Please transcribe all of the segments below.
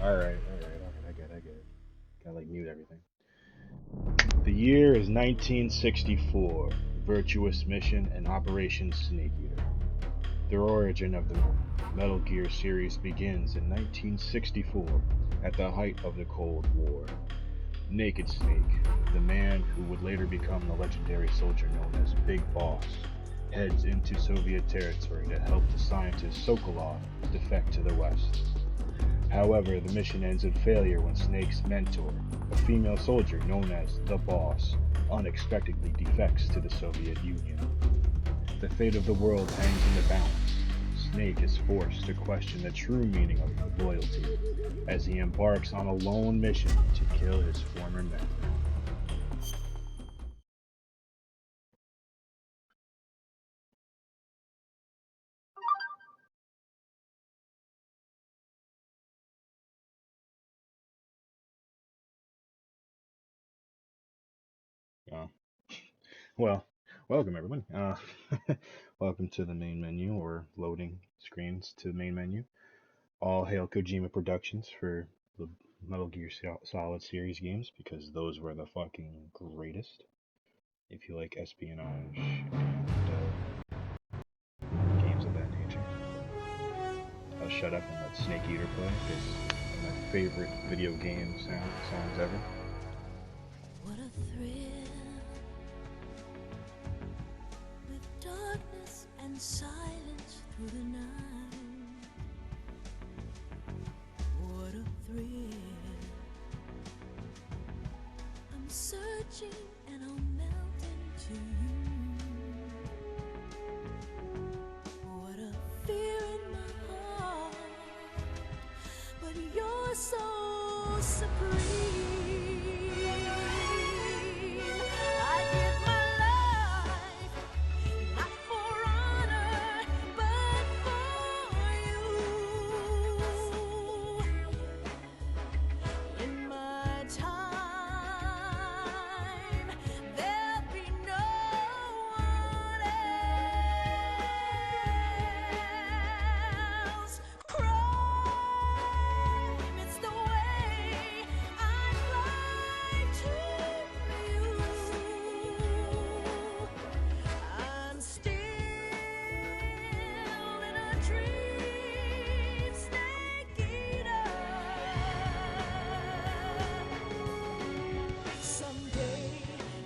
Alright, I get it. Gotta like mute everything. The year is 1964. Virtuous Mission and Operation Snake Eater. The origin of the Metal Gear series begins in 1964 at the height of the Cold War. Naked Snake, the man who would later become the legendary soldier known as Big Boss, heads into Soviet territory to help the scientist Sokolov defect to the West. However, the mission ends in failure when Snake's mentor, a female soldier known as the Boss, unexpectedly defects to the Soviet Union. The fate of the world hangs in the balance. Snake is forced to question the true meaning of loyalty as he embarks on a lone mission to kill his former mentor. Uh, well, welcome everyone. Welcome to the main menu or loading screens to the main menu. All hail Kojima Productions for the Metal Gear Solid series games because those were the fucking greatest. If you like espionage and games of that nature, I'll shut up and let Snake Eater play because my favorite video game songs ever. What a thrill with darkness and silence through the night. What a thrill. I'm searching and I'll melt into you. What a fear in my heart, but you're so supreme. I give my life, not for honor, but for you. In my time, there'll be no one else. Crime, it's the way I fly to you. I'm still in a dream, Snake Eater. Someday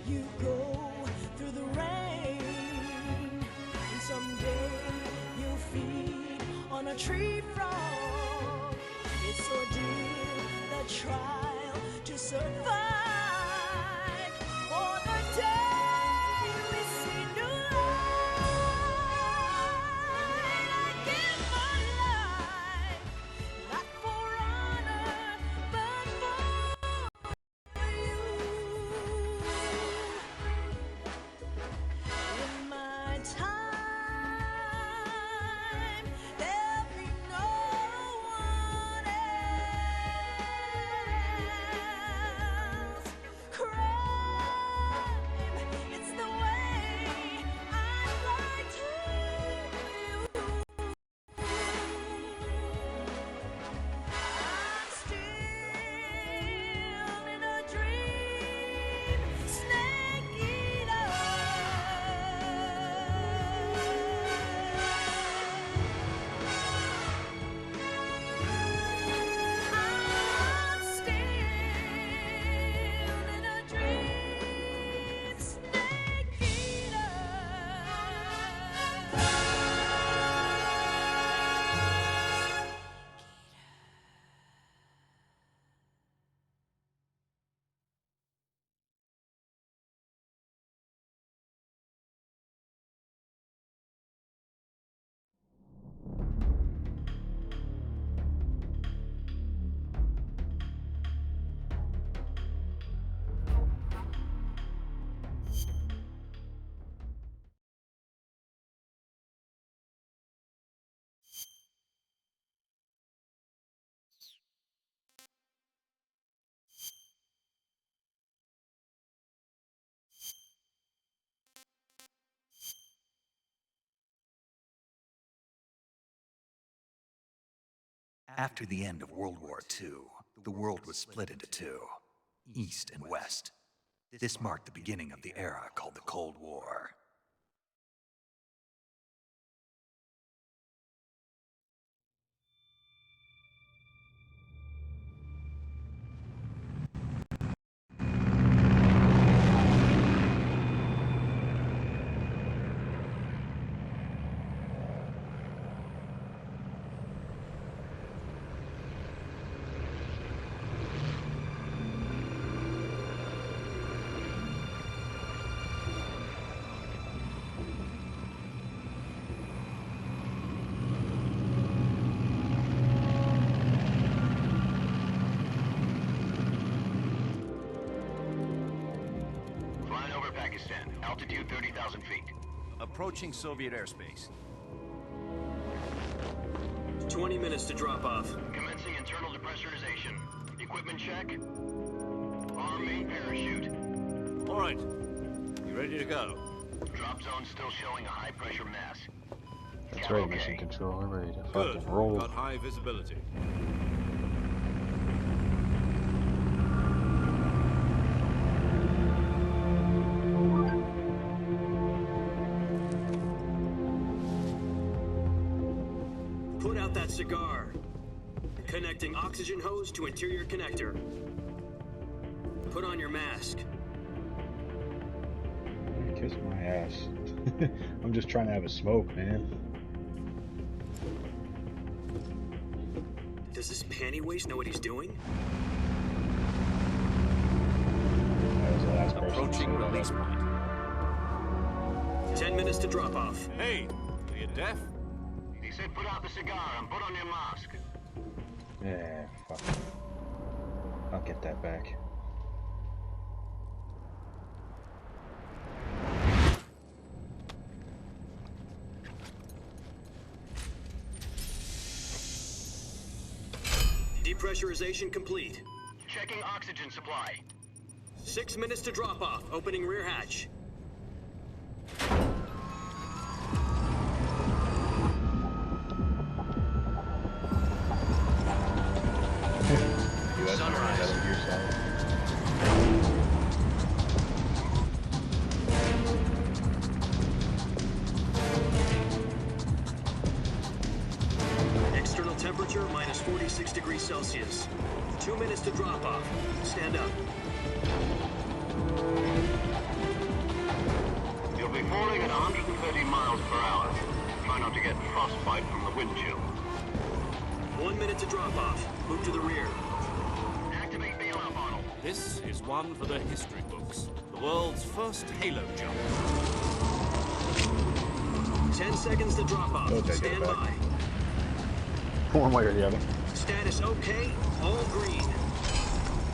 you go through the rain, and someday you'll feed on a tree frog. It's ordeal, the trial to survive. For the day we see new light, I give my life, not for honor, but for you. In my time, there'll be no one else. After the end of World War II, the world was split into two, East and West. This marked the beginning of the era called the Cold War. Altitude 30,000 feet. Approaching Soviet airspace. 20 minutes to drop off. Commencing internal depressurization. Equipment check. Arm main parachute. All right. You ready to go? Drop zone still showing a high pressure mass. That's right, mission control. We're ready to Good. fucking roll. Got high visibility. Put out that cigar. Connecting oxygen hose to interior connector. Put on your mask. Kiss my ass. I'm just trying to have a smoke, man. Does this panty waste know what he's doing? That was the last person. Approaching release point. 10 minutes to drop off. Hey, are you deaf? He said put out the cigar and put on your mask. Yeah, fuck. I'll get that back. Depressurization complete. Checking oxygen supply. 6 minutes to drop off. Opening rear hatch. Sunrise. External temperature minus 46 degrees Celsius. 2 minutes to drop off. Stand up. You'll be falling at 130 miles per hour. Try not to get frostbite from the wind chill. 1 minute to drop off. Move to the rear. Activate bailout model. This is one for the history books. The world's first halo jump. 10 seconds to drop off. Okay, get Stand it back. by. One way or the other. Status okay. All green.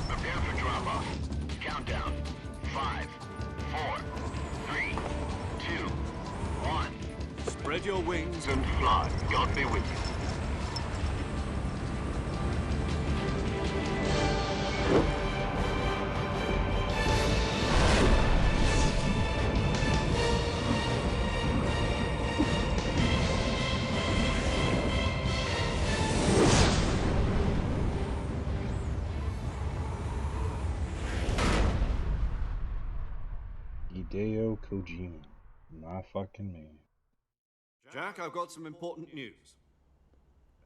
Prepare for drop off. Countdown. 5, 4, 3, 2, 1. Spread your wings. And fly. God be with you. Hideo Kojima. My fucking man. Jack, I've got some important news.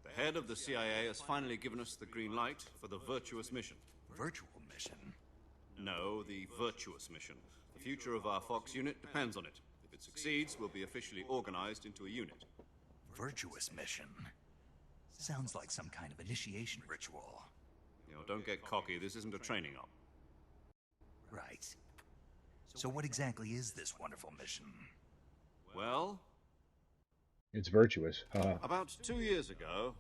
The head of the CIA has finally given us the green light for the virtuous mission. Virtual mission? No, the virtuous mission. The future of our Fox unit depends on it. If it succeeds, we'll be officially organized into a unit. Virtuous mission? Sounds like some kind of initiation ritual. Don't get cocky. This isn't a training op. Right. So what exactly is this wonderful mission? Well, It's virtuous. about 2 years ago,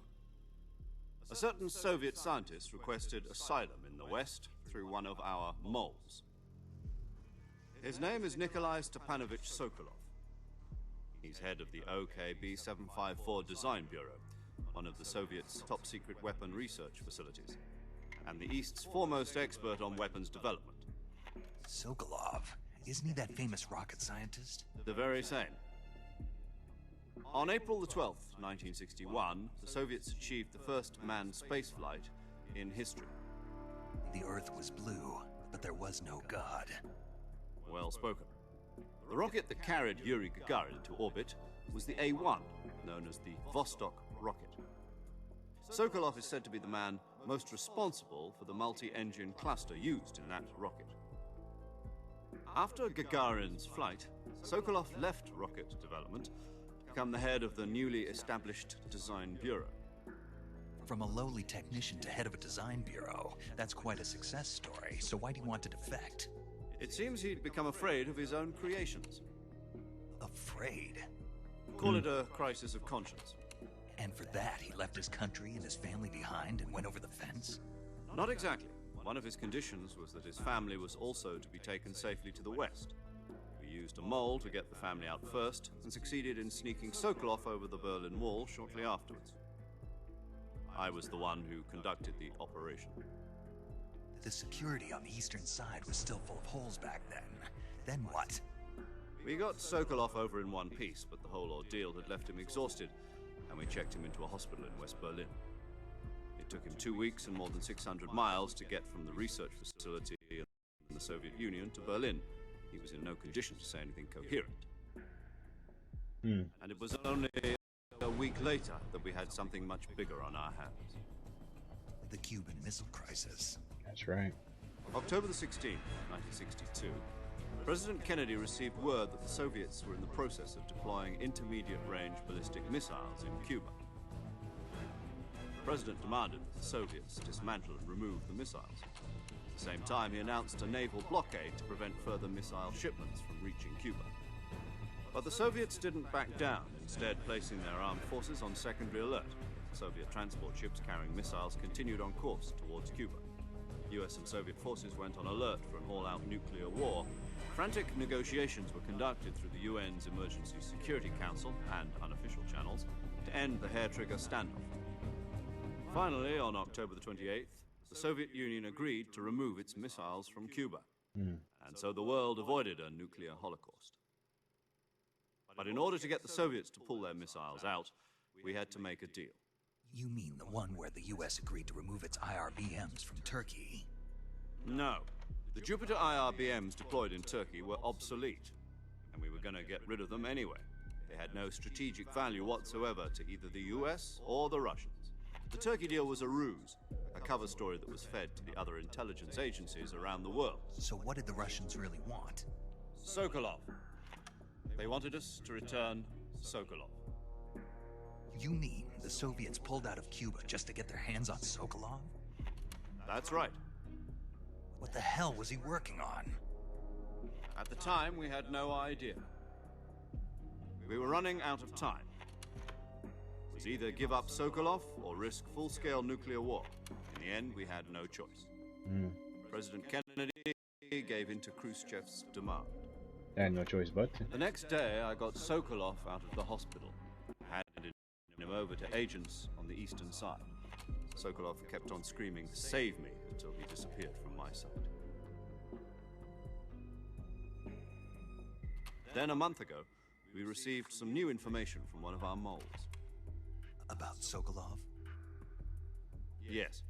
a certain Soviet scientist requested asylum in the West through one of our moles. His name is Nikolai Stepanovich Sokolov. He's head of the OKB 754 Design Bureau, one of the Soviets' top-secret weapon research facilities, and the East's foremost expert on weapons development. Sokolov? Isn't he that famous rocket scientist? The very same. On April the 12th, 1961, the Soviets achieved the first manned spaceflight in history. The Earth was blue, but there was no God. Well spoken. The rocket that carried Yuri Gagarin into orbit was the A-1, known as the Vostok rocket. Sokolov is said to be the man most responsible for the multi-engine cluster used in that rocket. After Gagarin's flight, Sokolov left rocket development to become the head of the newly established Design Bureau. From a lowly technician to head of a design bureau, that's quite a success story, so why do you want to defect? It seems he'd become afraid of his own creations. Afraid? Call it a crisis of conscience. And for that, he left his country and his family behind and went over the fence? Not exactly. One of his conditions was that his family was also to be taken safely to the west. We used a mole to get the family out first and succeeded in sneaking Sokolov over the Berlin Wall shortly afterwards. I was the one who conducted the operation. The security on the eastern side was still full of holes back then. Then what? We got Sokolov over in one piece, but the whole ordeal had left him exhausted, and we checked him into a hospital in West Berlin. It took him 2 weeks and more than 600 miles to get from the research facility in the Soviet Union to Berlin. He was in no condition to say anything coherent. And it was only a week later that we had something much bigger on our hands. The Cuban Missile Crisis. That's right. October the 16th, 1962, President Kennedy received word that the Soviets were in the process of deploying intermediate-range ballistic missiles in Cuba. The President demanded that the Soviets dismantle and remove the missiles. At the same time, he announced a naval blockade to prevent further missile shipments from reaching Cuba. But the Soviets didn't back down, instead placing their armed forces on secondary alert. Soviet transport ships carrying missiles continued on course towards Cuba. US and Soviet forces went on alert for an all-out nuclear war. Frantic negotiations were conducted through the UN's Emergency Security Council and unofficial channels to end the hair-trigger standoff. Finally, on October the 28th, the Soviet Union agreed to remove its missiles from Cuba. And so the world avoided a nuclear holocaust. But in order to get the Soviets to pull their missiles out, we had to make a deal. You mean the one where the US agreed to remove its IRBMs from Turkey? No. The Jupiter IRBMs deployed in Turkey were obsolete, and we were going to get rid of them anyway. They had no strategic value whatsoever to either the US or the Russians. The Turkey deal was a ruse, a cover story that was fed to the other intelligence agencies around the world. So what did the Russians really want? Sokolov. They wanted us to return Sokolov. You mean the Soviets pulled out of Cuba just to get their hands on Sokolov? That's right. What the hell was he working on? At the time, we had no idea. We were running out of time. It was either give up Sokolov or risk full-scale nuclear war. In the end, we had no choice. President Kennedy gave in to Khrushchev's demand. I had no choice but to. The next day, I got Sokolov out of the hospital, handed him over to agents on the eastern side. Sokolov kept on screaming, "Save me," until he disappeared from my sight. Then a month ago, we received some new information from one of our moles. About Sokolov? Yes.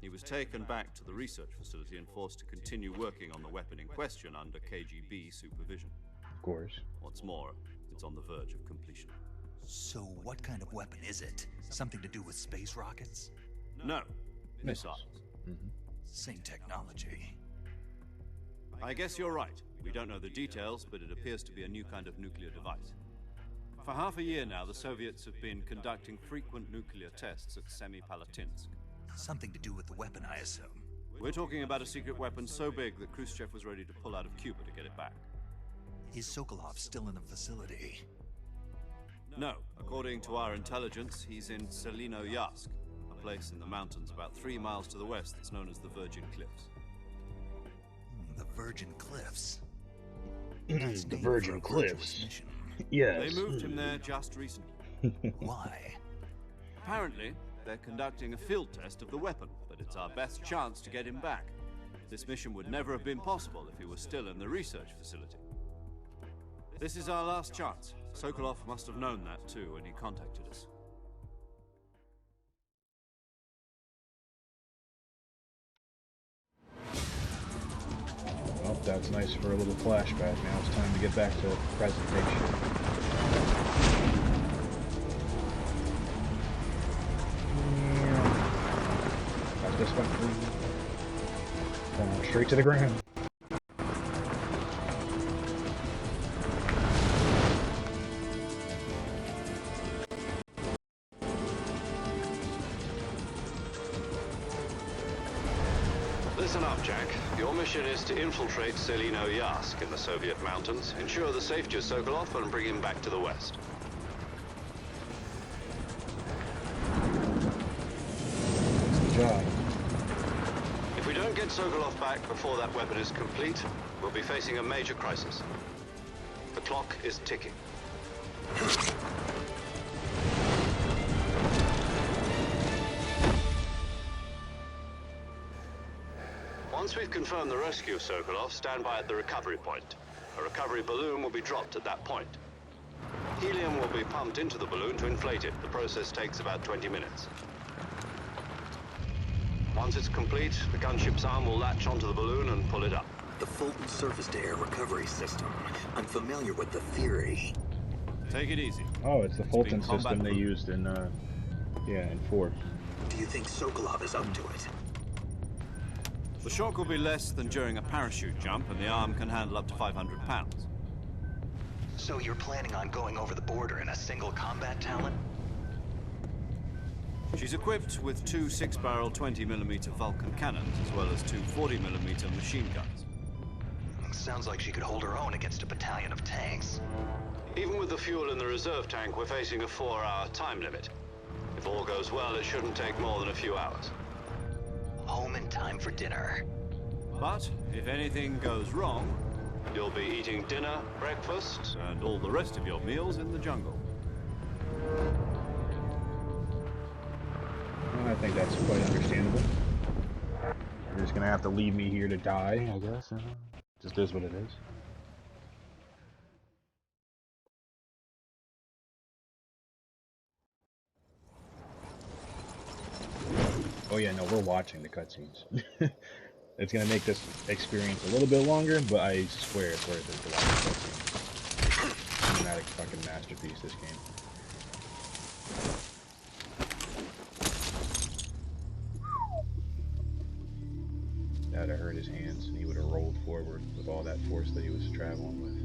He was taken back to the research facility and forced to continue working on the weapon in question under KGB supervision. Of course. What's more, it's on the verge of completion. So what kind of weapon is it? Something to do with space rockets? No. Missiles. Same technology. I guess you're right. We don't know the details, but it appears to be a new kind of nuclear device. For half a year now, the Soviets have been conducting frequent nuclear tests at Semipalatinsk. Something to do with the weapon, I assume. We're talking about a secret weapon so big that Khrushchev was ready to pull out of Cuba to get it back. Is Sokolov still in the facility? No. According to our intelligence, he's in Selinoyarsk, a place in the mountains about 3 miles to the west that's known as the Virgin Cliffs. The Virgin Cliffs. The Virgin Cliffs. Yes. They moved him there just recently. Why? Apparently, they're conducting a field test of the weapon, but it's our best chance to get him back. This mission would never have been possible if he was still in the research facility. This is our last chance Sokolov must have known that too when he contacted us. Well, that's nice for a little flashback. Now it's time to get back to presentation. Got this one, please. Going straight to the ground. Listen up, Jack. Your mission is to infiltrate Selino Yask in the Soviet mountains, ensure the safety of Sokolov, and bring him back to the West. Good job. If we don't get Sokolov back before that weapon is complete, we'll be facing a major crisis. The clock is ticking. Once we've confirmed the rescue of Sokolov, stand by at the recovery point. A recovery balloon will be dropped at that point. Helium will be pumped into the balloon to inflate it. The process takes about 20 minutes. Once it's complete, the gunship's arm will latch onto the balloon and pull it up. The Fulton surface-to-air recovery system. I'm familiar with the theory. Take it easy. Oh, it's the Fulton combat system they proof. used in, in 4. Do you think Sokolov is up to it? The shock will be less than during a parachute jump, and the arm can handle up to 500 pounds. So you're planning on going over the border in a single combat talent? She's equipped with 2 6-barrel 20mm Vulcan cannons, as well as 2 40mm machine guns. Sounds like she could hold her own against a battalion of tanks. Even with the fuel in the reserve tank, we're facing a 4-hour time limit. If all goes well, it shouldn't take more than a few hours. Home in time for dinner. But if anything goes wrong, you'll be eating dinner, breakfast, and all the rest of your meals in the jungle. I think that's quite understandable. You're just gonna have to leave me here to die, I guess. Just is what it is. Oh yeah, no, we're watching the cutscenes. It's gonna make this experience a little bit longer, but I swear it's worth it to watch the cutscenes. Cinematic fucking masterpiece, this game. That'd have hurt his hands, and he would have rolled forward with all that force that he was traveling with.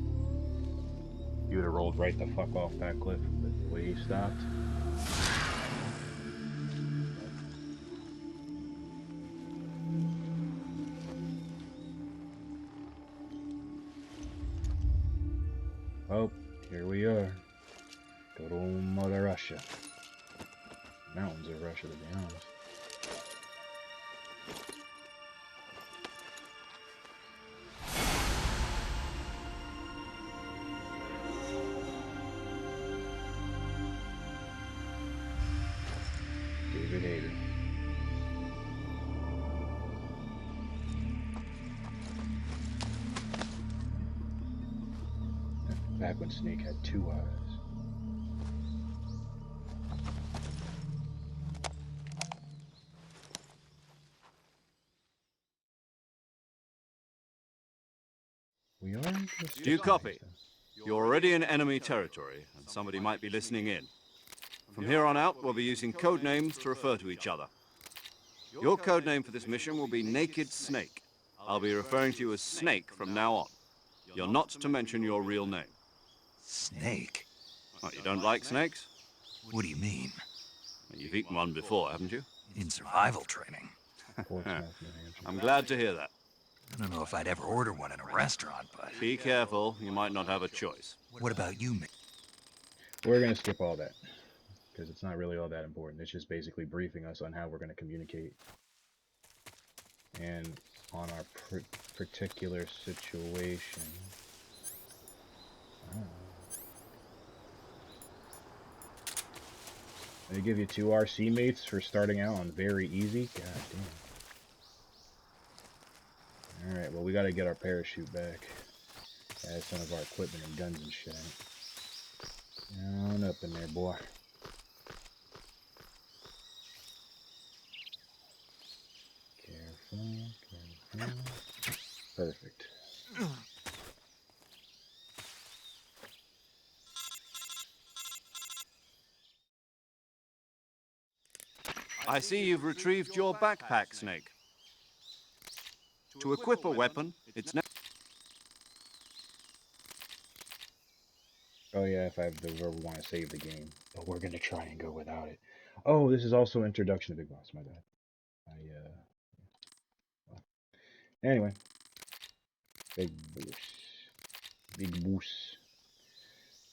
He would have rolled right the fuck off that cliff, but the way he stopped. Oh, here we are. Good old Mother Russia. Mountains of Russia, to be honest. David Hayter. Back when Snake had 2 eyes. We are just... Do you copy? You're already in enemy territory, and somebody might be listening in. From here on out, we'll be using code names to refer to each other. Your code name for this mission will be Naked Snake. I'll be referring to you as Snake from now on. You're not to mention your real name. Snake? What, you don't like snakes? What do you mean? You've eaten one before, haven't you? In survival training? I'm glad to hear that. I don't know if I'd ever order one in a restaurant, but... Be careful, you might not have a choice. What about you, Mick? We're gonna skip all that, because it's not really all that important. It's just basically briefing us on how we're gonna communicate. And on our particular situation... They give you 2 RC mates for starting out on very easy? God damn. Alright, well we gotta get our parachute back. Add some of our equipment and guns and shit. On up in there, boy. Careful, careful. Perfect. I see you've retrieved your backpack, Snake. To equip a weapon, it's necessary. Oh yeah, if I have the verb, we want to save the game. But we're gonna try and go without it. Oh, this is also introduction to Big Boss, my bad. Well, anyway. Big Boss. Big Boss.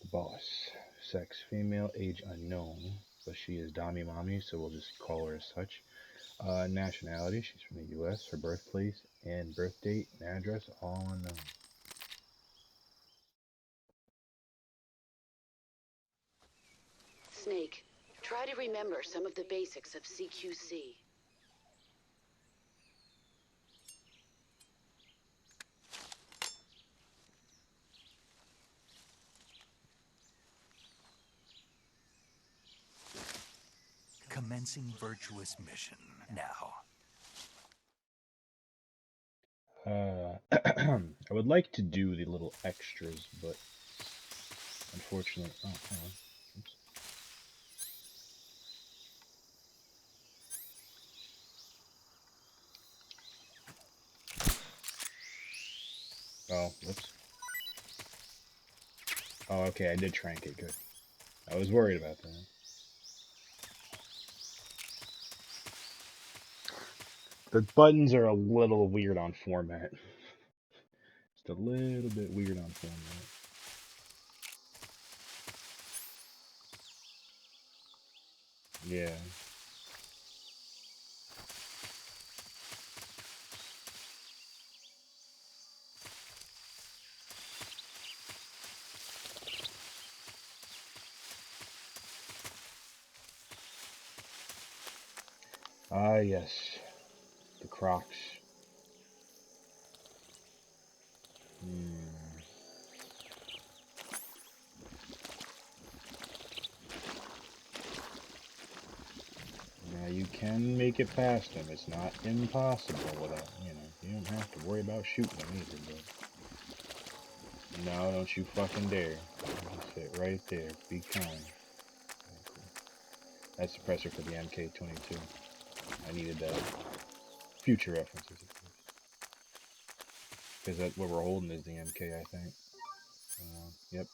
The boss. Sex female, age unknown. But she is Dami Mommy, so we'll just call her as such. Nationality, she's from the US. Her birthplace and birth date and address, all unknown. Snake, try to remember some of the basics of CQC. Commencing virtuous mission now. I would like to do the little extras, but unfortunately, oh, hang on. Oops. Oh, whoops. Oh, okay, I did trank it, good. I was worried about that. The buttons are a little weird on format. Just a little bit weird on format. Yeah. Ah, yes. The Crocs. Now you can make it past them. It's not impossible without, you don't have to worry about shooting them either, but... No, don't you fucking dare. Just sit right there. Be kind. Very cool. That's suppressor for the MK22. I needed that. Future references, of course. Because what we're holding is the MK, I think. Yep.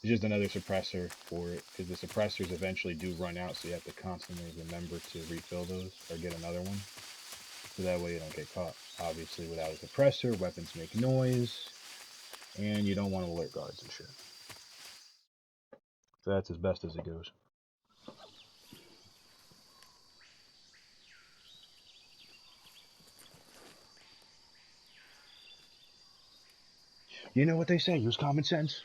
It's just another suppressor for it, because the suppressors eventually do run out, so you have to constantly remember to refill those, or get another one. So that way you don't get caught. Obviously, without a suppressor, weapons make noise, and you don't want to alert guards and shit. So that's as best as it goes. You know what they say, use common sense.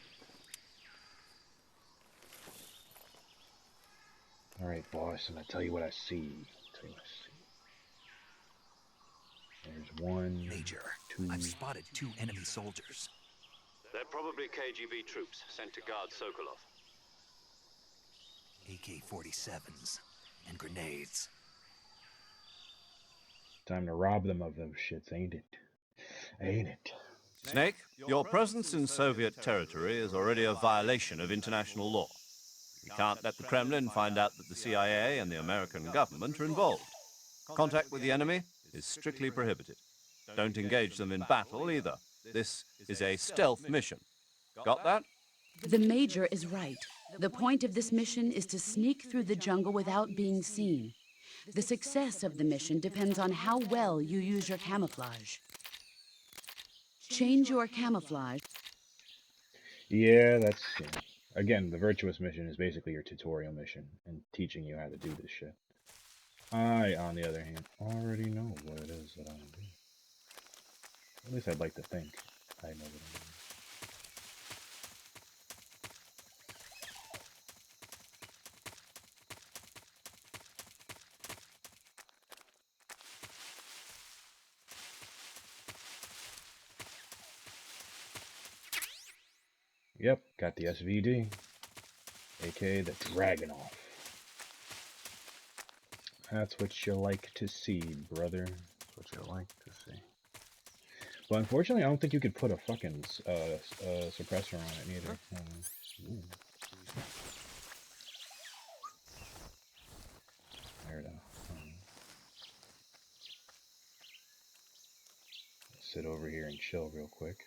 Alright, boss, I'm gonna tell you what I see. There's one, Major, two... I've spotted 2 enemy soldiers. They're probably KGB troops sent to guard Sokolov. AK-47s and grenades. Time to rob them of those shits, ain't it? Ain't it? Snake, your presence in Soviet territory is already a violation of international law. We can't let the Kremlin find out that the CIA and the American government are involved. Contact with the enemy is strictly prohibited. Don't engage them in battle either. This is a stealth mission. Got that? The Major is right. The point of this mission is to sneak through the jungle without being seen. The success of the mission depends on how well you use your camouflage. Change your camouflage. Yeah, that's... Again, the virtuous mission is basically your tutorial mission, and teaching you how to do this shit. I, on the other hand, already know what it is that I'm doing. At least I'd like to think I know what I'm doing. Yep, got the SVD. aka the Dragonov. That's what you like to see, brother. That's what you like to see. But unfortunately, I don't think you could put a fucking suppressor on it neither. There it is. Sit over here and chill real quick.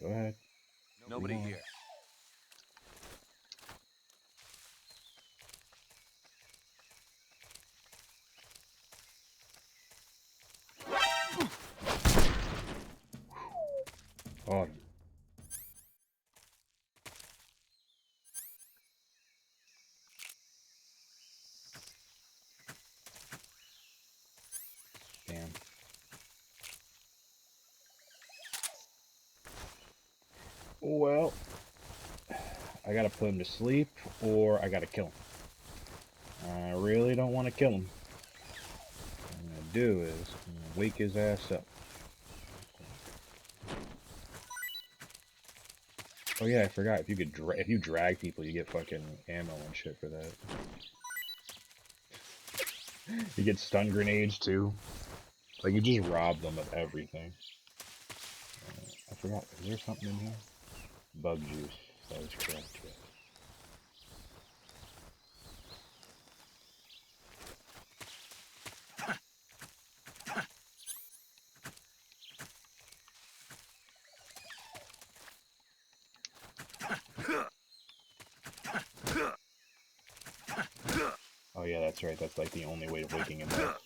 Go ahead. Nobody here. Autumn. Damn. Well, I gotta put him to sleep, or I gotta kill him. I really don't want to kill him. What I'm gonna do is I'm gonna wake his ass up. Oh yeah, I forgot. If you drag people, you get fucking ammo and shit for that. You get stun grenades too. Like you just rob them of everything. I forgot. Is there something in here? Bug juice. That was correct. Yeah. Oh yeah, that's right. That's like the only way of waking him up.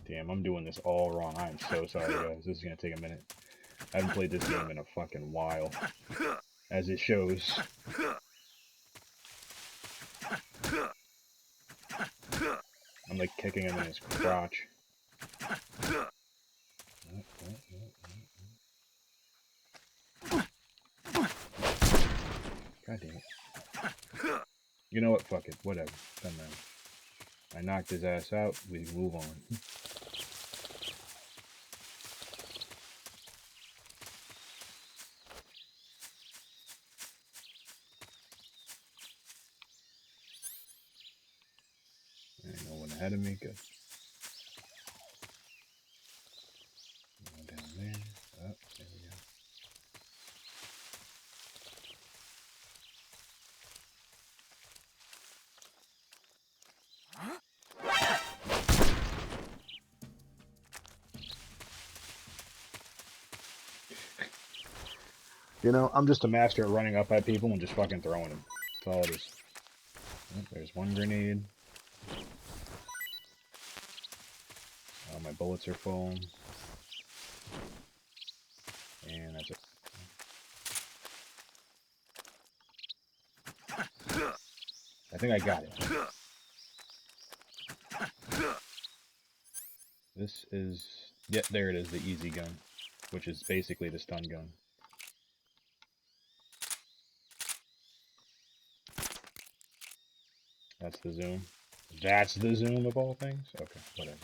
Damn, I'm doing this all wrong. I'm so sorry, guys. This is gonna take a minute. I haven't played this game in a fucking while, as it shows. I'm like kicking him in his crotch. God damn it. You know what? Fuck it. Whatever. Doesn't matter. I knocked his ass out. We move on. Ain't no one ahead of me. Good. Go down there. Oh, there we go. You know, I'm just a master at running up at people and just fucking throwing them. That's all it is. Oh, there's one grenade. Oh, my bullets are full. And that's it. I think I got it. This is... Yeah, there it is, the easy gun. Which is basically the stun gun. That's the zoom. That's the zoom of all things? Okay, whatever.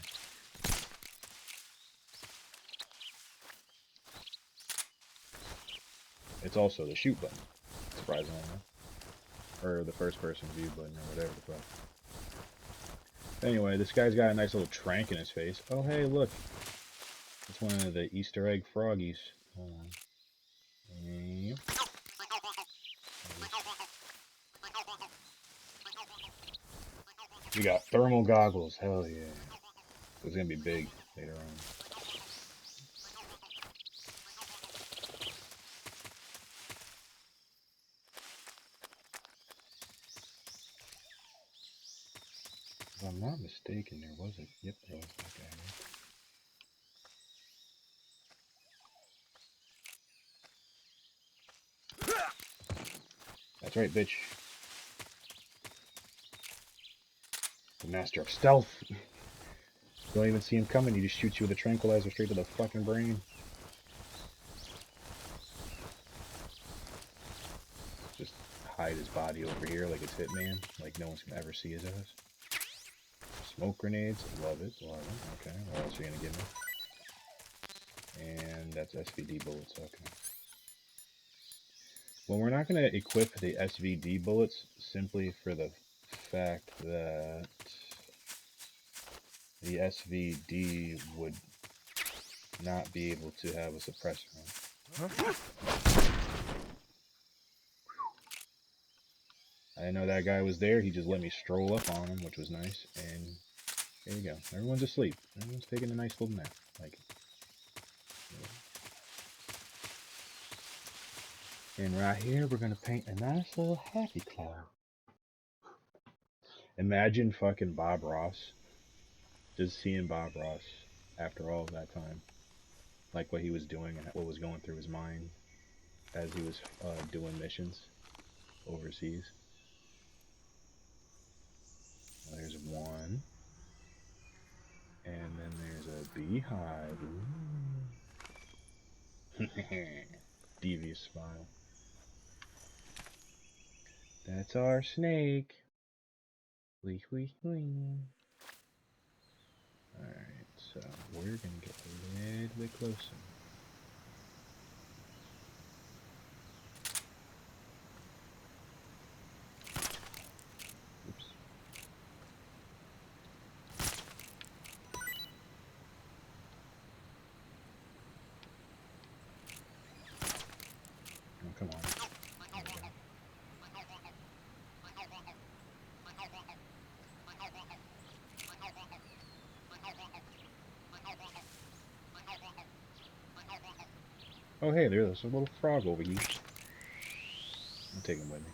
It's also the shoot button, surprisingly enough. Or the first person view button, or whatever the fuck. Anyway, this guy's got a nice little trank in his face. Oh hey, look. It's one of the Easter egg froggies. Hold on. Yep. We got thermal goggles, hell yeah. It's gonna be big later on. If I'm not mistaken, there was a... Yep, there was that guy there. That's right, bitch. The master of stealth. Don't even see him coming, he just shoots you with a tranquilizer straight to the fucking brain. Just hide his body over here like it's Hitman, like no one's gonna ever see his ass. Smoke grenades, love it, love it. Okay, what else are you gonna give me? And that's SVD bullets, okay. Well, we're not gonna equip the SVD bullets simply for the fact that the SVD would not be able to have a suppressor on. I didn't know that guy was there. He just let me stroll up on him, which was nice. And there you go. Everyone's asleep. Everyone's taking a nice little nap. Like, and right here, we're gonna paint a nice little happy cloud. Imagine fucking Bob Ross. Just seeing Bob Ross after all of that time. Like what he was doing and what was going through his mind as he was doing missions overseas. Well, there's one. And then there's a beehive. Devious smile. That's our snake. Wee wee wee. Alright, so we're gonna get a little bit closer. Oops. Oh, come on. Oh hey, there's a little frog over here. I'll take him with me.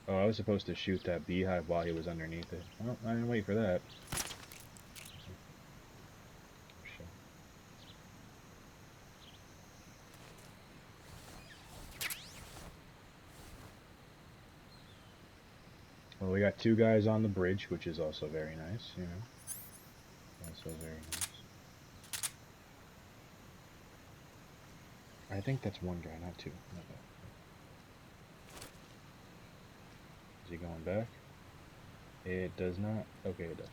Oh, I was supposed to shoot that beehive while he was underneath it. Well, I didn't wait for that. Well, we got two guys on the bridge, which is also very nice, you know. Also very nice. I think that's one guy, not two. Okay. Is he going back? It does not. Okay, it does.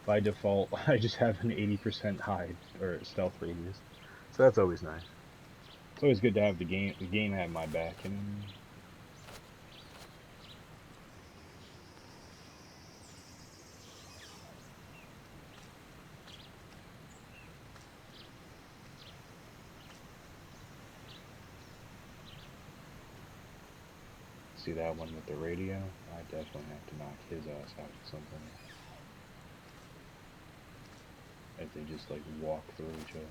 By default, I just have an 80% hide or stealth radius, so that's always nice. It's always good to have the game have my back, and see that one with the radio. I definitely have to knock his ass out at some point. As they just like walk through each other.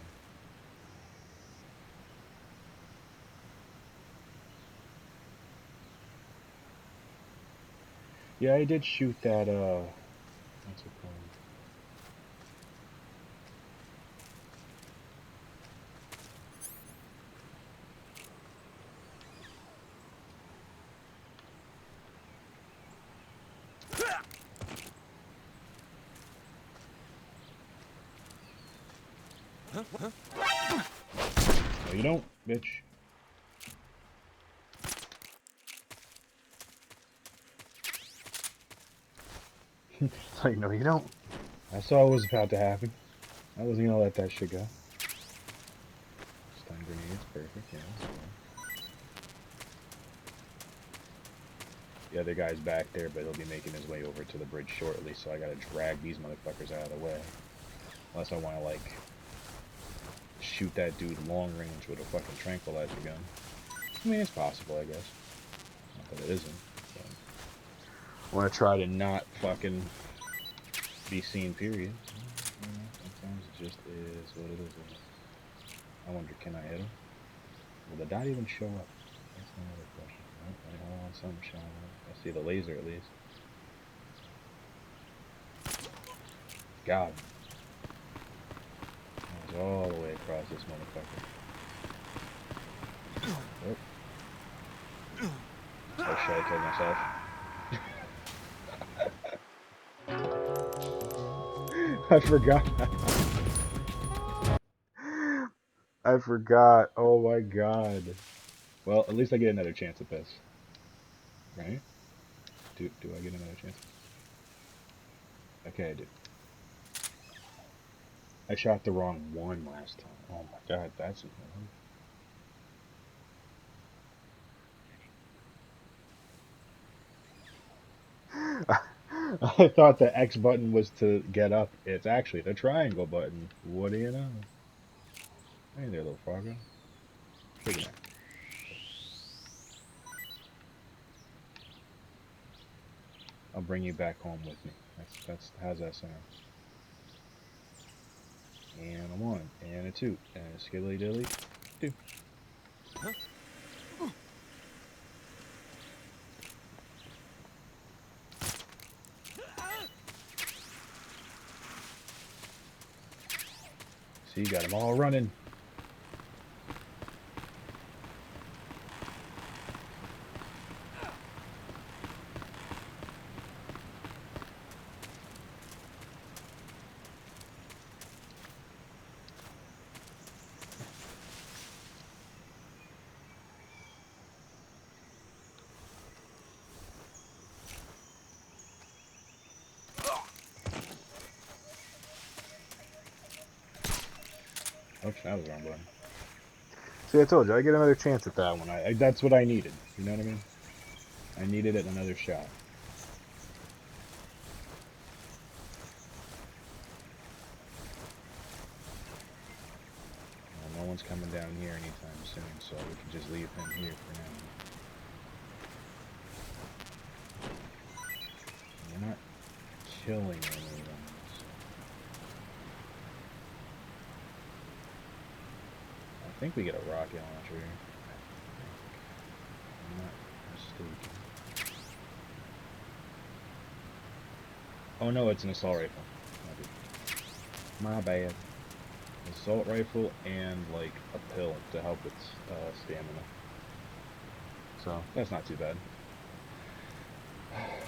Yeah, I did shoot that, what's it called? No, you don't, bitch. Like, no, you don't. I saw what was about to happen. I wasn't gonna let that shit go. Stun grenades, perfect, yeah. The other guy's back there, but he'll be making his way over to the bridge shortly, so I gotta drag these motherfuckers out of the way. Unless I wanna, like, shoot that dude long range with a fucking tranquilizer gun. I mean, it's possible, I guess. Not that it isn't. But I wanna try to not fucking be seen, period. Sometimes it just is what it is. I wonder, can I hit him? Will the dot even show up? That's another question. Oh, I want something showing up. I see the laser at least. Got him. That was all the way across this motherfucker. Oh. Oh shit, I killed myself. I forgot. I forgot. Oh my god. Well, at least I get another chance at this. Right? Do I get another chance? Okay, I do. I shot the wrong one last time. Oh my god, that's annoying. I thought the X button was to get up. It's actually the triangle button. What do you know? Hey there, little Fargo. Take it. I'll bring you back home with me. That's how's that sound? And a one, and a two, and a skiddly dilly, two. So you got them all running. Oops, that was the wrong button. See, I told you, I get another chance at that one. That's what I needed. You know what I mean? I needed it another shot. Well, no one's coming down here anytime soon, so we can just leave him here for now. We're not killing anyone. I think we get a rocket launcher here. I'm not mistaken. Oh no, it's an assault rifle. My bad. Assault rifle and like a pill to help with stamina. So that's not too bad.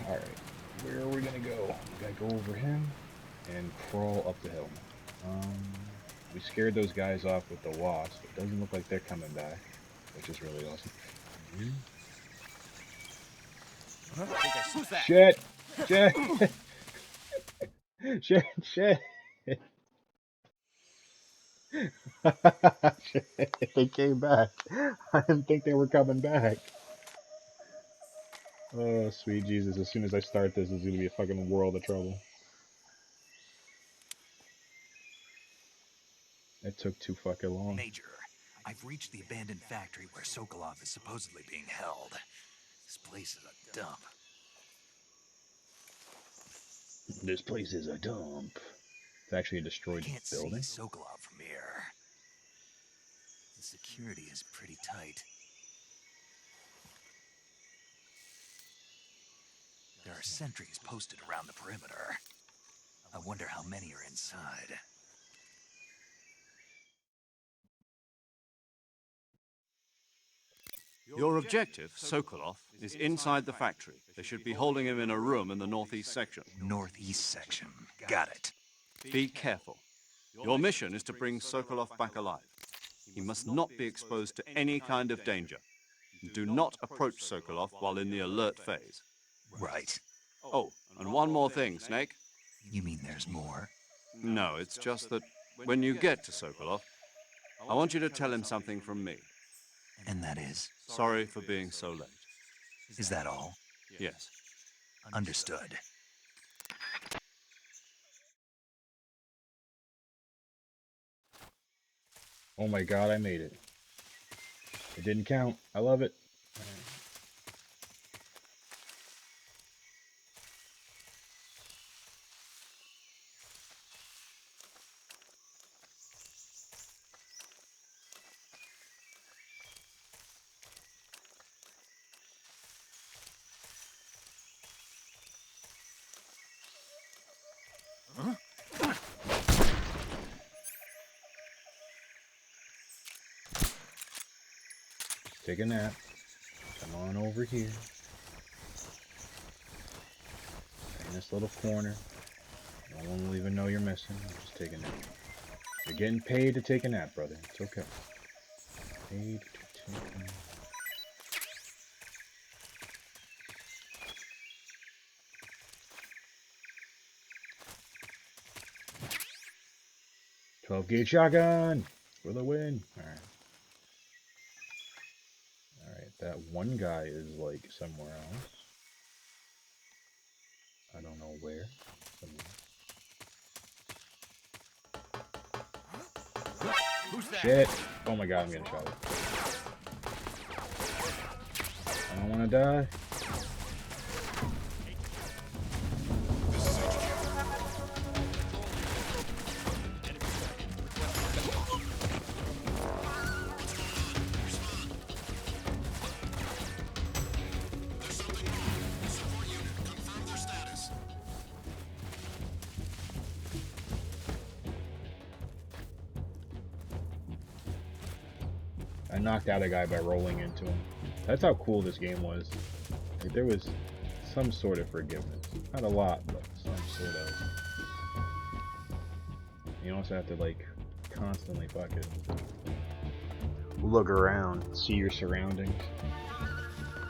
Alright, where are we gonna go? We gotta go over him and crawl up the hill. We scared those guys off with the wasp. It doesn't look like they're coming back, which is really awesome. Shit! Shit! Shit! Shit! Shit! They came back. I didn't think they were coming back. Oh, sweet Jesus. As soon as I start this, it's gonna be a fucking world of trouble. It took too fucking long. Major, I've reached the abandoned factory where Sokolov is supposedly being held. This place is a dump. This place is a dump. It's actually a destroyed Can't building. see Sokolov from here. The security is pretty tight. There are sentries posted around the perimeter. I wonder how many are inside. Your objective, Sokolov, is inside the factory. They should be holding him in a room in the northeast section. Northeast section. Got it. Be careful. Your mission is to bring Sokolov back alive. He must not be exposed to any kind of danger. Do not approach Sokolov while in the alert phase. Right. Oh, and one more thing, Snake. You mean there's more? No, it's just that when you get to Sokolov, I want you to tell him something from me. And that is? Sorry for being so late. Is that all? Yes. Understood. Oh my god, I made it. It didn't count. I love it. Take a nap. Come on over here. In this little corner. No one will even know you're missing. I'm just taking a nap. You're getting paid to take a nap, brother. It's okay. Paid to take a nap. .12 gauge shotgun for the win. Alright. Alright, that one guy is like somewhere else. I don't know where. Shit! Oh my god, I'm getting shot at. I don't want to die. I knocked out a guy by rolling into him. That's how cool this game was. Like, there was some sort of forgiveness. Not a lot, but some sort of. You also have to, like, constantly fucking look around, see your surroundings.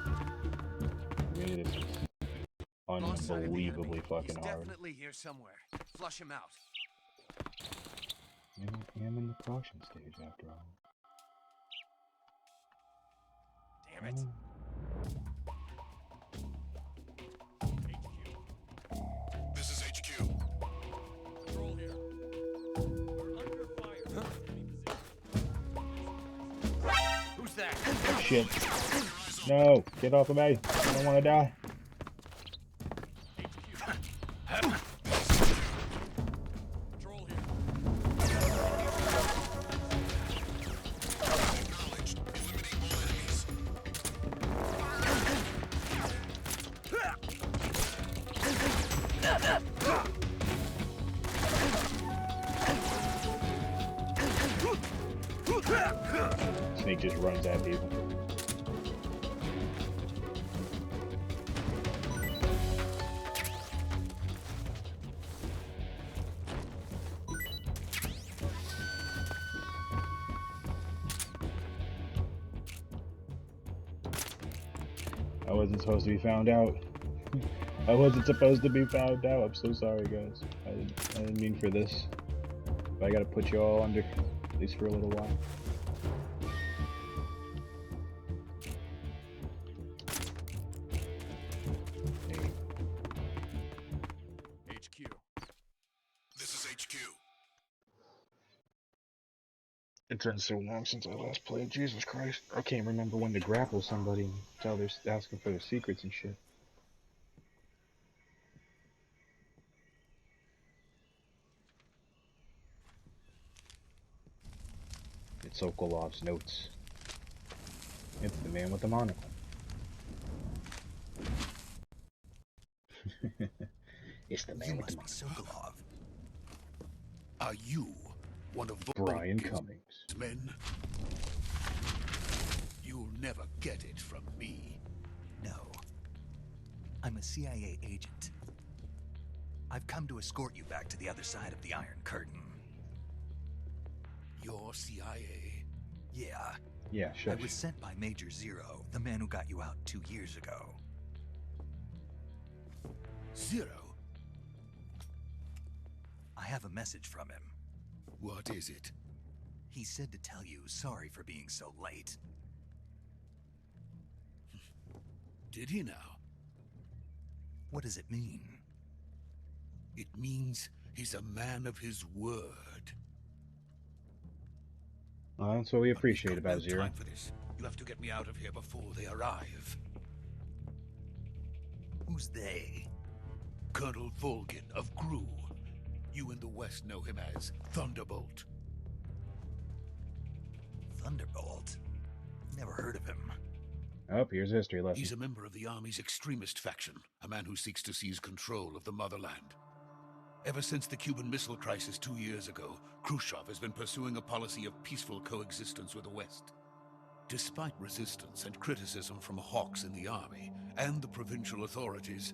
I mean, it's unbelievably fucking hard. Definitely here somewhere. Flush him out. I am in the caution stage after all. Damn it. This is HQ. Control here. We're under fire. Who's that? Oh, shit. No! Get off of me! I don't want to die. Control here. Acknowledged. Eliminate all enemies. Snake just runs at people. I wasn't supposed to be found out. I wasn't supposed to be found out. I'm so sorry, guys. I didn't mean for this. But I gotta put you all under, at least for a little while. Hey. HQ. This is HQ. It's been so long since I last played. Jesus Christ. I can't remember when to grapple somebody and tell they're asking for their secrets and shit. It's Sokolov's notes. It's the man with the monocle. It's the man You with the must monocle. be Sokolov. Are you one of Brian Volkin's Cummings. men? You'll never get it from me. No. I'm a CIA agent. I've come to escort you back to the other side of the Iron Curtain. You're CIA? Yeah. Yeah, I sure. was sent by Major Zero, the man who got you out 2 years ago. Zero? I have a message from him. What is it? He said to tell you sorry for being so late. Did he now? What does it mean? It means he's a man of his word. That's what we But we've appreciate got about no Zero. time for this. You have to get me out of here before they arrive. Who's they? Colonel Volgin of Gru. You in the West know him as Thunderbolt. Thunderbolt? Never heard of him. Oh, here's a history lesson. He's a member of the Army's extremist faction, a man who seeks to seize control of the motherland. Ever since the Cuban Missile Crisis 2 years ago, Khrushchev has been pursuing a policy of peaceful coexistence with the West. Despite resistance and criticism from hawks in the army and the provincial authorities,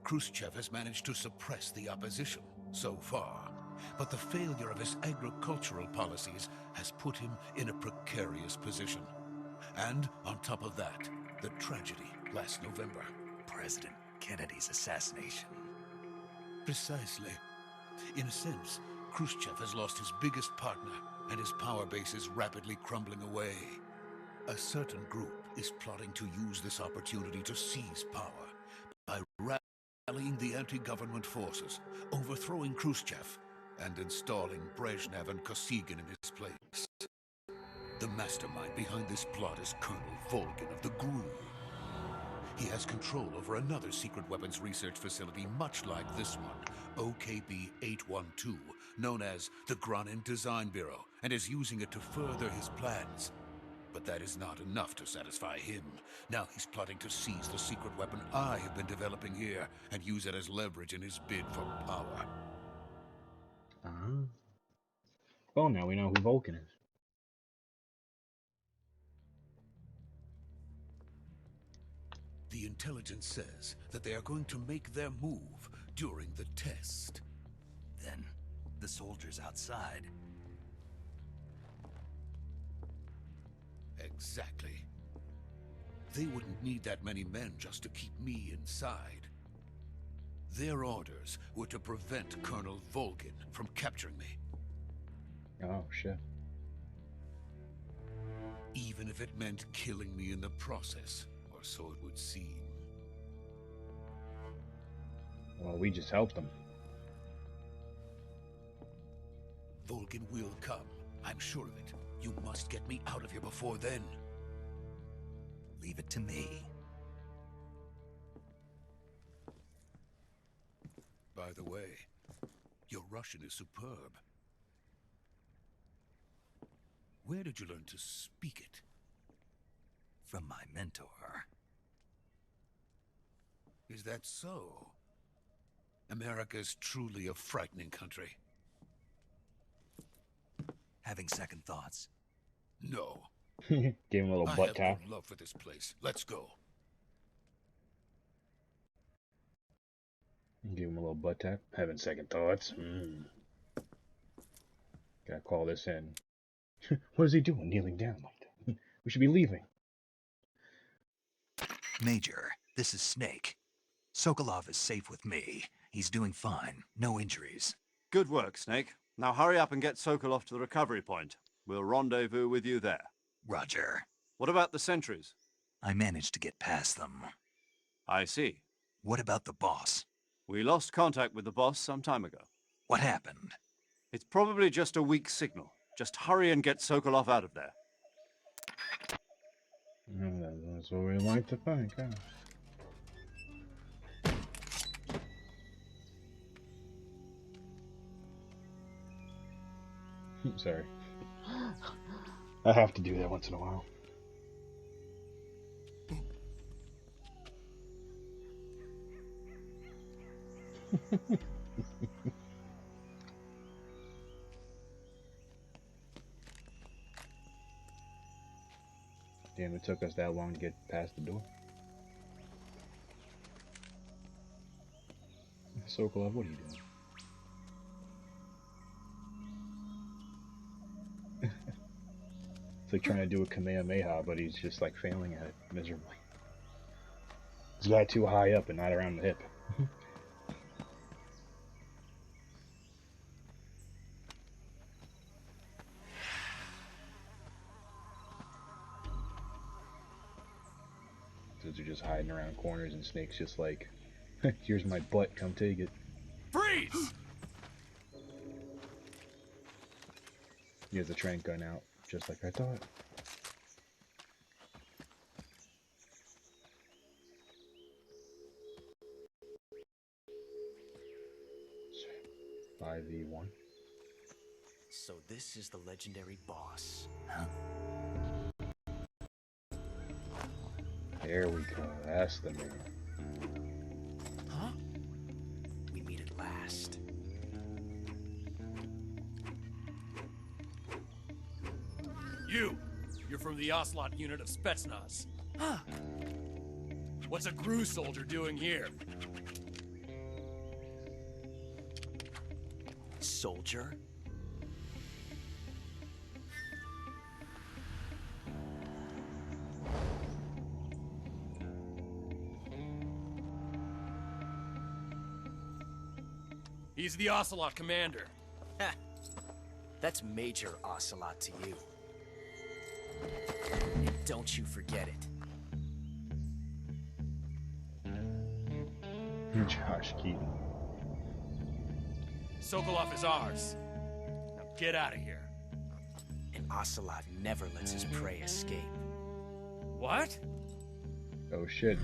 Khrushchev has managed to suppress the opposition, so far. But the failure of his agricultural policies has put him in a precarious position. And on top of that, the tragedy last November. President Kennedy's assassination. Precisely. In a sense, Khrushchev has lost his biggest partner, and his power base is rapidly crumbling away. A certain group is plotting to use this opportunity to seize power by rallying the anti-government forces, overthrowing Khrushchev, and installing Brezhnev and Kosygin in his place. The mastermind behind this plot is Colonel Volgin of the GRU. He has control over another secret weapons research facility much like this one, OKB-812, known as the Granin Design Bureau, and is using it to further his plans. But that is not enough to satisfy him. Now he's plotting to seize the secret weapon I have been developing here and use it as leverage in his bid for power. Well, now we know who Vulcan is. The intelligence says that they are going to make their move during the test. Then, the soldiers outside. Exactly. They wouldn't need that many men just to keep me inside. Their orders were to prevent Colonel Volgin from capturing me. Oh, shit. Even if it meant killing me in the process, or so it would seem. Well, we just helped them. Volgin will come. I'm sure of it. You must get me out of here before then. Leave it to me. By the way, your Russian is superb. Where did you learn to speak it? From my mentor. Is that so? America's truly a frightening country. Having second thoughts? No. Gave him a little I butt have tap. no love for this place. Let's go. Give him a little butt tap. Having second thoughts. Gotta call this in. What is he doing kneeling down like that? We should be leaving. Major, this is Snake. Sokolov is safe with me. He's doing fine. No injuries. Good work, Snake. Now hurry up and get Sokolov to the recovery point. We'll rendezvous with you there. Roger. What about the sentries? I managed to get past them. I see. What about the boss? We lost contact with the boss some time ago. What happened? It's probably just a weak signal. Just hurry and get Sokolov out of there. That's what we like to think, huh? Sorry. I have to do that once in a while. Damn, it took us that long to get past the door. Sokolov, what are you doing? It's like trying to do a Kamehameha, but he's just like failing at it miserably. He's got too high up and not around the hip. Dudes are just hiding around corners, and Snake's just like, here's my butt, come take it. Freeze! He has the trank gun out, just like I thought. So, 5v1. So this is the legendary boss. There we go, that's the man. Huh? We meet at last. You're from the Oslot unit of Spetsnaz. Huh. What's a GRU soldier doing here? soldier. He's the Ocelot commander. Ha! That's Major Ocelot to you. And don't you forget it. Josh Keaton. Sokolov is ours. Now get out of here. And Ocelot never lets his prey escape. What? Oh shit.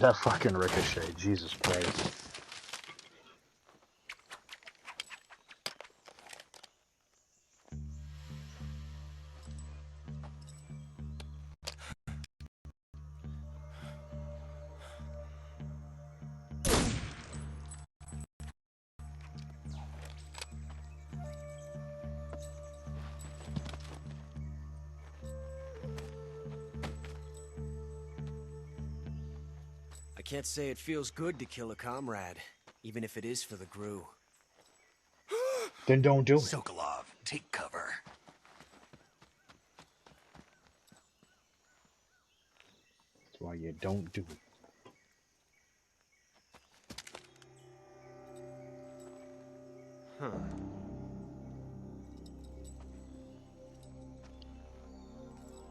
That fucking ricochet, Jesus Christ. I can't say it feels good to kill a comrade, even if it is for the Gru. Then don't do it. Sokolov, take cover. That's why you don't do it. Huh.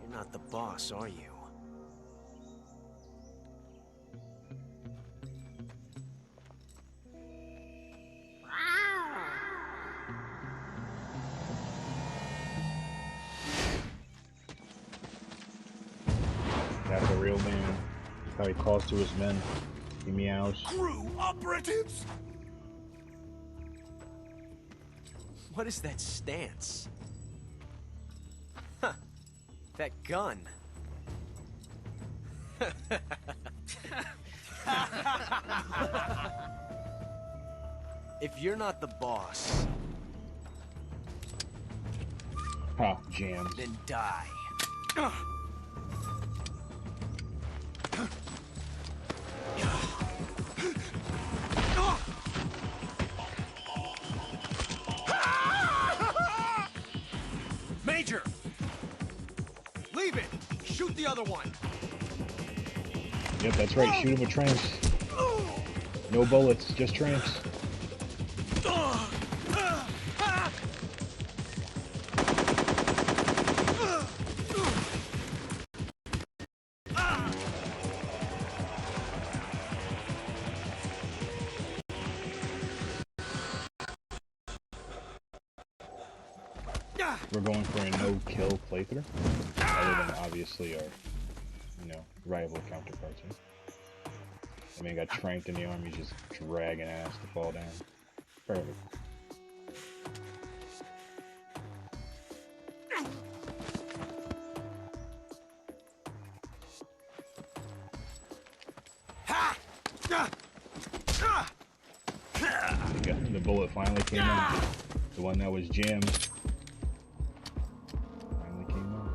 You're not the boss, are you? That's a real man. How he calls to his men. He meows. Crew operatives! What is that stance? Huh. That gun. If you're not the boss, Ha, jams. then die. Major! Leave it! Shoot the other one! Yep, that's right. Shoot him with tramps. No bullets, just tramps. We're going for a no-kill playthrough, other than obviously our, rival counterparts. Right? I mean, got tranked in the army, just dragging ass to fall down. Perfect. The bullet finally came in. The one that was jammed. Finally came out.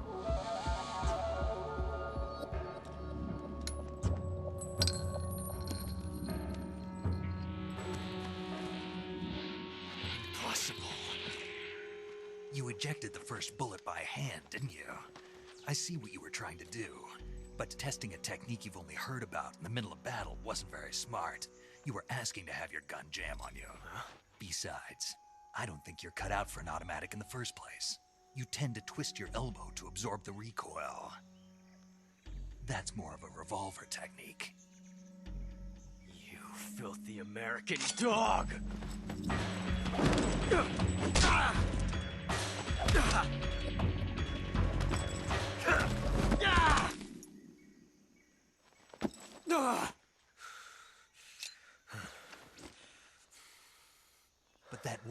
Impossible. You ejected the first bullet by hand, didn't you? I see what you were trying to do. But testing a technique you've only heard about in the middle of battle wasn't very smart. You were asking to have your gun jam on you. Huh? Besides, I don't think you're cut out for an automatic in the first place. You tend to twist your elbow to absorb the recoil. That's more of a revolver technique. You filthy American dog!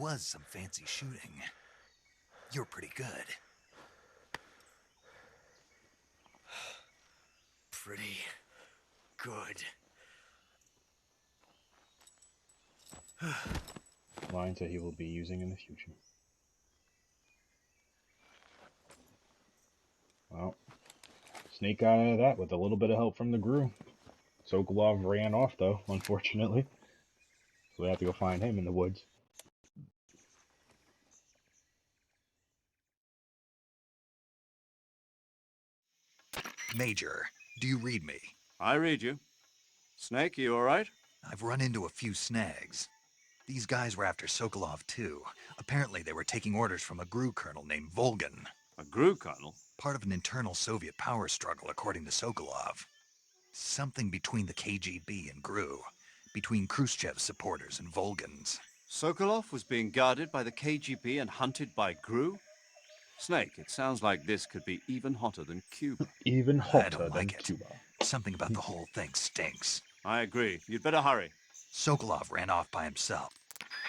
was some fancy shooting. You're pretty good. Pretty good. Lines that he will be using in the future. Well, Snake got out of that with a little bit of help from the Gru. Sokolov ran off, though, unfortunately. So we have to go find him in the woods. Major, do you read me? I read you. Snake, you alright? I've run into a few snags. These guys were after Sokolov, too. Apparently they were taking orders from a GRU colonel named Volgan. A GRU colonel? Part of an internal Soviet power struggle, according to Sokolov. Something between the KGB and GRU. Between Khrushchev's supporters and Volgan's. Sokolov was being guarded by the KGB and hunted by GRU? Snake, it sounds like this could be even hotter than Cuba. Even I hotter don't than like it. Cuba. Something about the whole thing stinks. I agree. You'd better hurry. Sokolov ran off by himself.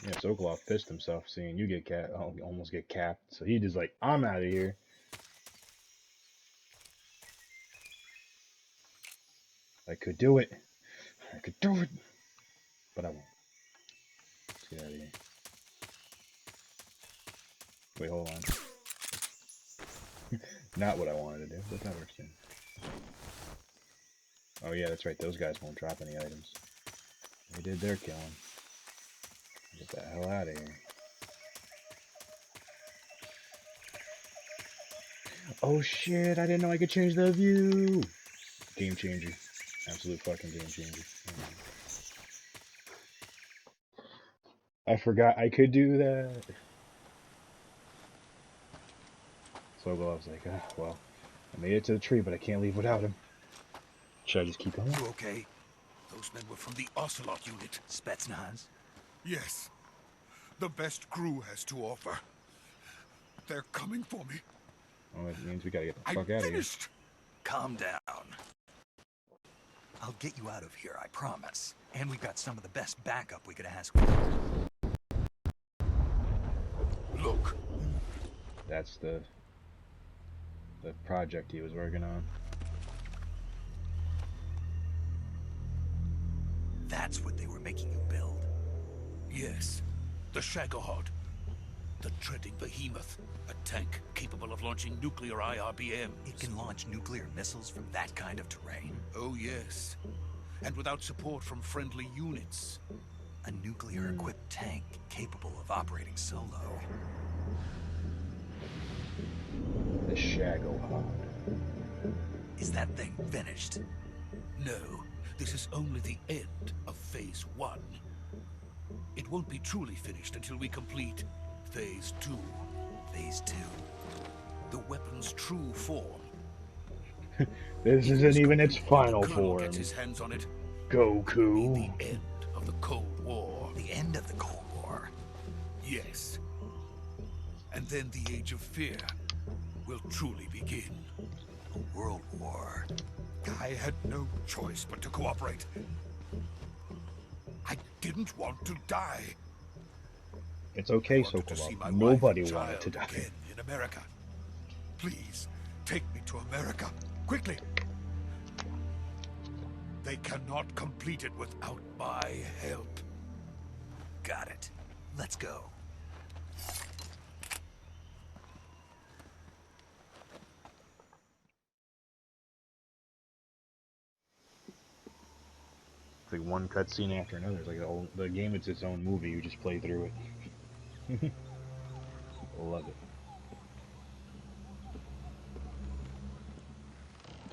Yeah, Sokolov pissed himself seeing you get almost get capped. So he just like, I'm out of here. I could do it. I could do it. But I won't. Let's get out of here. Wait, hold on. Not what I wanted to do, but that works too. Oh yeah, that's right. Those guys won't drop any items. They did their killing. Get the hell out of here. Oh shit, I didn't know I could change the view. Game changer. Absolute fucking game changer. I forgot I could do that. So I was like, ah, well, I made it to the tree, but I can't leave without him. Should I just keep going? You okay? Those men were from the Ocelot unit. Spetsnaz? Yes. The best GRU has to offer. They're coming for me. Oh, it means we gotta get the I'm fuck out of here. finished. Calm down. I'll get you out of here, I promise. And we've got some of the best backup we could ask for. Look. That's the project he was working on. That's what they were making you build? Yes. The Shagohod. The treading behemoth. A tank capable of launching nuclear IRBMs. It can launch nuclear missiles from that kind of terrain? Oh, yes. And without support from friendly units. A nuclear-equipped tank capable of operating solo. The Shagohod. Is that thing finished? No. This is only the end of Phase 1. It won't be truly finished until we complete Phase 2. Phase 2? The weapon's true form. This isn't even its final the Colonel form. gets his hands on it. Goku. The end of the Cold War. The end of the Cold War? Yes. And then the Age of Fear will truly begin. A world war. I had no choice but to cooperate. I didn't want to die. It's okay, I wanted to see my Sokolov. wife Nobody and wanted to child die. again in America. Please, take me to America. Quickly. They cannot complete it without my help. Got it. Let's go. It's like one cutscene after another. It's like the game is its own movie. You just play through it. Love it.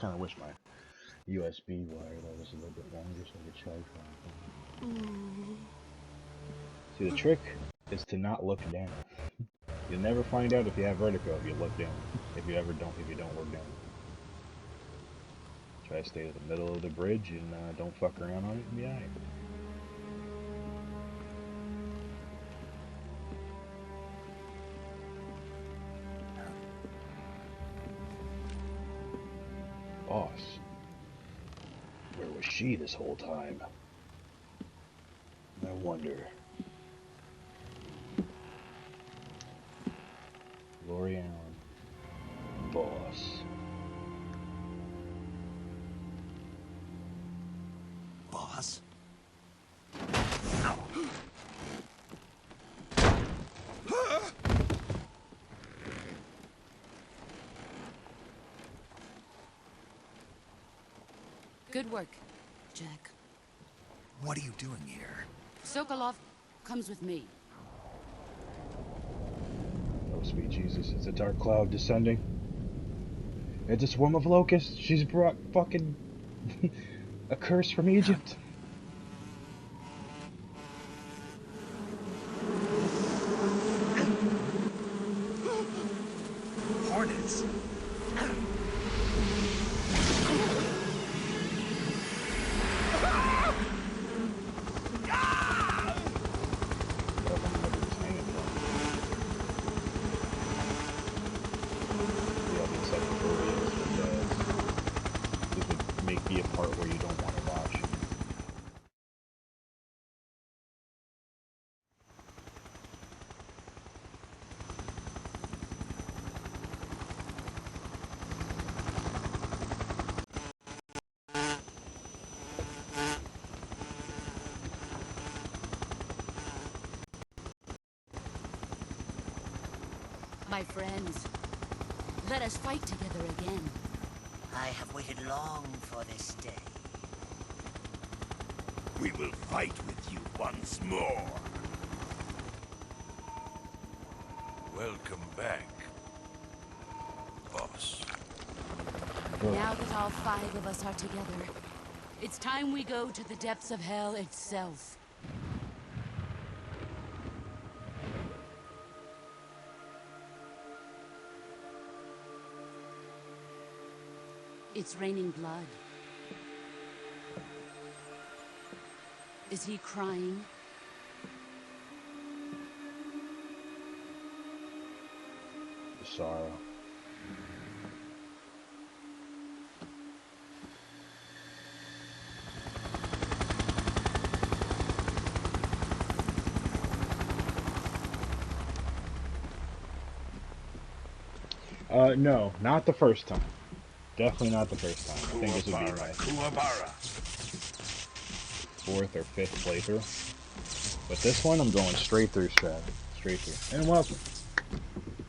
Kind of wish my USB wire was a little bit longer so I could charge my. See, the trick is to not look down. You'll never find out if you have vertigo if you look down. If you don't look down. Try to stay to the middle of the bridge and don't fuck around on it and be alright. Boss. Where was she this whole time? I wonder. Tori Allen. Boss. Boss? Good work, Jack. What are you doing here? Sokolov comes with me. Oh, sweet Jesus. It's a dark cloud descending. It's a swarm of locusts. She's brought fucking a curse from Egypt. Hornets? Be a part where you don't want to watch. My friends, let us fight together again. I have waited long for this day. We will fight with you once more. Welcome back, boss. Now that all 5 of us are together, it's time we go to the depths of hell itself. It's raining blood. Is he crying? The sorrow. No, not the first time. Definitely not the first time. I think this would be my 4th or 5th playthrough. But this one, I'm going straight through strat. Straight through. And welcome.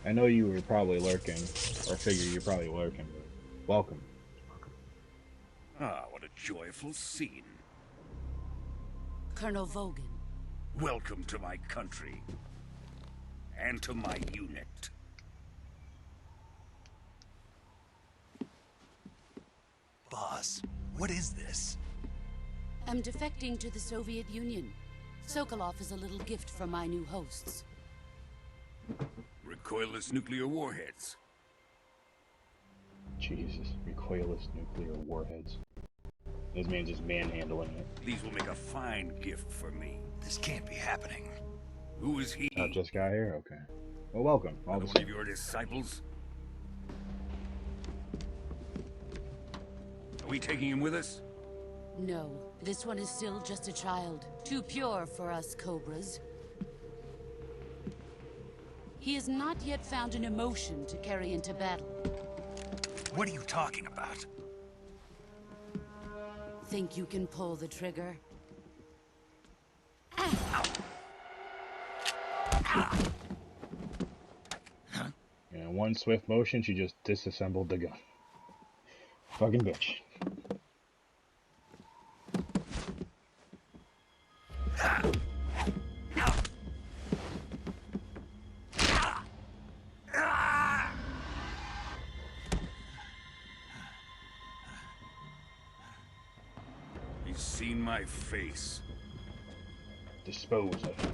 I know you were probably lurking, or figure you're probably lurking, but welcome. Ah, what a joyful scene. Colonel Vogan. Welcome to my country. And to my unit. Boss, what is this? I'm defecting to the Soviet Union. Sokolov is a little gift from my new hosts. Recoilless nuclear warheads. Jesus, recoilless nuclear warheads. This man's just manhandling it. These will make a fine gift for me. This can't be happening. Who is he? Just got here? Okay. Well, welcome. All the One same. of your disciples? Are we taking him with us? No, this one is still just a child. Too pure for us Cobras. He has not yet found an emotion to carry into battle. What are you talking about? Think you can pull the trigger? In one swift motion, she just disassembled the gun. Fucking bitch. He's seen my face. Dispose of him.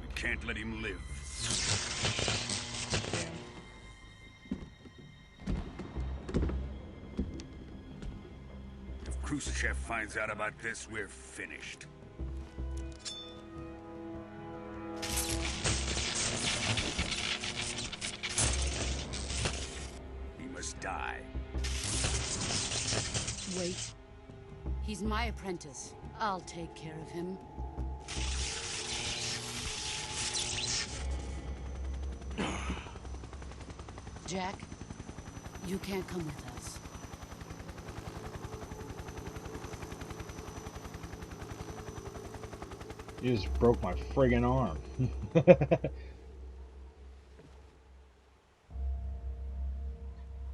We can't let him live. If Khrushchev finds out about this, we're finished. He must die. Wait. He's my apprentice. I'll take care of him. Jack, you can't come with us. You just broke my friggin' arm.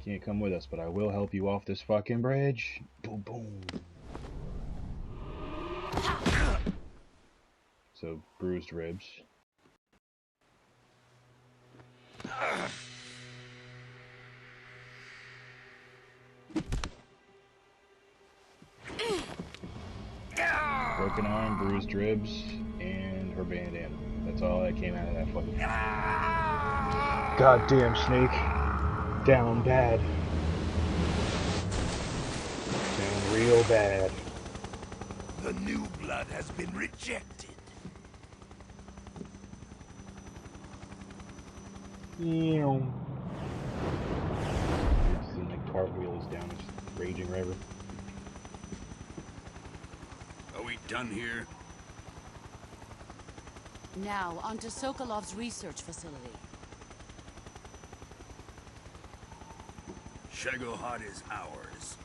Can't come with us, but I will help you off this fucking bridge. Boom, boom. So, bruised ribs. Broken arm, bruised ribs, and her bandana. That's all that came out of that fucking... Goddamn Snake. Down bad. Down real bad. The new blood has been rejected. Ew. And the cartwheel is down this raging river. Are we done here? Now, onto Sokolov's research facility. Shagohod is ours.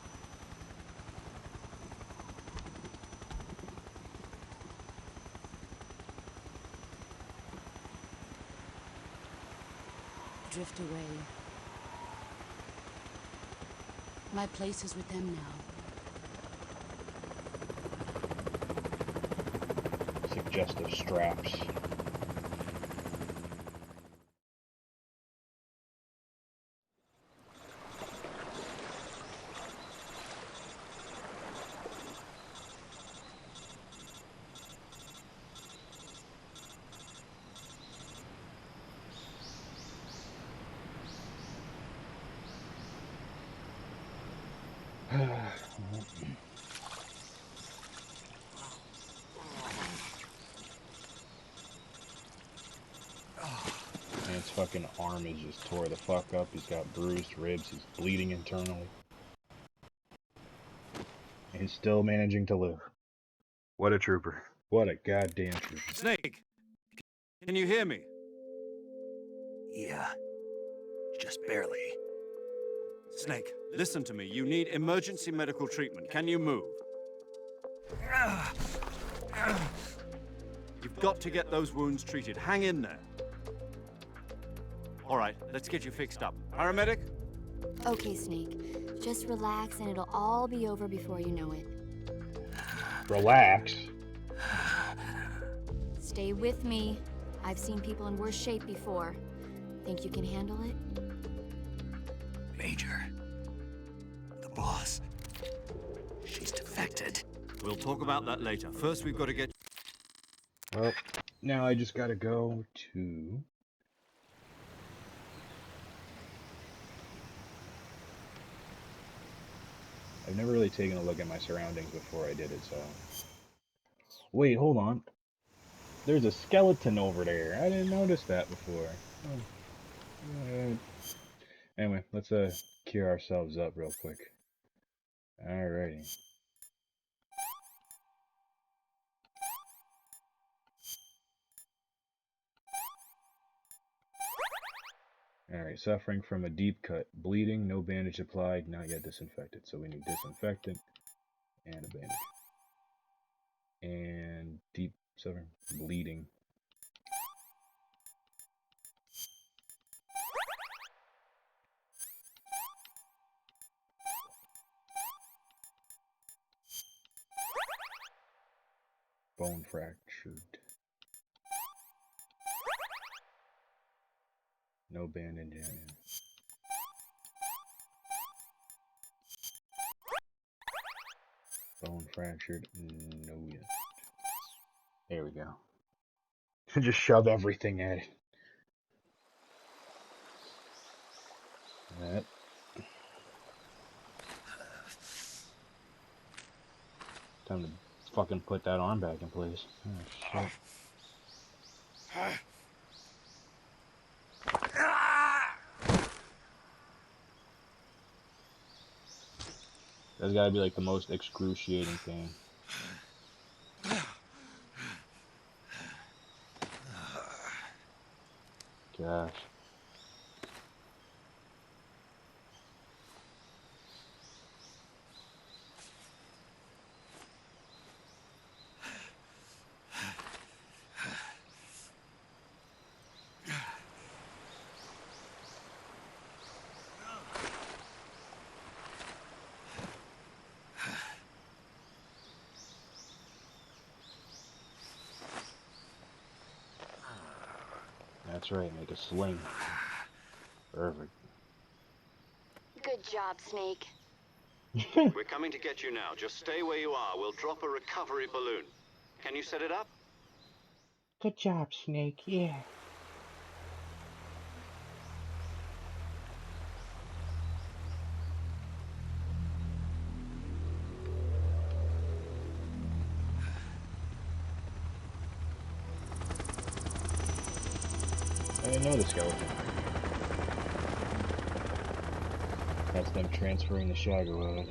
Drift away. My place is with them now. Suggestive straps. Man's fucking arm is just tore the fuck up. He's got bruised ribs. He's bleeding internally. And he's still managing to live. What a trooper. What a goddamn trooper. Snake, can you hear me? Yeah. Just barely. Snake, listen to me. You need emergency medical treatment. Can you move? You've got to get those wounds treated. Hang in there. All right, let's get you fixed up. Paramedic? Okay, Snake. Just relax and it'll all be over before you know it. Relax. Stay with me. I've seen people in worse shape before. Think you can handle it? Major. The boss. She's defected. We'll talk about that later. First, we've got to get... Well, now I just gotta go to... I've never really taken a look at my surroundings before I did it, so... Wait, hold on. There's a skeleton over there. I didn't notice that before. Oh. Anyway, let's cure ourselves up real quick. Alrighty. Alright, suffering from a deep cut. Bleeding, no bandage applied, not yet disinfected. So we need disinfectant and a bandage. And deep suffering, bleeding. Bone fractured. No bandage in. Bone fractured. No yet. There we go. Just shove everything at it. That. Time to fucking put that arm back in place. Oh, shit. That's gotta be like the most excruciating pain. Gosh. That's right, make a sling. Perfect. Good job, Snake. We're coming to get you now. Just stay where you are. We'll drop a recovery balloon. Can you set it up? Good job, Snake, yeah. I didn't know the skeleton. That's them transferring the Shagohod.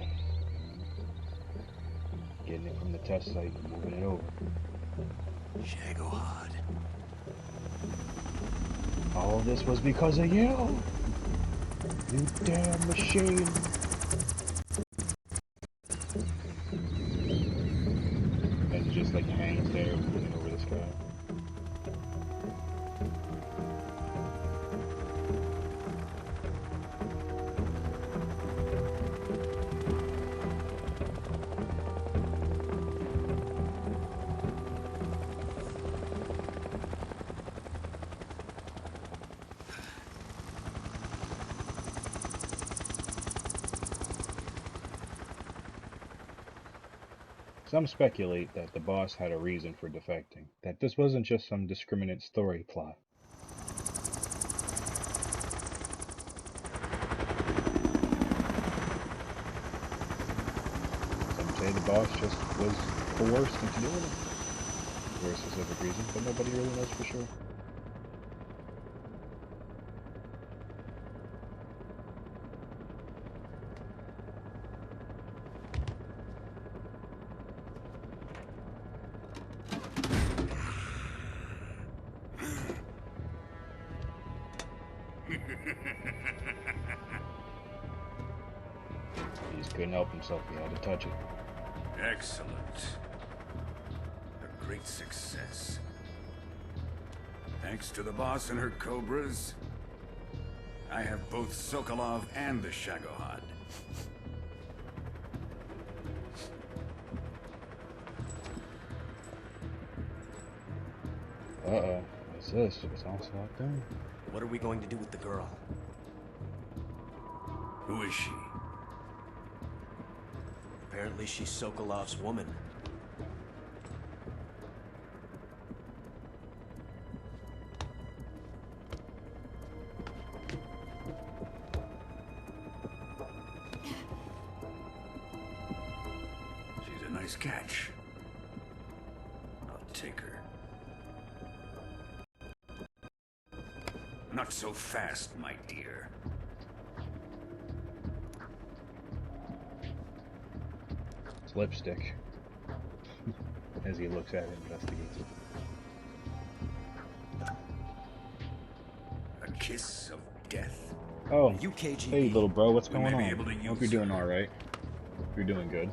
Getting it from the test site and moving it over. Shagohod. All this was because of you! You damn machine! And it just like hangs there, moving over the sky. Some speculate that the boss had a reason for defecting, that this wasn't just some discriminate story plot. Some say the boss just was coerced into doing it for a specific reason, but nobody really knows for sure. He just couldn't help himself, he had to touch it. Excellent. A great success. Thanks to the boss and her cobras, I have both Sokolov and the Shagohod. Uh-oh, what's this? It's also out there. What are we going to do with the girl? Who is she? Apparently she's Sokolov's woman. She's a nice catch. I'll take her. Not so fast, my dear. It's lipstick. As he looks at it, investigates it. A kiss of death? Oh, UKGB. hey little bro, what's We going may be on? able to Hope use you're doing her. alright. You're doing good.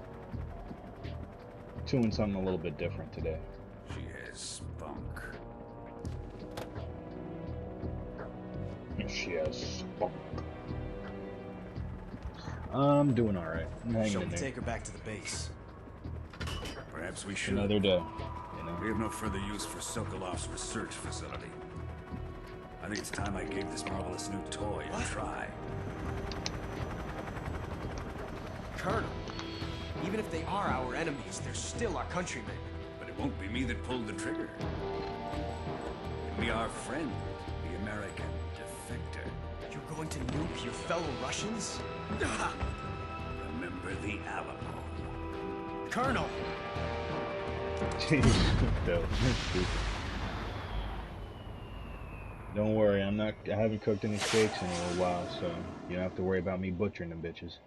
Doing something a little bit different today. She has spunk. She has spunk. I'm doing alright. I'm hanging Shall in we there. take her back to the base? Perhaps we should. Another day. You know? We have no further use for Sokolov's research facility. I think it's time I gave this marvelous new toy a try. Colonel, even if they are our enemies, they're still our countrymen. But it won't be me that pulled the trigger. It'll be our friend, the American defector. You're going to nuke your fellow Russians? Remember the Alamo. Colonel! Jeez, Bill, you're stupid. Don't worry, I haven't cooked any steaks in a little while, so you don't have to worry about me butchering them bitches.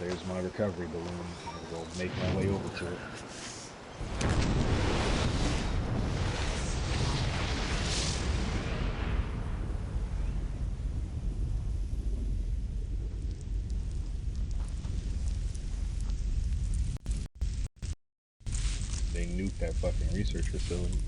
There's my recovery balloon. I'll make my way over to it. They nuked that fucking research facility.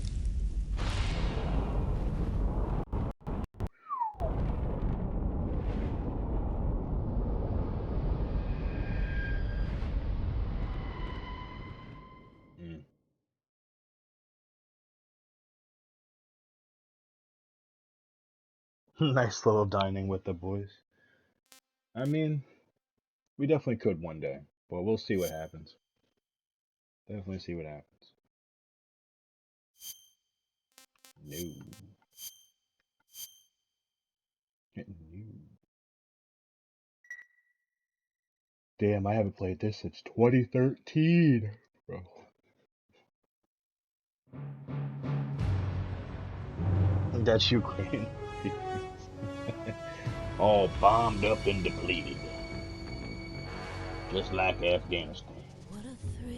Nice little dining with the boys. I mean, we definitely could one day, but we'll see what happens. Definitely see what happens. No. No. Damn, I haven't played this since 2013, bro. That's Ukraine. All bombed up and depleted. Just like Afghanistan. What a thrill,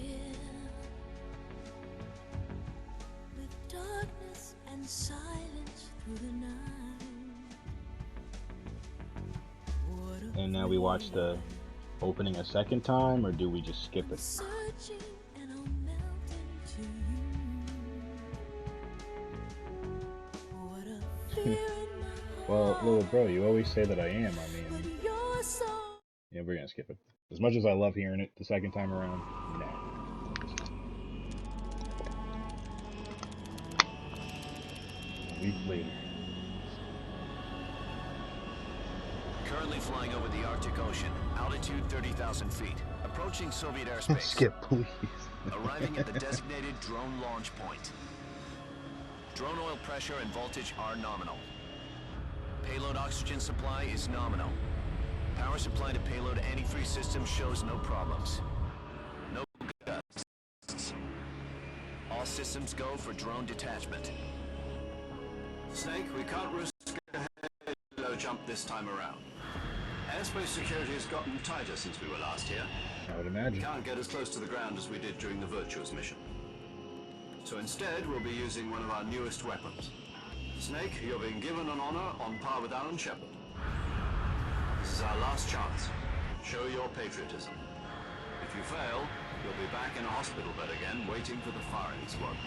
with darkness and silence through the night. What a And now we watch the opening a second time, or do we just skip it? searching and I'll melt into you. What a fear in my Well, little bro, you always say that I am. I mean, when you're so yeah, we're gonna skip it. As much as I love hearing it the second time around, nah. A week later. Currently flying over the Arctic Ocean, altitude 30,000 feet. Approaching Soviet airspace. Skip, please. Arriving at the designated drone launch point. Drone oil pressure and voltage are nominal. Payload oxygen supply is nominal. Power supply to payload antifreeze system shows no problems. No gusts. All systems go for drone detachment. Snake, we can't risk a halo jump this time around. Airspace security has gotten tighter since we were last here. I would We imagine. can't get as close to the ground as we did during the Virtuous mission. So instead, we'll be using one of our newest weapons. Snake, you're being given an honor on par with Alan Shepard. This is our last chance. Show your patriotism. If you fail, you'll be back in a hospital bed again, waiting for the firing squad.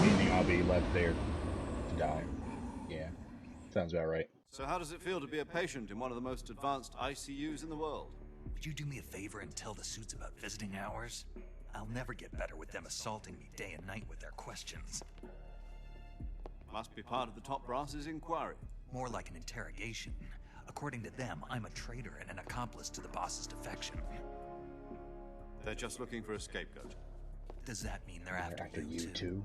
Meaning I'll be left there to die. Yeah, sounds about right. So how does it feel to be a patient in one of the most advanced ICUs in the world? Would you do me a favor and tell the suits about visiting hours? I'll never get better with them assaulting me day and night with their questions. Must be part of the top brass's inquiry. More like an interrogation. According to them, I'm a traitor and an accomplice to the boss's defection. They're just looking for a scapegoat. Does that mean they're after you too?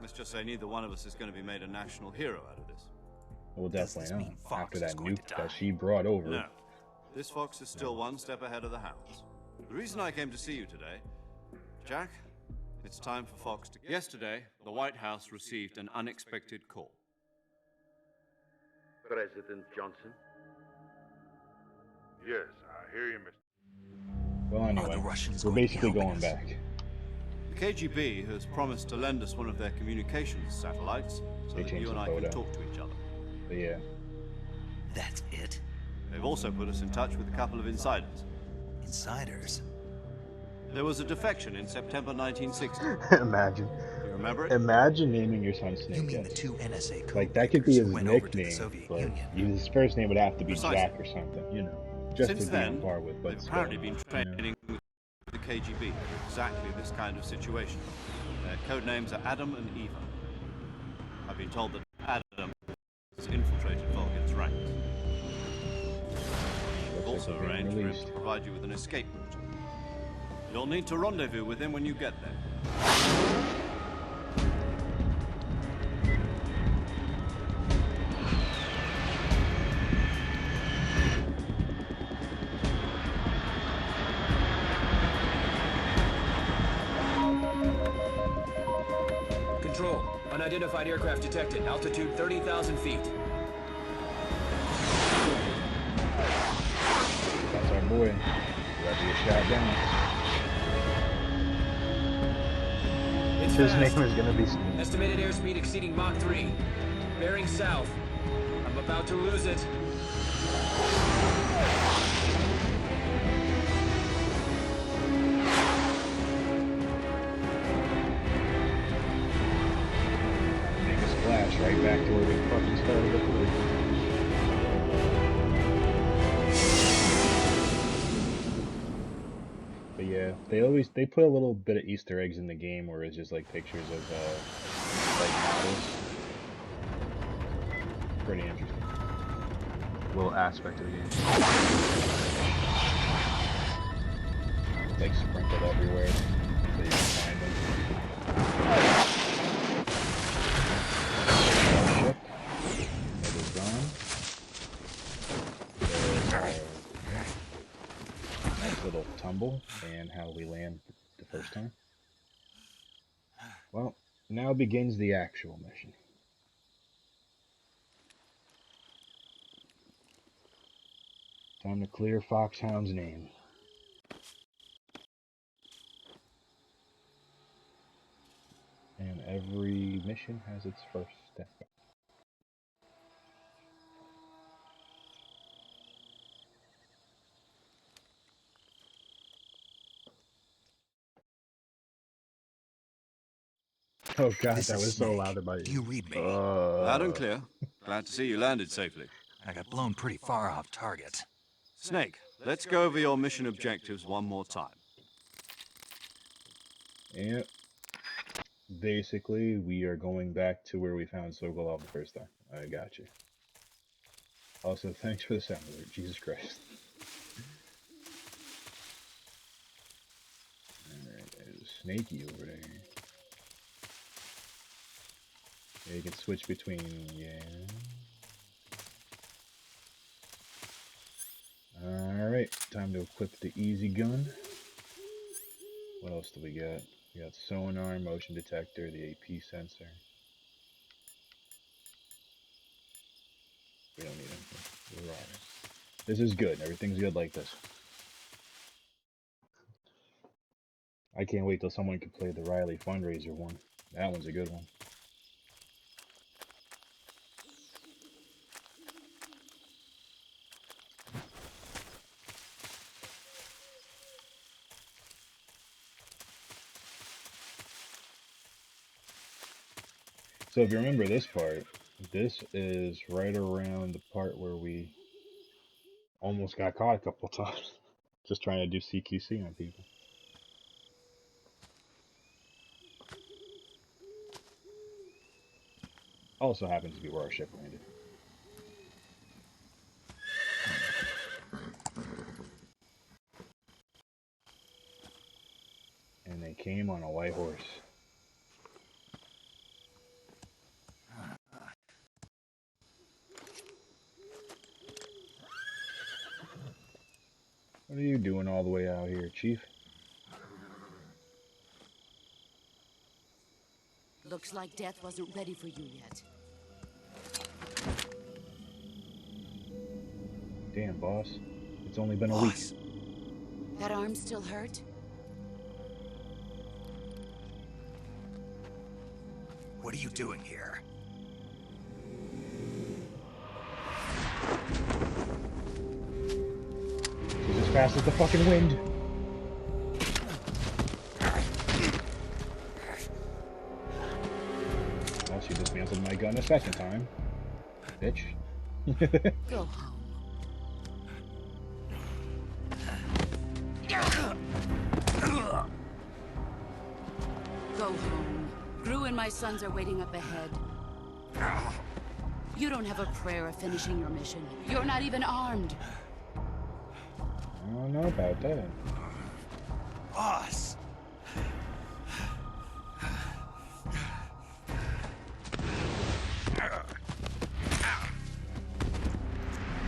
Let's just say neither one of us is going to be made a national hero out of this. We'll definitely know. Fox After that is going nuke to that die? she brought over. No. This Fox is still one step ahead of the hounds. The reason I came to see you today, Jack, it's time for Fox to... Yesterday, the White House received an unexpected call. President Johnson? Yes, I hear you, Mr. Well, anyway, we're basically going back. The KGB has promised to lend us one of their communications satellites so They that changed you and the I photo. can talk to each other. But yeah. That's it? They've also put us in touch with a couple of insiders. Insiders? There was a defection in September 1960. Imagine. You remember it? Imagine naming your son Snake. You mean yes. the two NSA code Like, that could be his breakers who went over to the nickname, Soviet but Union. his first name would have to be Precisely. Jack or something, you know. Just Since to be on then, par with, but they've still, apparently been you know. training with the KGB for exactly this kind of situation. Their code names are Adam and Eva. I've been told that Adam has infiltrated Vulcan's ranks. We've Looks also like they're being arranged for him released. to provide you with an escape route. You'll need to rendezvous with him when you get there. Control. Unidentified aircraft detected. Altitude 30,000 feet. That's our boy. About to get shot down. It's His fast. name is gonna be Snake. Estimated airspeed exceeding Mach 3. Bearing south. I'm about to lose it. Make a splash right back to where we fucking started the footage. But yeah, they put a little bit of Easter eggs in the game where it's just like pictures of like models. Pretty interesting. Little aspect of the game. Like sprinkled everywhere, so you can find them. Ship. It is gone. There's nice little tumble and how we land the first time. Well, now begins the actual mission. Time to clear Foxhound's name. And every mission has its first step. Oh god, This that is was so Snake. loud in my ears. Do you read me? Loud and clear. Glad to see you landed safely. I got blown pretty far off target. Snake, let's go over your mission objectives one more time. Yep. Basically, we are going back to where we found Sokolov the first time. I got you. Also, thanks for the sound alert. Jesus Christ. Alright, there's Snakey over there. Yeah, you can switch between, yeah. Alright, time to equip the easy gun. What else do we got? We got sonar, motion detector, the AP sensor. We don't need anything. We're alright. This is good. Everything's good like this. I can't wait till someone can play the Riley fundraiser one. That one's a good one. So if you remember this part, this is right around the part where we almost got caught a couple times. Just trying to do CQC on people. Also happens to be where our ship landed. And they came on a white horse. What are you doing all the way out here, Chief? Looks like death wasn't ready for you yet. Damn, boss. It's only been a week. That arm still hurt? What are you doing here? She's as fast as the fucking wind. Well, she dismantled my gun a second time. Bitch. Go home. Go home. Gru and my sons are waiting up ahead. You don't have a prayer of finishing your mission. You're not even armed. I don't know about that. Boss!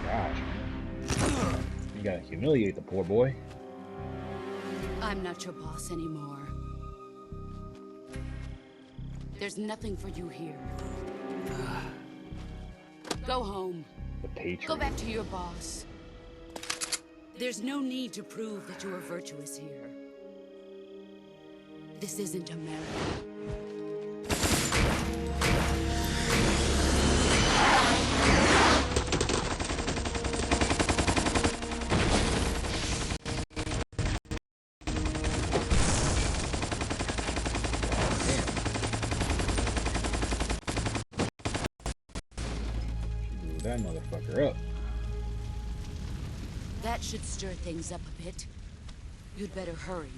Gosh. You gotta humiliate the poor boy. I'm not your boss anymore. There's nothing for you here. Go home. The Patriot. Go back to your boss. There's no need to prove that you are virtuous here. This isn't America. That motherfucker up. That should stir things up a bit. You'd better hurry.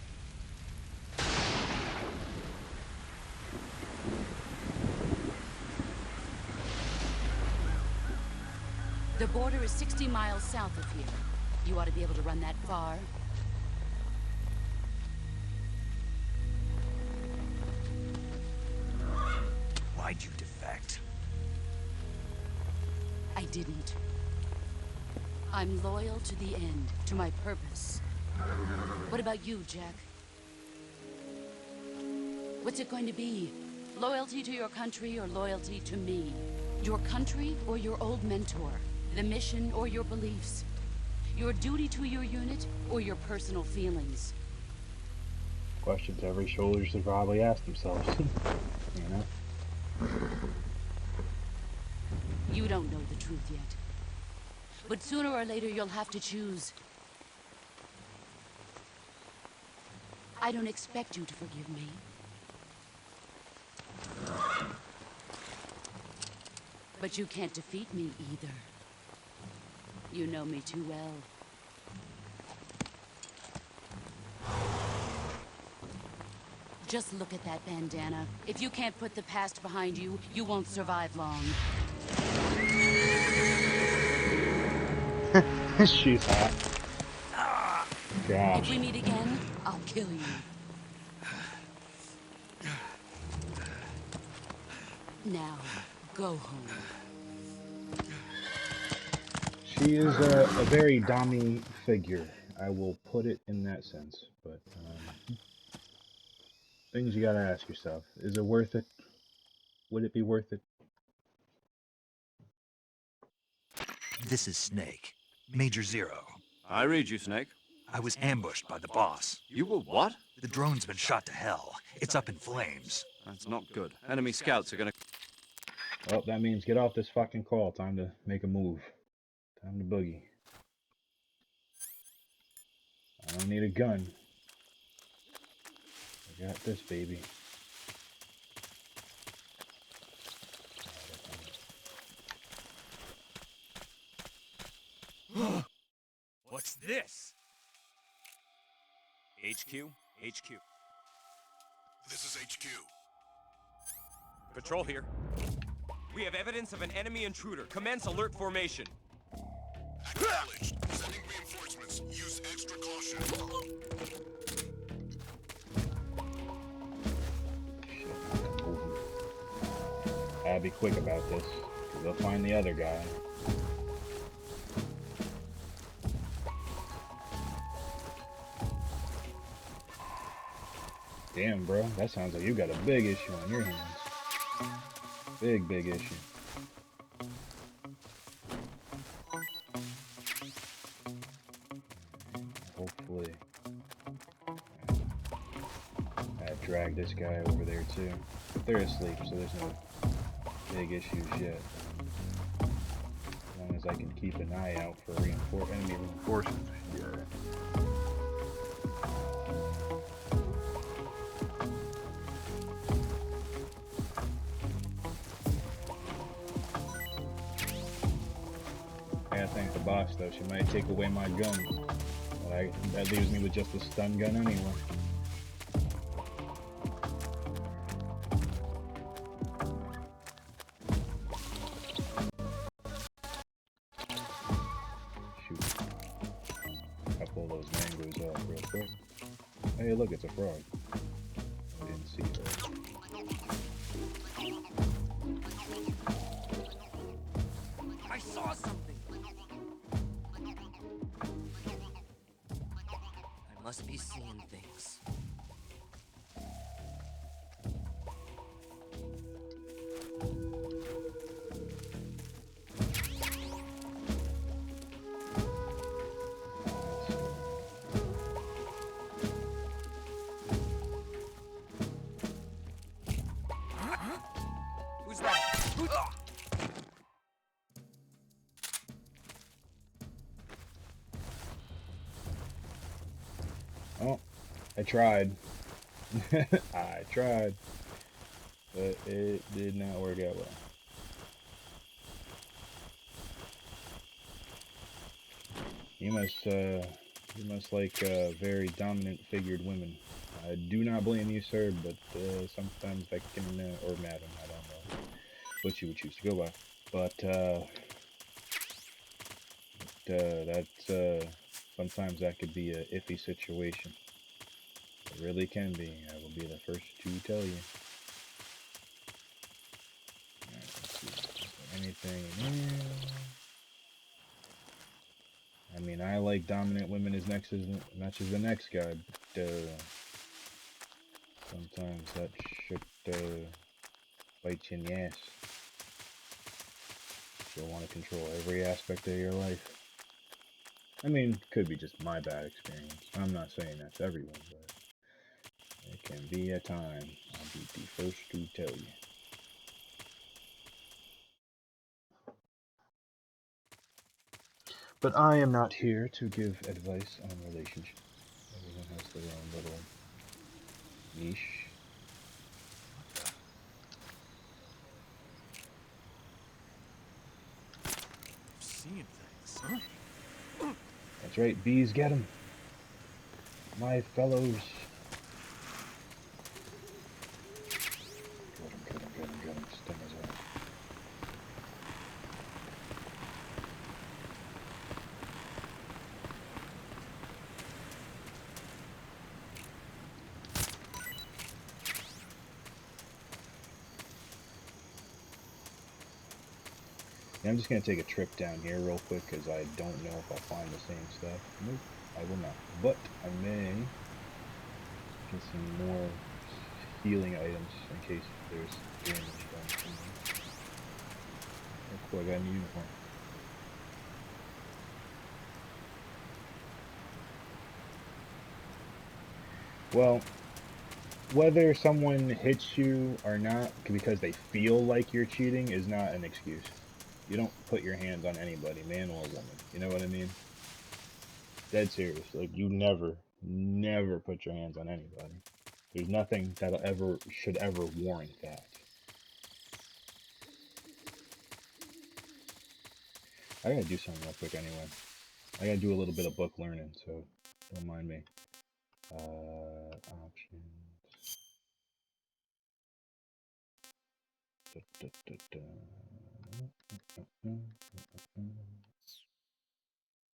The border is 60 miles south of here. You ought to be able to run that far. Why'd you defect? I didn't. I'm loyal to the end, to my purpose. What about you, Jack? What's it going to be? Loyalty to your country or loyalty to me? Your country or your old mentor? The mission or your beliefs? Your duty to your unit or your personal feelings? Questions every soldier should probably ask themselves. You know? You don't know the truth yet. But sooner or later you'll have to choose. I don't expect you to forgive me. But you can't defeat me either. You know me too well. Just look at that bandana. If you can't put the past behind you, you won't survive long. She's hot. Gosh. If we meet again, I'll kill you. Now, go home. She is a very dummy figure. I will put it in that sense. But things you gotta ask yourself: is it worth it? Would it be worth it? This is Snake. Major Zero. I read you, Snake. I was ambushed by the boss. You were what? The drone's been shot to hell. It's up in flames. That's not good. Enemy scouts are gonna... Well, that means get off this fucking call. Time to make a move. Time to boogie. I don't need a gun. I got this, baby. What's this? HQ? HQ. This is HQ. Patrol here. We have evidence of an enemy intruder. Commence alert formation. Acknowledged. Sending reinforcements. Use extra caution. I'll be quick about this, because they'll find the other guy. Damn, bro, that sounds like you got a big issue on your hands. Big issue. Hopefully, I drag this guy over there too. They're asleep, so there's no big issues yet. As long as I can keep an eye out for enemy reinforcements. Yeah. Thank the boss though. She might take away my gun, but that leaves me with just a stun gun anyway. Shoot! I pull those mangoes off real quick. Hey, look, it's a frog. I didn't see her. I saw something. I must be seeing things. Who's that? Oh, I tried. I tried, but it did not work out well. You must like very dominant figured women. I do not blame you, sir, but sometimes that can, or madam, I don't know what you would choose to go by. But that's sometimes that could be a iffy situation. It really can be. I will be the first to tell you. Alright, let's see. Is there anything in here? I mean, I like dominant women as much as the next guy, but sometimes that shit bite you in the ass. You'll want to control every aspect of your life. I mean, could be just my bad experience. I'm not saying that's everyone, but it can be a time. I'll be the first to tell you. But I am not here to give advice on relationships. Everyone has their own little niche. Seeing things, huh? That's right, bees get 'em. My fellows. Get 'em. Stingers out. Yeah, I'm just going to take a trip down here real quick because I don't know if I'll find the same stuff. Nope, I will not. But I may get some more healing items in case there's damage done to me. Oh, cool, I got a new uniform. Well, whether someone hits you or not because they feel like you're cheating is not an excuse. You don't put your hands on anybody, man or woman. You know what I mean? Dead serious. Like, you never put your hands on anybody. There's nothing that should ever warrant that. I gotta do something real quick anyway. I gotta do a little bit of book learning, so don't mind me. Options.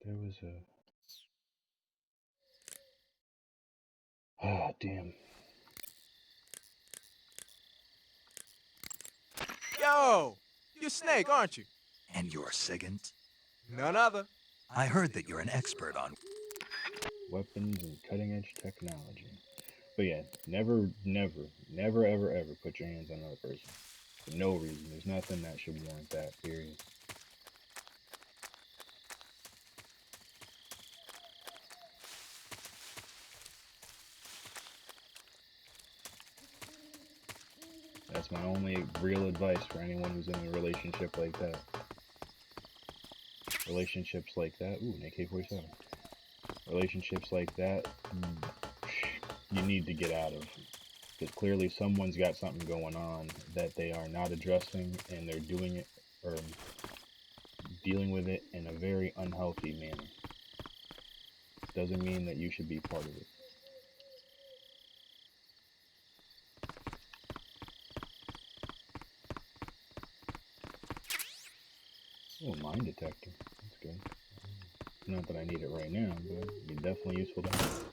There was a... Ah, damn. Yo! You're Snake, aren't you? And you're Sigint? None other. I heard that you're an expert on weapons and cutting-edge technology. But yeah, never, ever put your hands on another person. For no reason. There's nothing that should warrant that, period. That's my only real advice for anyone who's in a relationship like that. Relationships like that, ooh, an AK-47. Relationships like that, you need to get out of. Because clearly someone's got something going on that they are not addressing, and they're doing it, or dealing with it in a very unhealthy manner. Doesn't mean that you should be part of it. Oh, mine detector. That's good. Not that I need it right now, but it'd be definitely useful to have.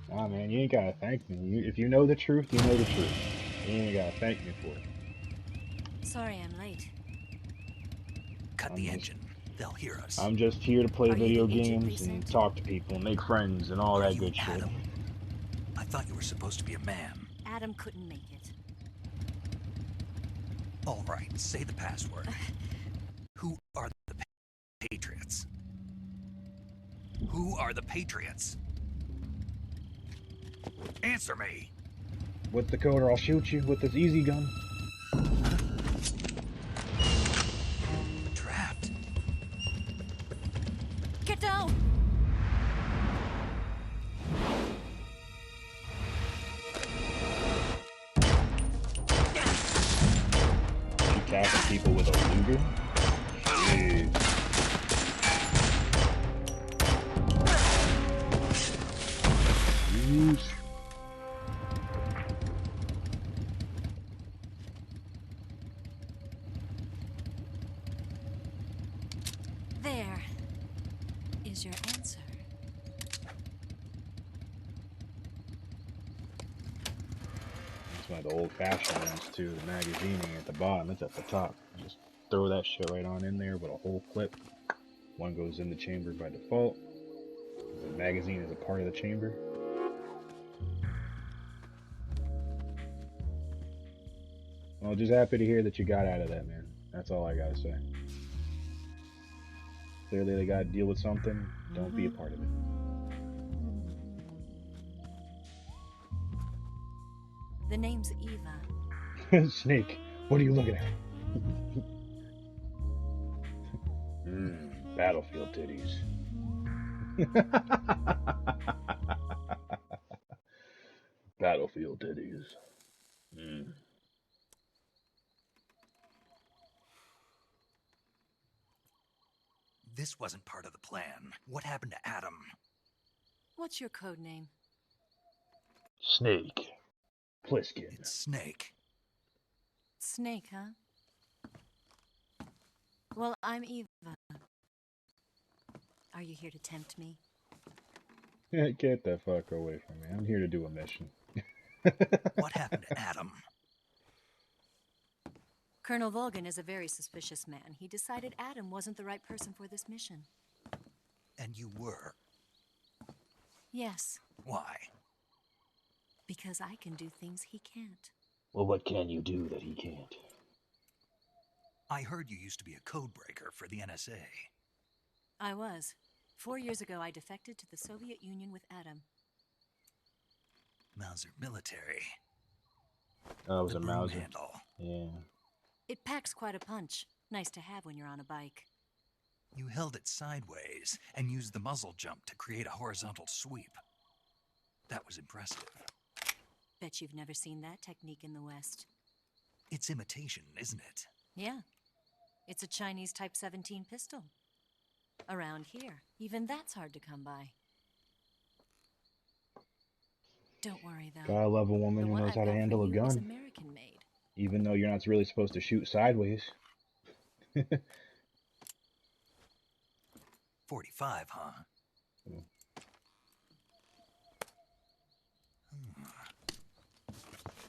Nah, man, you ain't gotta thank me. If you know the truth, you know the truth. You ain't gotta thank me for it. Sorry I'm late. Cut the engine. They'll hear us. I'm just here to play video games and talk to people, make friends, and all that good shit. I thought you were supposed to be a man. Adam couldn't make it. All right, say the password. Who are the Patriots? Who are the Patriots? Answer me. What's the code or I'll shoot you with this easy gun. Trapped. Get down! too? Jeez. Jeez. There is your answer. It's one of the old-fashioned ones too. The magazining at the bottom, it's at the top. Just throw that shit right on in there with a whole clip. One goes in the chamber by default. The magazine is a part of the chamber. Well, just happy to hear that you got out of that, man. That's all I gotta say. Clearly they gotta deal with something. Don't be a part of it. The name's Eva. Snake, what are you looking at? Battlefield titties. Battlefield titties. This wasn't part of the plan. What happened to Adam? What's your code name? Snake. Pliskin. It's Snake. Snake, huh? Well, I'm Eva. Are you here to tempt me? Get the fuck away from me. I'm here to do a mission. What happened to Adam? Colonel Volgan is a very suspicious man. He decided Adam wasn't the right person for this mission. And you were? Yes. Why? Because I can do things he can't. Well, what can you do that he can't? I heard you used to be a codebreaker for the NSA. I was. 4 years ago, I defected to the Soviet Union with Adam. Mauser military. Oh, it was the a broom Mauser. handle. Yeah. It packs quite a punch. Nice to have when you're on a bike. You held it sideways and used the muzzle jump to create a horizontal sweep. That was impressive. Bet you've never seen that technique in the West. It's imitation, isn't it? Yeah. It's a Chinese Type 17 pistol. Around here, even that's hard to come by. Don't worry, though. Gotta love a woman The who one knows I've how to got for handle a you is gun. American-made. Even though you're not really supposed to shoot sideways. 45, huh?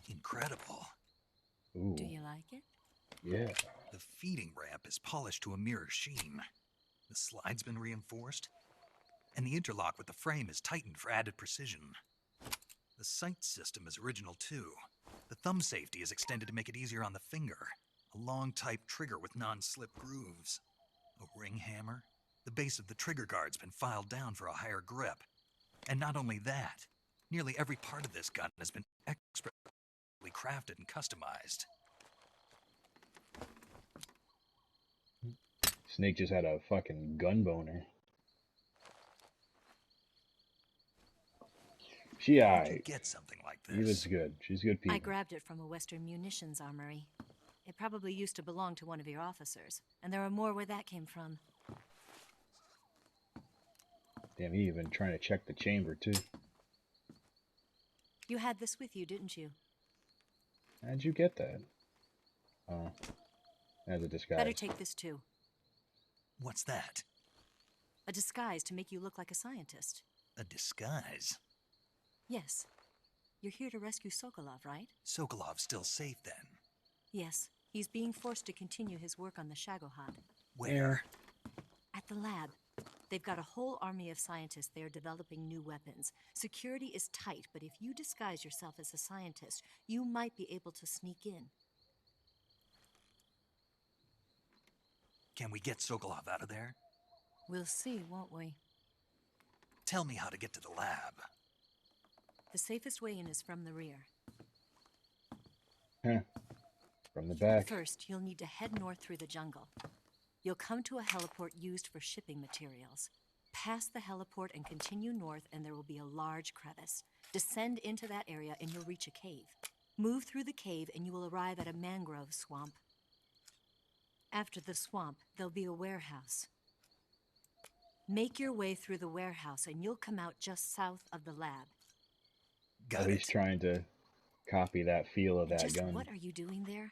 Incredible. Ooh. Do you like it? Yeah. The feeding ramp is polished to a mirror sheen. The slide's been reinforced, and the interlock with the frame is tightened for added precision. The sight system is original too. The thumb safety is extended to make it easier on the finger. A long type trigger with non-slip grooves. A ring hammer. The base of the trigger guard's been filed down for a higher grip. And not only that, nearly every part of this gun has been expertly crafted and customized. Snake just had a fucking gun boner. She How'd you get something like this? Eva's good. She's good people. I grabbed it from a Western munitions armory. It probably used to belong to one of your officers, and there are more where that came from. Damn, he even trying to check the chamber too. You had this with you, didn't you? How'd you get that? Oh, as a disguise. Better take this too. What's that? A disguise to make you look like a scientist. A disguise? Yes. You're here to rescue Sokolov, right? Sokolov's still safe then? Yes. He's being forced to continue his work on the Shagohod. Where? At the lab. They've got a whole army of scientists there developing new weapons. Security is tight, but if you disguise yourself as a scientist, you might be able to sneak in. Can we get Sokolov out of there? We'll see, won't we? Tell me how to get to the lab. The safest way in is from the rear. From the back. First, you'll need to head north through the jungle. You'll come to a heliport used for shipping materials. Pass the heliport and continue north, and there will be a large crevice. Descend into that area and you'll reach a cave. Move through the cave and you will arrive at a mangrove swamp. After the swamp, there'll be a warehouse. Make your way through the warehouse and you'll come out just south of the lab. Oh, he's trying to copy that feel of that just gun. What are you doing there?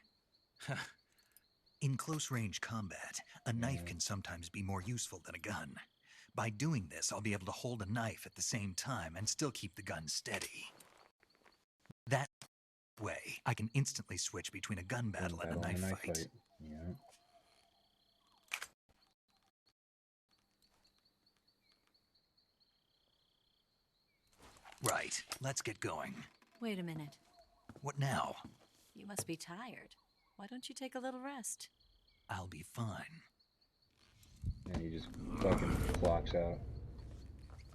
In close-range combat, a knife can sometimes be more useful than a gun. By doing this, I'll be able to hold a knife at the same time and still keep the gun steady. That way, I can instantly switch between a gun battle and a knife fight. Yeah. Right, let's get going. Wait a minute. What now? You must be tired. Why don't you take a little rest? I'll be fine. And he just fucking clocks out.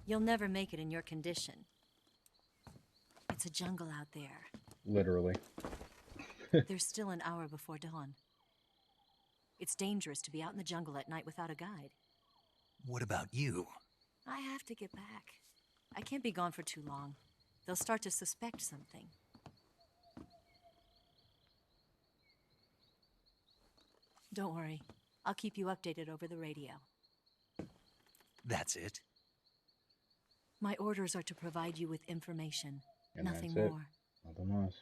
You'll never make it in your condition. It's a jungle out there. Literally. There's still an hour before dawn. It's dangerous to be out in the jungle at night without a guide. What about you? I have to get back. I can't be gone for too long. They'll start to suspect something. Don't worry. I'll keep you updated over the radio. That's it? My orders are to provide you with information. And nothing that's more. It. Nothing else.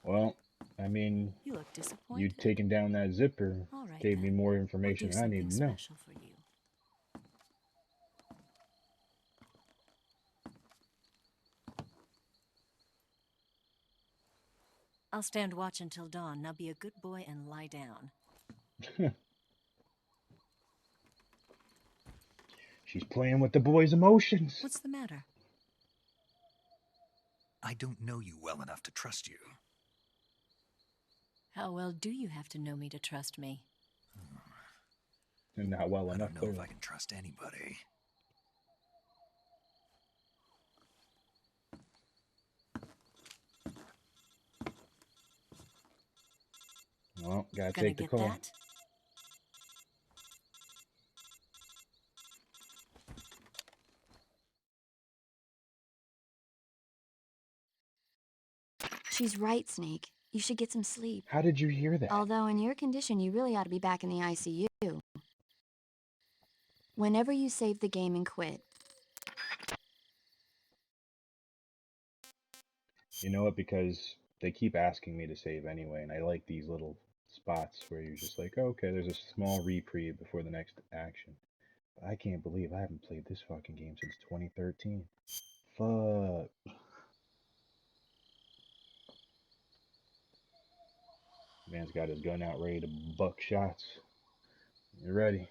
Well, I mean, you look disappointed. You taking down that zipper gave me more information I need to know. Special for you. I'll stand watch until dawn. Now be a good boy and lie down. She's playing with the boy's emotions. What's the matter? I don't know you well enough to trust you. How well do you have to know me to trust me? Not well enough. I don't know if I can trust anybody. Well, gotta take the call. That? She's right, Snake. You should get some sleep. How did you hear that? Although in your condition, you really ought to be back in the ICU. Whenever you save the game and quit. You know what? Because they keep asking me to save anyway, and I like these little spots where you're just like, oh, okay, there's a small reprieve before the next action. But I can't believe I haven't played this fucking game since 2013. Fuck. Man's got his gun out ready to buck shots. You ready?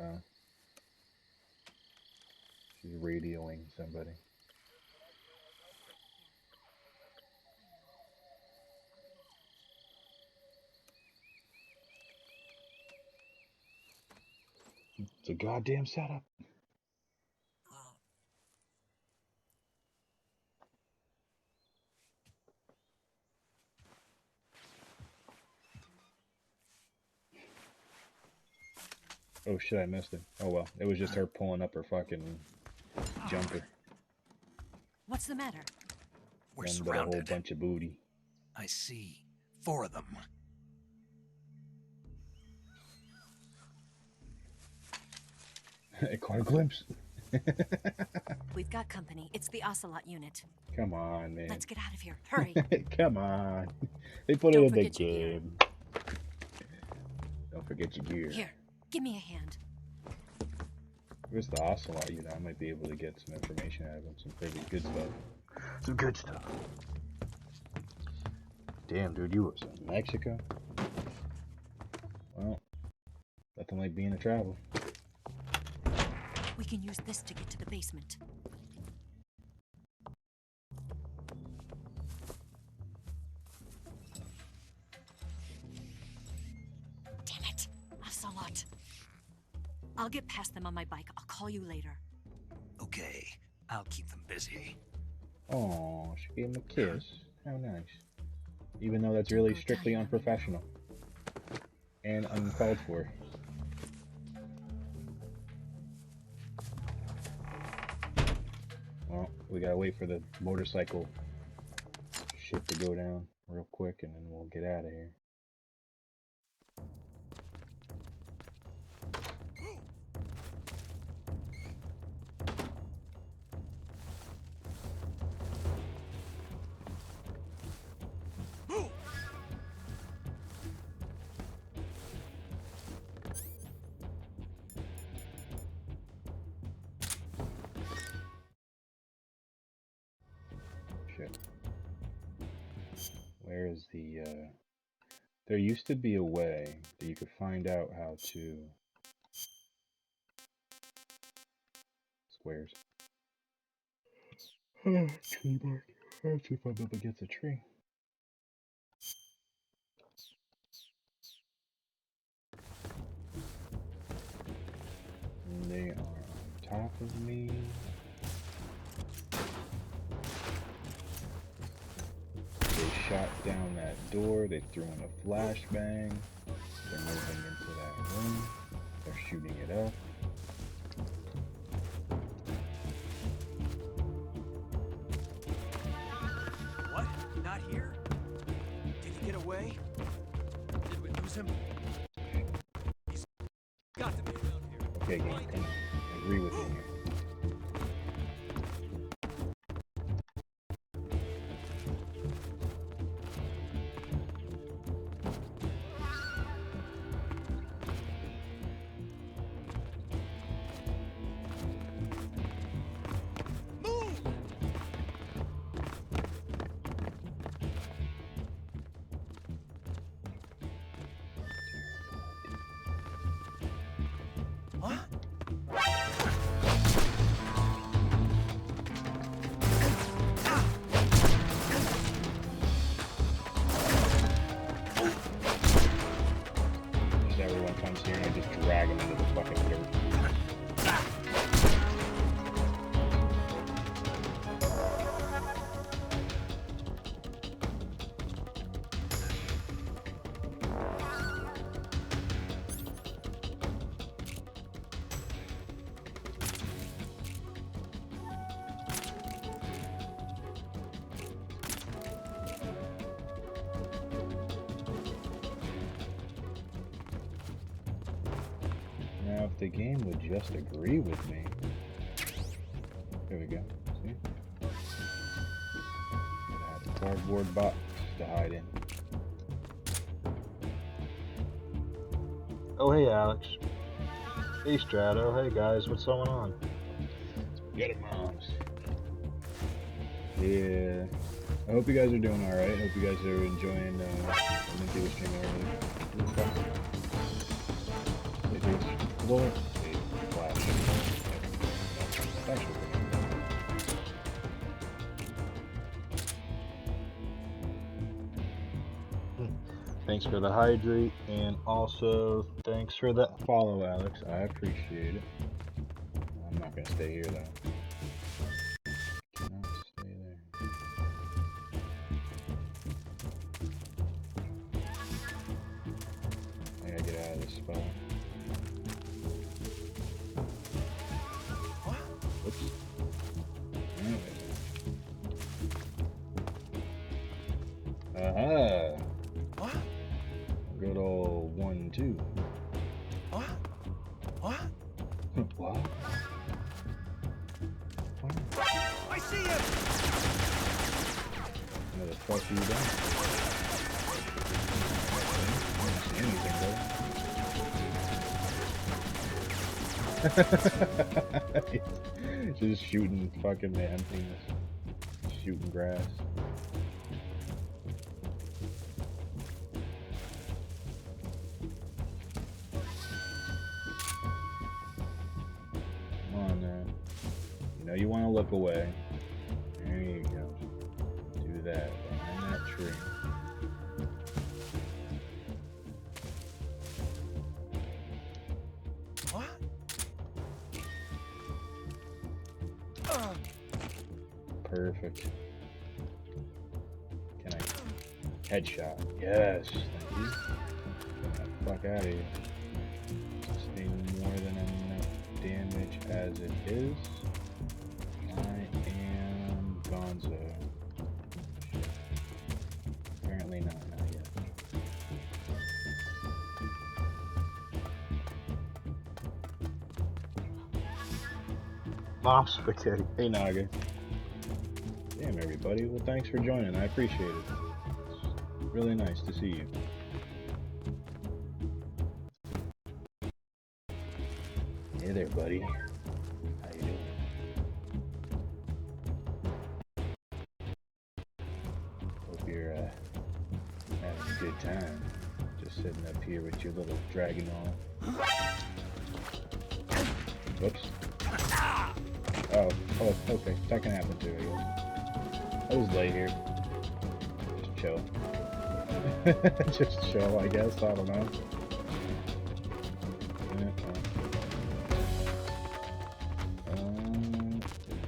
Oh. She's radioing somebody. It's a goddamn setup. Oh shit, I missed it. Oh well, it was just her pulling up her fucking jumper. What's the matter? We're Then surrounded. A whole bunch of booty. I see. 4 of them. I caught a glimpse. We've got company. It's the Ocelot unit. Come on, man. Let's get out of here. Hurry. Come on. They put it in the game. Don't forget your gear. Here, give me a hand. Where's the Ocelot unit? I might be able to get some information out of him. Some pretty good stuff. Some good stuff. Damn, dude, you was in Mexico? Well, nothing like being a traveler. We can use this to get to the basement. Damn it! Ocelot. I'll get past them on my bike. I'll call you later. Okay, I'll keep them busy. Oh, she gave him a kiss. How nice. Even though that's really strictly unprofessional. And uncalled for. we gotta wait for the motorcycle shit to go down real quick, and then we'll get out of here. Shit. Where is the, there used to be a way that you could find out how to... Squares. Tree bark. Let's see if I'm up against a tree. And they are on top of me. They shot down that door. They threw in a flashbang. They're moving into that room. They're shooting it up. What? Not here? Did he get away? Did we lose him? He's got to be around here. Okay, game, come on. Agree with me here. Everyone comes here and I just drag them into the fucking dirt. Now, if the game would just agree with me. There we go. See? Gotta have a cardboard box to hide in. Oh, hey, Alex. Hey, Strato. Hey, guys. What's going on? Get it, moms. Yeah. I hope you guys are doing alright. I hope you guys are enjoying the Minty stream earlier. It is Lord, flash. Actually, thanks for the hydrate, and also thanks for that follow, Alex. I appreciate it. I'm not gonna stay here though. Cannot stay there. I gotta get out of this spot. Whoops. Aha! What? Good old 1-2. What? What? What? I see him! Where the fuck are you doing? I don't see anything, bro. Just shooting fucking the emptiness. Shooting grass. Come on, man. You know you want to look away. There you go. Do that behind that tree. What? Perfect. Can I headshot? Yes, thank you. Get the fuck out of here. Sustain more than enough damage as it is. I am Gonzo. Apparently not yet. Mom spaghetti. Hey Naga. Damn everybody. Well, thanks for joining. I appreciate it. It's really nice to see you. Hey there, buddy. How you doing? Hope you're having a good time. Just sitting up here with your little dragon on. Whoops. Oh, okay. That can happen too, I guess. I'll just lay here. Just chill. Just chill, I guess. I don't know.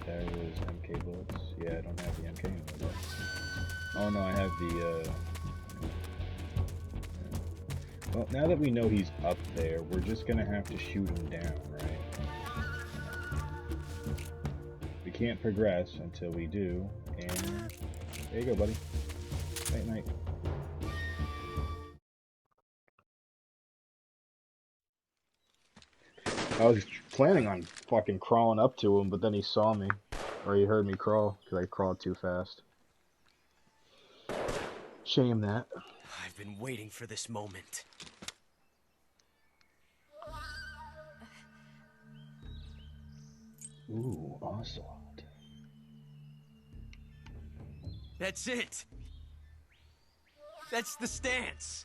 There was MK bullets. Yeah, I don't have the MK anymore. Oh no, I have the, Well, now that we know he's up there, we're just gonna have to shoot him down, right? We can't progress until we do, and there you go, buddy. Night night. I was planning on fucking crawling up to him, but then he saw me. Or he heard me crawl, because I crawled too fast. Shame that. I've been waiting for this moment. Ooh, Ocelot. That's it! That's the stance!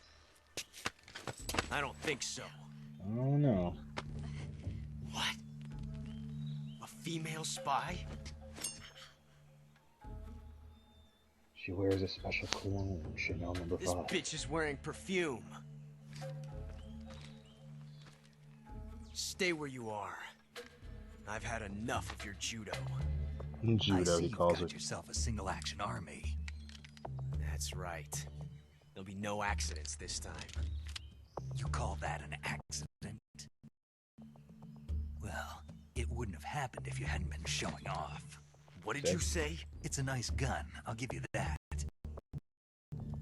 I don't think so. Oh no. What? A female spy? She wears a special cologne, Chanel number 5. This bitch is wearing perfume. Stay where you are. I've had enough of your judo. Judo, he calls got it. yourself a single-action army. That's right. There'll be no accidents this time. You call that an accident? Well, it wouldn't have happened if you hadn't been showing off. What did you say? It's a nice gun, I'll give you that.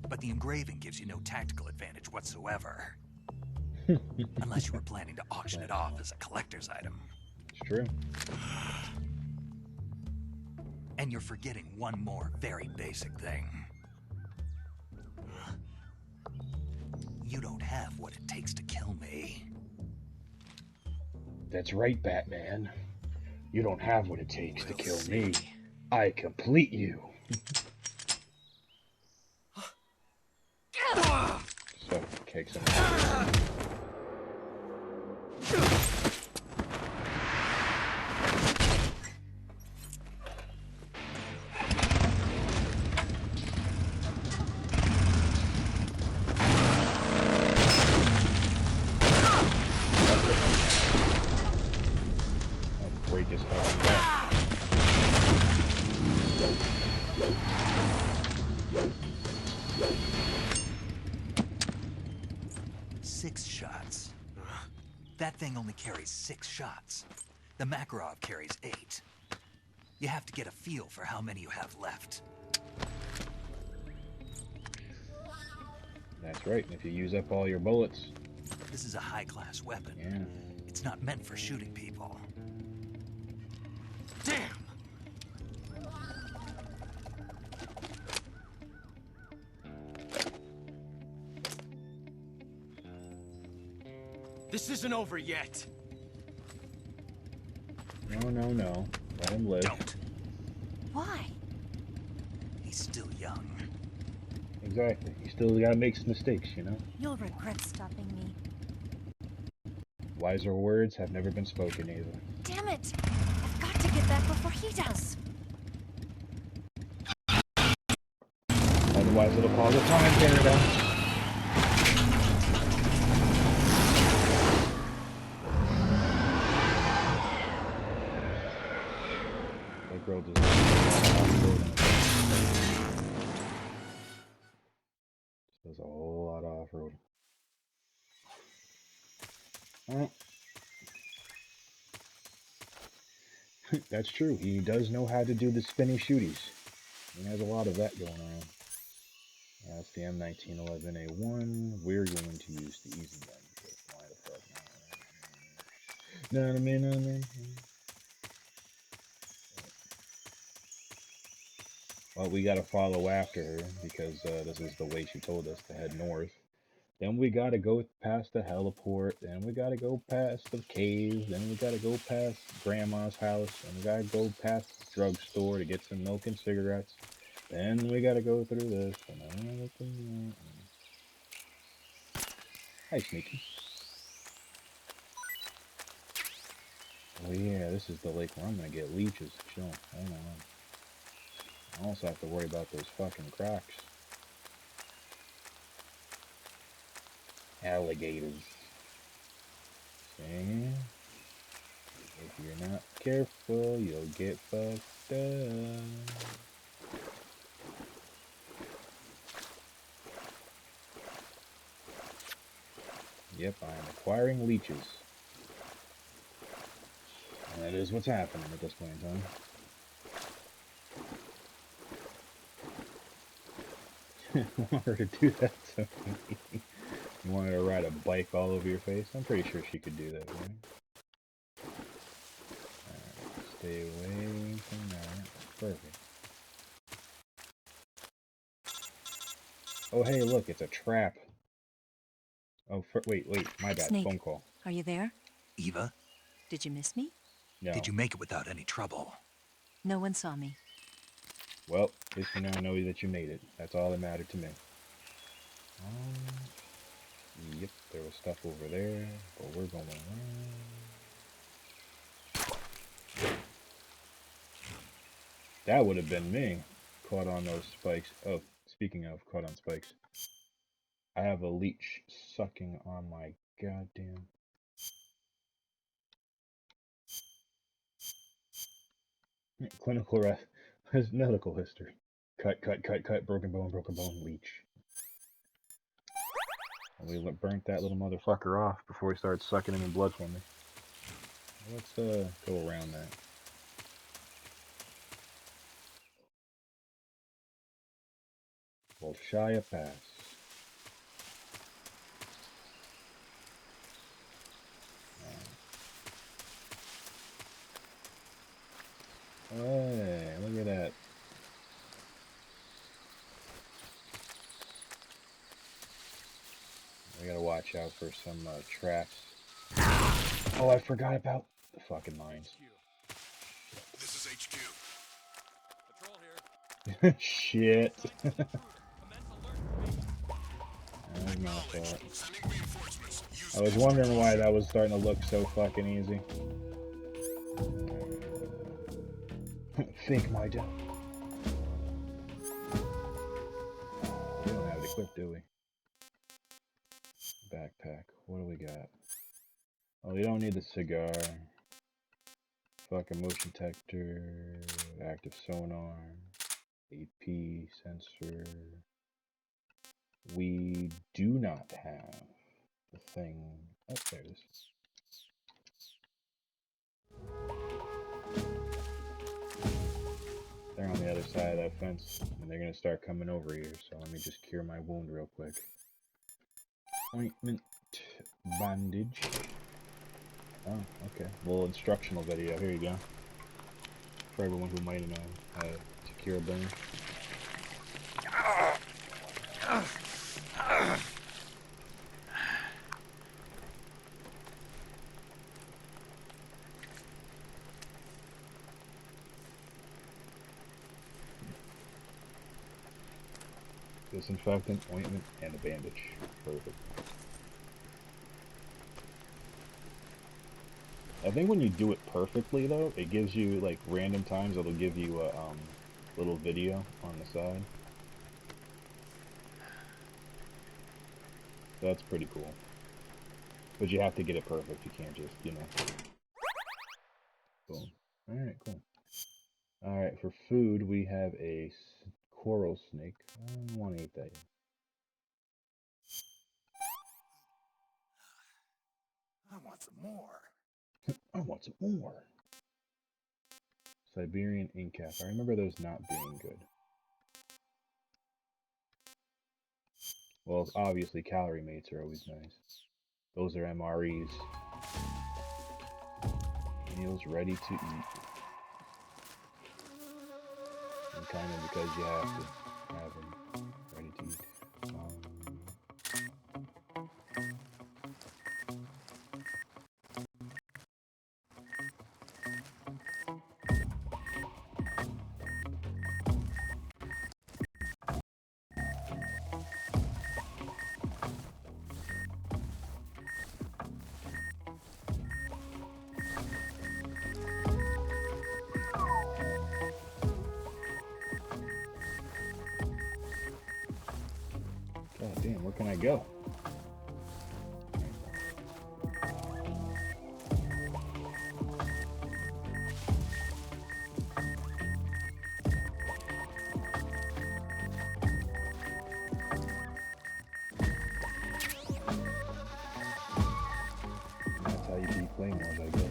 But the engraving gives you no tactical advantage whatsoever. Unless you were planning to auction it off as a collector's item. It's true. And you're forgetting one more very basic thing. You don't have what it takes to kill me. That's right, Batman. You don't have what it takes to kill me. I complete you. So, kicks him. Break his fucking back. 6 shots. That thing only carries 6 shots. The Makarov carries 8. You have to get a feel for how many you have left. That's right, if you use up all your bullets. This is a high-class weapon. Yeah. It's not meant for shooting people. Damn! This isn't over yet. No. Let him live. Don't. Why? He's still young. Exactly. You still gotta make some mistakes, you know? You'll regret stopping me. Wiser words have never been spoken either. Damn it! I've got to get back before he does. Otherwise it'll cause a time paradox. That girl just does a whole lot of off-roading. Oh. That's true. He does know how to do the spinny shooties. He has a lot of that going around. That's the M1911A1. We're going to use the easy gun. Why the fuck not? No, I mean. Well, we gotta follow after her because this is the way she told us to head north. Then we gotta go past the heliport. Then we gotta go past the cave. Then we gotta go past Grandma's house. And we gotta go past the drugstore to get some milk and cigarettes. Then we gotta go through this. And then we gotta go through that. Hi, Sneaky. Oh yeah, this is the lake where I'm gonna get leeches. Chill. Hold on. I also have to worry about those fucking crocs. Alligators. See? If you're not careful, you'll get fucked up. Yep, I am acquiring leeches. And that is what's happening at this point in time. I want her to do that to me. You want her to ride a bike all over your face? I'm pretty sure she could do that, right? Alright, stay away from that. Perfect. Oh, hey, look, it's a trap. Oh, wait, my bad. Snake, phone call. Are you there? Eva? Did you miss me? No. Did you make it without any trouble? No one saw me. Well, at least we now know that you made it. That's all that mattered to me. Yep, there was stuff over there, but we're going around. That would have been me, caught on those spikes. Oh, speaking of caught on spikes, I have a leech sucking on my goddamn. Clinical medical history. Cut, broken bone, leech. And we burnt that little motherfucker off before he started sucking in blood from me. Let's go around that. Bolshaya Pass. Hey, look at that. We gotta watch out for some traps. Oh, I forgot about the fucking mines. This is HQ. Patrol here. Shit. That was my fault. I was wondering why that was starting to look so fucking easy. Think my death. We don't have it equipped, do we? Backpack. What do we got? Oh, we don't need the cigar. Fucking motion detector. Active sonar. AP sensor. We do not have the thing. Oh, there it is. They're on the other side of that fence, and they're gonna start coming over here, so let me just cure my wound real quick. Ointment, bandage. Oh, okay. Little instructional video, here you go. For everyone who might know how to cure a burn. Disinfectant, ointment, and a bandage. Perfect. I think when you do it perfectly, though, it gives you, like, random times it'll give you a little video on the side. That's pretty cool. But you have to get it perfect. You can't just, you know. Boom. Alright, cool. Alright, for food, we have a coral snake. I don't want to eat that yet. I want some more. I want some more. Siberian ink cap. I remember those not being good. Well, obviously calorie mates are always nice. Those are MREs. Meals ready to eat. And kind of because you have to have them ready to eat. God damn, where can I go? That's how you beat Claymores, I guess.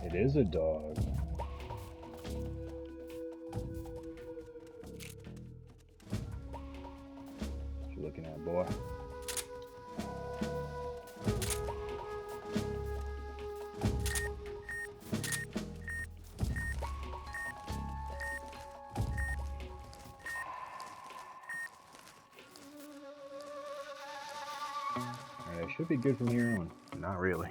It is a dog. What you looking at, boy? Alright, I should be good from here on. Not really.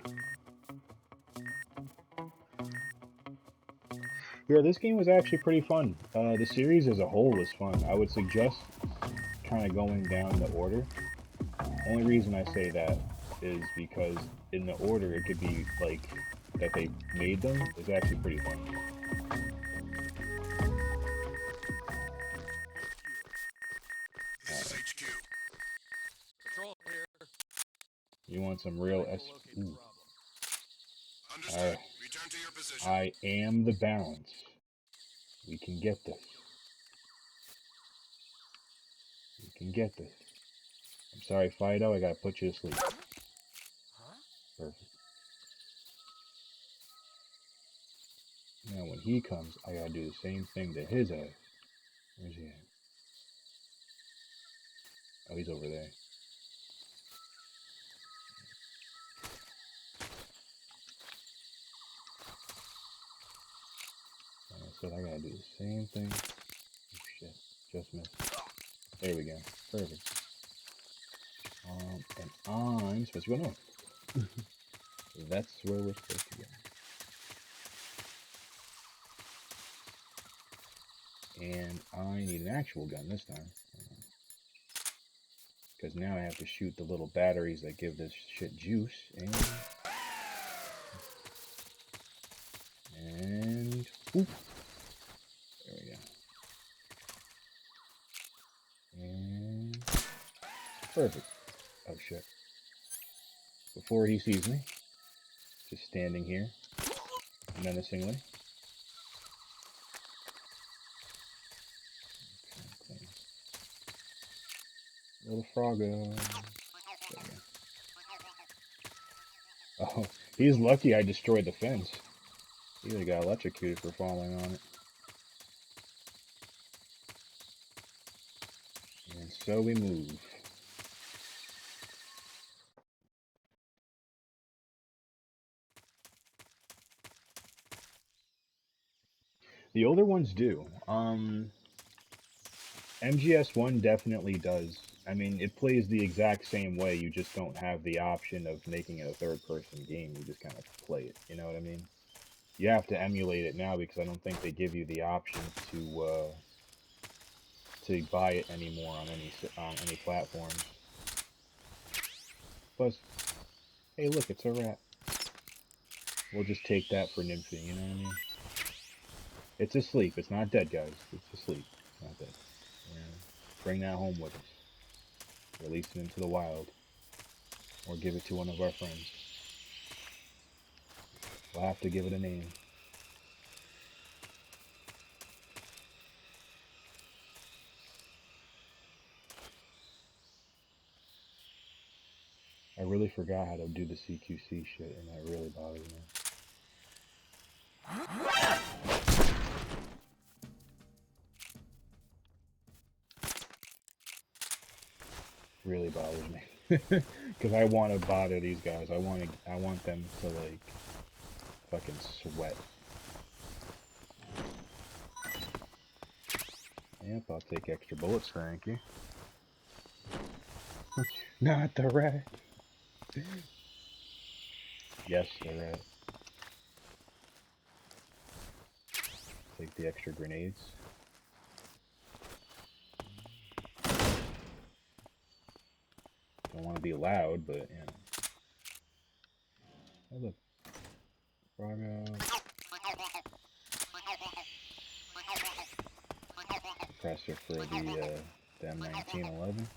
Yeah, this game was actually pretty fun. The series as a whole was fun. I would suggest kind of going down the order. Only reason I say that is because in the order it could be like that they made them is actually pretty fun. This is HQ. Control here. You want some real S? Ooh. Understood. Return to your position. I am the balance. We can get this. We can get this. I'm sorry, Fido, I gotta put you to sleep. Perfect. Now when he comes, I gotta do the same thing to his ass. Where's he at? Oh, he's over there. So I gotta do the same thing. Oh, shit, just missed. There we go. Perfect. And I'm supposed to go north. That's where we're supposed to go. And I need an actual gun this time. Because now I have to shoot the little batteries that give this shit juice. And whoop. There we go. And perfect. Oh shit. Before he sees me, just standing here menacingly. Okay. Little froggo. Oh, he's lucky I destroyed the fence. He would have got electrocuted for falling on it. And so we move. The older ones do. MGS1 definitely does. I mean, it plays the exact same way, you just don't have the option of making it a third-person game, you just kind of play it, you know what I mean? You have to emulate it now because I don't think they give you the option to buy it anymore on any platforms. Plus, hey look, it's a rat. We'll just take that for nymphing, you know what I mean? It's asleep, it's not dead, guys. It's asleep, it's not dead. Yeah. Bring that home with us. Release it into the wild. Or give it to one of our friends. We'll have to give it a name. really forgot how to do the CQC shit, and that really bothers me. Really bothers me. Because I want to bother these guys. I want them to, like, fucking sweat. Yep, I'll take extra bullets, thank you. Not the rat. Yes, the rat. Take the extra grenades. Don't want to be loud, but, you know. Oh, look. Frog out. Compressor for the M1911.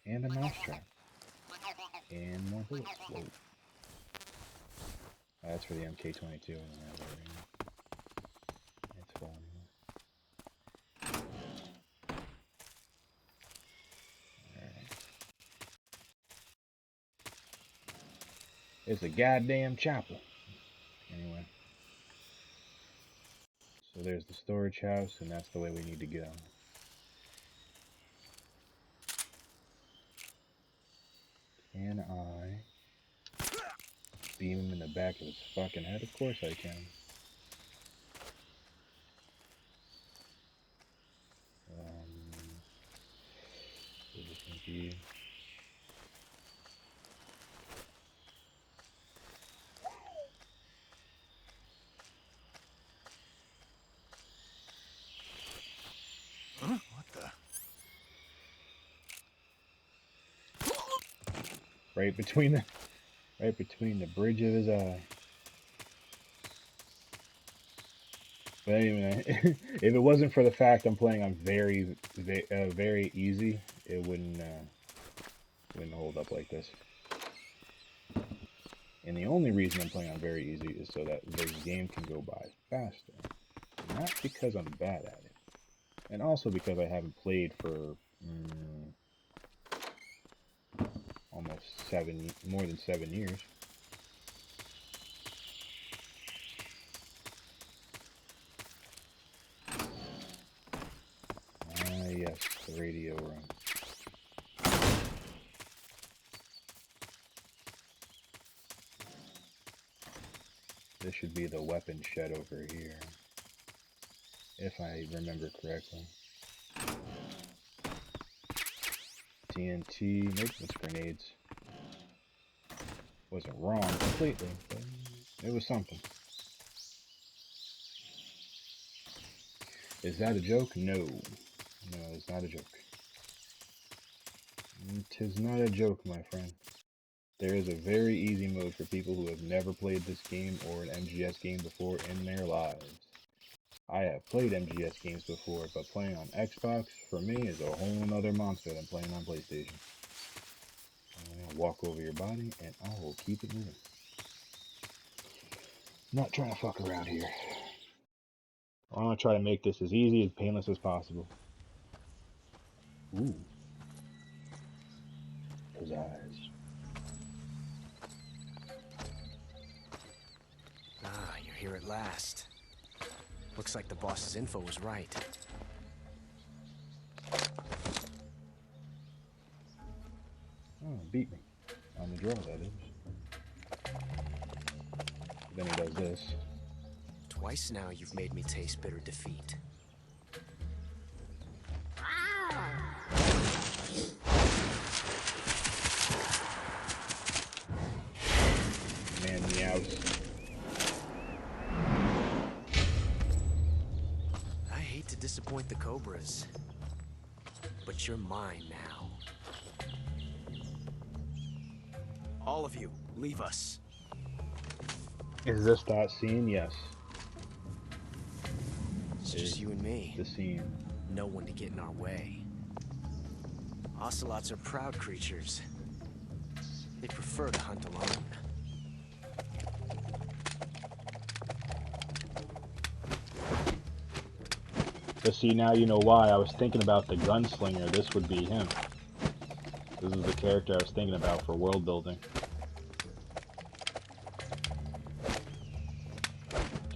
And a mousetrap. And more bullets. Whoa. That's for the MK22. I don't have that right now. It's full anyway. Alright. It's a goddamn chopper. Anyway. So there's the storage house, and that's the way we need to go. Can I beam him in the back of his fucking head? Of course I can. Is this gonna be? Huh? What the? Right between the bridge of his eye. But anyway, if it wasn't for the fact I'm playing on very easy, it wouldn't hold up like this. And the only reason I'm playing on very easy is so that the game can go by faster. Not because I'm bad at it. And also because I haven't played for almost more than 7 years. Ah, yes, the radio room. This should be the weapon shed over here, if I remember correctly. TNT, nope, it's grenades. Wasn't wrong completely, but it was something. Is that a joke? No. No, it's not a joke. Tis not a joke, my friend. There is a very easy mode for people who have never played this game or an MGS game before in their lives. I have played MGS games before, but playing on Xbox, for me, is a whole nother monster than playing on PlayStation. I'm gonna walk over your body, and I will keep it moving. I'm not trying to fuck around here. I want to try to make this as easy and painless as possible. Ooh. Pizzazz. Ah, you're here at last. Looks like the boss's info was right. Oh, beat me. On the draw, that is. Then he does this. Twice now you've made me taste bitter defeat. Man meows. I hate to disappoint the Cobras, but you're mine now. All of you, leave us. Is this that scene? Yes. It's just you and me. The scene. No one to get in our way. Ocelots are proud creatures. They prefer to hunt alone. But see, now you know why. I was thinking about the gunslinger. This would be him. This is the character I was thinking about for world building.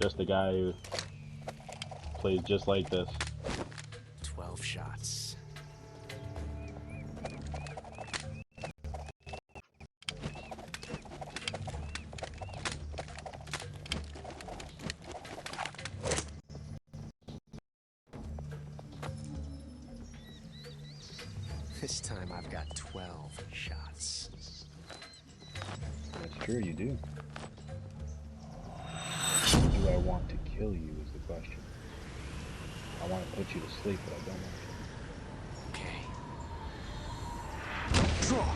Just a guy who plays just like this. 12 shots. This time I've got 12 shots. That's true, you do. Do I want to kill you is the question. I want to put you to sleep, but I don't want to. Okay. Draw!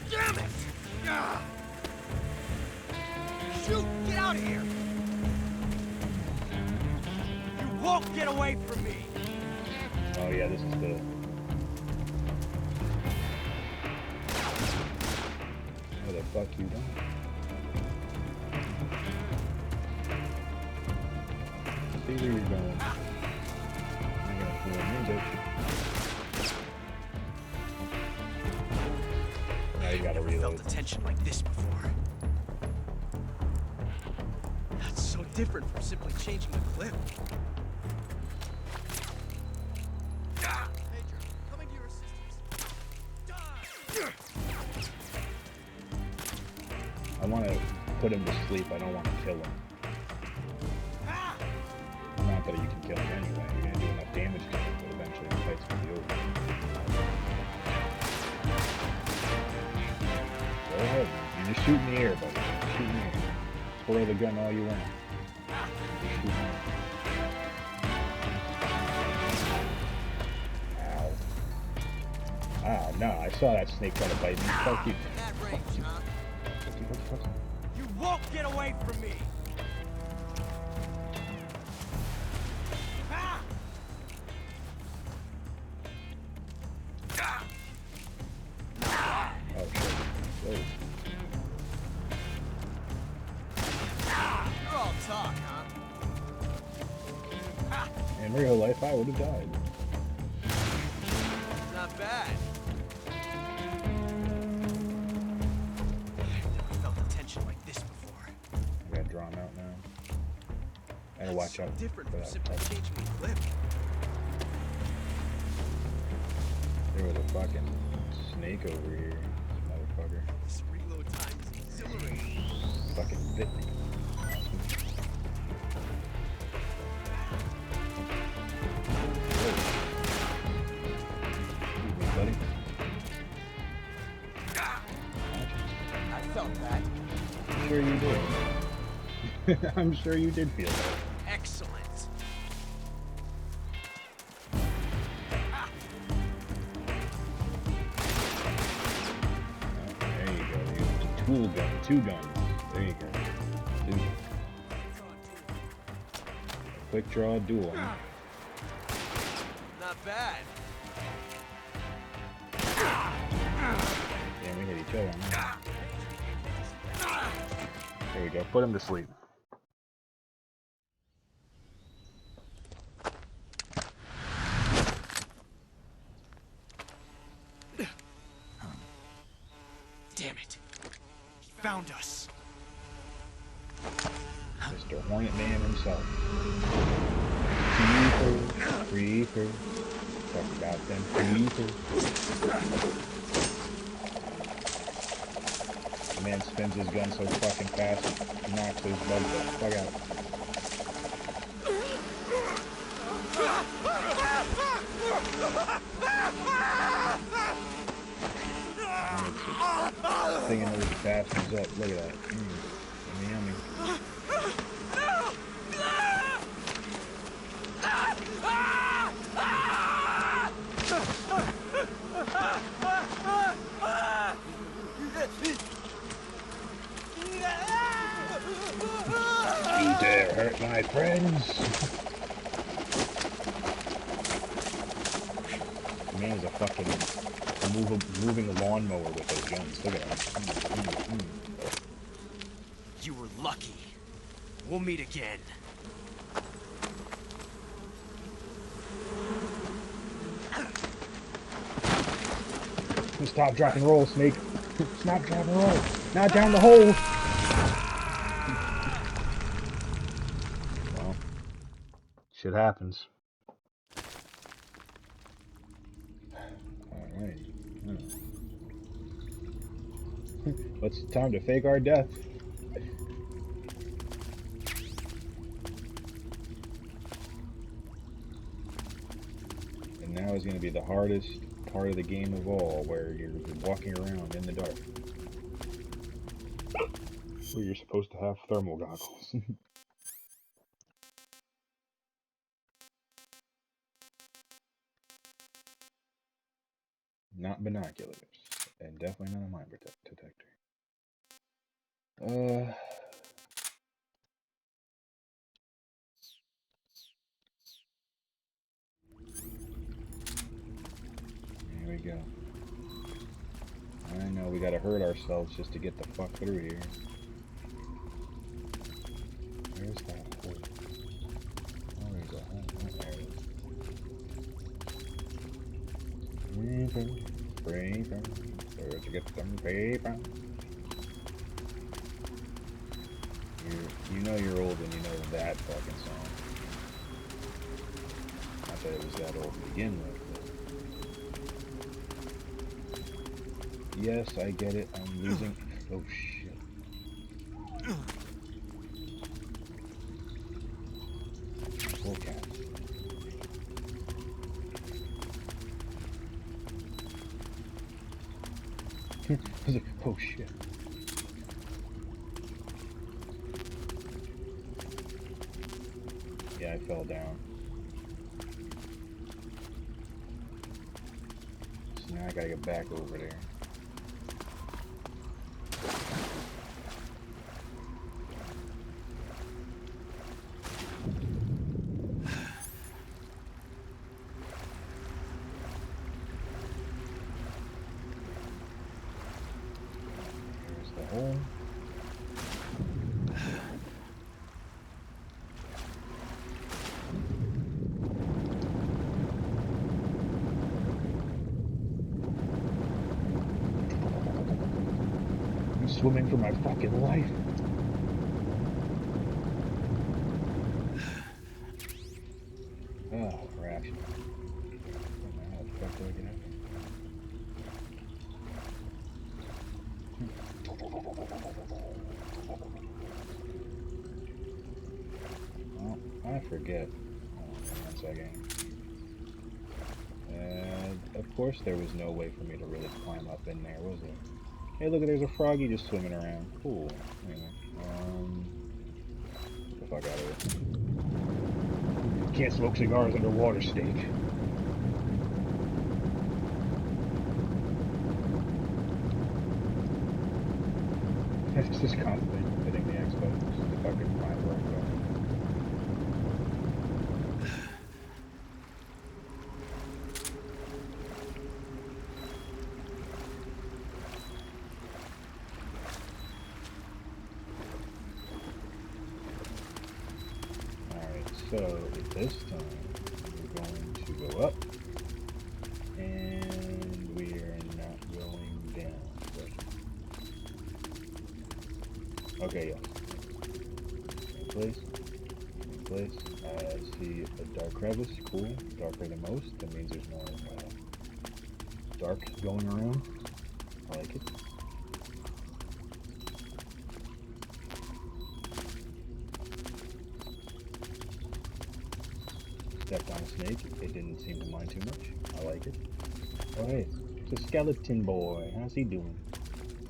Damn it! Shoot! Get out of here! You won't get away from me! Oh yeah, this is good. Where the fuck you done? See where you're going. You're gonna fool me, bitch. Now you gotta reload. Felt a tension like this before. That's so different from simply changing the clip. Major, coming to your assistance. I want to put him to sleep. I don't want to kill him. Not that you can kill him anyway. You're gonna do enough damage to him, but eventually the fight's gonna be over. Go ahead. You just shoot in the air, buddy. Shoot in the air. Throw the gun all you want. Just shoot in the air. Ow. Ah, no, I saw that snake try to bite me. Fuck you. You won't get away from me! Oh shit. Whoa. You're all talk, huh? In real life, I would have died. Not bad. I've never felt a tension like this before. I got drawn out now. And watch out Different for from that. simply changing the clip. There was a fucking snake over here, motherfucker. This reload time is exhilarating. Fucking bit me. Excuse me, buddy. I felt that. I'm sure you did. I'm sure you did feel that. Excellent. There you go. You got a tool gun, 2 guns. There you go. 2. Quick draw duel. Not bad. Yeah, we hit each other on that. There we go. Put him to sleep. Damn it. He found us. Mr. Hornet Man himself. Creeper. Talk about them creepers. The man spins his gun so fucking fast, he knocks his bugs the fuck out. Singing those bastards up. Look at that. Yummy, yummy. hurt my friends. The man is a fucking moving lawnmower with those guns. Look at him. You were lucky. We'll meet again. Stop, drop, and roll, Snake. Stop, drop, and roll. Not down the hole. Well, shit happens. Alright. It's time to fake our death. And now is going to be the hardest part of the game of all, where you're walking around in the dark. Where you're supposed to have thermal goggles. Not binoculars. And definitely not a mine detector. Here we go. I know we gotta hurt ourselves just to get the fuck through here. Where's that hole? Oh, there's a hole. Oh, there it is. Paper, where'd you get some paper? You know you're old when you know that fucking song. Not that it was that old to begin with, but... Yes, I get it. I'm losing... Oh, shit. Poor cat. I was like, oh, shit. Yeah, I fell down. So now I gotta get back over there. Here's the hole. Swimming for my fucking life. Oh, crap. How the fuck do I get out there? Well, I forget. Oh, 1 second. Of course there was no way for me to really climb up in there, was there? Hey, look, there's a froggy just swimming around. Cool. Anyway, get the fuck out of here. Can't smoke cigars underwater, Steak. It's just constantly hitting the X button just to fucking find where I'm going. So this time we're going to go up, and we are not going down. Okay, yeah. In place. I see a dark crevice. Cool. Darker than most. That means there's more dark going around. I like it. Stepped on a snake. It didn't seem to mind too much. I like it. Oh hey, it's a skeleton boy. How's he doing?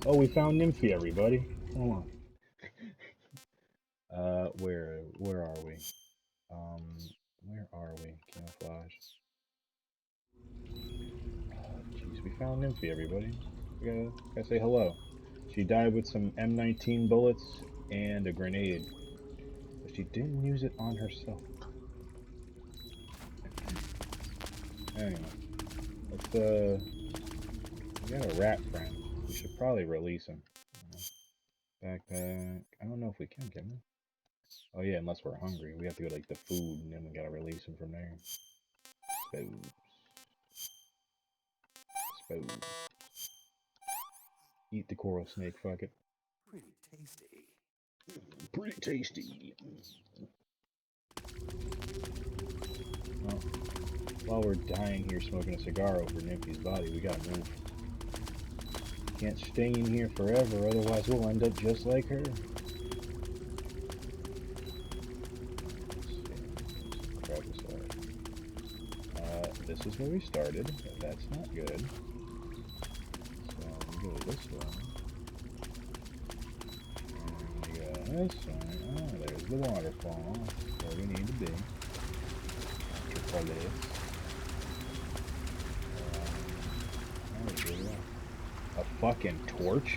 Oh, we found Nymphy, everybody. Hold on. Where are we? Where are we? Camouflage. Oh, jeez, we found Nymphy, everybody. We gotta say hello. She died with some M19 bullets and a grenade. She didn't use it on herself. Anyway, let's we got a rat friend. We should probably release him. Backpack. I don't know if we can we? Oh yeah, unless we're hungry. We have to go to like the food and then we gotta release him from there. Suppose. Suppose. Eat the coral snake, fuck it. Pretty tasty. Pretty tasty. Well, while we're dying here smoking a cigar over Nymphy's body, we gotta move. Can't stay in here forever, otherwise we'll end up just like her. This is where we started. That's not good. So we go this way. And we go this way. Oh, there's the waterfall. Where we need to be. A fucking torch?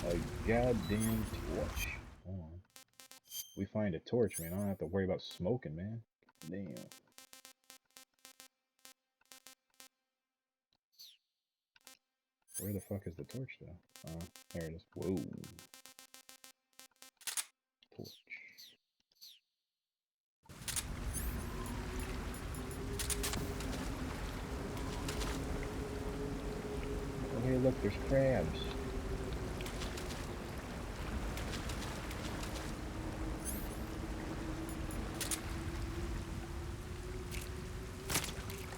A goddamn torch. Hold on. We find a torch, man. I don't have to worry about smoking, man. Damn. Where the fuck is the torch, though? There it is. Whoa. Torch. Oh, hey, look, there's crabs.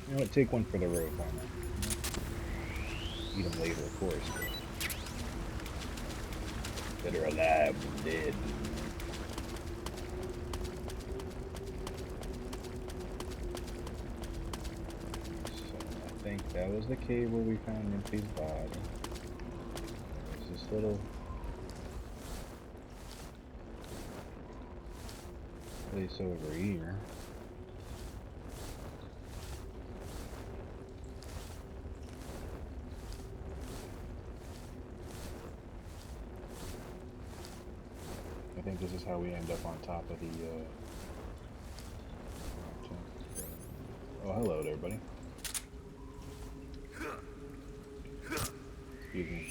You know what? Take one for the road, why not? Eat them later, of course. Better alive than dead. So I think that was the cave where we found Nymphy's body. There's this little place over here. I think this is how we end up on top of the, Oh, hello there, buddy. Excuse me.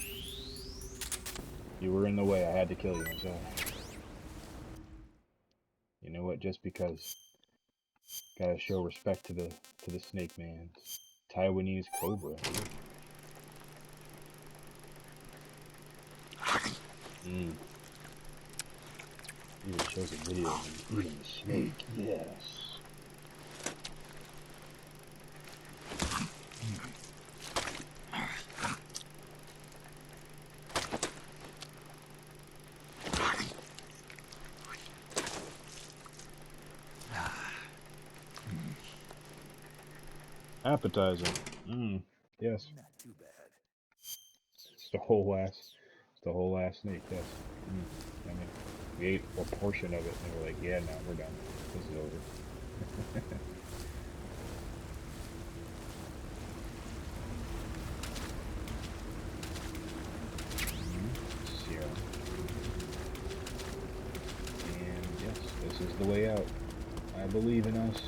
You were in the way, I had to kill you, I'm sorry. You know what, just because. Gotta show respect to the snake man. Taiwanese cobra. Even shows a video of him eating the snake. Yes. Appetizer. Yes. Not too bad. It's the whole ass snake, yes. I mean, we ate a portion of it and we're like, yeah, no, we're done. This is over. Serum. And yes, this is the way out. I believe in us.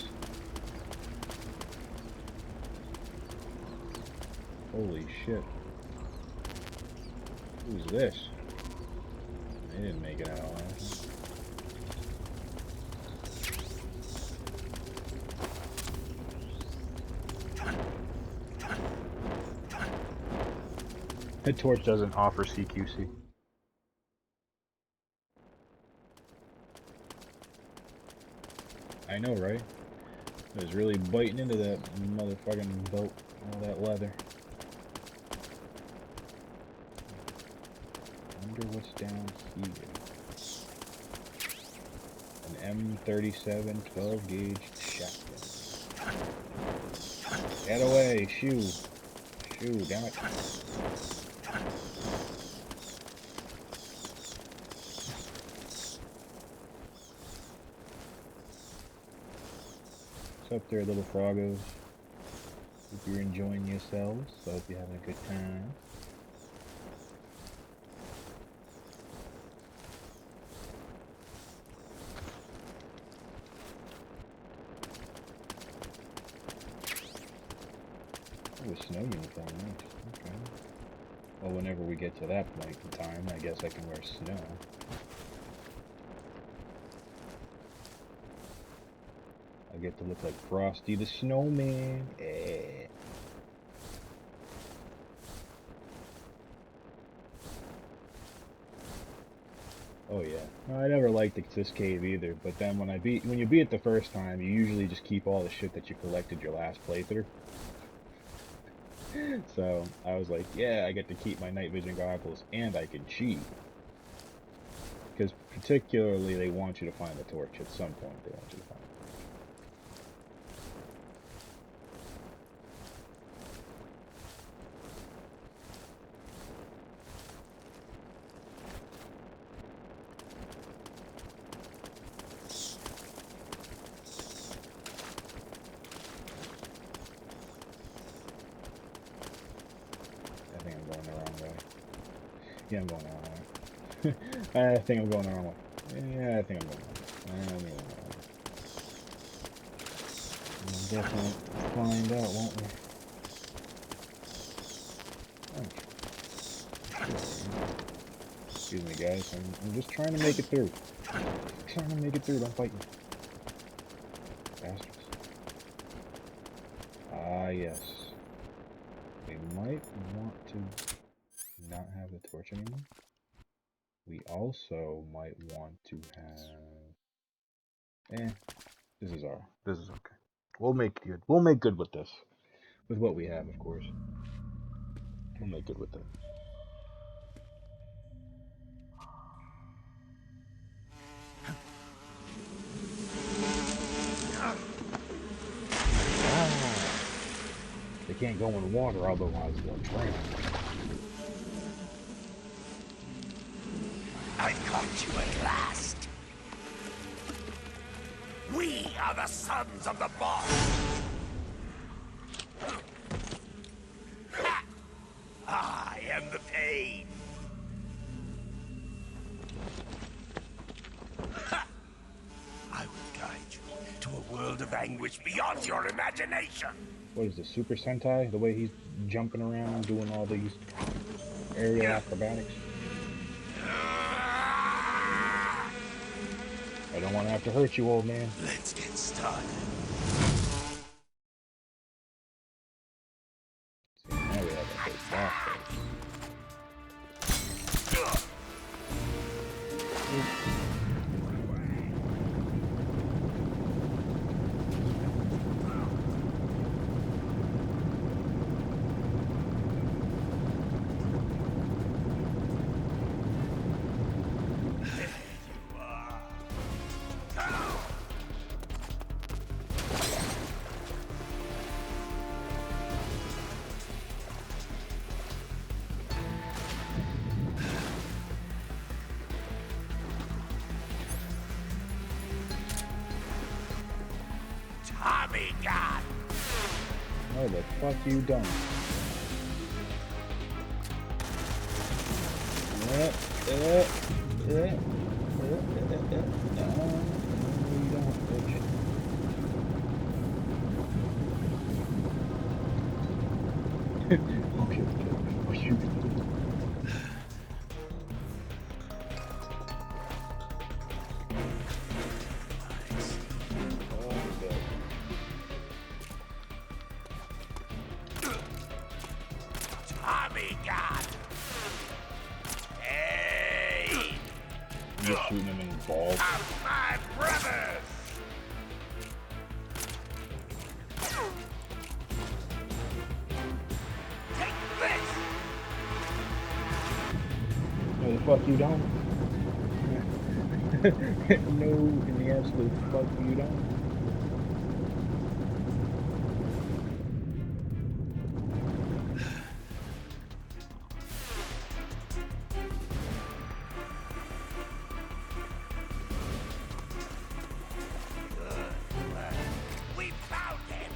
Holy shit. Who's this? They didn't make it out alive. The torch doesn't offer CQC. I know, right? It was really biting into that motherfucking belt, all that leather. What's down here? An M37 12 gauge shotgun. Get away! Shoo! Shoo, damn it. What's up there, little froggos? Hope you're enjoying yourselves. I hope you're having a good time. Oh, a snow uniform, nice. Okay. Well, whenever we get to that point in time, I guess I can wear snow. I get to look like Frosty the Snowman. Eh. Oh yeah. No, I never liked this cave either, but then when you beat it the first time, you usually just keep all the shit that you collected your last playthrough. So I was like, yeah, I get to keep my night vision goggles and I can cheat. Because particularly they want you to find the torch at some point. They want you to find it. I think I'm going the wrong way. Yeah, I'm going the wrong way. I think I'm going the wrong way. Yeah, I think I'm going the wrong way. We'll definitely find out, won't we? Oh. Excuse me, guys. I'm just trying to make it through. Trying to make it through. Don't fight me. Bastards. Ah, yes. We might want to not have the torch anymore. We also might want to have... this is okay. We'll make good. We'll make good with this. With what we have, of course. We'll make good with it. They can't go in water, otherwise they'll drown. I caught you at last. We are the sons of the boss. I am the pain. I will guide you to a world of anguish beyond your imagination. What is this, Super Sentai? The way he's jumping around, doing all these aerial acrobatics? I don't want to have to hurt you, old man. Let's get started. See, now we have a big boss fight. Tommy God! Oh, the fuck you done? No, you don't, bitch. Okay. What you doing? Tommy God! Hey! I'm just shooting him in the balls. Of my brothers! Take this! No, the fuck you don't. No, in the absolute fuck you don't. We found him!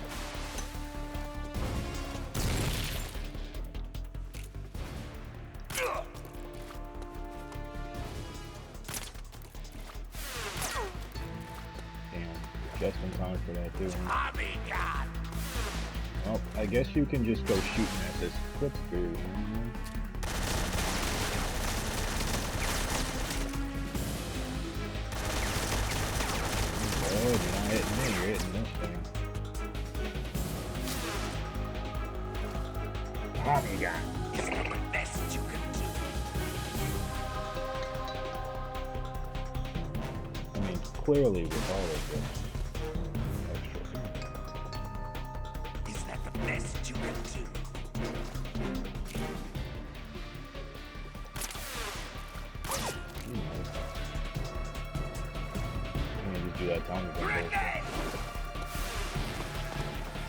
Damn, just in time for that too. Huh? Tommy God! Oh, I guess you can just go shooting at this quick food. Oh, you're not hitting me, you're hitting this thing. Tommy gun. Is that the best you can do? I mean, clearly with all of this extra. Is that the best you can do? I'm gonna just do that Tommy gun bullshit.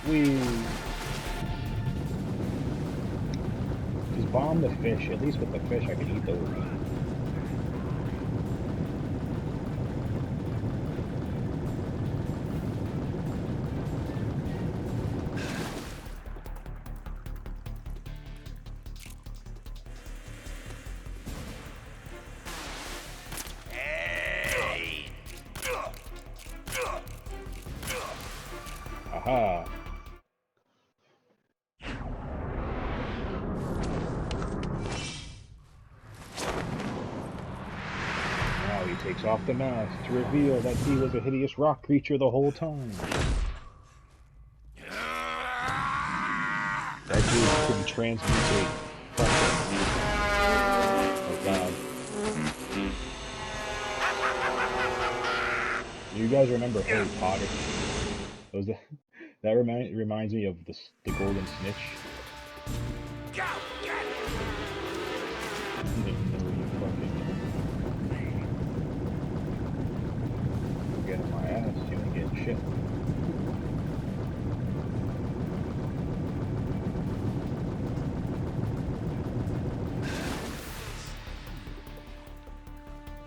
Whee! Just bomb the fish. At least with the fish I can eat those. Aha! Now he takes off the mask to reveal that he was a hideous rock creature the whole time. That dude can transmutate. Oh god. You guys remember Harry Potter? That reminds me of the Golden Snitch. Go get it! You didn't know you fucking get on my ass, you ain't getting shit.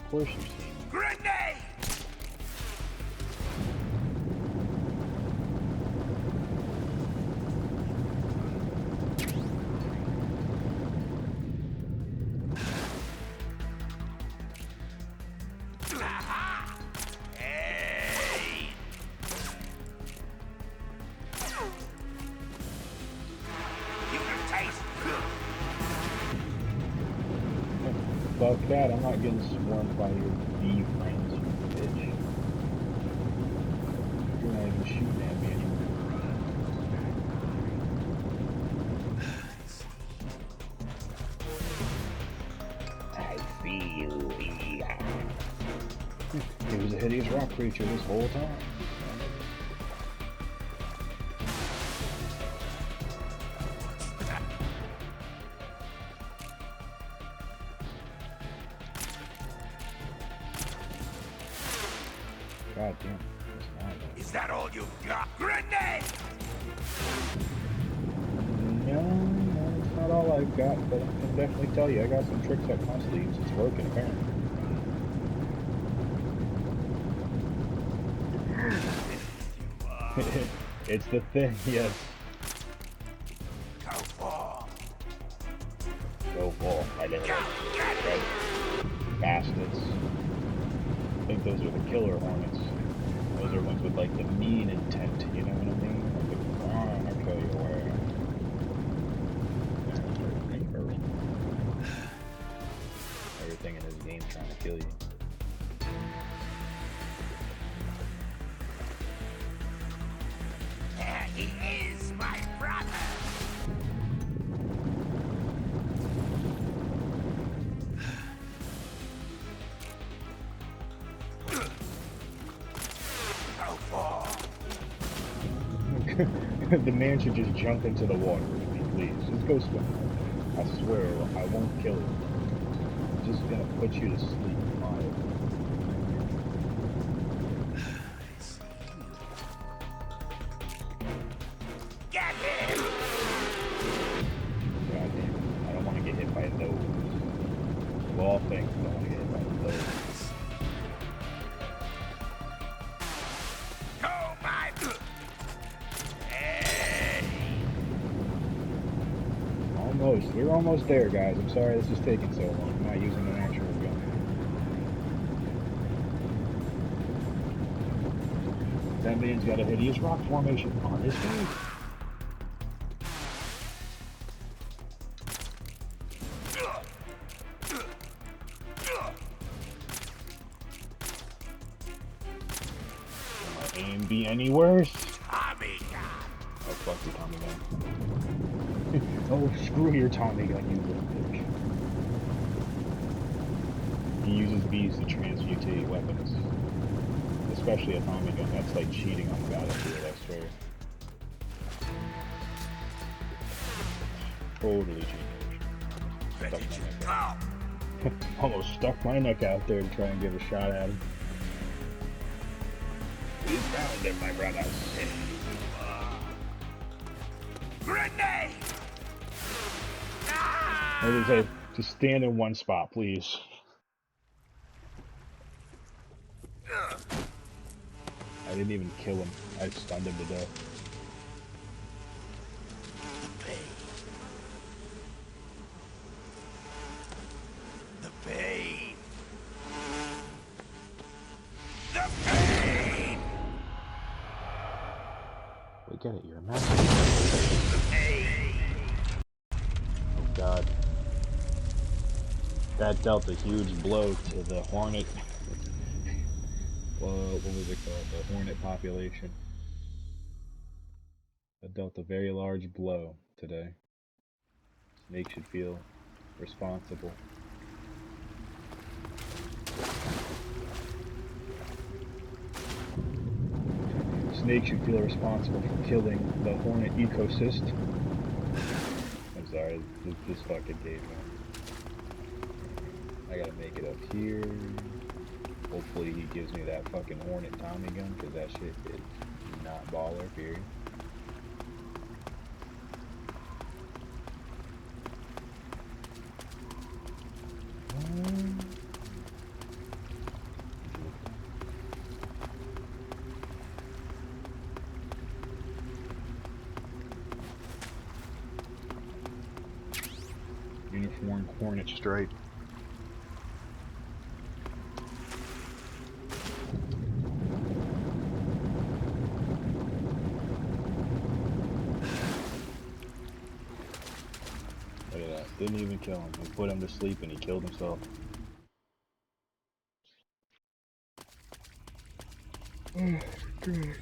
Of course you've seen it. Grenade! Fuck that, I'm not getting swarmed by your bee friends, you bitch. You're not even shooting at me anymore. I see you, He was a hideous rock creature this whole time. God damn. Is that all you've got? Grenade! No, it's not all I've got, but I can definitely tell you I got some tricks up my sleeves. It's working, apparently. It's the thing, yes. Go for! Go for, my little red bastards. I think those are the killer hornets. Those are ones with like the mean intent, you know what I mean? Like the, I'll kill you away. Everything in this game's trying to kill you. There he is, my brother! The man should just jump into the water with me, please. Just go swim. I swear, I won't kill you. I'm just gonna put you to sleep. Get him! God damn it. I don't want to get hit by those. Of all things, I don't want to get hit by those. We're almost there, guys. I'm sorry this is taking so long. I'm not using an actual gun. That man's got a hideous rock formation on his face. couldn't be any worse. Tommy gun. Oh, fuck your Tommy gun. Oh, screw your Tommy gun, you little bitch. He uses these to transmutate weapons. Especially a Tommy gun. That's like cheating on the battlefield, I swear. Totally cheating. Ready to go. Almost stuck my neck out there to try and give a shot at him. We found him, my brother. Grenade! I was gonna say, just stand in one spot, please. I didn't even kill him. I stunned him to death. The pain. The pain. We get it, you're a master. Oh god. That dealt a huge blow to the Hornet. Well, what was it called? The Hornet population. That dealt a very large blow today. Snake should feel responsible. Snake should feel responsible for killing the Hornet ecosystem. I'm sorry, this fucking game, man. I gotta make it up here. Hopefully he gives me that fucking Hornet Tommy gun, because that shit is not baller, period. Uniform Hornet stripe. Look at that. Didn't even kill him. We put him to sleep and he killed himself. Oh, God.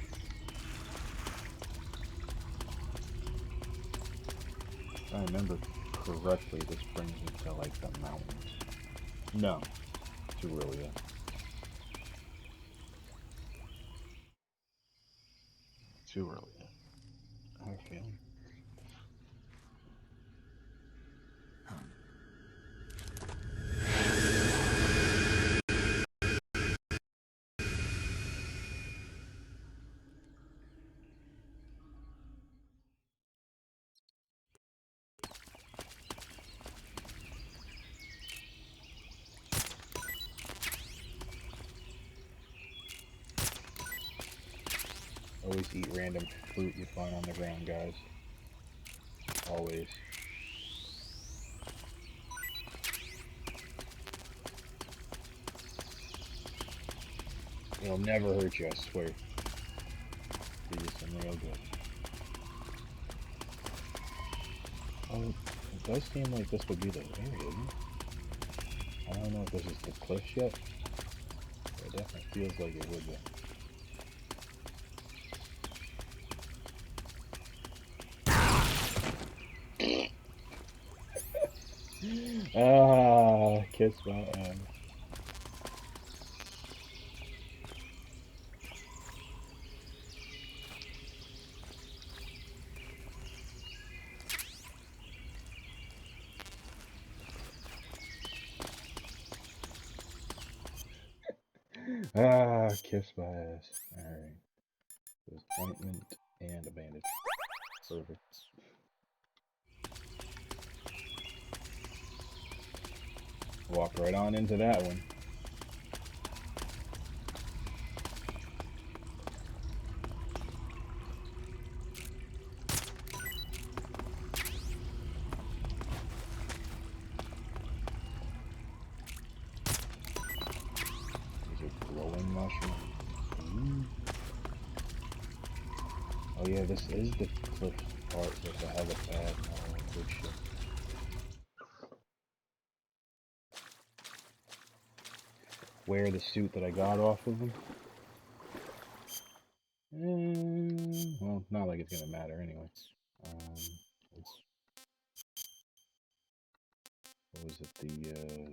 If I remember correctly, this brings me to like the mountains. No, too early yet. Too early yet. I have a feeling. Always eat random fruit you find on the ground, guys. Always. It'll never hurt you, I swear. Do you some real good. Oh, it does seem like this would be the area, isn't it? I don't know if this is the cliffs yet. But it definitely feels like it would be. Ah, kiss my ass. Ah, kiss my ass. Alright. There's ointment and a bandage. Perfect. Walk right on into that one. There's a glowing mushroom. Ooh. Oh yeah, this is the cliff part with the helipad. Oh, good shit. Wear the suit that I got off of him. Well, not like it's gonna matter anyway. What was it? The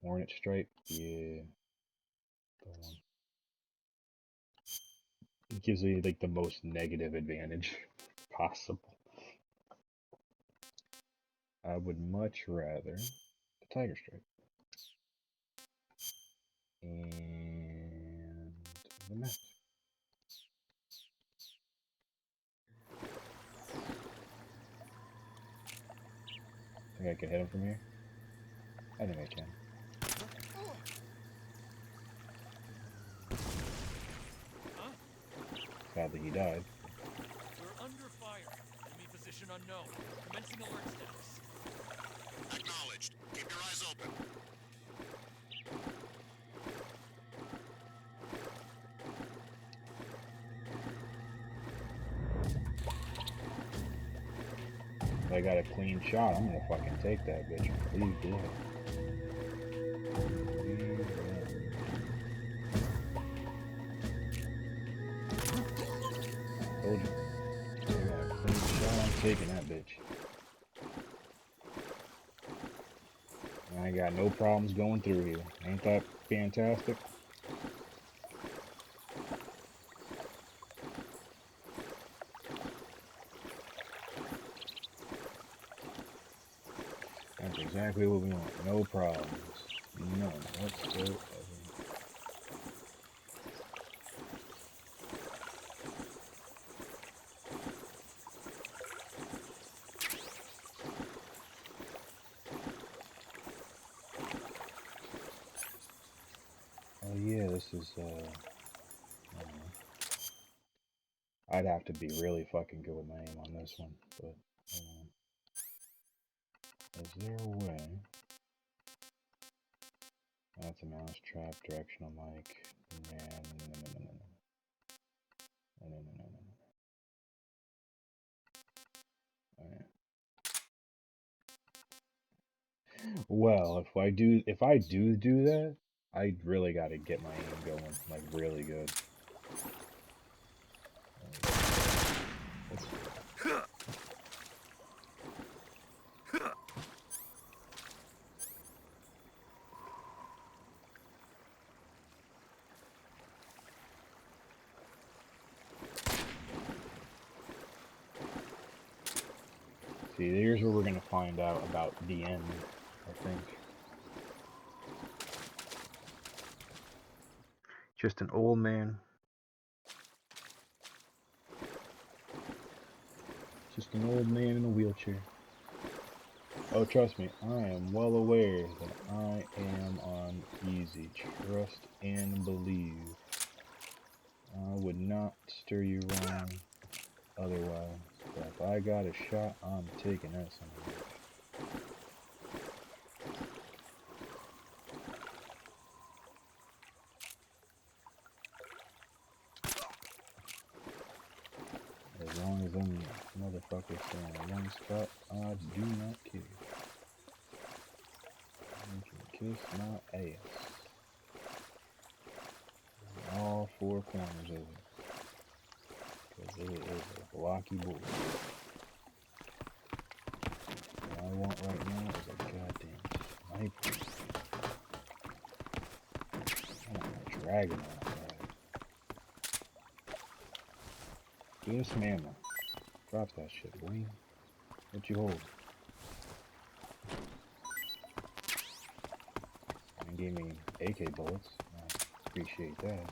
Hornet Stripe? Yeah. The one. It gives me like the most negative advantage possible. I would much rather the Tiger Stripe. And the mask. Think I can hit him from here? I think I can. Sadly, he died. We're under fire. Enemy position unknown. Commencing alert status. Acknowledged. Keep your eyes open. If I got a clean shot, I'm gonna fucking take that bitch. Please do it. Told you. I got a clean shot, I'm taking that bitch. I ain't got no problems going through here. Ain't that fantastic? That's exactly what we want. No problems. None whatsoever. Oh yeah, this is I don't know. I'd have to be really fucking good with my aim on this one, but is there a way? That's a mouse trap, directional mic. Alright. Well, if I do that, I really gotta get my aim going, like really good. See, here's where we're gonna find out about the end, I think. Just an old man. Just an old man in a wheelchair. Oh, trust me, I am well aware that I am on easy. Trust and believe. I would not stir you wrong otherwise. But if I got a shot, I'm taking that son of a bitch. As long as them motherfuckers stay in one spot, I do not care. You can kiss my ass. All four corners of it. Because it is a blocky board. What I want right now is a goddamn sniper. I want a dragon outside. Give me some ammo. Drop that shit, boy. What you hold? And gave me AK bullets. I appreciate that.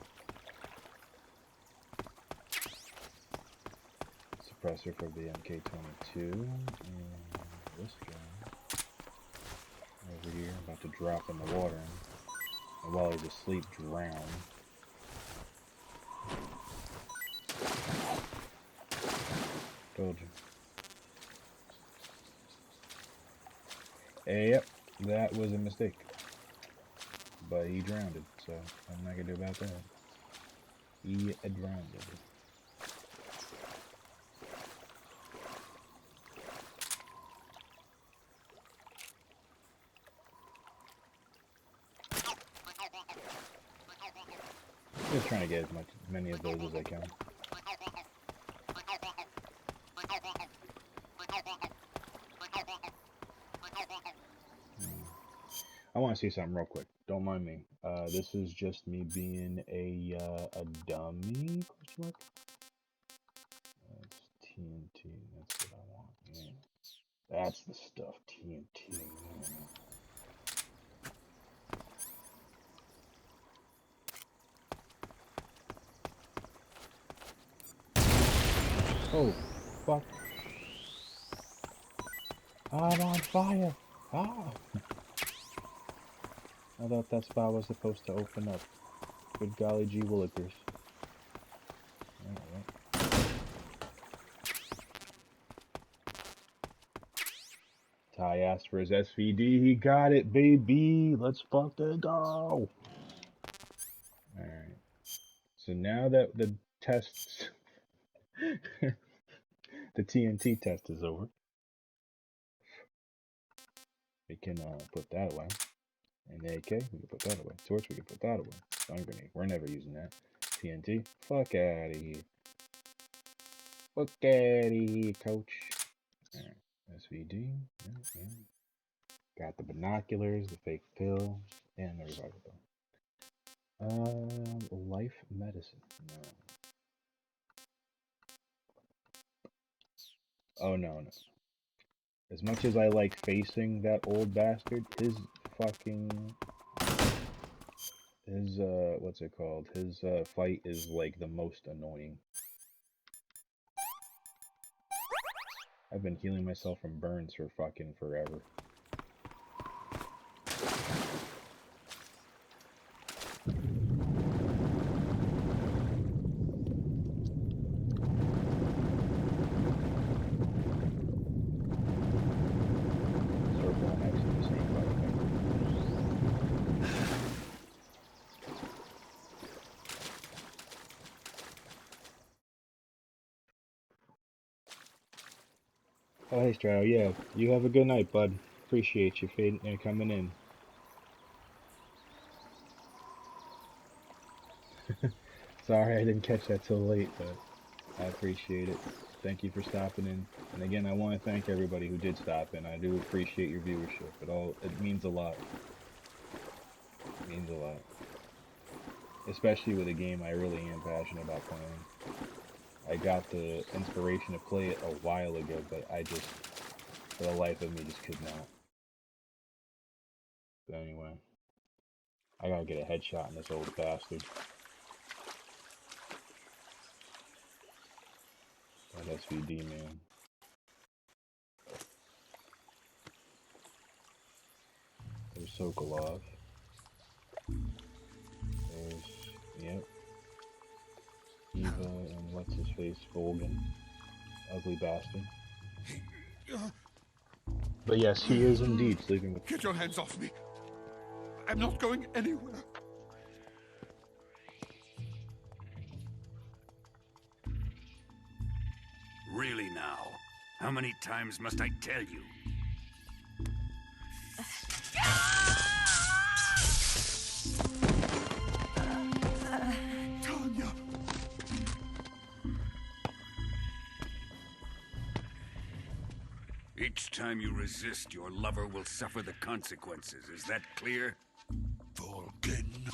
Suppressor for the MK22. And this guy. Over here. I'm about to drop in the water. And while he's asleep, drown. Told you. Yep, that was a mistake. But he drowned, so I'm not gonna do about that. He drowned. trying to get as many of those as I can. I want to see something real quick. Don't mind me. This is just me being a dummy? Question mark? That's TNT. That's what I want. Yeah. That's the stuff. TNT. Yeah. Oh, fuck. I'm on fire. Ah. I thought that spot was supposed to open up. Good golly gee willikers. Alright. Ty asked for his SVD. He got it, baby. Let's fucking go. Alright. So now that the tests... the TNT test is over, we can put that away. And AK, we can put that away. Torch, we can put that away. Stun grenade, we're never using that. TNT, fuck out of here. Fuck out of here, coach. Alright, SVD. Got the binoculars, the fake pill, and the revival pill. Life medicine. No. Oh, no. As much as I like facing that old bastard, his what's it called? His fight is like the most annoying. I've been healing myself from burns for fucking forever. Oh, hey, Stroud, yeah. You have a good night, bud. Appreciate you coming in. Sorry I didn't catch that till late, but I appreciate it. Thank you for stopping in. And again, I want to thank everybody who did stop in. I do appreciate your viewership. It means a lot. It means a lot. Especially with a game I really am passionate about playing. I got the inspiration to play it a while ago, but I just, for the life of me, just could not. But anyway, I gotta get a headshot on this old bastard. That SVD, man. There's Sokolov. There's, yep. Eva and what's his face, Volgan. Ugly bastard. But yes, he is indeed sleeping with... Get your hands off me! I'm not going anywhere. Really now? How many times must I tell you? Tanya! Each time you resist, your lover will suffer the consequences. Is that clear? Volgan.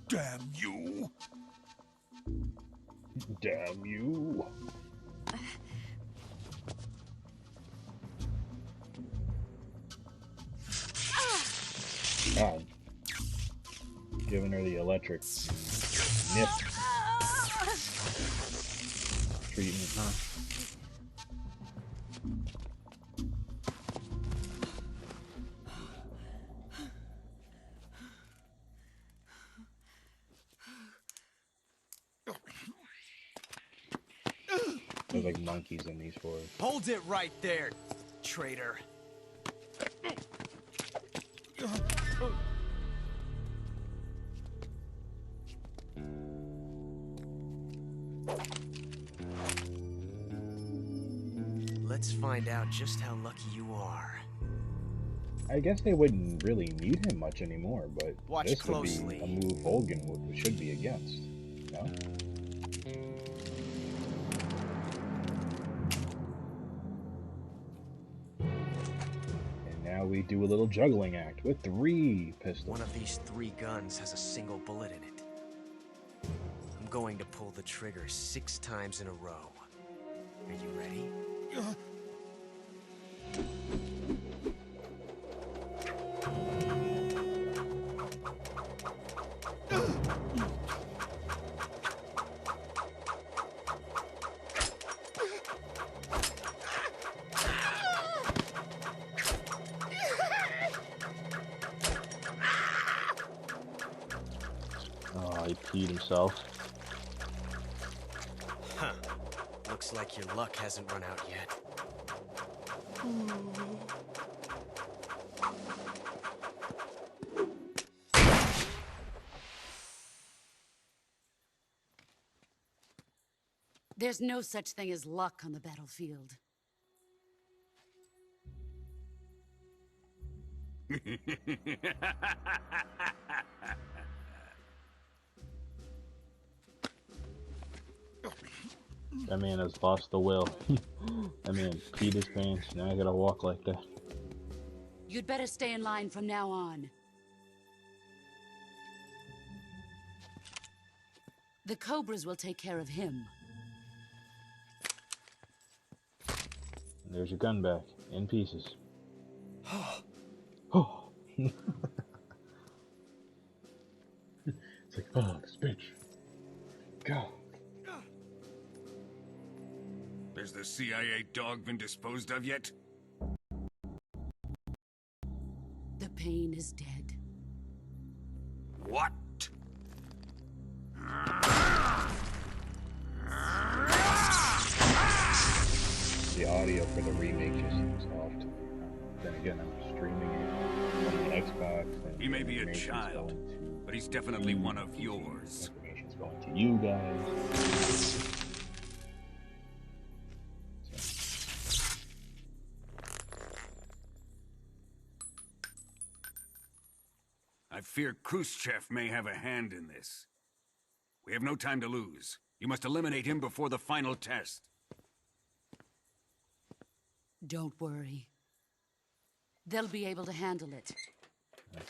Damn you! Damn you! God. Giving her the electric nip treatment, huh? There's like monkeys in these forests. Hold it right there, traitor. Let's find out just how lucky you are. I guess they wouldn't really need him much anymore, but Watch this would closely. be a move Volgin should be against, no? And now we do a little juggling act with 3 pistols. One of these 3 guns has a single bullet in it. I'm going to pull the trigger 6 times in a row. Are you ready? Oh, he peed himself. Huh. Looks like your luck hasn't run out yet. There's no such thing as luck on the battlefield. That man has lost the will. That man peed his pants, now I gotta walk like that. You'd better stay in line from now on. The Cobras will take care of him. And there's your gun back, in pieces. Oh. It's like, oh, this bitch. Go. Has the CIA dog been disposed of yet? The pain is dead. What? The audio for the remake just seems off to me. Then again, I'm streaming it on the Xbox. And He may be a child, but he's definitely one of yours. Information's going to you guys. I fear Khrushchev may have a hand in this. We have no time to lose. You must eliminate him before the final test. Don't worry. They'll be able to handle it.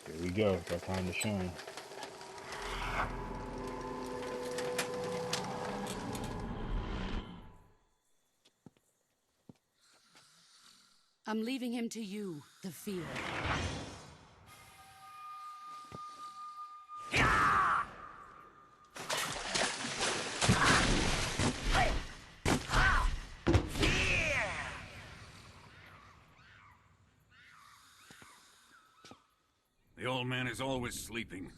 Here we go. Got time to shine. I'm leaving him to you, the field. The old man is always sleeping.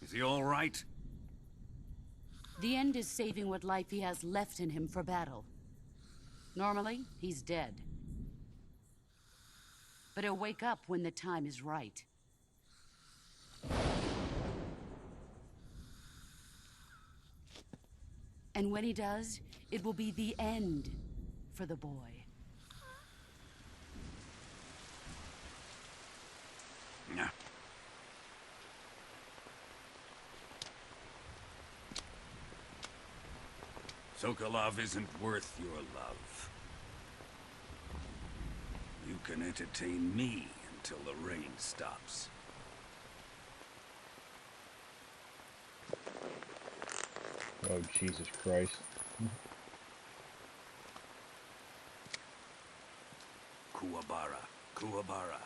Is he all right? The end is saving what life he has left in him for battle. Normally, he's dead. But he'll wake up when the time is right. And when he does, it will be the end for the boy. Nah. Sokolov isn't worth your love. You can entertain me until the rain stops. Oh, Jesus Christ. Kuwabara. Kuwabara.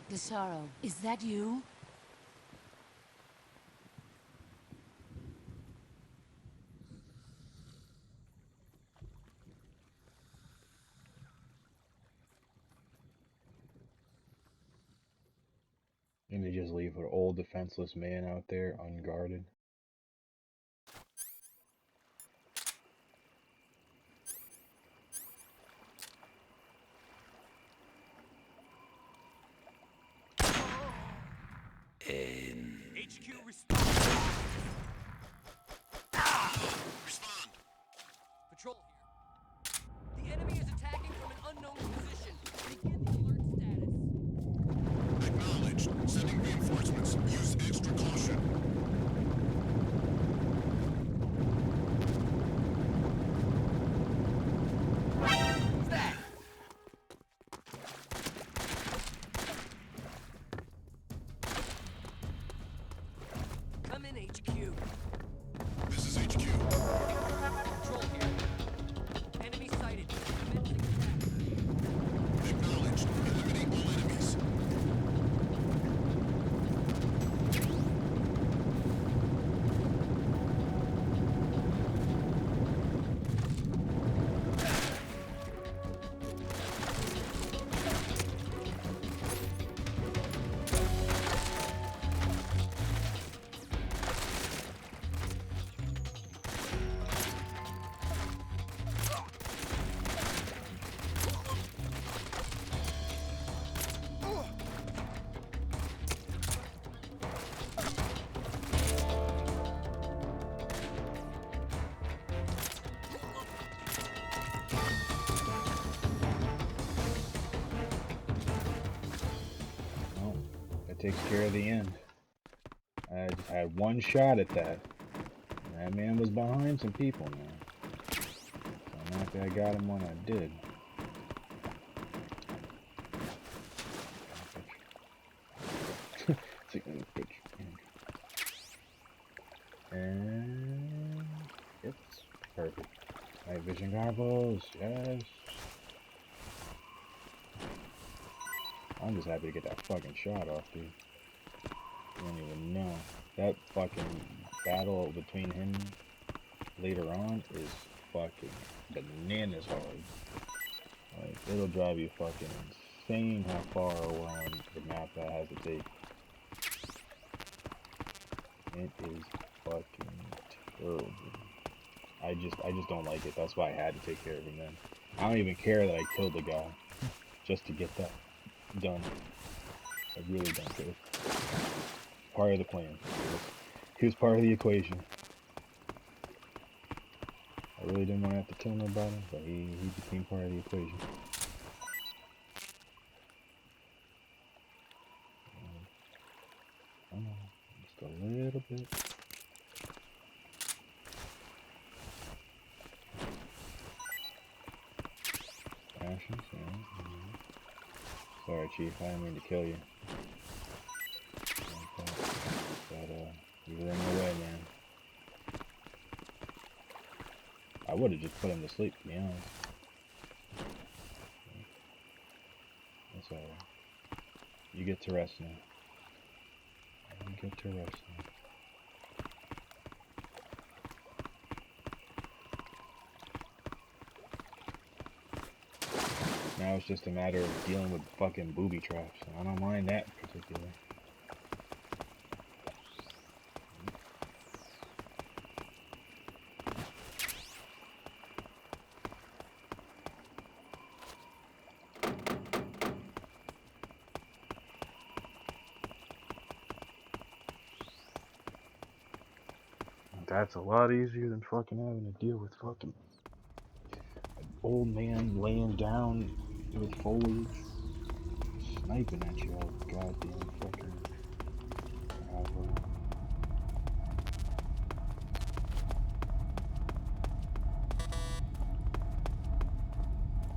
Desaro, is that you? And they just leave an old defenseless man out there unguarded. That takes care of the end. I just had one shot at that. That man was behind some people, man. So I'm happy I got him when I did. And it's perfect. Night vision goggles, yes. I'm just happy to get that fucking shot off, dude. You don't even know. That fucking battle between him later on is fucking bananas hard. Like, it'll drive you fucking insane how far around the map that has to take. It is fucking terrible. I just don't like it. That's why I had to take care of him then. I don't even care that I killed the guy just to get that done. I really don't care. Part of the plan. He was part of the equation. I really didn't want to have to kill nobody, but he became part of the equation. Come on, just a little bit. Rations, yeah. Sorry, Chief, I didn't mean to kill you. But you were in the way, man. I would have just put him to sleep, to be honest. That's alright. You get to rest now. You get to rest now. Now it's just a matter of dealing with fucking booby traps. I don't mind that particularly. That's a lot easier than fucking having to deal with fucking an old man laying down with foliage, sniping at you all goddamn fucking hour.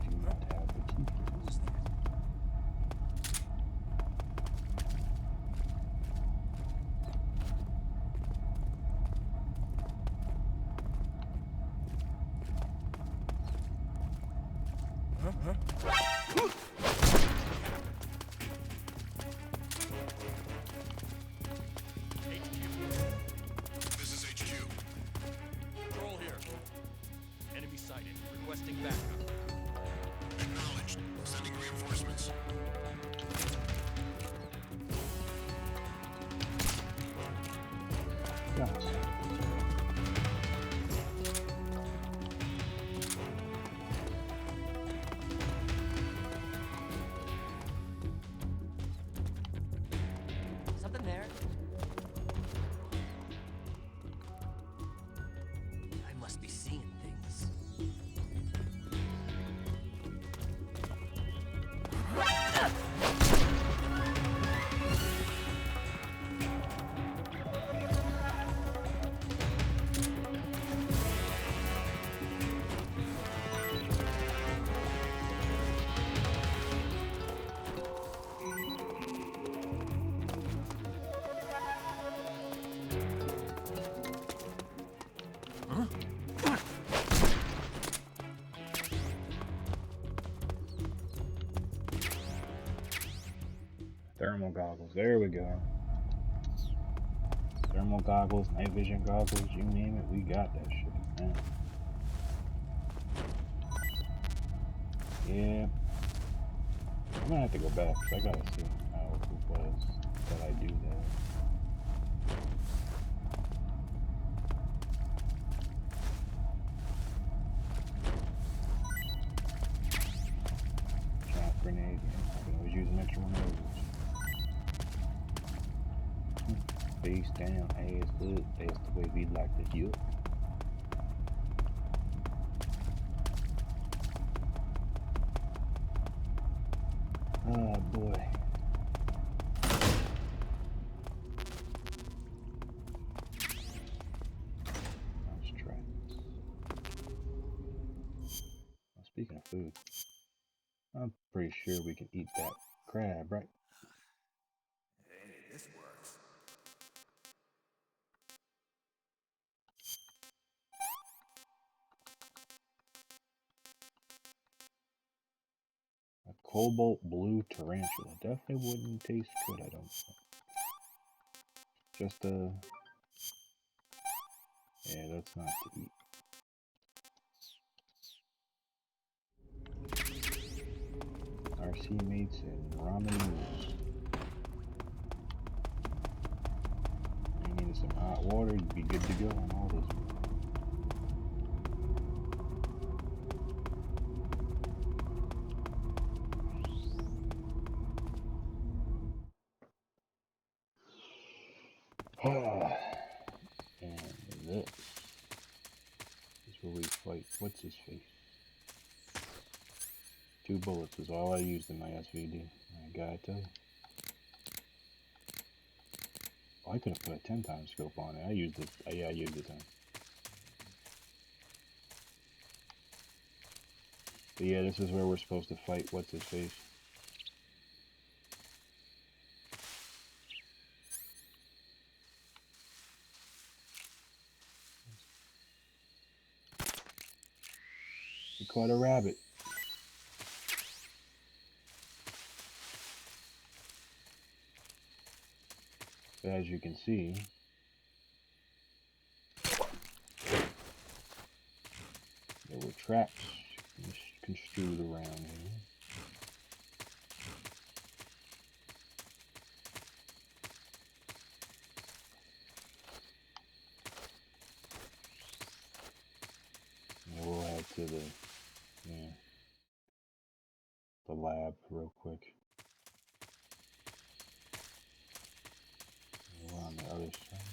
Do not have the key for this. This is HQ. Control here. Enemy sighted. Requesting backup. Acknowledged. Sending reinforcements. Yes. Something there. I must be seeing things. Thermal goggles, there we go. Thermal goggles, night vision goggles, you name it, we got that shit, man. Yeah. I'm gonna have to go back, because I gotta see how it was that I do that. Trap grenade, yeah, I can always use an extra one of those. Face down, ass up, that's the way we like to do it. Oh boy. Speaking of food, I'm pretty sure we can eat that crab, right? Hey, this works. A cobalt blue tarantula. Definitely wouldn't taste good, I don't think. Just yeah, that's not to eat. RC mates and ramen noodles. You need some hot water, you'd be good to go on all this. And this is where we fight. What's his face? 2 bullets is all I used in my SVD. I gotta tell you. Oh, I could have put a 10 times scope on it. I used it. Yeah, I used it then. But yeah, this is where we're supposed to fight. What's his face? We caught a rabbit. But as you can see, there were traps construed around here. And we'll head to the lab real quick. We're on the other side.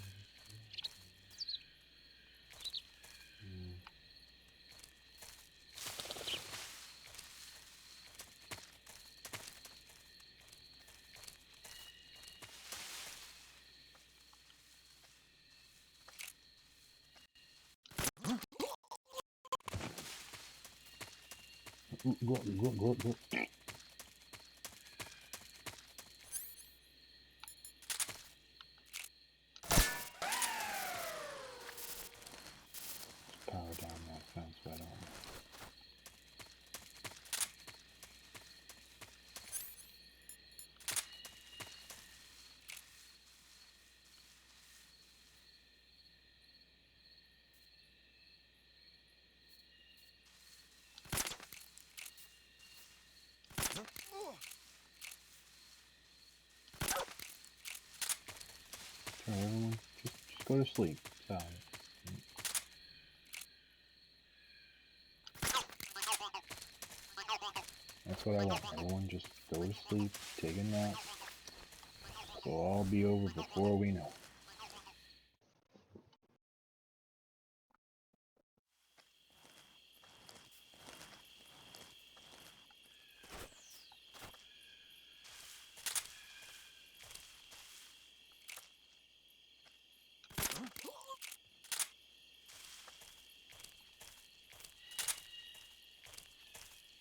Go. Power down that fence right on. Alright, everyone, just go to sleep. Sorry. That's what I want. Everyone just go to sleep, take a nap. It'll all be over before we know.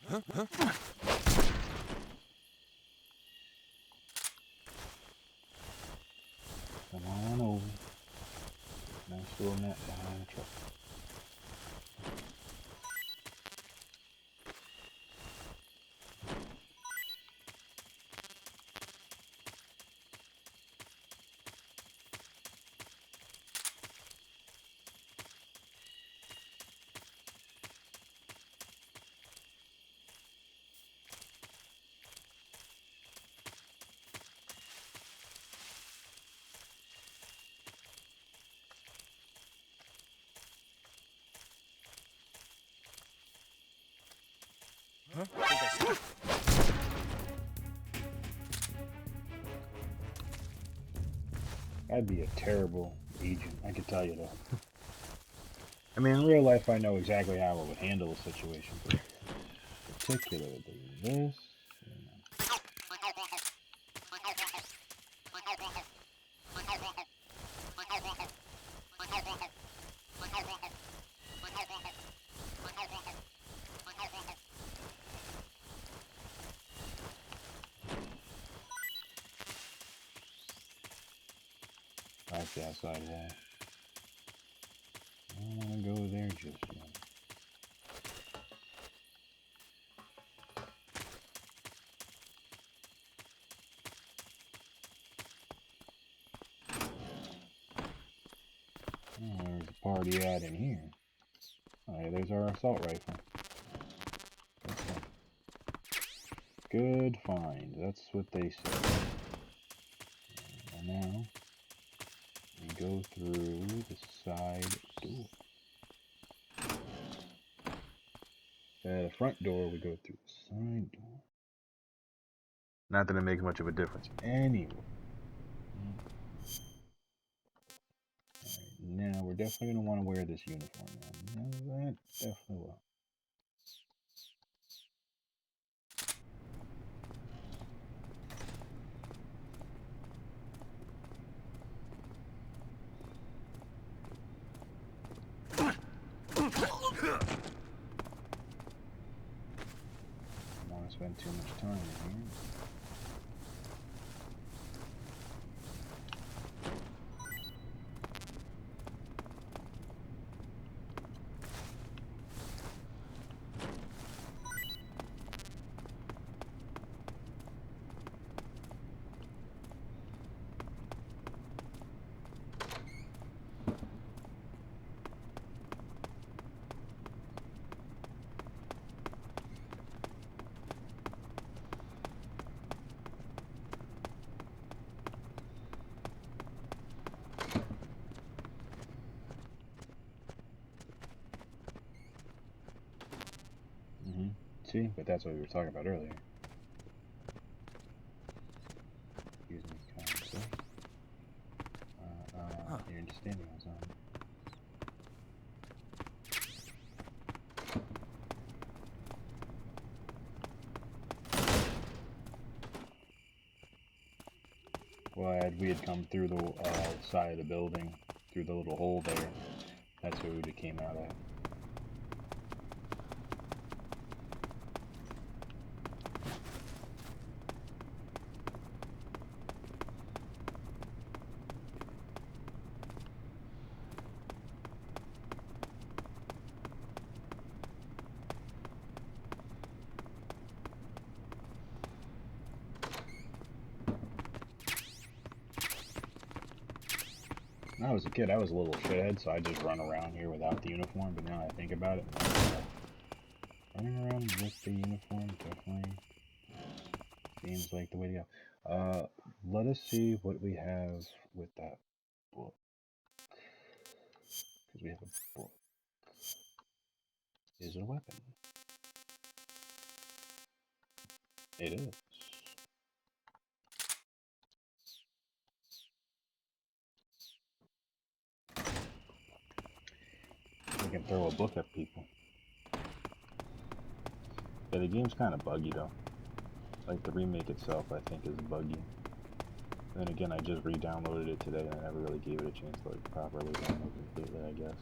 Come on over. Nice little net behind the truck. I'd be a terrible agent, I can tell you that. I mean, in real life, I know exactly how I would handle a situation, but particularly this, That's the outside wall. I don't want to go there just yet. Oh, there's a party at in here. Oh, yeah, there's our assault rifle. Good find. That's what they say. And now we go through the side door. The front door, we go through the side door. Not that it makes much of a difference anyway. Alright, now we're definitely going to want to wear this uniform now. That definitely will. Don't want to spend too much time in here. See, but that's what we were talking about earlier. Excuse me, kind sir. You're just standing on something. Well, we had come through the side of the building, through the little hole there. That's where we came out at. When I was a kid, I was a little shithead, so I just run around here without the uniform, but now I think about it, running around with the uniform definitely seems like the way to go. Let us see what we have with that book. Because we have a book. Is it a weapon? It is. We can throw a book at people. Yeah, the game's kind of buggy though. Like the remake itself, I think, is buggy. Then again, I just re-downloaded it today, and I never really gave it a chance to like properly download completely, I guess.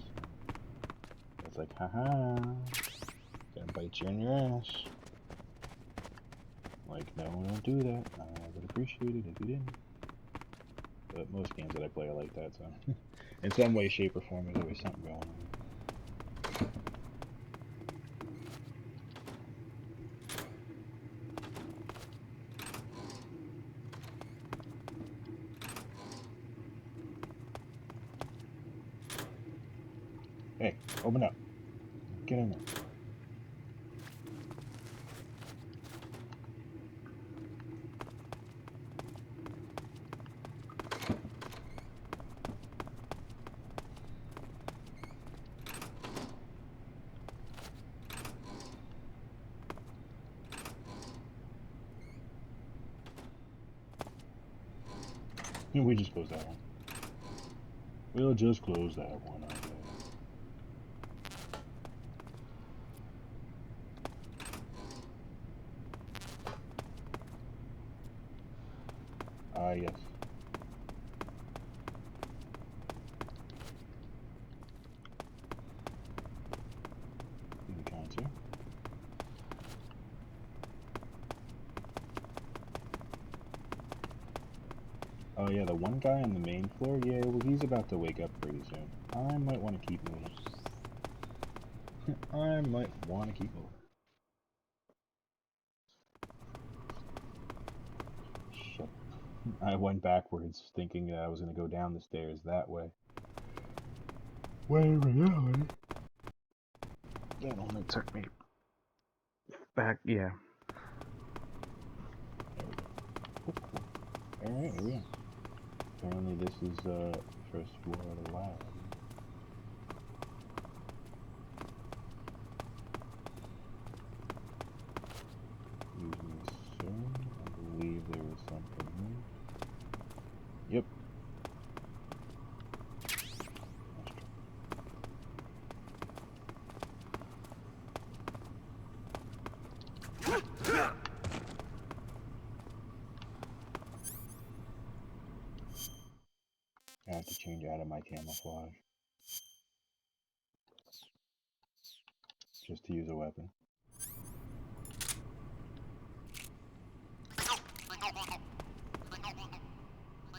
It's like, haha, gonna bite you in your ass. Like, no, don't do that. I would appreciate it if you didn't. But most games that I play are like that, so in some way, shape, or form, there's always something going on. Hey, open up. Get in there. We just close that one. We'll just close that one, I guess. Yes. You can, sir. Oh yeah, the one guy on the main floor, yeah, well he's about to wake up pretty soon. I might want to keep moving. I might want to keep moving. Shit. I went backwards thinking that I was going to go down the stairs that way. When in reality, that only took me back, yeah. Alright, here we go. Apparently this is first floor of the lab. Using the stone, I believe there was something here. Yep. I have to change out of my camouflage. Just to use a weapon.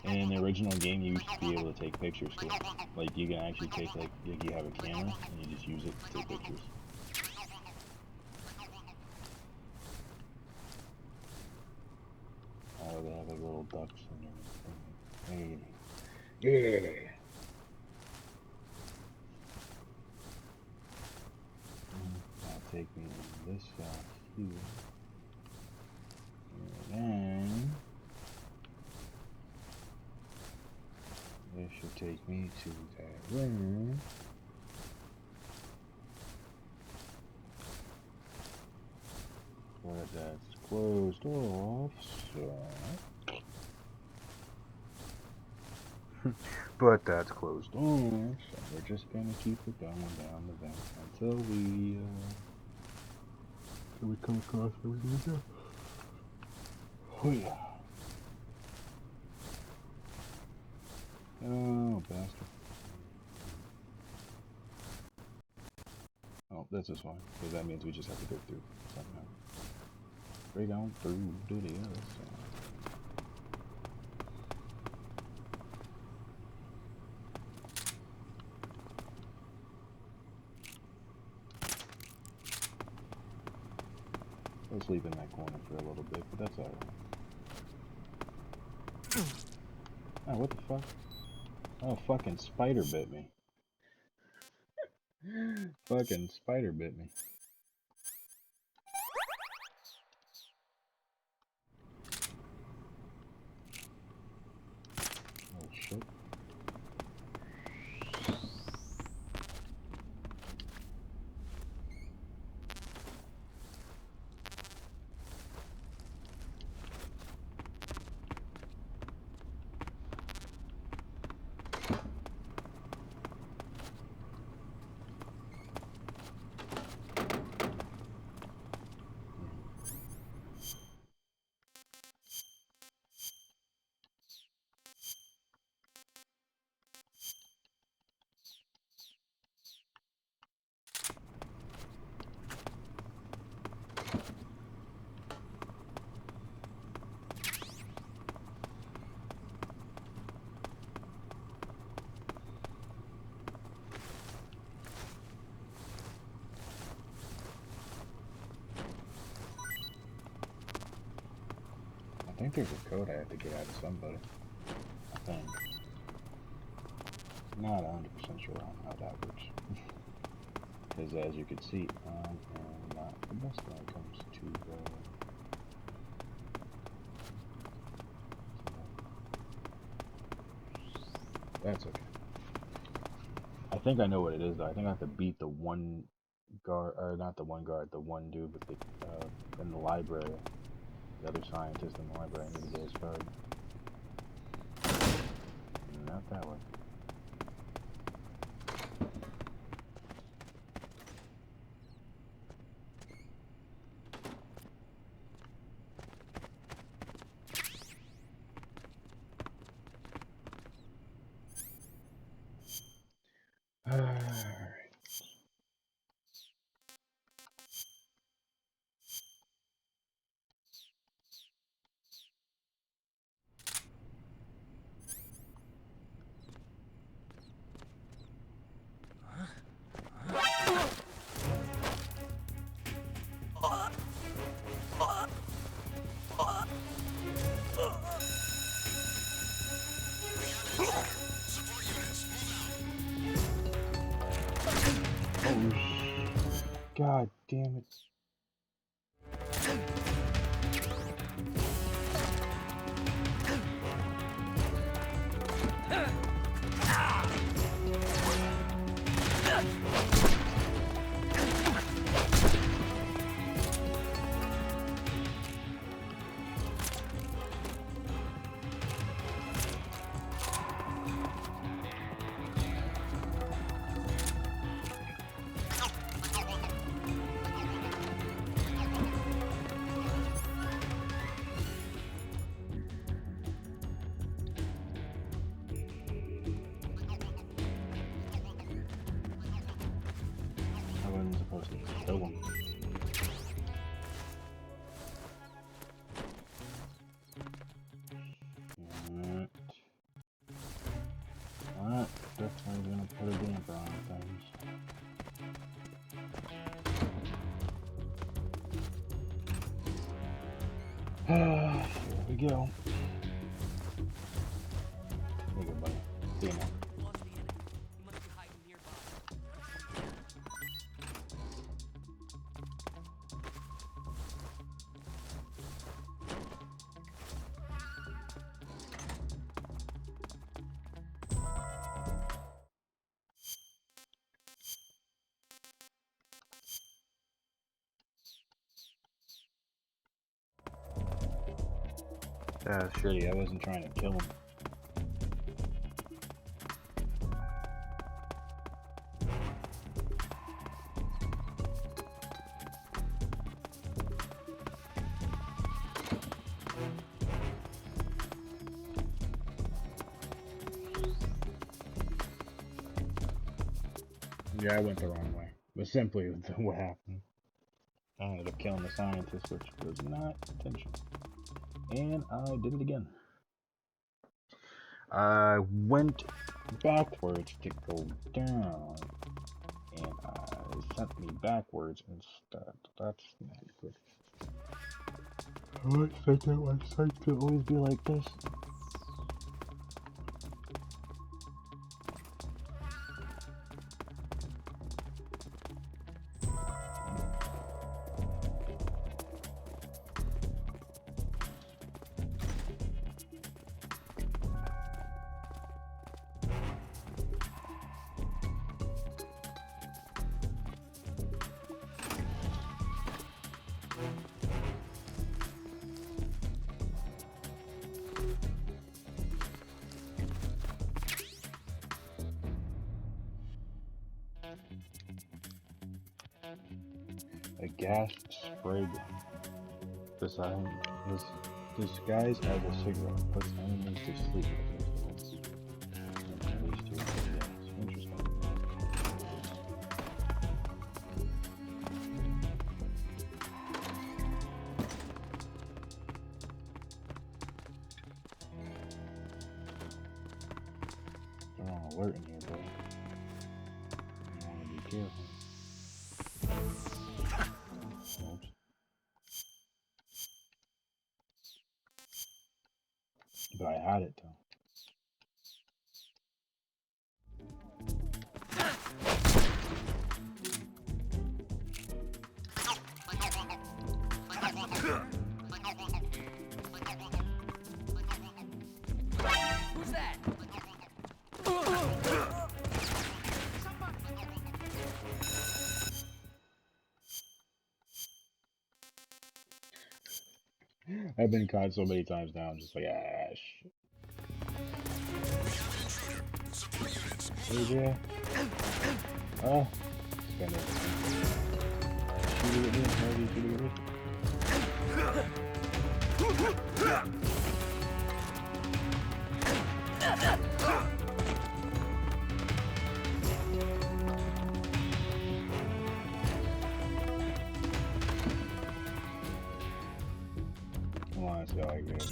In the original game, you used to be able to take pictures too. Like, you can actually take, like you have a camera, and you just use it to take pictures. Oh, they have like little ducks in there. Hey. Yeah. That'll take me to this side here. And then this should take me to that room. But that's closed off, so... but that's closed off, so we're just gonna keep it going down the vent until we come across everything again. Oh yeah. Oh, bastard. Oh, this is fine, because that means we just have to go through somehow. Straight on through to the other side. I'll sleep in that corner for a little bit, but that's alright. Oh, what the fuck? Oh, fucking spider bit me. Fucking spider bit me. Oh shit. I think there's a code I have to get out of somebody. I think. Not 100% sure on how that works. Because as you can see, I am not the best when it comes to that's okay. I think I know what it is though. I think I have to beat the one guard, or not the one guard, the one dude with the, in the library. The other scientist in the library. I need to get his card. Not that way. Alright. Oh, God damn it. I wasn't supposed to kill him. Alright, definitely gonna put a damper on things. Here we go. There you go, buddy. See you now. That's shitty. I wasn't trying to kill him. Yeah, I went the wrong way. But simply what happened. I ended up killing the scientist, which was not intentional. And I did it again. I went backwards to go down, and it sent me backwards instead. That's not good. I expected my site to always be like this. A gas spray beside him. Disguised as a cigarette puts enemies to sleep with it. Interesting. They're on alert in here, bro. You want to be careful. But I had it though. Who's that? I've been caught so many times now, I'm just like, ah, shit. Hey, yeah. Oh, spend it. Shoot it in, how do you shoot it in? Come on, see how I get it.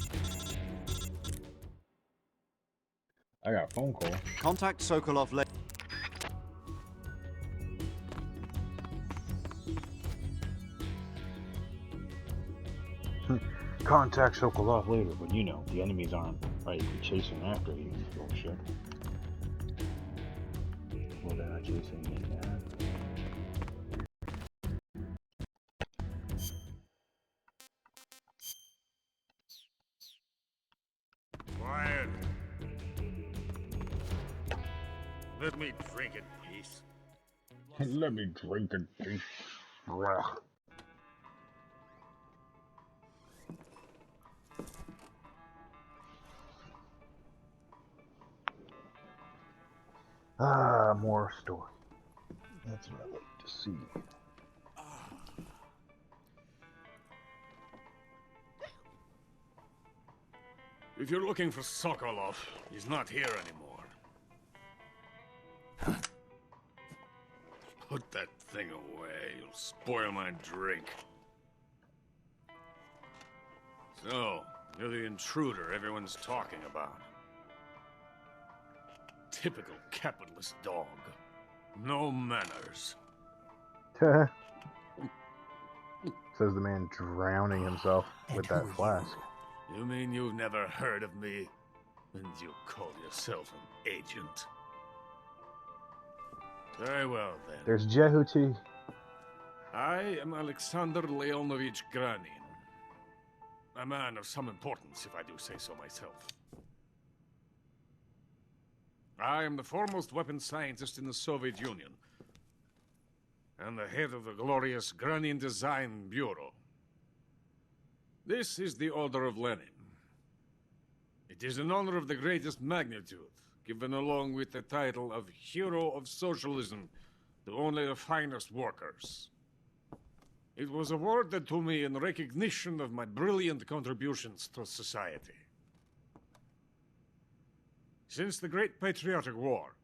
I got a phone call. Contact Sokolov later. Contact Sokolov later, but you know, the enemies aren't like chasing after you. Bullshit. Well, they're not chasing me now. Let me drink in peace. Let me drink in peace. Blah. Ah, more story. That's what I like to see. If you're looking for Sokolov, he's not here anymore. Put that thing away. You'll spoil my drink. So, you're the intruder everyone's talking about. Typical capitalist dog. No manners. Says the man drowning himself with that flask. You mean you've never heard of me? And you call yourself an agent? Very well, then. There's Jehuti. I am Alexander Leonovich Granin. A man of some importance, if I do say so myself. I am the foremost weapons scientist in the Soviet Union, and the head of the glorious Granin Design Bureau. This is the Order of Lenin. It is an honor of the greatest magnitude, given along with the title of Hero of Socialism to only the finest workers. It was awarded to me in recognition of my brilliant contributions to society. Since the Great Patriotic War,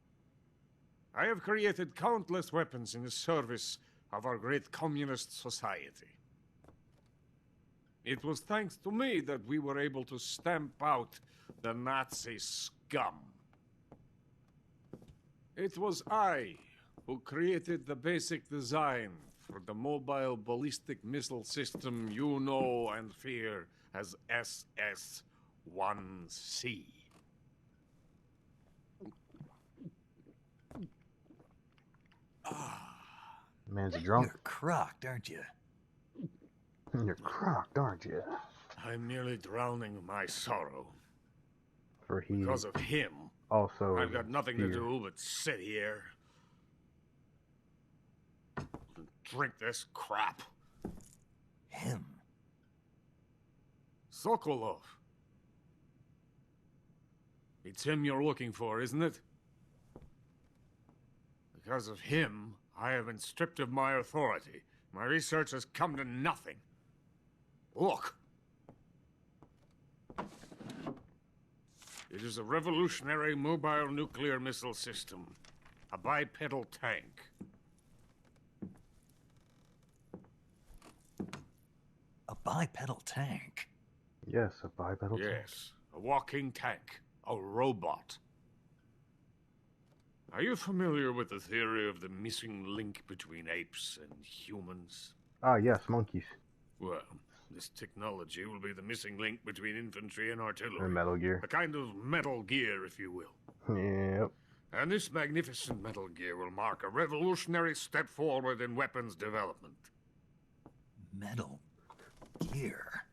I have created countless weapons in the service of our great communist society. It was thanks to me that we were able to stamp out the Nazi scum. It was I who created the basic design for the mobile ballistic missile system you know and fear as SS-1C. Man's a drunk. You're crocked, aren't you? You're crocked, aren't you? I'm nearly drowning my sorrow. For he Because of him. also I've got nothing here. to do but sit here and drink this crap. Him? Sokolov. It's him you're looking for, isn't it? Because of him, I have been stripped of my authority. My research has come to nothing. Look. It is a revolutionary mobile nuclear missile system. A bipedal tank. A bipedal tank? Yes, a bipedal tank. Yes, a walking tank. A robot. Are you familiar with the theory of the missing link between apes and humans? Ah, yes, monkeys. Well, this technology will be the missing link between infantry and artillery. And Metal Gear. A kind of Metal Gear, if you will. Yep. And this magnificent Metal Gear will mark a revolutionary step forward in weapons development. Metal Gear?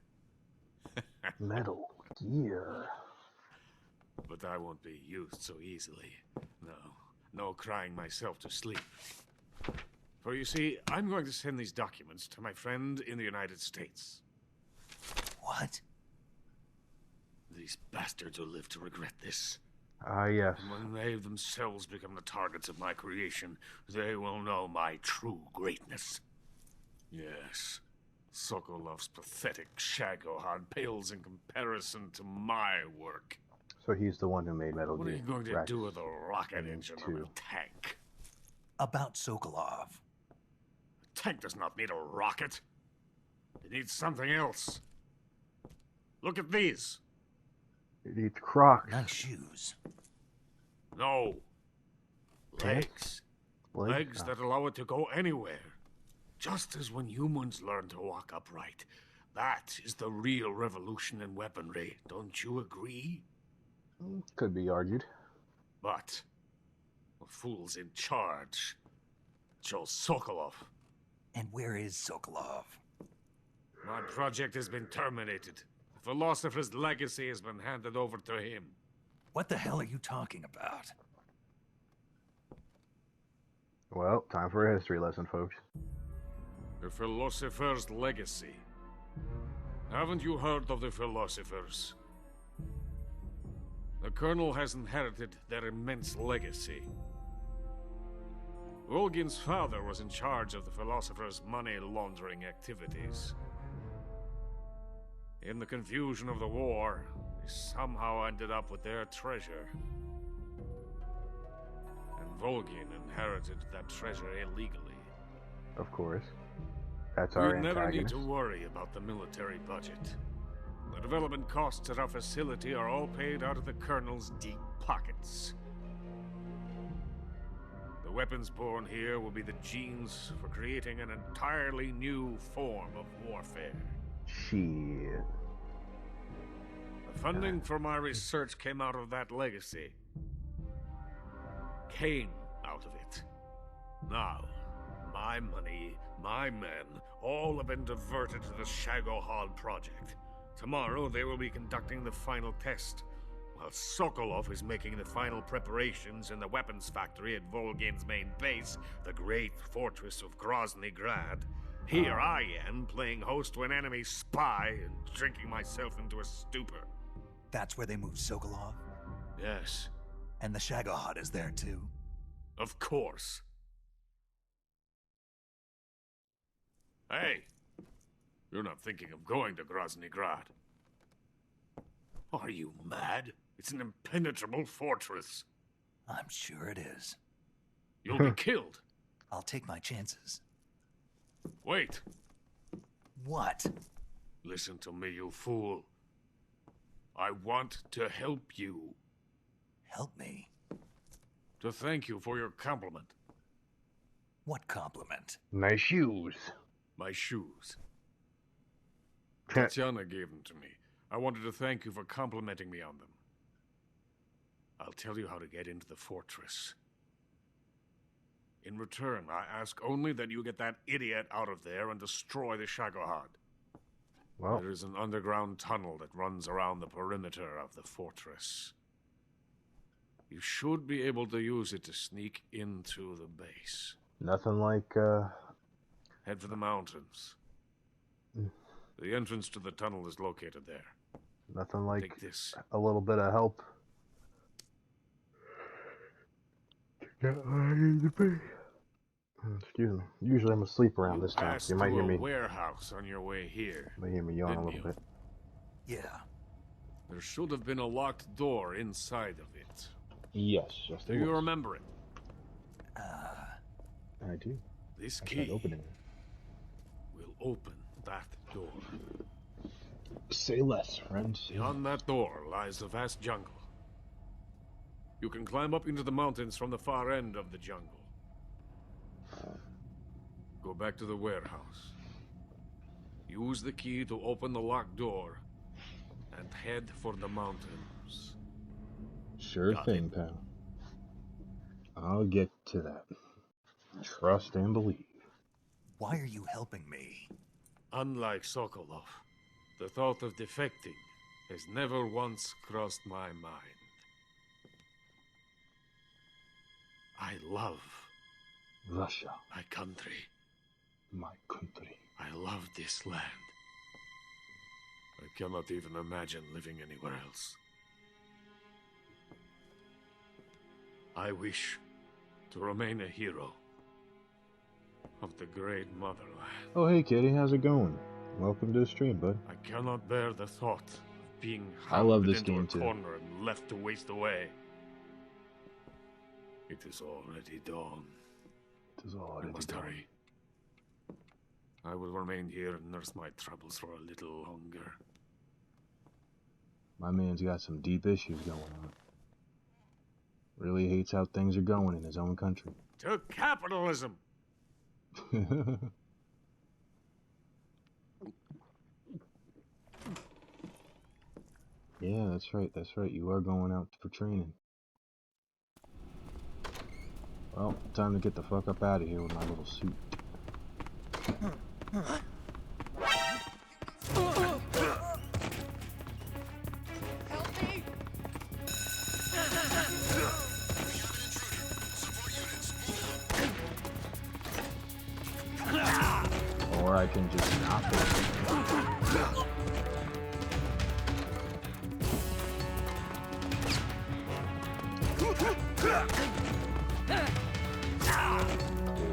Metal Gear. But I won't be used so easily. No crying myself to sleep. For you see, I'm going to send these documents to my friend in the United States. What? These bastards will live to regret this. Ah, yes. And when they themselves become the targets of my creation, they will know my true greatness. Yes, Sokolov's pathetic Shagohod pales in comparison to my work. So he's the one who made Metal Gear. What are you going to do with a rocket engine on a tank? About Sokolov. A tank does not need a rocket. It needs something else. Look at these. It needs Crocs. Nice shoes. No. Pants? Legs that allow it to go anywhere. Just as when humans learn to walk upright. That is the real revolution in weaponry. Don't you agree? Could be argued. But the fool's in charge. Joe Sokolov. And where is Sokolov? My project has been terminated. The philosopher's legacy has been handed over to him. What the hell are you talking about? Well, time for a history lesson, folks. The Philosopher's Legacy. Haven't you heard of the Philosophers? The Colonel has inherited their immense legacy. Volgin's father was in charge of the Philosophers' money laundering activities. In the confusion of the war, they somehow ended up with their treasure. And Volgin inherited that treasure illegally. Of course. That's our We never need antagonist. to worry about the military budget. The development costs at our facility are all paid out of the Colonel's deep pockets. The weapons born here will be the genes for creating an entirely new form of warfare. Shit. The funding for my research came out of that legacy. Came out of it. Now, my money, my men, all have been diverted to the Shagohod project. Tomorrow they will be conducting the final test, while Sokolov is making the final preparations in the weapons factory at Volgin's main base, the great fortress of Grozny Grad. Here I am, playing host to an enemy spy and drinking myself into a stupor. That's where they moved Sokolov? Yes. And the Shagohod is there too? Of course. Hey! You're not thinking of going to Grozny Grad. Are you mad? It's an impenetrable fortress. I'm sure it is. You'll be killed. I'll take my chances. Wait. What? Listen to me, you fool. I want to help you. Help me? To thank you for your compliment. What compliment? Nice shoes. My shoes. Tatiana gave them to me. I wanted to thank you for complimenting me on them. I'll tell you how to get into the fortress. In return, I ask only that you get that idiot out of there and destroy the Shagohod. Well, there is an underground tunnel that runs around the perimeter of the fortress. You should be able to use it to sneak into the base. nothing like, Head for the mountains. The entrance to the tunnel is located there. nothing like Take this. a little bit of help. Excuse me. Usually I'm asleep around this time, so you might hear me. Warehouse on your way here. You might hear me yawn a little bit. Yeah. There should have been a locked door inside of it. Yes, yes, Do there you was. remember it? I do. This I tried key opening it. will open that door. Say less, friend. Say Beyond that door lies the vast jungle. You can climb up into the mountains from the far end of the jungle. Go back to the warehouse. Use the key to open the locked door and head for the mountains. Sure thing, pal. I'll get to that. Trust and believe. Why are you helping me? Unlike Sokolov, the thought of defecting has never once crossed my mind. I love Russia. my country. My country. I love this land. I cannot even imagine living anywhere else. I wish to remain a hero of the great motherland. Oh, hey, kitty. How's it going? Welcome to the stream, bud. I cannot bear the thought of being I love hounded this into game, a too. corner and left to waste away. It is already dawn. It is already I must dawn. hurry. I will remain here and nurse my troubles for a little longer. My man's got some deep issues going on. Really hates how things are going in his own country. To capitalism! Yeah, that's right. That's right. You are going out for training. Well, time to get the fuck up out of here with my little suit. Help me! I can just not put it.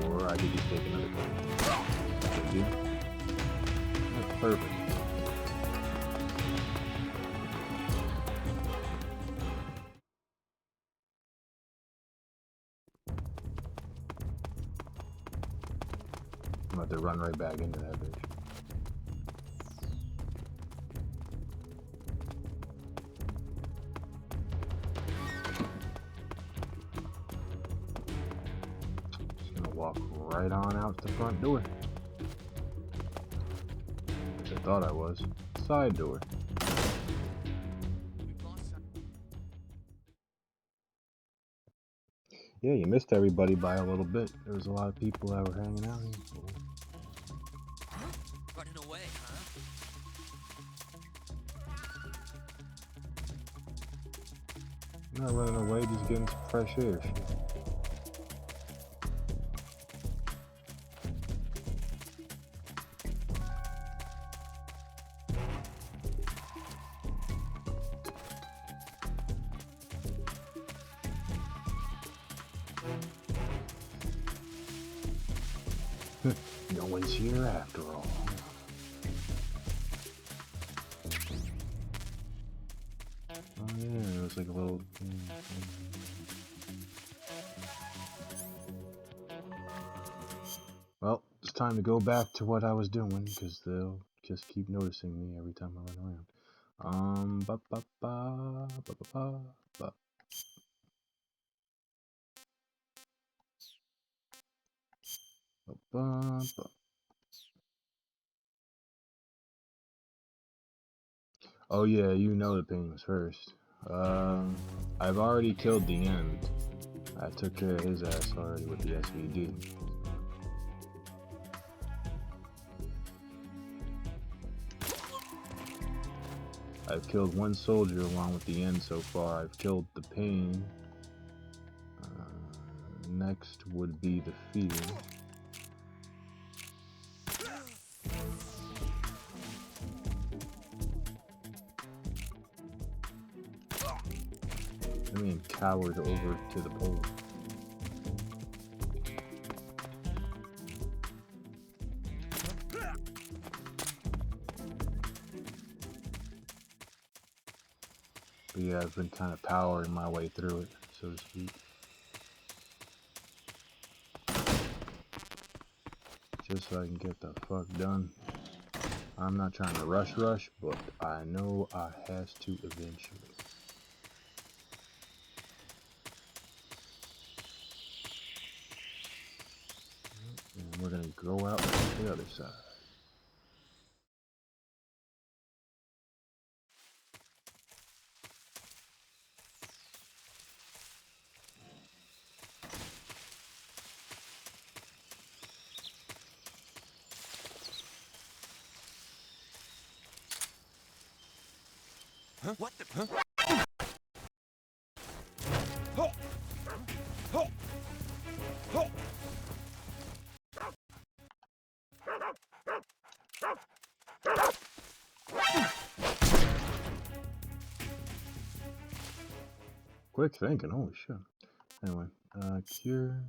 Or I could just take another card. Thank you. That's perfect. I'm about to run right back into that bitch. Just gonna walk right on out the front door. Which I thought I was. Side door. Yeah, you missed everybody by a little bit. There was a lot of people that were hanging out here. Running away, huh? I'm not running away, just getting some fresh air. Shit. No one's here after all. Oh yeah, it was like a little... Well, it's time to go back to what I was doing, because they'll just keep noticing me every time I run around. Ba ba ba ba ba ba ba. Ba ba ba. Oh yeah, you know the pain was first. I've already killed the end. I took care of his ass already with the SVD. I've killed one soldier along with the end so far. I've killed the pain. Next would be the fear. I mean, cowered over to the pole. But yeah, I've been kind of powering my way through it, so to speak. Just so I can get the fuck done. I'm not trying to rush, but I know I has to eventually. And we're gonna go out to the other side. Huh? What the? Huh? Quick thinking, holy shit. Anyway, cure,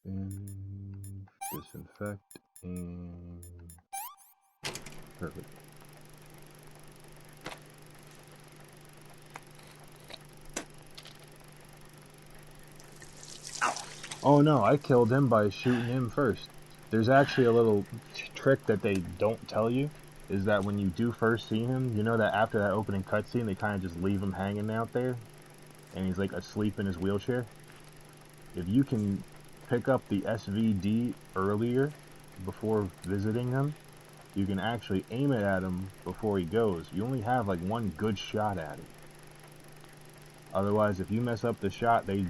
and disinfect, and perfect. Oh no, I killed him by shooting him first. There's actually a little trick that they don't tell you, is that when you do first see him, you know that after that opening cutscene, they kind of just leave him hanging out there, and he's like asleep in his wheelchair. If you can pick up the SVD earlier, before visiting him, you can actually aim it at him before he goes. You only have like one good shot at it. Otherwise, if you mess up the shot, they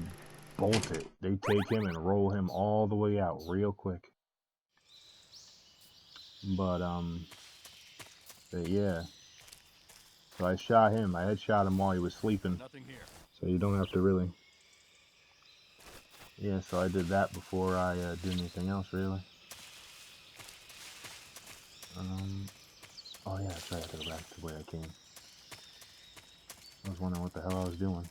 bolt it. They take him and roll him all the way out real quick. But yeah. So I shot him. I headshot him while he was sleeping. Nothing here. So you don't have to really. Yeah, so I did that before I did anything else, really. Oh yeah, that's right. I have to go back to where I came. I was wondering what the hell I was doing.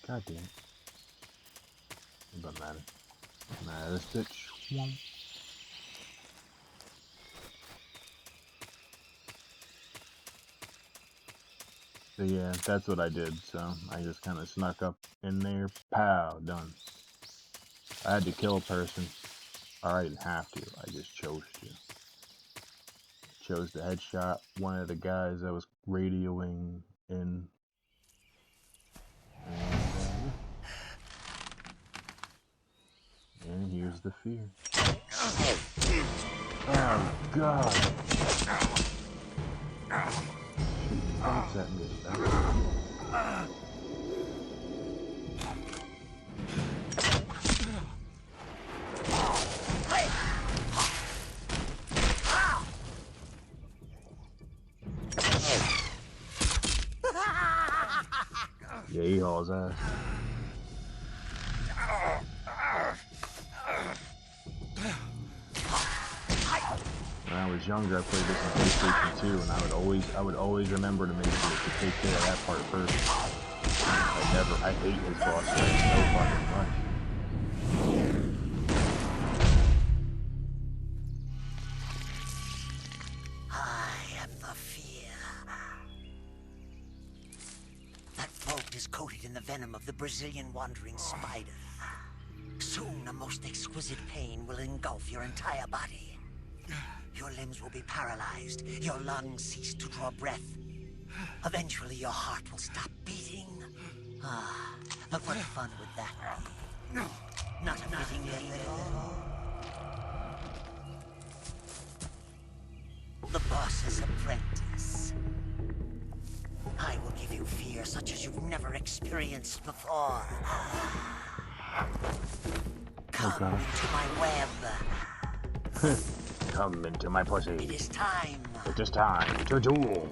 God damn it. It doesn't matter. Nah, this bitch. So yeah, that's what I did. So I just kind of snuck up in there. Pow, done. I had to kill a person. Or I didn't have to. I just chose to. Chose the headshot one of the guys that was radioing in. And here's the fear. Oh God! Shooting bullets at me. Yeah, he hauls ass. When I was younger, I played this on PlayStation 2, and I would always remember to make sure to take care of that part first. I hate his boss fight so fucking much. I am the fear. That throat is coated in the venom of the Brazilian wandering spider. Soon, a most exquisite pain will engulf your entire body. Your limbs will be paralyzed, your lungs cease to draw breath. Eventually, your heart will stop beating. Ah, but what fun would that be? Not a fitting name at all. The boss's apprentice. I will give you fear such as you've never experienced before. Come into my web. Come into my pussy. It is time. It is time to duel.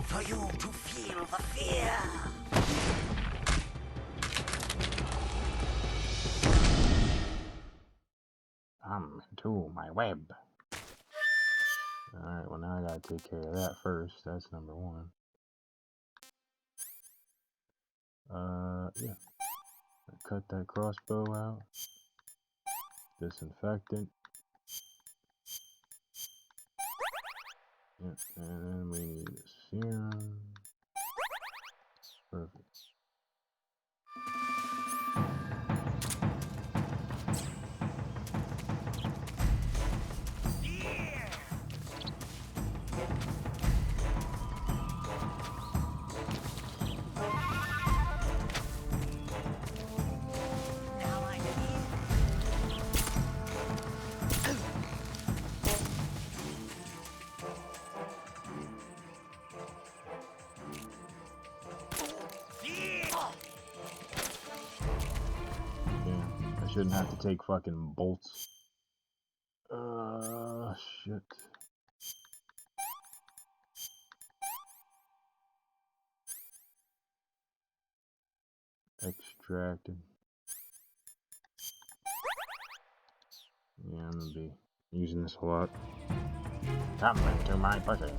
For you to feel the fear. Come into my web. Alright, well now I gotta take care of that first. That's number one. Yeah. Cut that crossbow out. Disinfectant. Yep, and then we need a serum. Perfect. I shouldn't have to take fucking bolts. Shit. Extracted. Yeah, I'm gonna be using this a lot. Come into my pussy.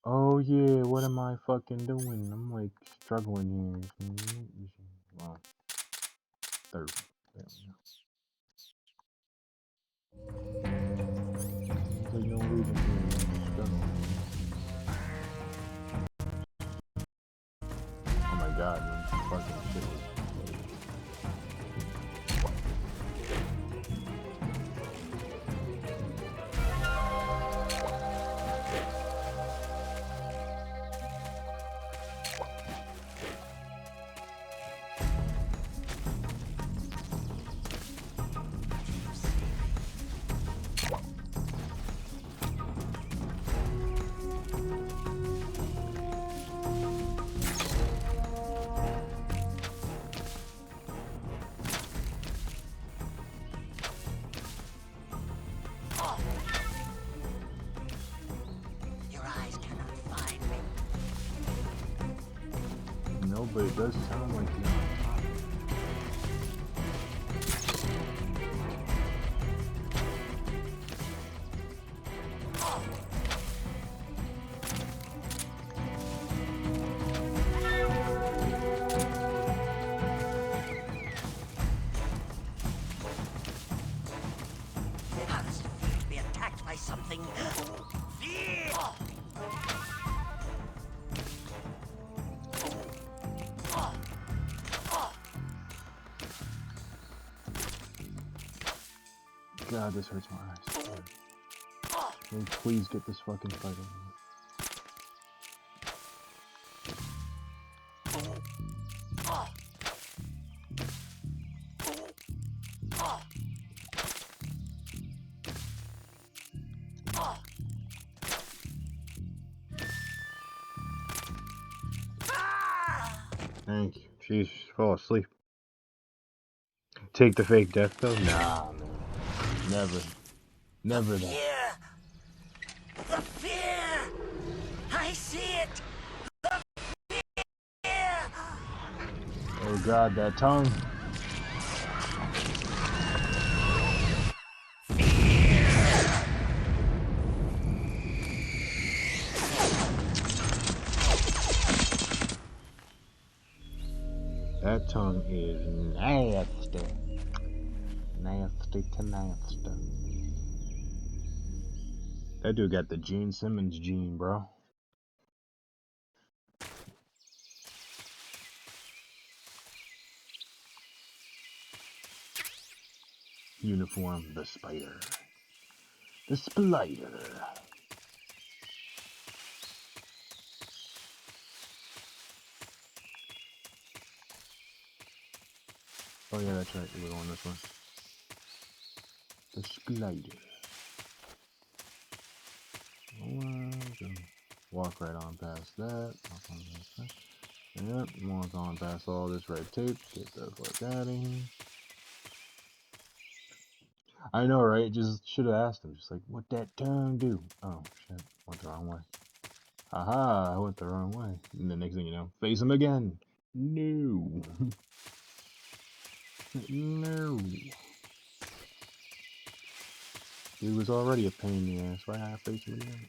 Oh yeah, what am I fucking doing? I'm like struggling here. Well, third. There we go. There's no reason for me to struggle. Oh my god, man. Fucking shit was... No, but it does sound like you're on top of it. How does it feel to be attacked by something? Fear! God, this hurts my eyes. Can we please get this fucking fight over with? Thank you. Jeez, fall asleep. Take the fake death pill? Nah, man. Never. Never that. Fear! The fear! I see it! The fear! Oh god, that tongue. That tongue is nasty. Nasty to nasty. That dude got the Gene Simmons gene, bro. Uniform, the spider. The spider. Oh yeah, that's right. We're on this one. The spider. Walk right on past that. Walk on past that. Yep, walk on past all this red tape. Get the fuck out of here. I know, right? Just should have asked him. Just like, what that tongue do? Oh, shit. Went the wrong way. Haha, I went the wrong way. And the next thing you know, face him again. No. No. He was already a pain in the ass. Why I face him again?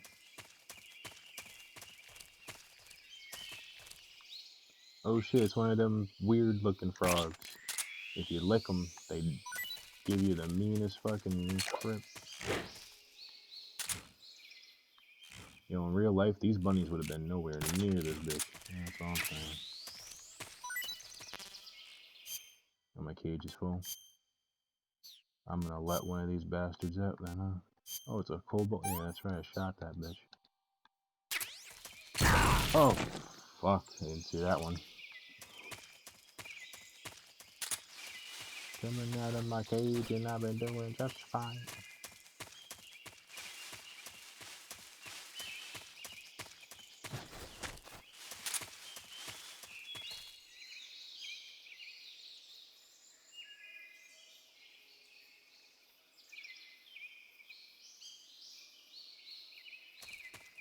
Oh shit, it's one of them weird looking frogs. If you lick them, they give you the meanest fucking crip. You know, in real life, these bunnies would have been nowhere near this bitch. That's all I'm saying. Oh, my cage is full. I'm gonna let one of these bastards out then, huh? Oh, it's a cobalt. Yeah, that's right. I shot that bitch. Oh, fuck. I didn't see that one. Coming out of my cage and I've been doing just fine.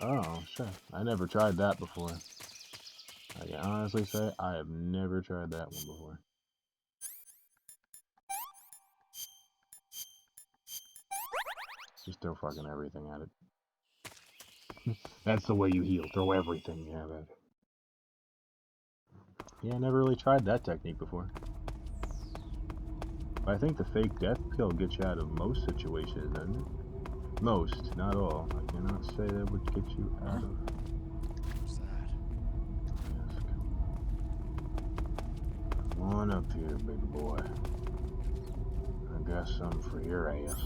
Oh, shit. I never tried that before. I can honestly say I have never tried that one before. Just throw fucking everything at it. That's the way you heal. Throw everything at it. Yeah, I never really tried that technique before. But I think the fake death pill gets you out of most situations, doesn't it? Most, not all. I cannot say that would get you out of. What's that? Yes, come on up here, big boy. I got something for your ass.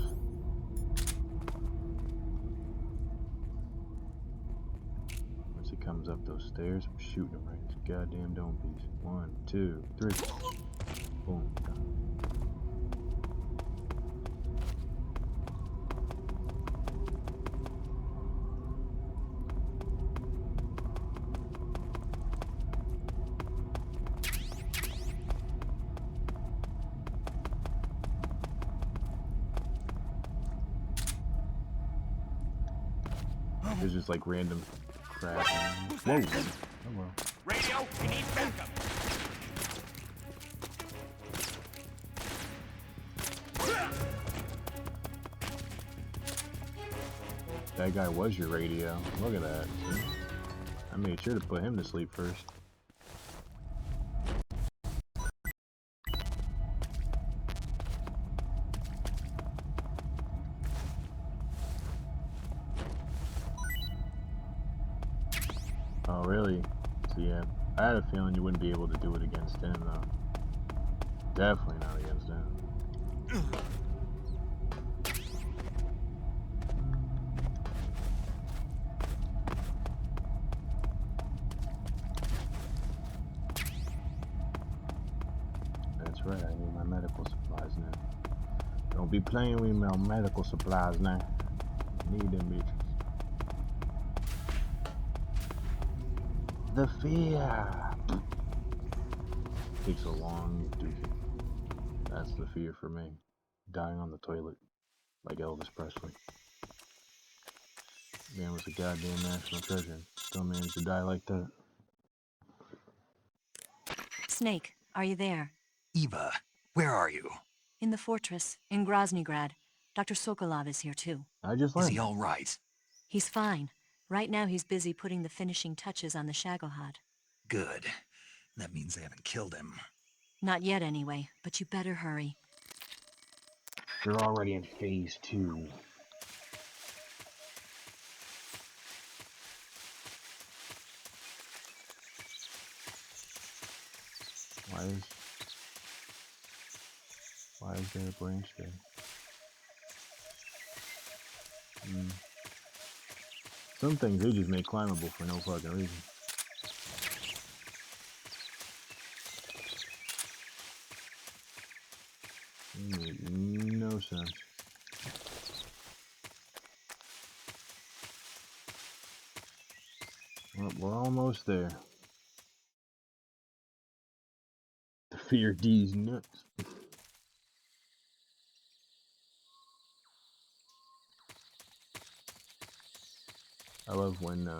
Once he comes up those stairs, I'm shooting him right in his goddamn dome piece. 1, 2, 3. Boom. There's just like random crap. Whoa. Oh well. Radio, we need backup. That guy was your radio. Look at that. See? I made sure to put him to sleep first. Oh, really? So yeah, I had a feeling you wouldn't be able to do it against him, though. Definitely not against him. That's right, I need my medical supplies now. Don't be playing with my medical supplies now. I need them bitches. The fear. Takes a long dookie. That's the fear for me. Dying on the toilet, like Elvis Presley. Man was a goddamn national treasure. Still managed to die like that. Snake, are you there? Eva, where are you? In the fortress, in Groznygrad. Dr. Sokolov is here too. I just Is he landed. all right? He's fine. Right now he's busy putting the finishing touches on the Shagohod. Good. That means they haven't killed him. Not yet anyway, but you better hurry. They're already in phase 2. Why is there a branch there? Some things they just make climbable for no fucking reason. Make no sense. Well, we're almost there. The fear D's nuts. I love when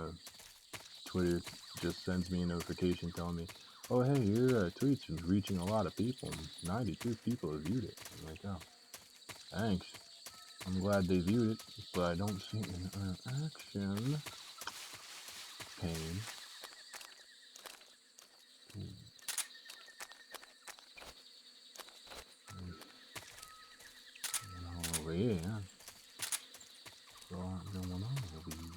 Twitter just sends me a notification telling me, oh hey, your tweets is reaching a lot of people. 92 people have viewed it. I'm like, oh, thanks. I'm glad they viewed it, but I don't see an interaction. Pain. Over here. What's going on over here?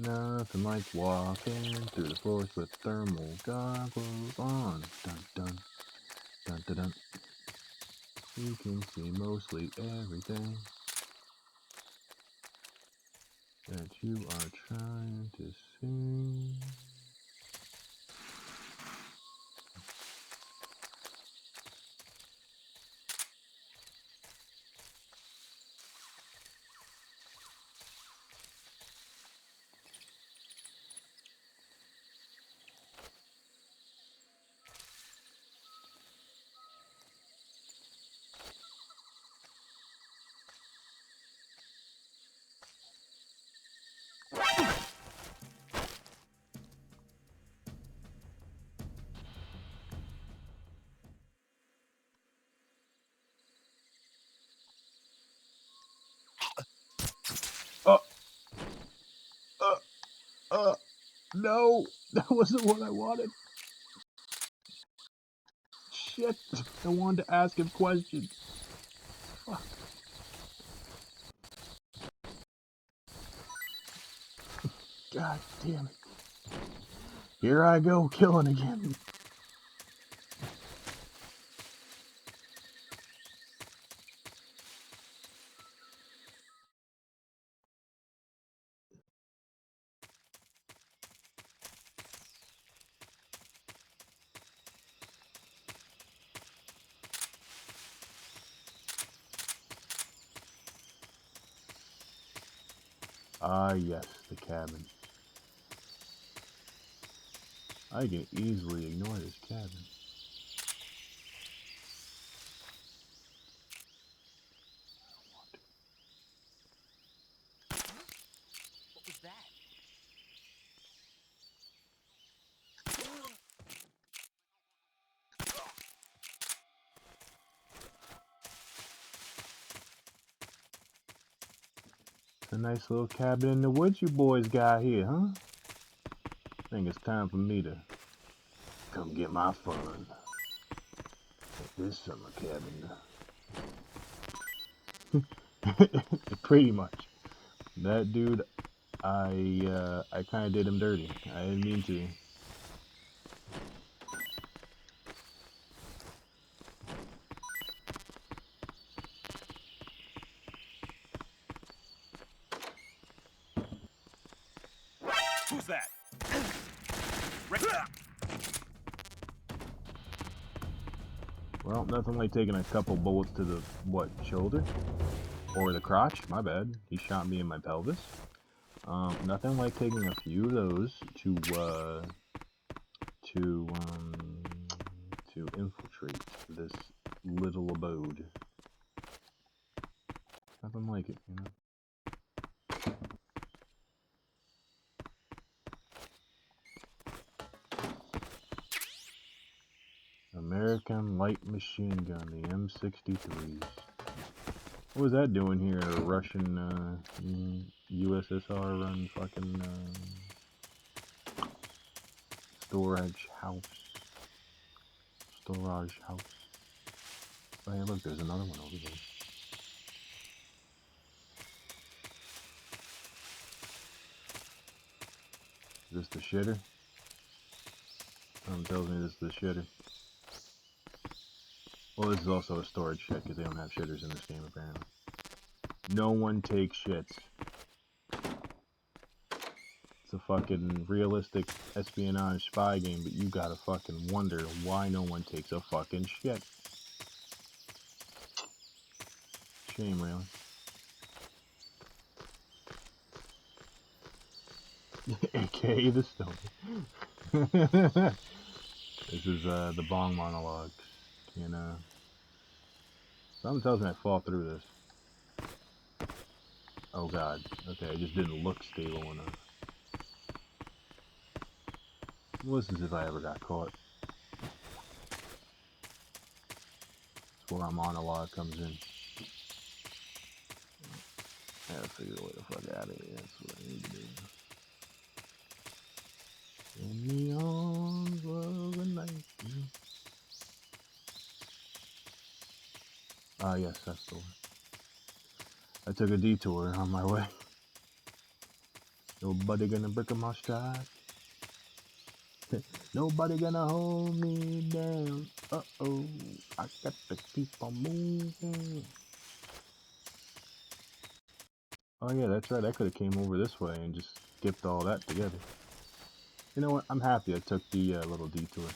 Nothing like walking through the forest with thermal goggles on. Dun dun dun dun dun. You can see mostly everything that you are trying to see. No, that wasn't what I wanted. Shit, I wanted to ask him questions. Fuck. God damn it. Here I go, killing again. Ah, yes, the cabin. I can easily ignore this cabin. What was that? It's a nice little cabin in the woods you boys got here, huh? I think it's time for me to come get my fun at this summer cabin. Pretty much. That dude, I kind of did him dirty. I didn't mean to. Who's that? Well, nothing like taking a couple bullets to the, what, shoulder? Or the crotch? My bad. He shot me in my pelvis. Nothing like taking a few of those to infiltrate this little abode. Nothing like it, you know? American light machine gun, the M63s. What was that doing here? A Russian, USSR run fucking, storage house. Oh, hey, look, there's another one over there. Is this the shitter? Something tells me this is the shitter. Well, this is also a storage shed because they don't have shitters in this game apparently. No one takes shits. It's a fucking realistic espionage spy game, but you gotta fucking wonder why no one takes a fucking shit. Shame, really. AKA the stone. This is the bong monologues. You know. Something tells me I fall through this. Oh god. Okay, it just didn't look stable enough. Well, this is if I ever got caught. That's where our monologue comes in. I gotta figure a way the fuck out of here. That's what I need to do. In the arms of a night. Ah, yes, that's the one. I took a detour on my way. Nobody gonna break my stride. Nobody gonna hold me down. Uh-oh, I got to keep on moving. Oh yeah, that's right. I could have came over this way and just skipped all that together. You know what? I'm happy I took the little detour.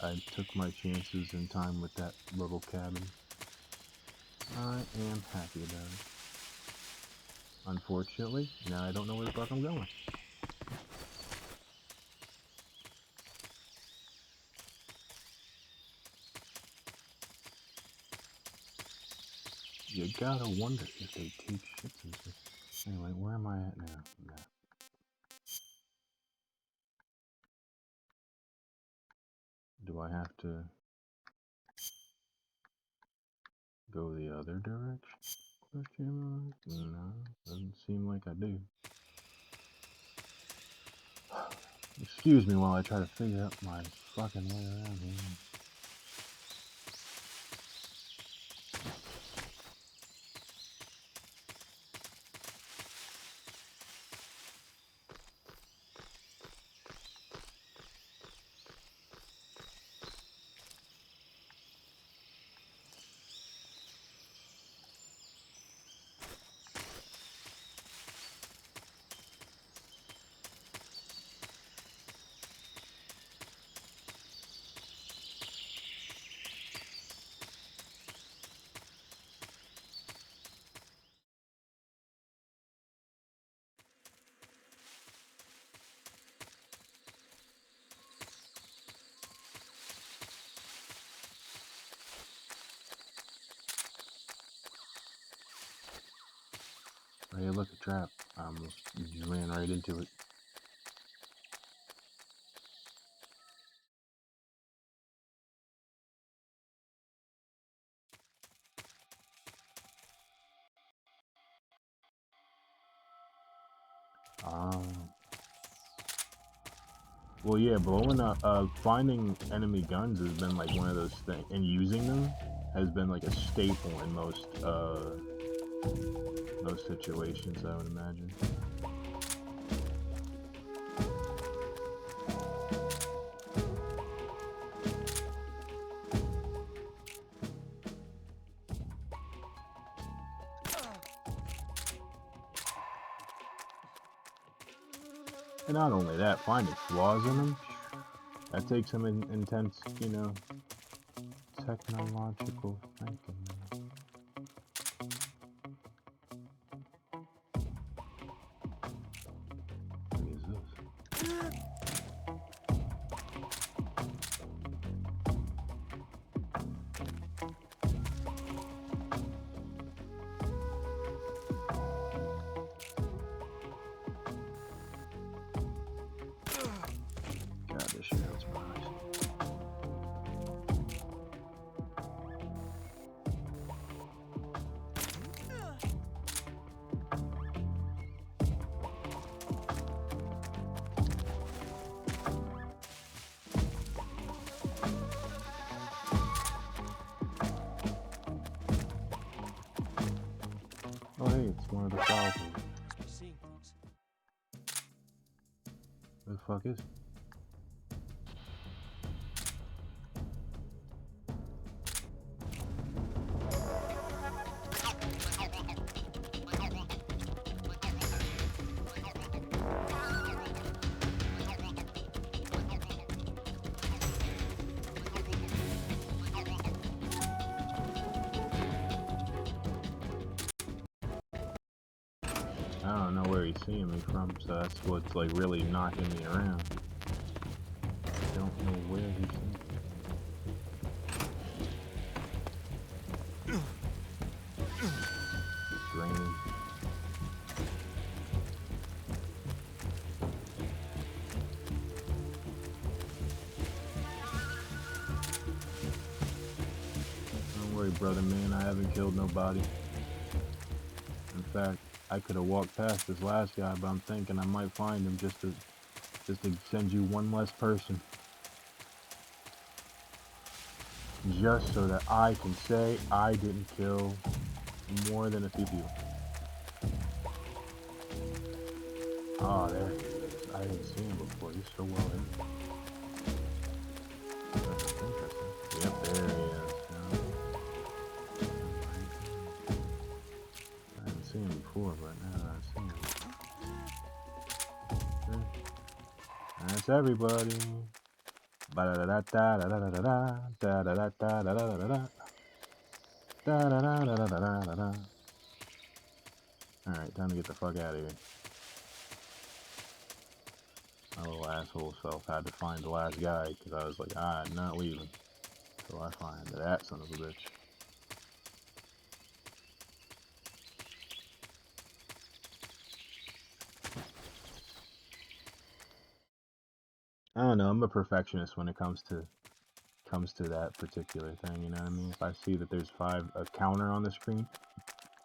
I took my chances in time with that little cabin. I am happy about it. Unfortunately, now I don't know where the fuck I'm going. You gotta wonder if they take shits and stuff. Anyway, where am I at now? No. Do I have to go the other direction? Question mark? No, doesn't seem like I do. Excuse me while I try to figure out my fucking way around here. Hey, look, a trap. I almost just ran right into it. Well, yeah, blowing up, finding enemy guns has been like one of those things, and using them has been like a staple in most situations, I would imagine. And not only that, finding flaws in them, that takes some intense, you know, technological thinking. What is this? God, this shit hurts my eyes. Oh hey, it's one of the Falcons. Where the fuck is it? I don't know where he's seeing me from, so that's what's like really knocking me around. I don't know where he's seeing me. It's raining. Don't worry, brother man, I haven't killed nobody. In fact, I could have walked past this last guy, but I'm thinking I might find him just to send you one less person. Just so that I can say I didn't kill more than a few people. Oh, there he is. I didn't see him before. He's so well hidden. Yep, there he is. I didn't see him before, but now I see him. Okay. That's everybody. Alright, time to get the fuck out of here. My little asshole self had to find the last guy because I was like, I'm not leaving until I find that son of a bitch. I don't know, I'm a perfectionist when it comes to that particular thing, you know what I mean? If I see that there's a counter on the screen,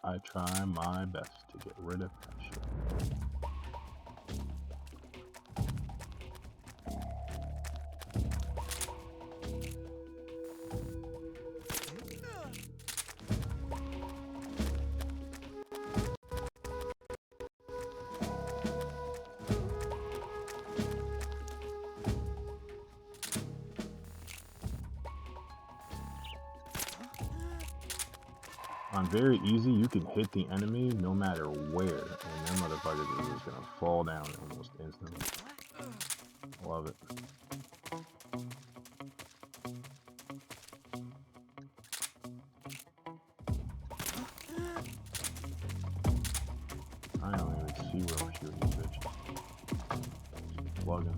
I try my best to get rid of that shit. On very easy, you can hit the enemy no matter where, and them motherfuckers are just gonna fall down almost instantly. Love it. I don't even see where I'm shooting these bitches. Plug in.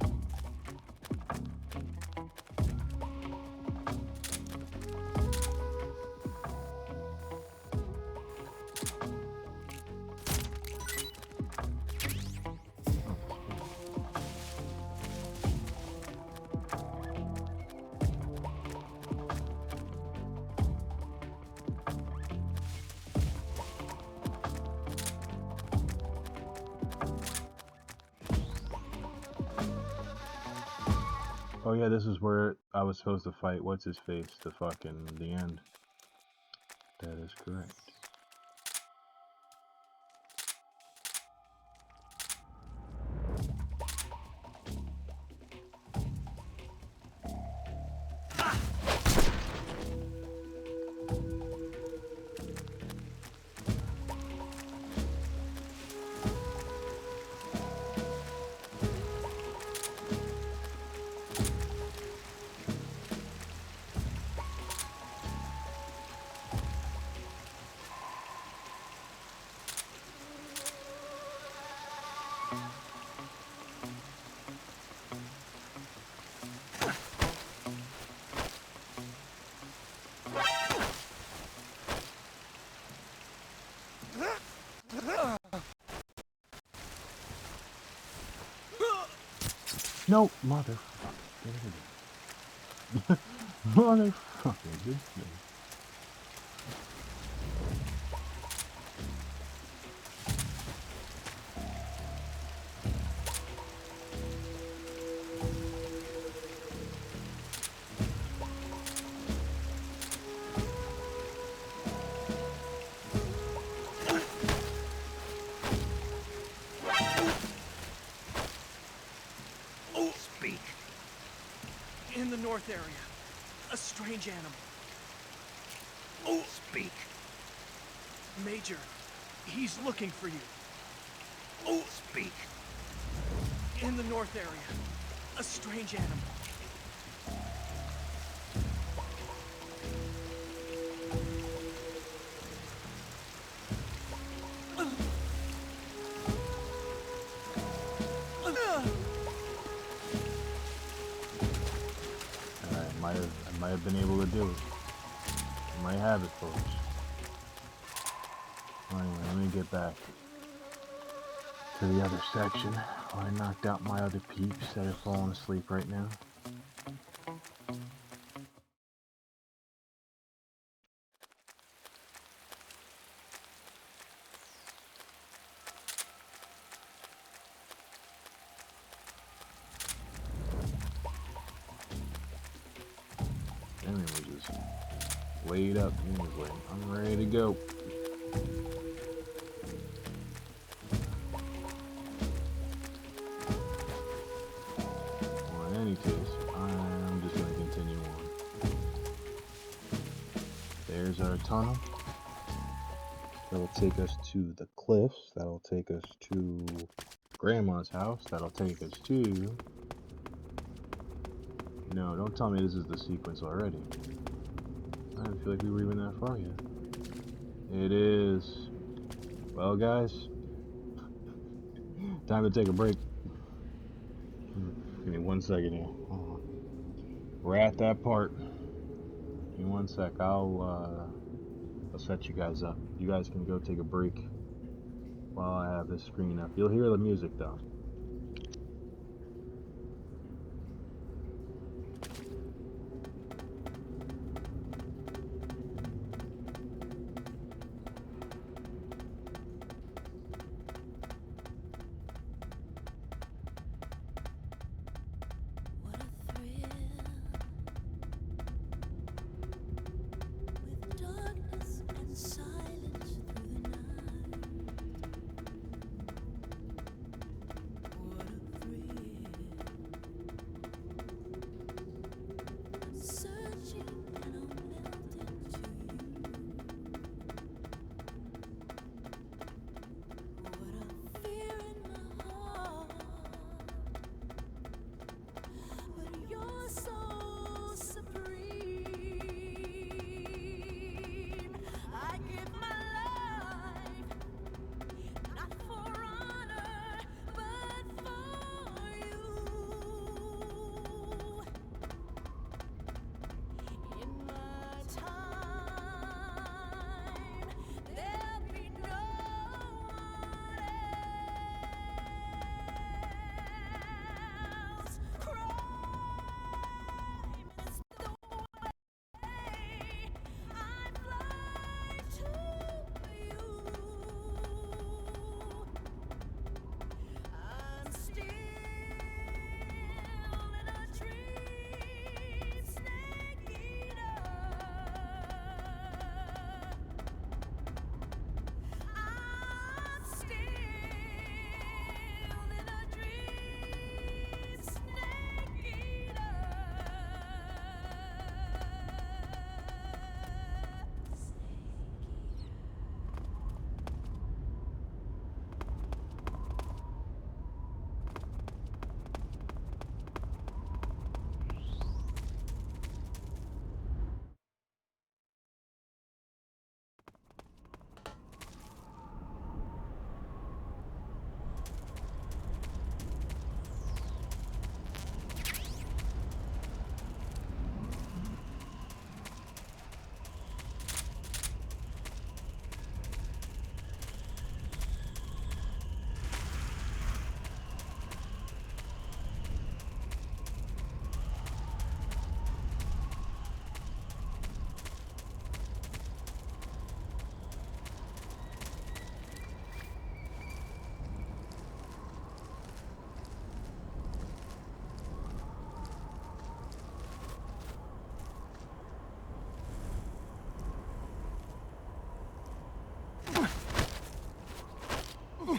Oh yeah, this is where I was supposed to fight. What's his face? The end. That is correct. No, motherfucker. Motherfucker, this thing. Speak. In the north area, a strange animal. Speak. Major, he's looking for you. Speak. In the north area, a strange animal. I might have been able to do it. I might have it, folks. Anyway, let me get back to the other section where I knocked out my other peeps that are falling asleep right now. Damn, it was just laid up. He was like, I'm ready to go. Well, in any case, I'm just going to continue on. There's our tunnel. That'll take us to the cliffs. That'll take us to Grandma's house. That'll take us to... No, don't tell me this is the sequence already. I don't feel like we were even that far yet. It is. Well, guys, time to take a break. Give me 1 second here. We're at that part. Give me 1 sec. I'll set you guys up. You guys can go take a break while I have this screen up. You'll hear the music though.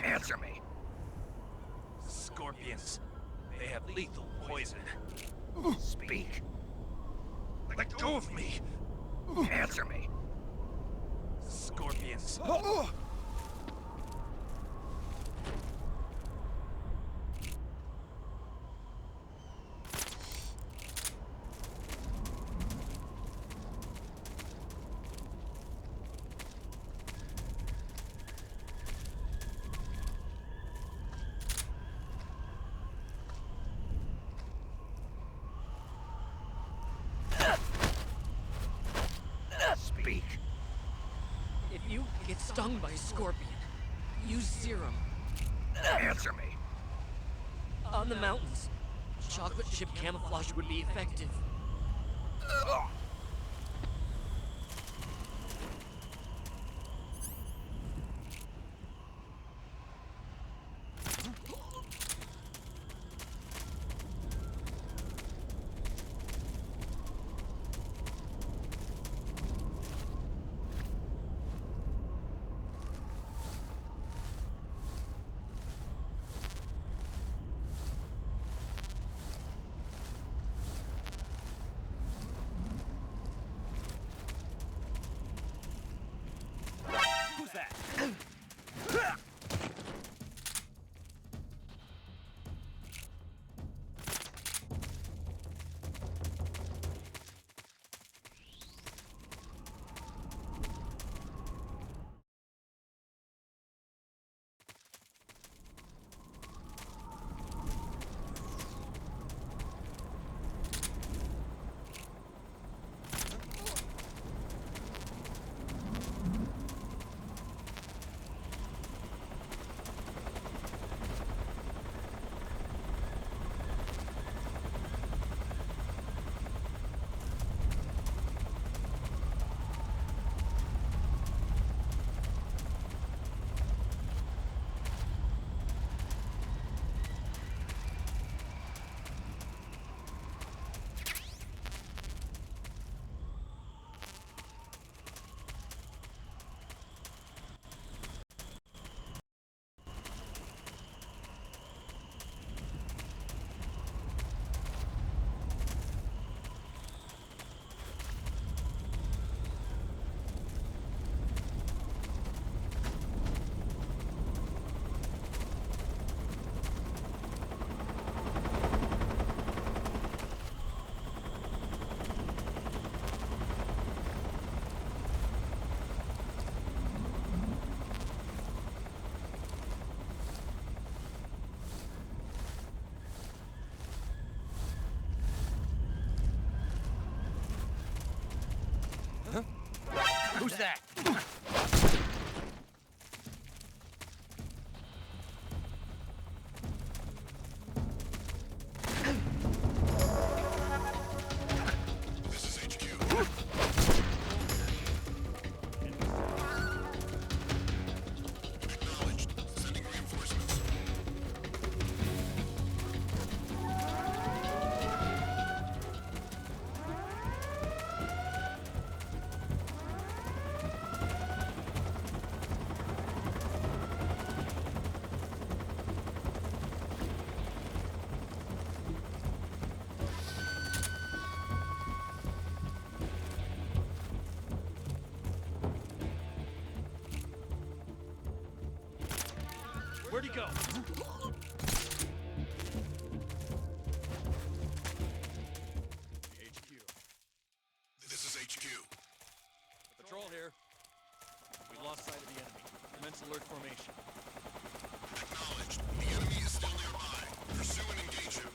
Answer me. Scorpions. They have lethal poison. Speak. Let go of me. Answer me. Scorpions. Speak. If you get stung by a scorpion, use serum. Answer me. On the mountains, chocolate chip camouflage would be effective. Who's that? Who's that? This is HQ. Acknowledged. Sending reinforcements. Where'd he go? HQ. This is HQ. Patrol here. We've lost sight of the enemy. Commence alert formation. Acknowledged. The enemy is still nearby. Pursue and engage him.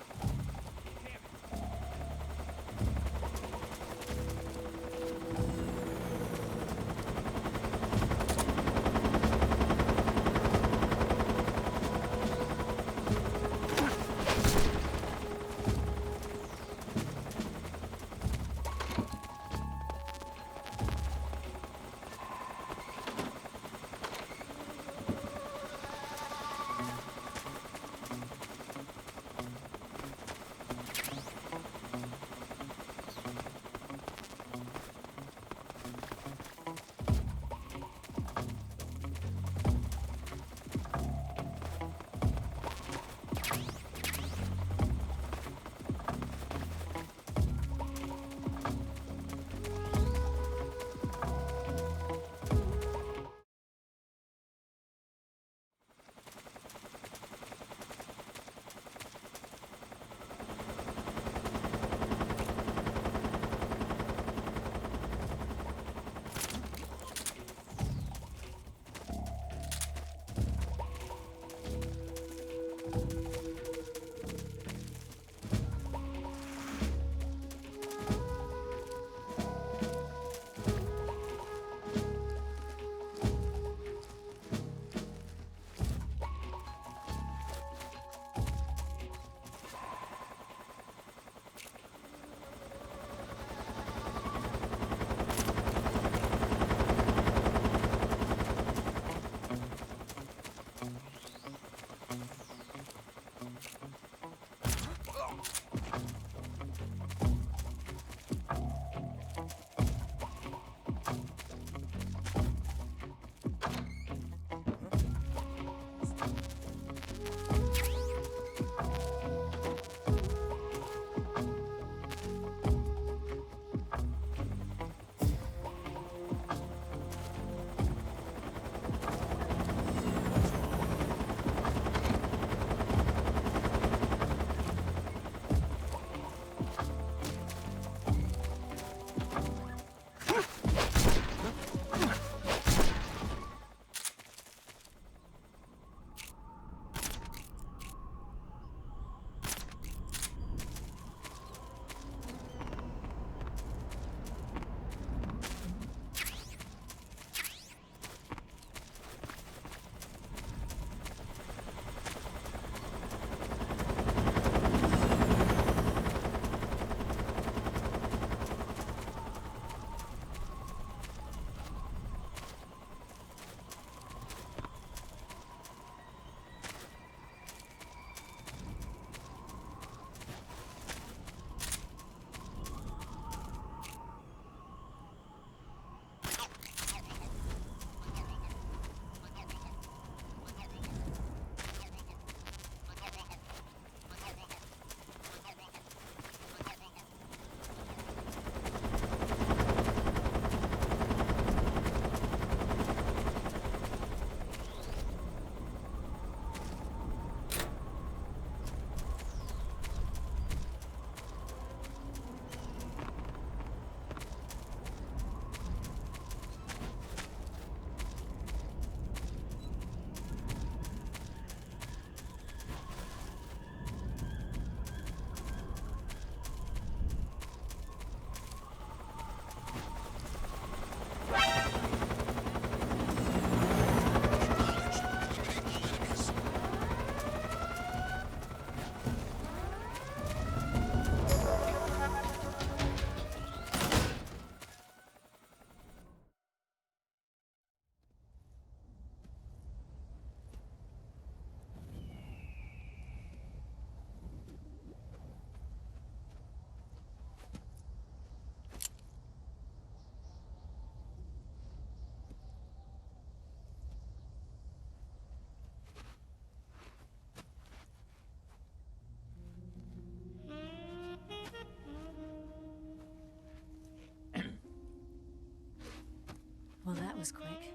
was quick.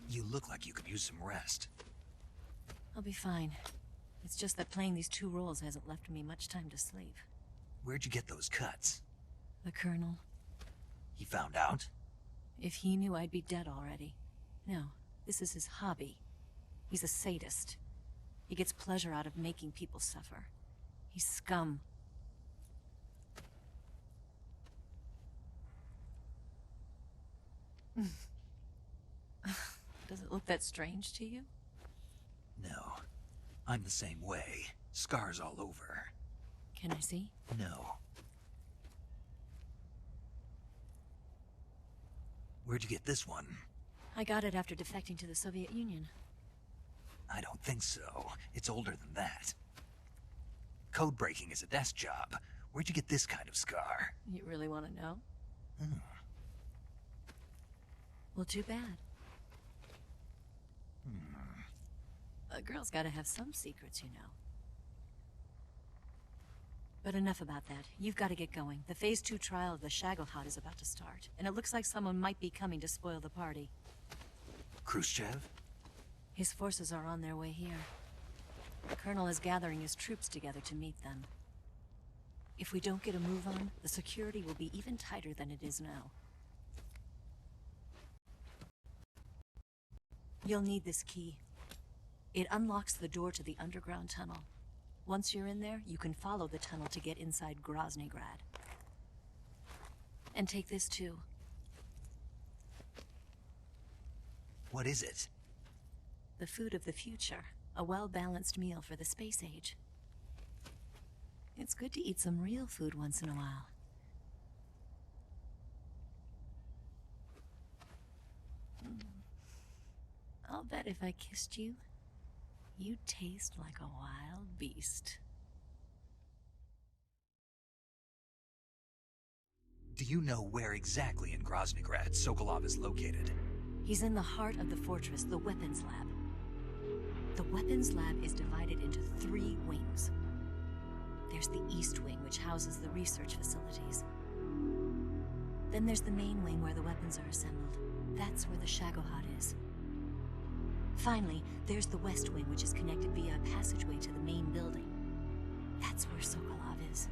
You look like you could use some rest. I'll be fine. It's just that playing these 2 roles hasn't left me much time to sleep. Where'd you get those cuts? The Colonel. He found out? If he knew, I'd be dead already. No, this is his hobby. He's a sadist. He gets pleasure out of making people suffer. He's scum. Does it look that strange to you? No. I'm the same way. Scars all over. Can I see? No. Where'd you get this one? I got it after defecting to the Soviet Union. I don't think so. It's older than that. Code breaking is a desk job. Where'd you get this kind of scar? You really want to know? Hmm. Well, too bad. A girl's gotta have some secrets, you know. But enough about that. You've got to get going. The Phase 2 trial of the Shagohod is about to start, and it looks like someone might be coming to spoil the party. Khrushchev? His forces are on their way here. The Colonel is gathering his troops together to meet them. If we don't get a move on, the security will be even tighter than it is now. You'll need this key. It unlocks the door to the underground tunnel. Once you're in there, you can follow the tunnel to get inside Groznygrad. And take this too. What is it? The food of the future. A well-balanced meal for the space age. It's good to eat some real food once in a while. I'll bet if I kissed you, you'd taste like a wild beast. Do you know where exactly in Groznygrad Sokolov is located? He's in the heart of the fortress, the weapons lab. The weapons lab is divided into 3 wings. There's the East Wing, which houses the research facilities. Then there's the main wing where the weapons are assembled. That's where the Shagohod is. Finally, there's the West Wing, which is connected via a passageway to the main building. That's where Sokolov is.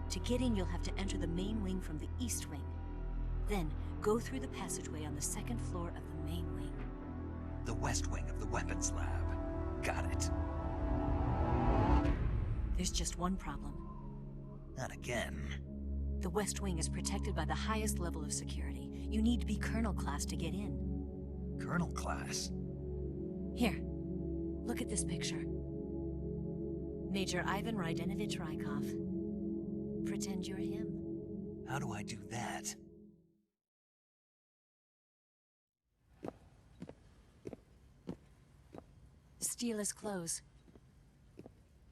To get in, you'll have to enter the main wing from the East Wing. Then, go through the passageway on the 2nd floor of the main wing. The West Wing of the weapons lab. Got it. There's just one problem. Not again. The West Wing is protected by the highest level of security. You need to be Colonel class to get in. Colonel class? Here, look at this picture. Major Ivan Rydenovich Rykov. Pretend you're him. How do I do that? Steal his clothes.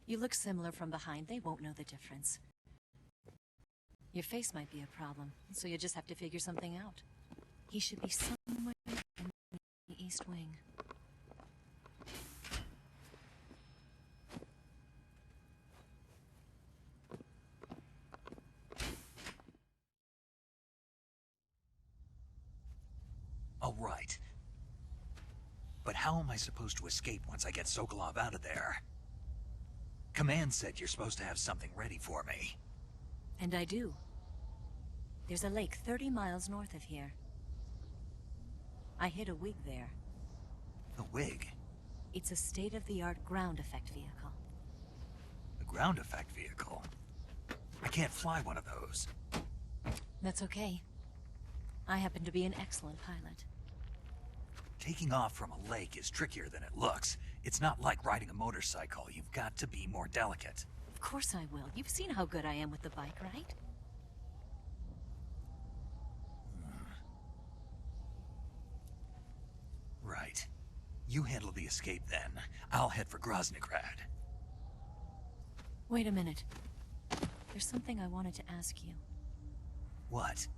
You look similar from behind. They won't know the difference. Your face might be a problem, so you just have to figure something out. He should be somewhere in the East Wing. All right. But how am I supposed to escape once I get Sokolov out of there? Command said you're supposed to have something ready for me. And I do. There's a lake 30 miles north of here. I hid a wig there. A wig? It's a state-of-the-art ground effect vehicle. A ground effect vehicle? I can't fly one of those. That's okay. I happen to be an excellent pilot. Taking off from a lake is trickier than it looks. It's not like riding a motorcycle. You've got to be more delicate. Of course I will. You've seen how good I am with the bike, right? Right. You handle the escape then. I'll head for Groznygrad. Wait a minute. There's something I wanted to ask you. What?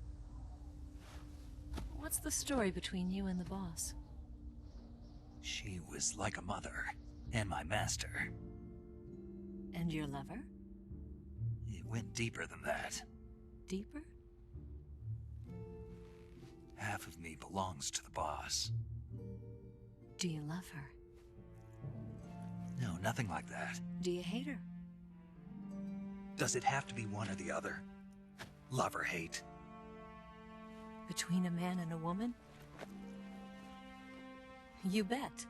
What's the story between you and the boss? She was like a mother, and my master. And your lover? It went deeper than that. Deeper? Half of me belongs to the boss. Do you love her? No, nothing like that. Do you hate her? Does it have to be one or the other? Love or hate? Between a man and a woman? You bet.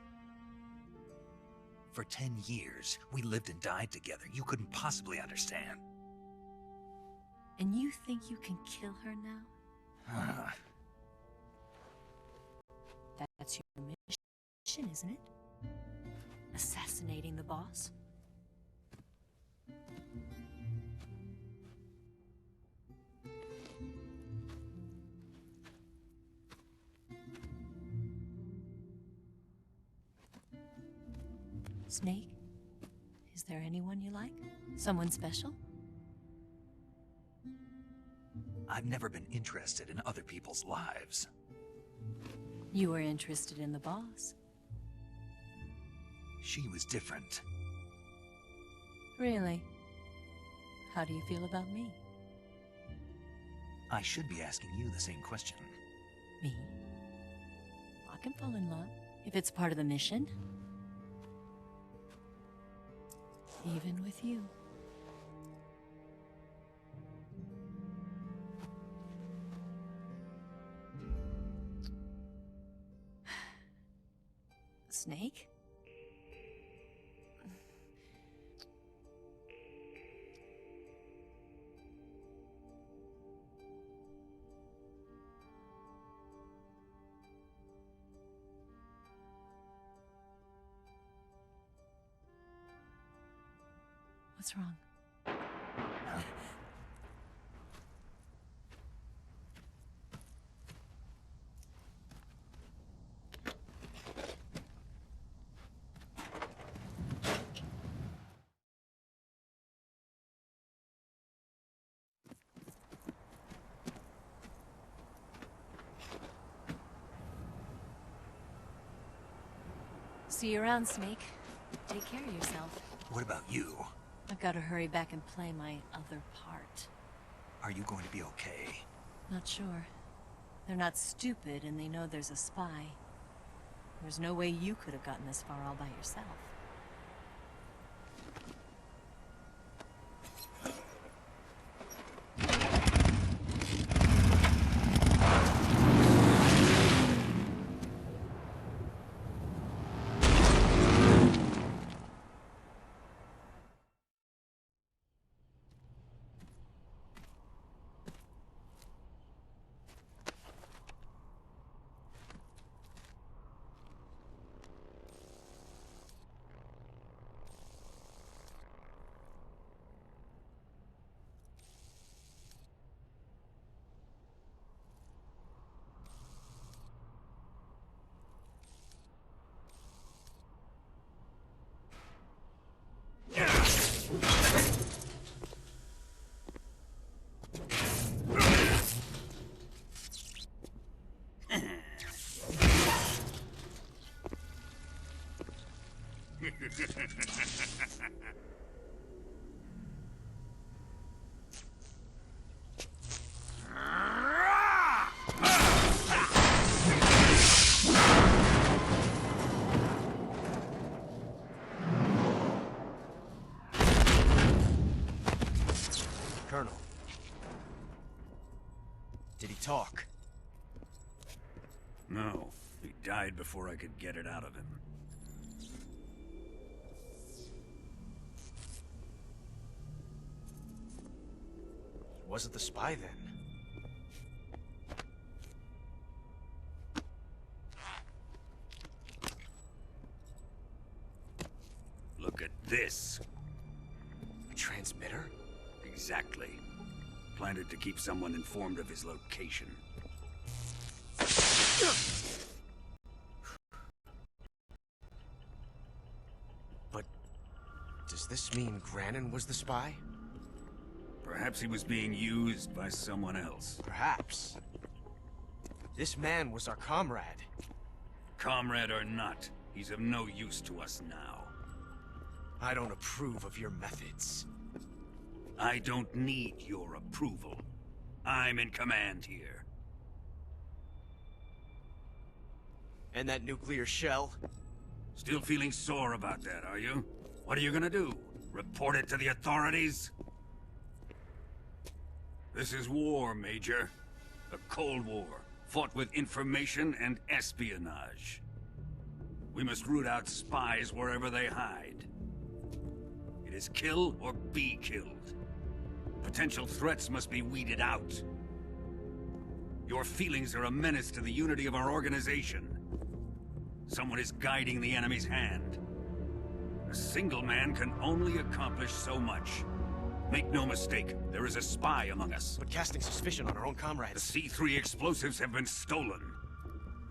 For 10 years, we lived and died together. You couldn't possibly understand. And you think you can kill her now? That's your mission, isn't it? Assassinating the boss? Snake, is there anyone you like? Someone special? I've never been interested in other people's lives. You were interested in the boss. She was different. Really? How do you feel about me? I should be asking you the same question. Me? I can fall in love if it's part of the mission. Even with you. Snake? What's wrong? See you around, Snake. Take care of yourself. What about you? I've got to hurry back and play my other part. Are you going to be okay? Not sure. They're not stupid, and they know there's a spy. There's no way you could have gotten this far all by yourself. Colonel. Did he talk? No, he died before I could get it out of him. Wasn't the spy then? Look at this. A transmitter? Exactly. Planted to keep someone informed of his location. But does this mean Granin was the spy? Perhaps he was being used by someone else. Perhaps. This man was our comrade. Comrade or not, he's of no use to us now. I don't approve of your methods. I don't need your approval. I'm in command here. And that nuclear shell? Still feeling sore about that, are you? What are you gonna do? Report it to the authorities? This is war, Major. A Cold War, fought with information and espionage. We must root out spies wherever they hide. It is kill or be killed. Potential threats must be weeded out. Your feelings are a menace to the unity of our organization. Someone is guiding the enemy's hand. A single man can only accomplish so much. Make no mistake, there is a spy among us. But casting suspicion on our own comrades... The C3 explosives have been stolen.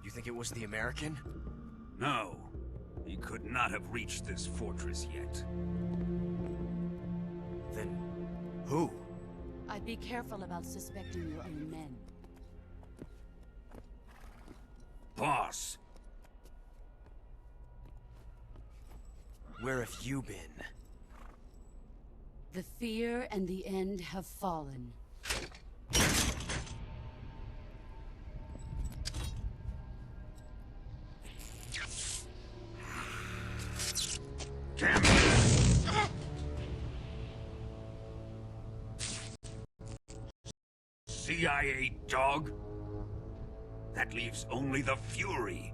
You think it was the American? No. He could not have reached this fortress yet. Then... who? I'd be careful about suspecting your own men. Boss! Where have you been? The fear and the end have fallen. Damn it! CIA dog? That leaves only the Fury.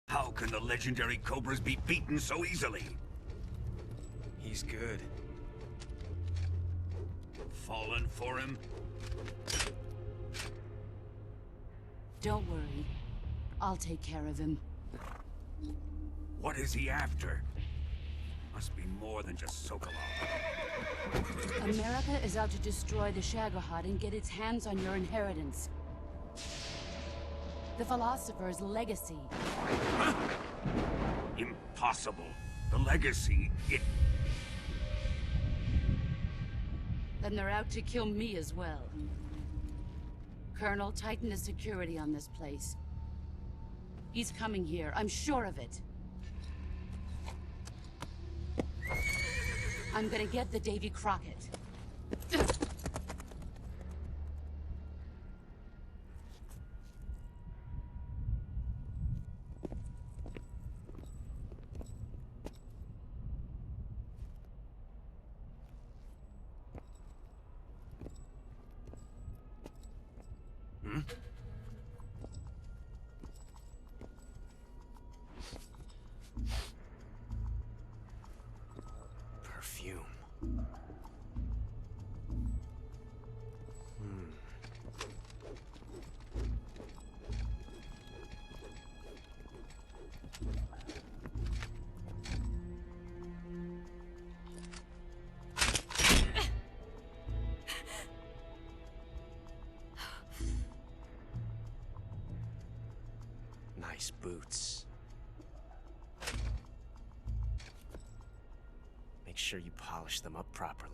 How can the legendary Cobras be beaten so easily? He's good. Fallen for him? Don't worry. I'll take care of him. What is he after? Must be more than just Sokolov. America is out to destroy the Shagohod and get its hands on your inheritance. The Philosopher's legacy. Huh? Impossible. The legacy, Then they're out to kill me as well. Colonel, tighten the security on this place. He's coming here, I'm sure of it. I'm gonna get the Davy Crockett. Perfume. Nice boots. Make sure you polish them up properly.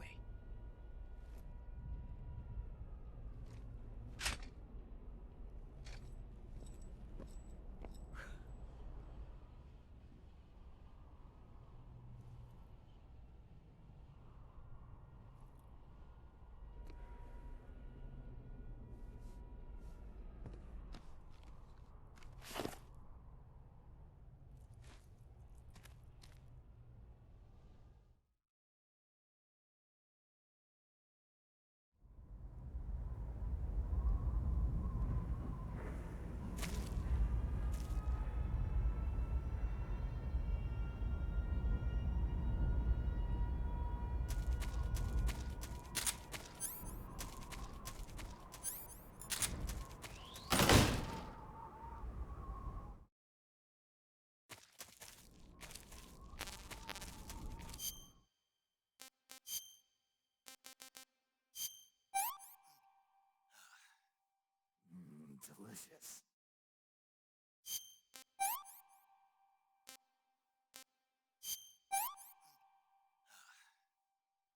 Delicious.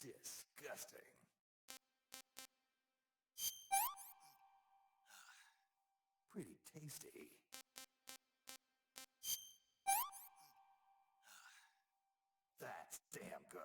Disgusting. Pretty tasty. That's damn good.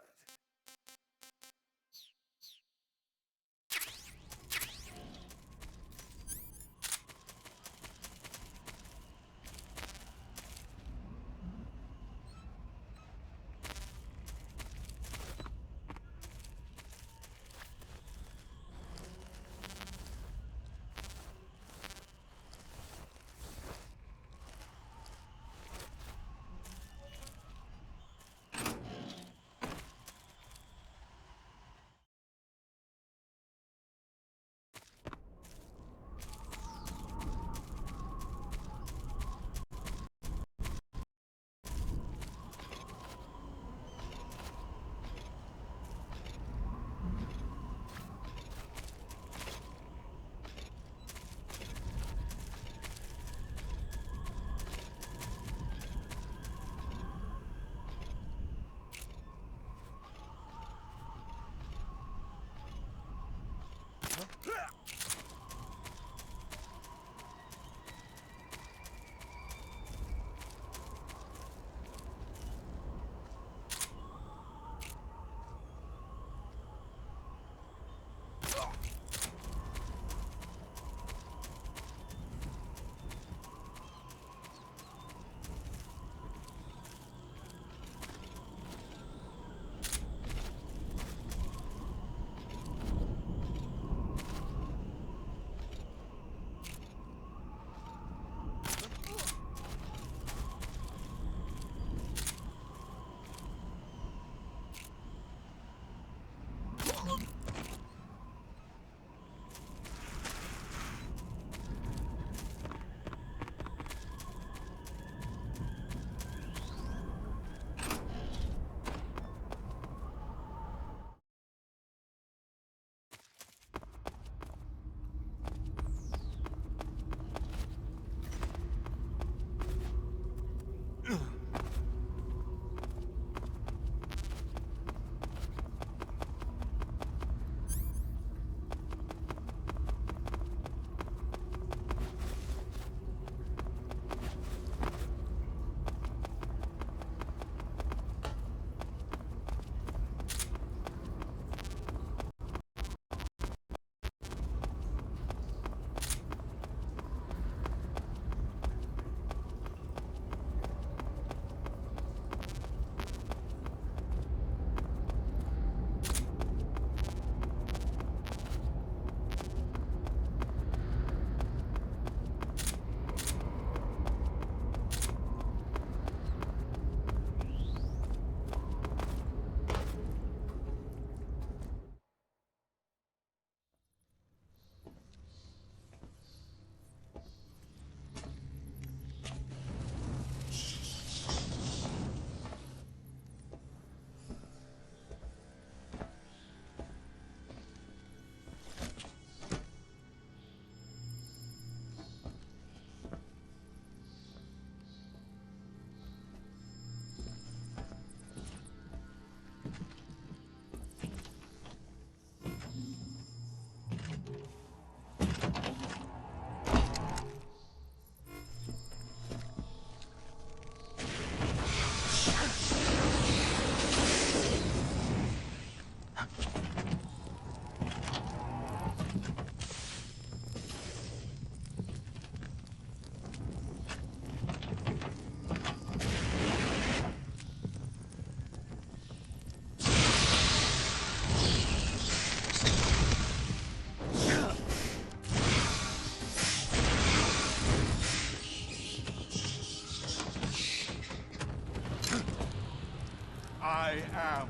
I am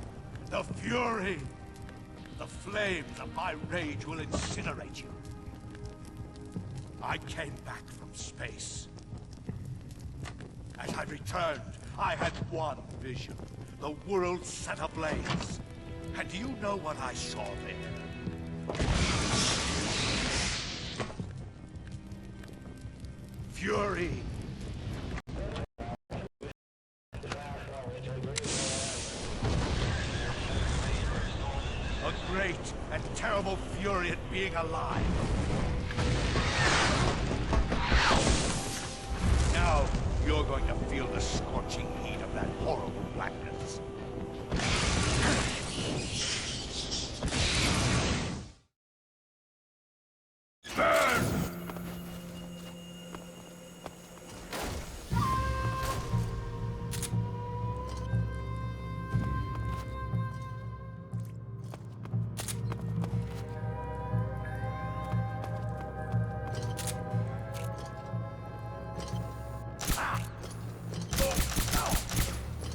the Fury. The flames of my rage will incinerate you. I came back from space. As I returned, I had one vision. The world set ablaze. And do you know what I saw there? Fury. A great and terrible fury at being alive. Now, you're going to feel the scorching heat of that horrible blackness. Burn!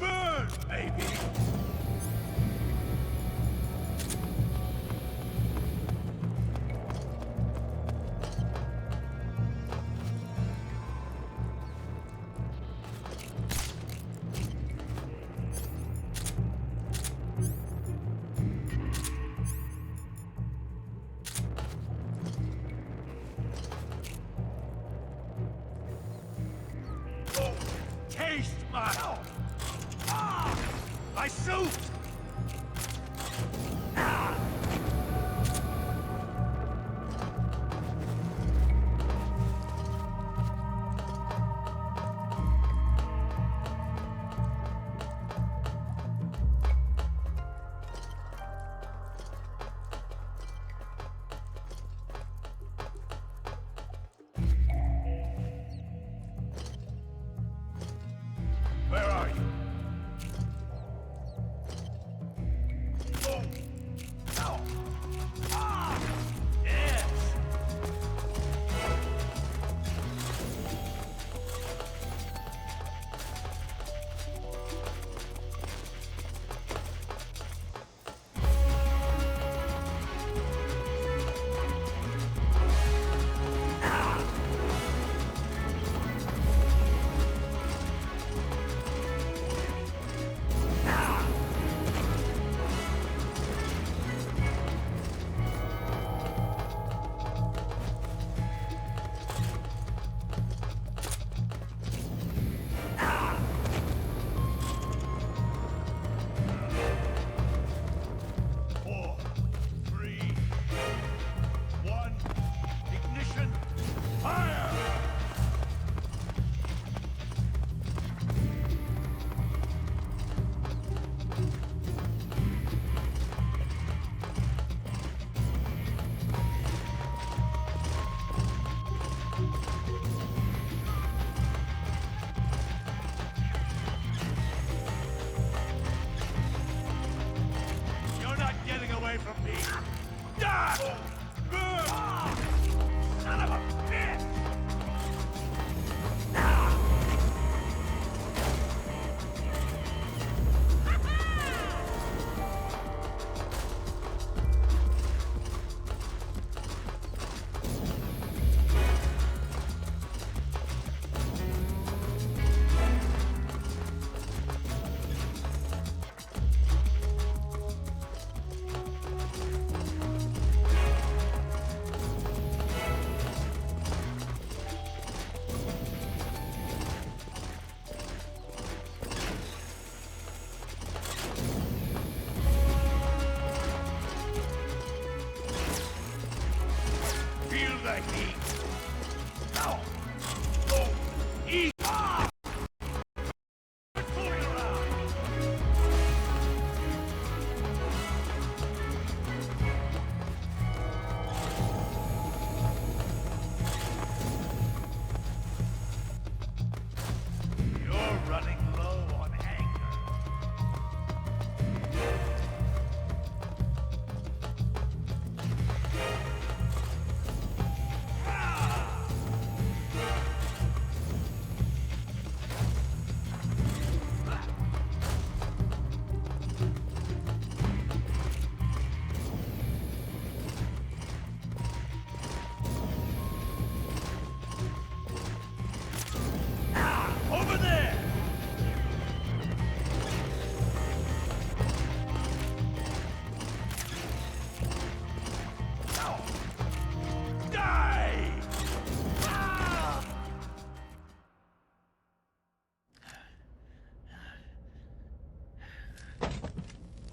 Burn, baby! Taste my... my suit! Where are you?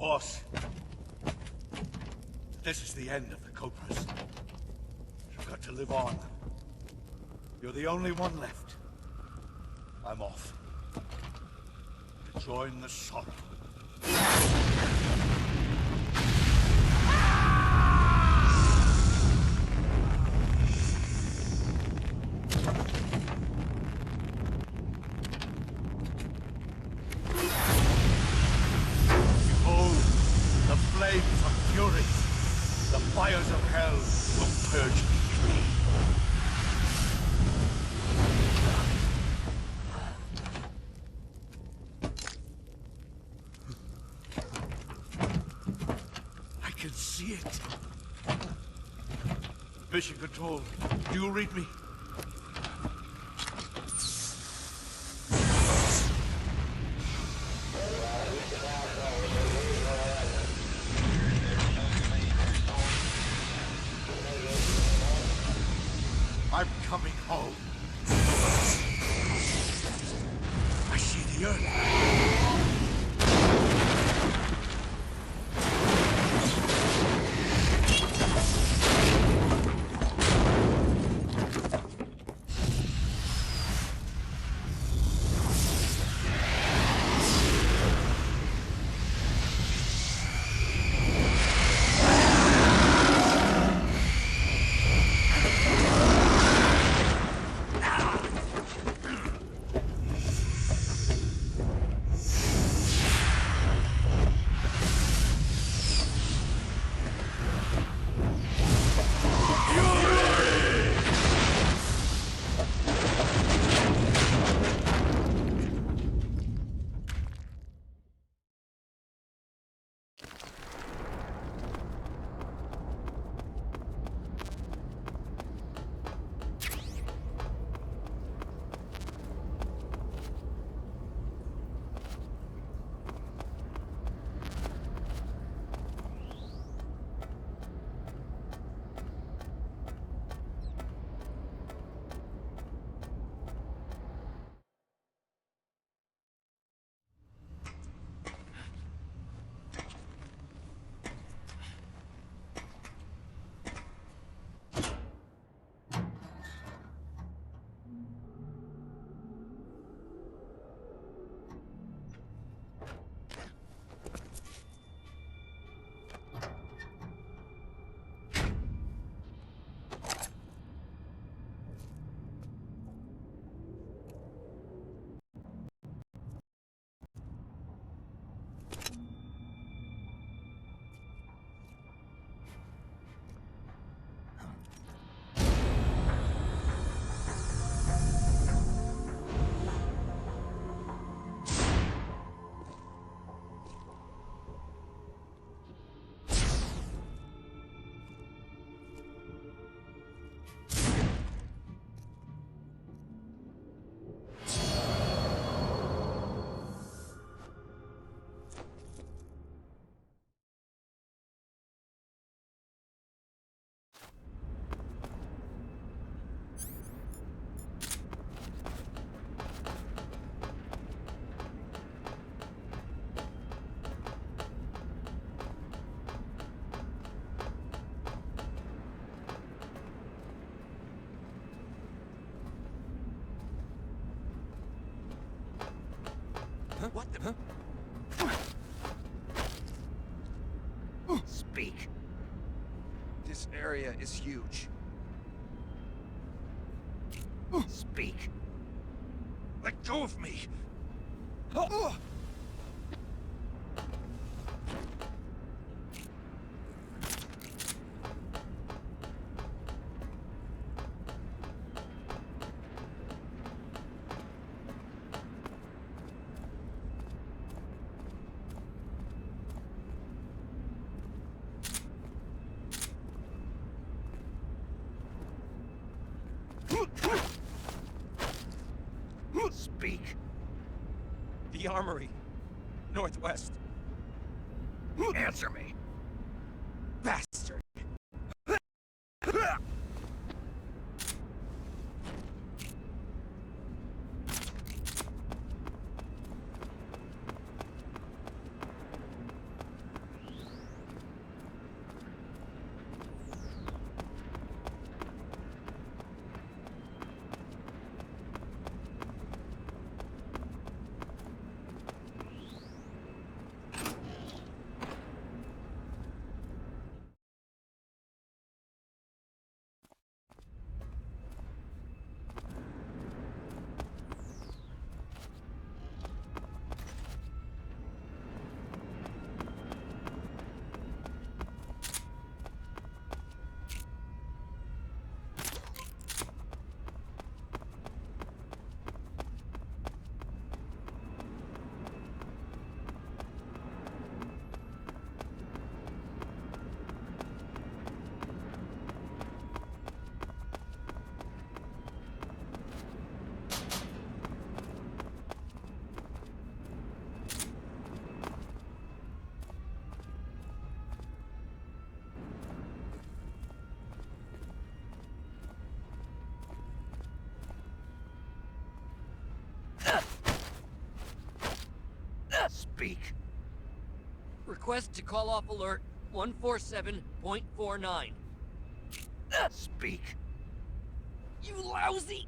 Boss, this is the end of the Cobras. You've got to live on. You're the only one left. I'm off. To join the sorrow. Behold, the flames of fury. The fires of hell will purge me clean. I can see it. Mission Control, do you read me? I'm coming home. I see the earth. What the? Speak. This area is huge. Speak. Let go of me! Speak. The armory. Northwest. Answer me. Bastard! Speak. Request to call off alert 147.49. Speak. You lousy!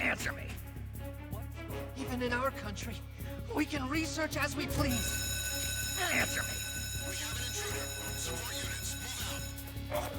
Answer me. Even in our country, we can research as we please. Answer me. We have an intruder. Support units, move out.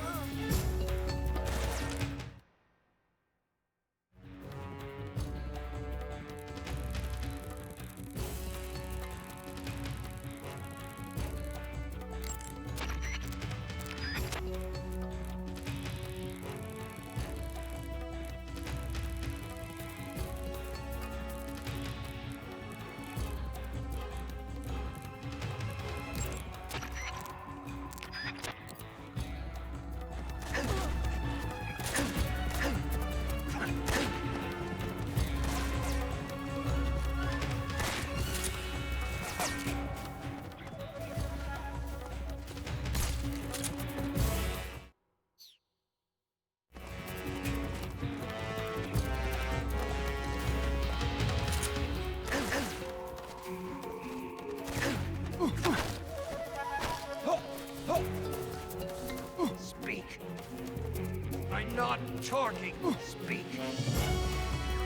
I not talking? Speak.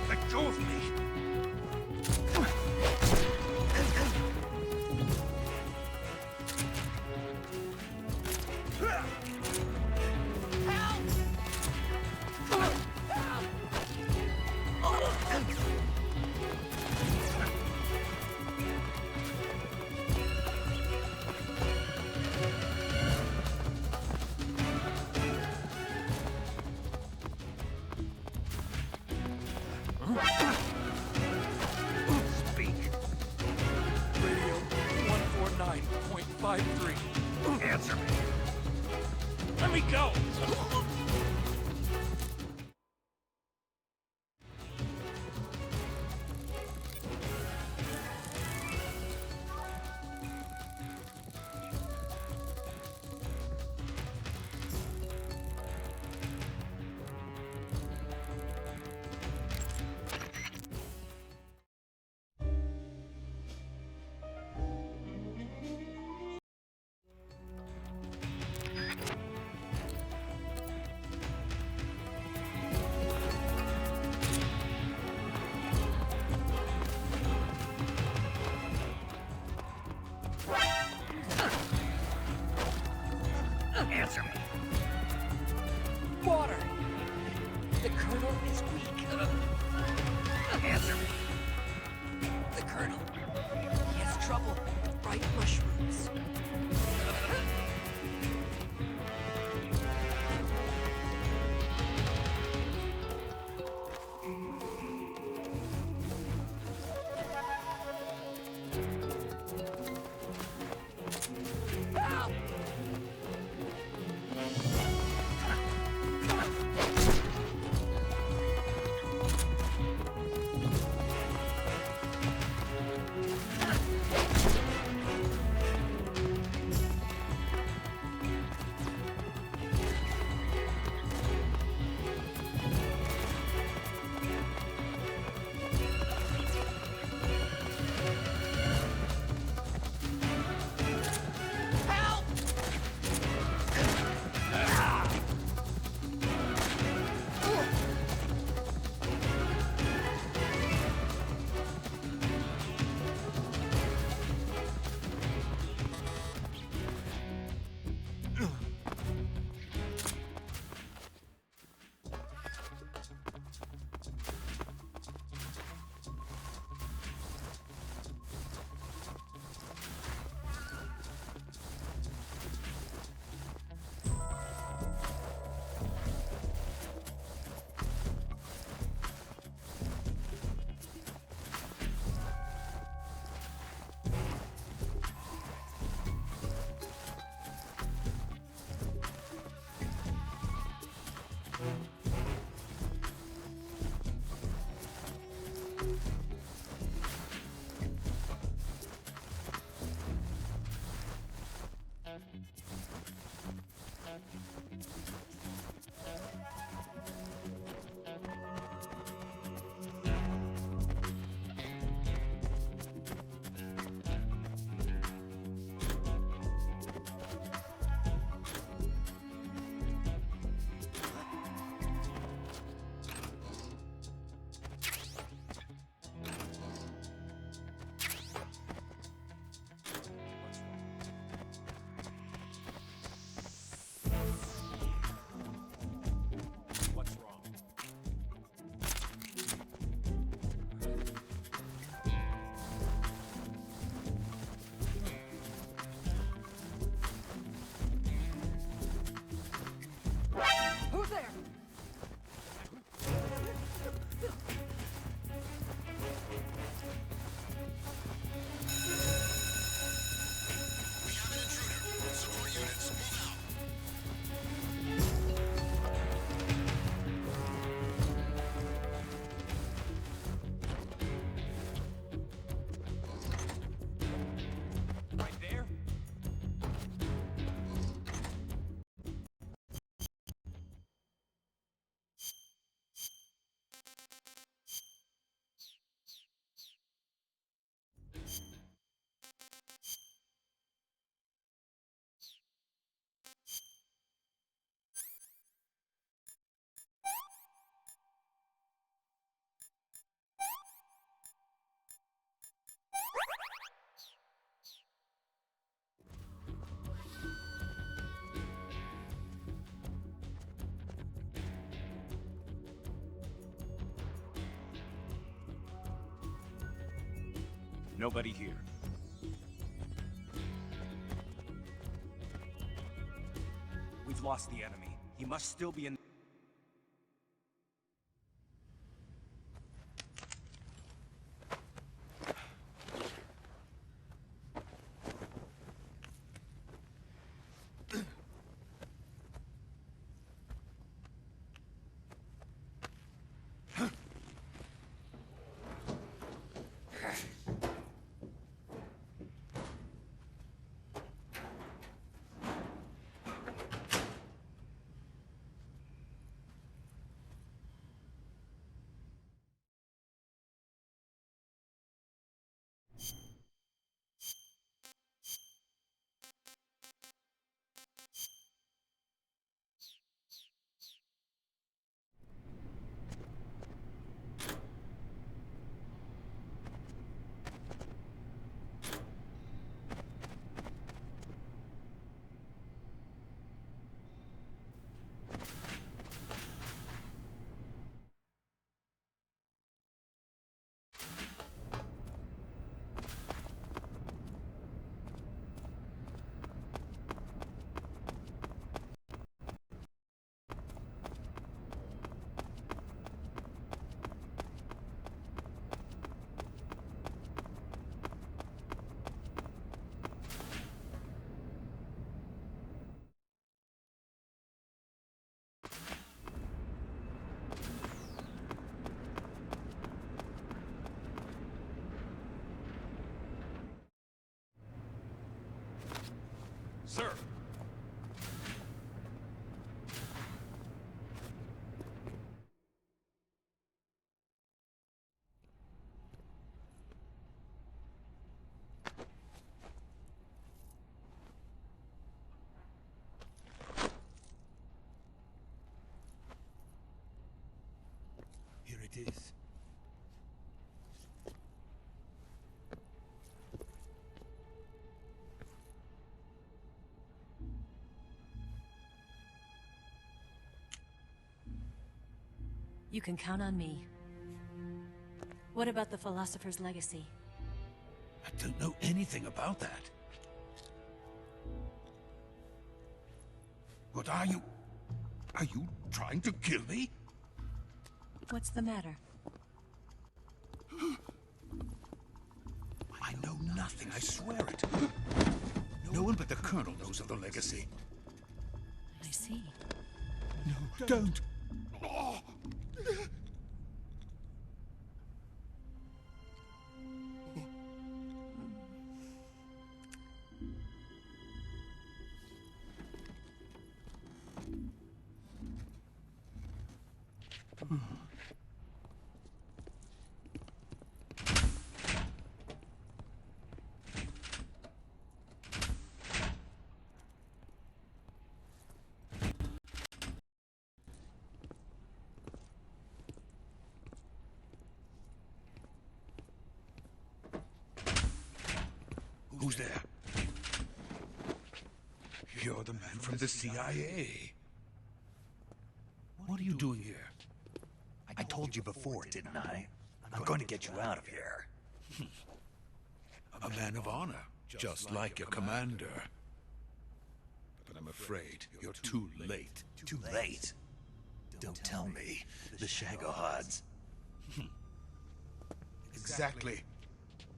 Let go of me. Speak. Radio 149.53. Answer me. Let me go! Answer me. Water. The Colonel is weak. Answer me. The Colonel. He has trouble with bright mushrooms. Help! Nobody here. We've lost the enemy. He must still be in... Sir! Here it is. You can count on me. What about the philosopher's legacy? I don't know anything about that. What are you? Are you trying to kill me? What's the matter? I know nothing, I swear it. No one but the Colonel knows of the legacy. I see. No, don't! Oh. Who's there? You're the man from the CIA. What are you doing here? I told you before, didn't I? I'm going to get you out of here. A man of honor, just like your commander. But I'm afraid you're too late. Too late? Don't tell me. The Shagohods. Exactly.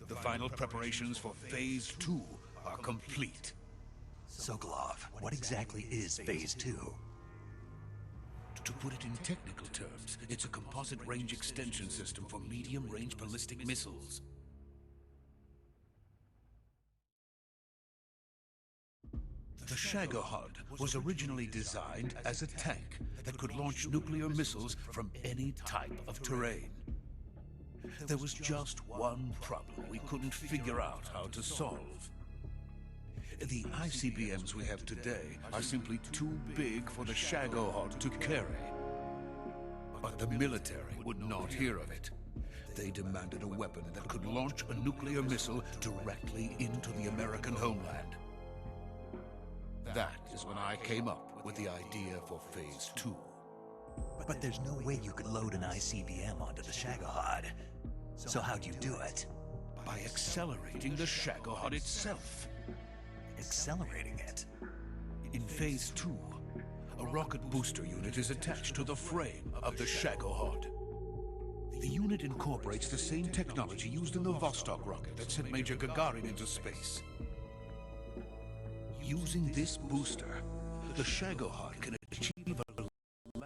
The final preparations for Phase 2 are complete. Sokolov, what exactly is Phase 2? To put it in technical terms, it's a composite range extension system for medium-range ballistic missiles. The Shagohod was originally designed as a tank that could launch nuclear missiles from any type of terrain. There was just one problem we couldn't figure out how to solve. The ICBMs we have today are simply too big for the Shagohod to carry. But the military would not hear of it. They demanded a weapon that could launch a nuclear missile directly into the American homeland. That is when I came up with the idea for Phase 2. But there's no way you could load an ICBM onto the Shagohod. So how'd you do it? by accelerating the Shagohod itself. Accelerating it? In Phase 2, a rocket booster unit is attached to the frame of the Shagohod. The unit incorporates the same technology used in the Vostok rocket that sent Major Gagarin into space. Using this booster, the Shagohod can achieve a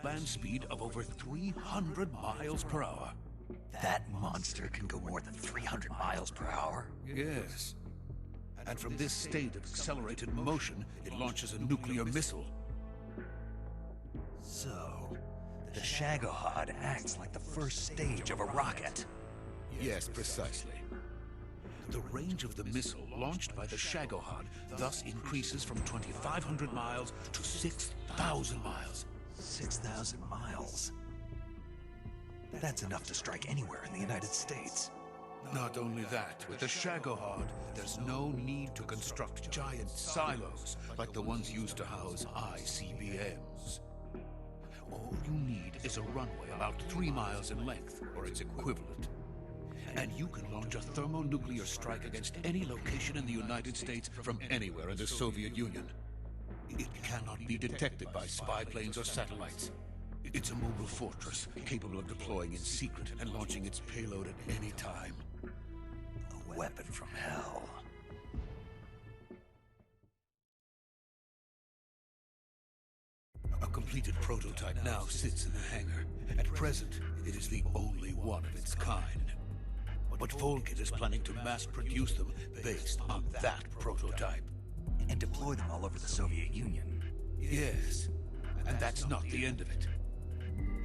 land speed of over 300 miles per hour. That monster can go more than 300 miles per hour? Yes. And from this state of accelerated motion, it launches a nuclear missile. So, the Shagohod acts like the first stage of a rocket. Yes, precisely. The range of the missile launched by the Shagohod thus increases from 2,500 miles to 6,000 miles. 6,000 miles? That's enough to strike anywhere in the United States. Not only that, with the Shagohod, there's no need to construct giant silos like the ones used to house ICBMs. All you need is a runway about 3 miles in length, or its equivalent. And you can launch a thermonuclear strike against any location in the United States from anywhere in the Soviet Union. It cannot be detected by spy planes or satellites. It's a mobile fortress, capable of deploying in secret and launching its payload at any time. A weapon from hell. A completed prototype now sits in the hangar. At present, it is the only one of its kind. But Volkit is planning to mass-produce them based on that prototype. And deploy them all over the Soviet Union. Yes, and that's not the end of it.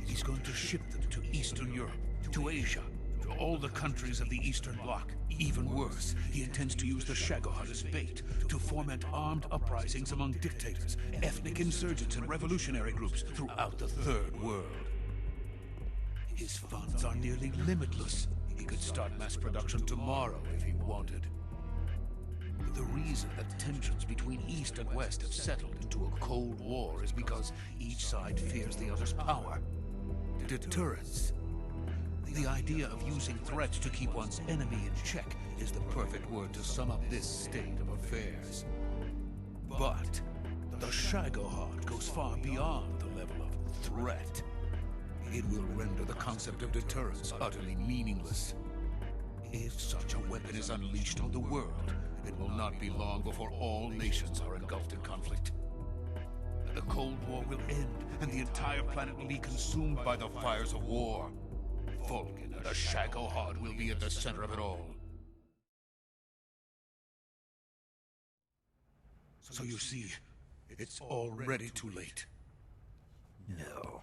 He's going to ship them to Eastern Europe, to Asia, to all the countries of the Eastern Bloc. Even worse, he intends to use the Shagohod as bait to foment armed uprisings among dictators, ethnic insurgents, and revolutionary groups throughout the Third World. His funds are nearly limitless. He could start mass production tomorrow if he wanted. The reason that tensions between East and West have settled into a Cold War is because each side fears the other's power. Deterrence. The idea of using threats to keep one's enemy in check is the perfect word to sum up this state of affairs. But the Shagohod goes far beyond the level of threat. It will render the concept of deterrence utterly meaningless. If such a weapon is unleashed on the world, it will not be long before all nations are engulfed in conflict. The Cold War will end, and the entire planet will be consumed by the fires of war. Vulcan, the Shagohod, will be at the center of it all. So you see, it's already too late. No,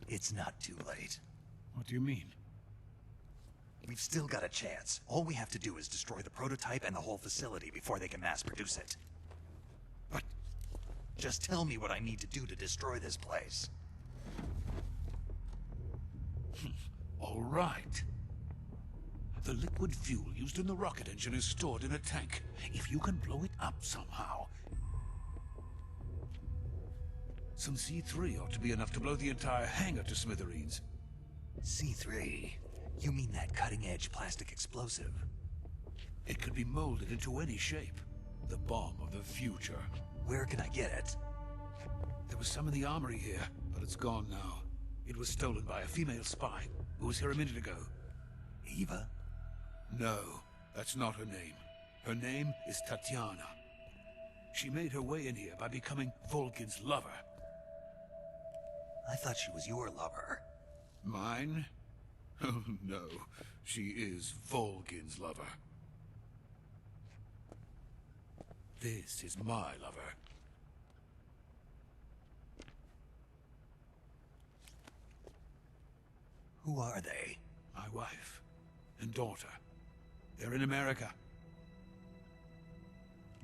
it's not too late. What do you mean? We've still got a chance. All we have to do is destroy the prototype and the whole facility before they can mass produce it. But... just tell me what I need to do to destroy this place. All right. The liquid fuel used in the rocket engine is stored in a tank. If you can blow it up somehow... some C3 ought to be enough to blow the entire hangar to smithereens. C3? You mean that cutting-edge plastic explosive? It could be molded into any shape. The bomb of the future. Where can I get it? There was some in the armory here, but it's gone now. It was stolen by a female spy who was here a minute ago. Eva? No, that's not her name. Her name is Tatiana. She made her way in here by becoming Volkin's lover. I thought she was your lover. Mine? Oh no, she is Volkin's lover. This is my lover. Who are they? My wife and daughter. They're in America.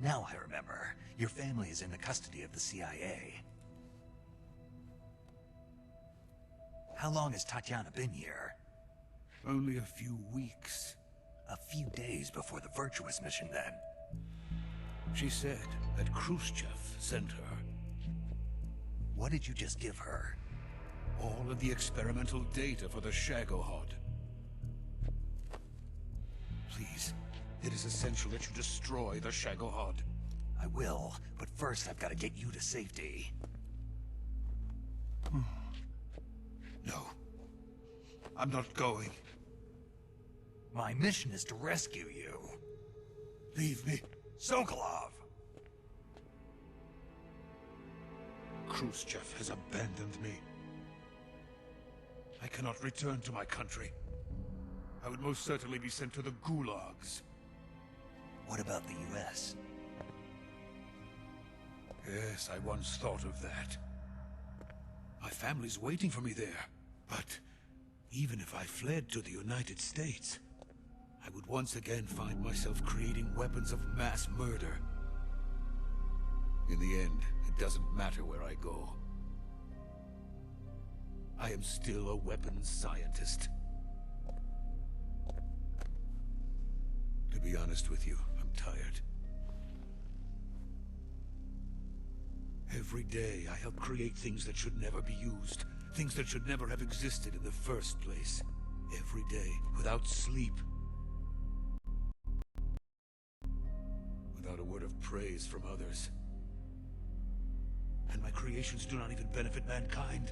Now I remember. Your family is in the custody of the CIA. How long has Tatiana been here? Only a few weeks. A few days before the Virtuous mission, then. She said that Khrushchev sent her. What did you just give her? All of the experimental data for the Shagohod. Please, It is essential that you destroy the Shagohod. I will, but first I've got to get you to safety. No. I'm not going. My mission is to rescue you. Leave me. Sokolov! Khrushchev has abandoned me. I cannot return to my country. I would most certainly be sent to the gulags. What about the US? Yes, I once thought of that. My family's waiting for me there. But even if I fled to the United States, I would once again find myself creating weapons of mass murder. In the end, it doesn't matter where I go. I am still a weapons scientist. To be honest with you, I'm tired. Every day, I help create things that should never be used. Things that should never have existed in the first place. Every day, without sleep. Without a word of praise from others. And my creations do not even benefit mankind.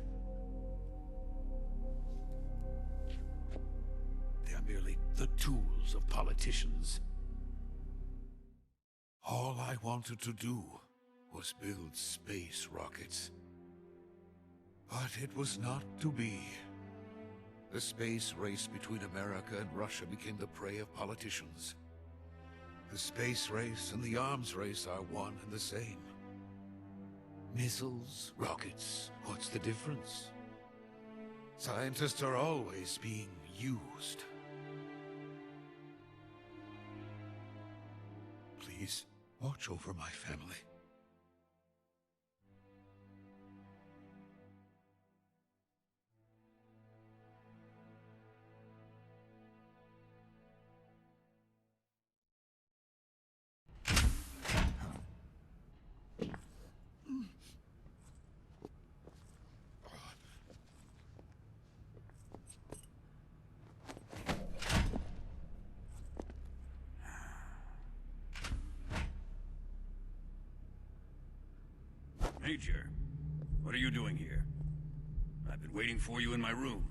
They are merely the tools of politicians. All I wanted to do was build space rockets. But it was not to be. The space race between America and Russia became the prey of politicians. The space race and the arms race are one and the same. Missiles, rockets, what's the difference? Scientists are always being used. Please, watch over my family. Major, what are you doing here? I've been waiting for you in my room.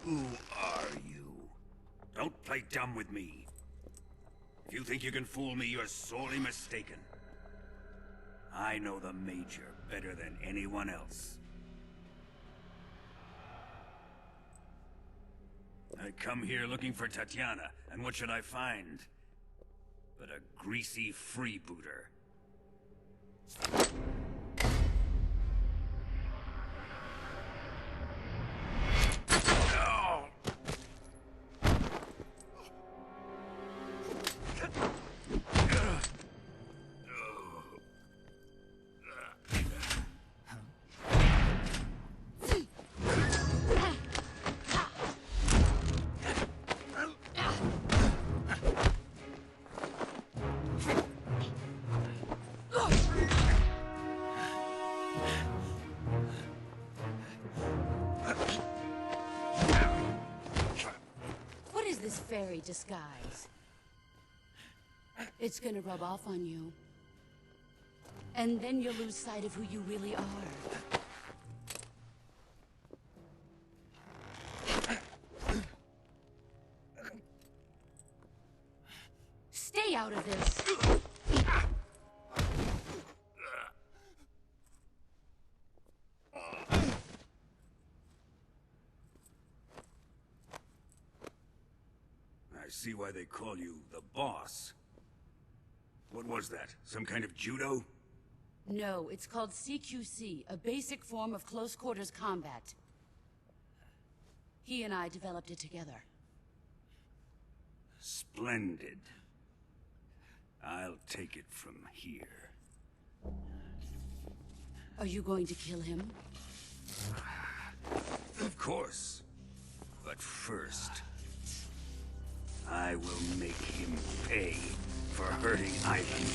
Who are you? Don't play dumb with me. If you think you can fool me, you're sorely mistaken. I know the Major better than anyone else. I come here looking for Tatiana, and what should I find? But a greasy freebooter. Fairy disguise. It's gonna rub off on you. And then you'll lose sight of who you really are. Stay out of this! I see why they call you the boss. What was that? Some kind of judo? No, it's called CQC, a basic form of close quarters combat. He and I developed it together. Splendid. I'll take it from here. Are you going to kill him? Of course. But first, I will make him pay for hurting Ivan.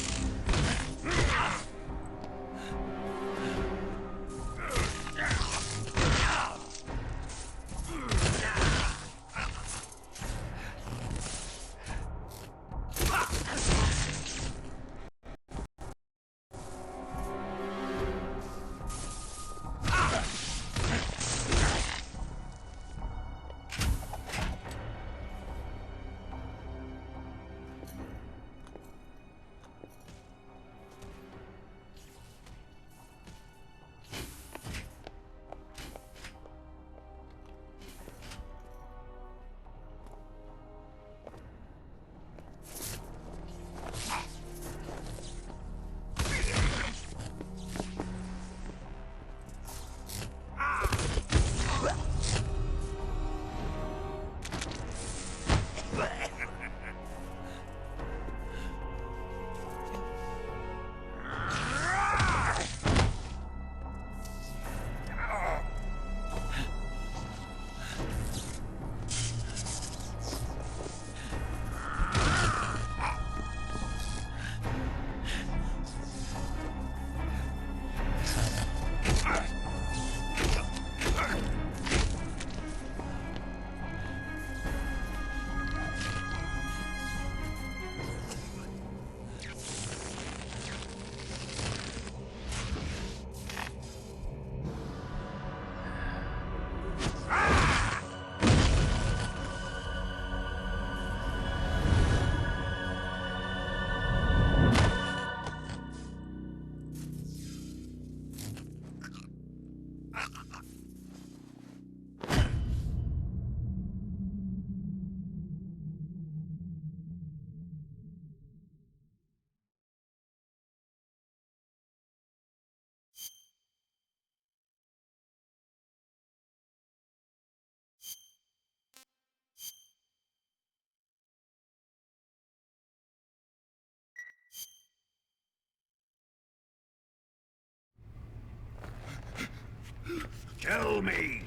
Tell me!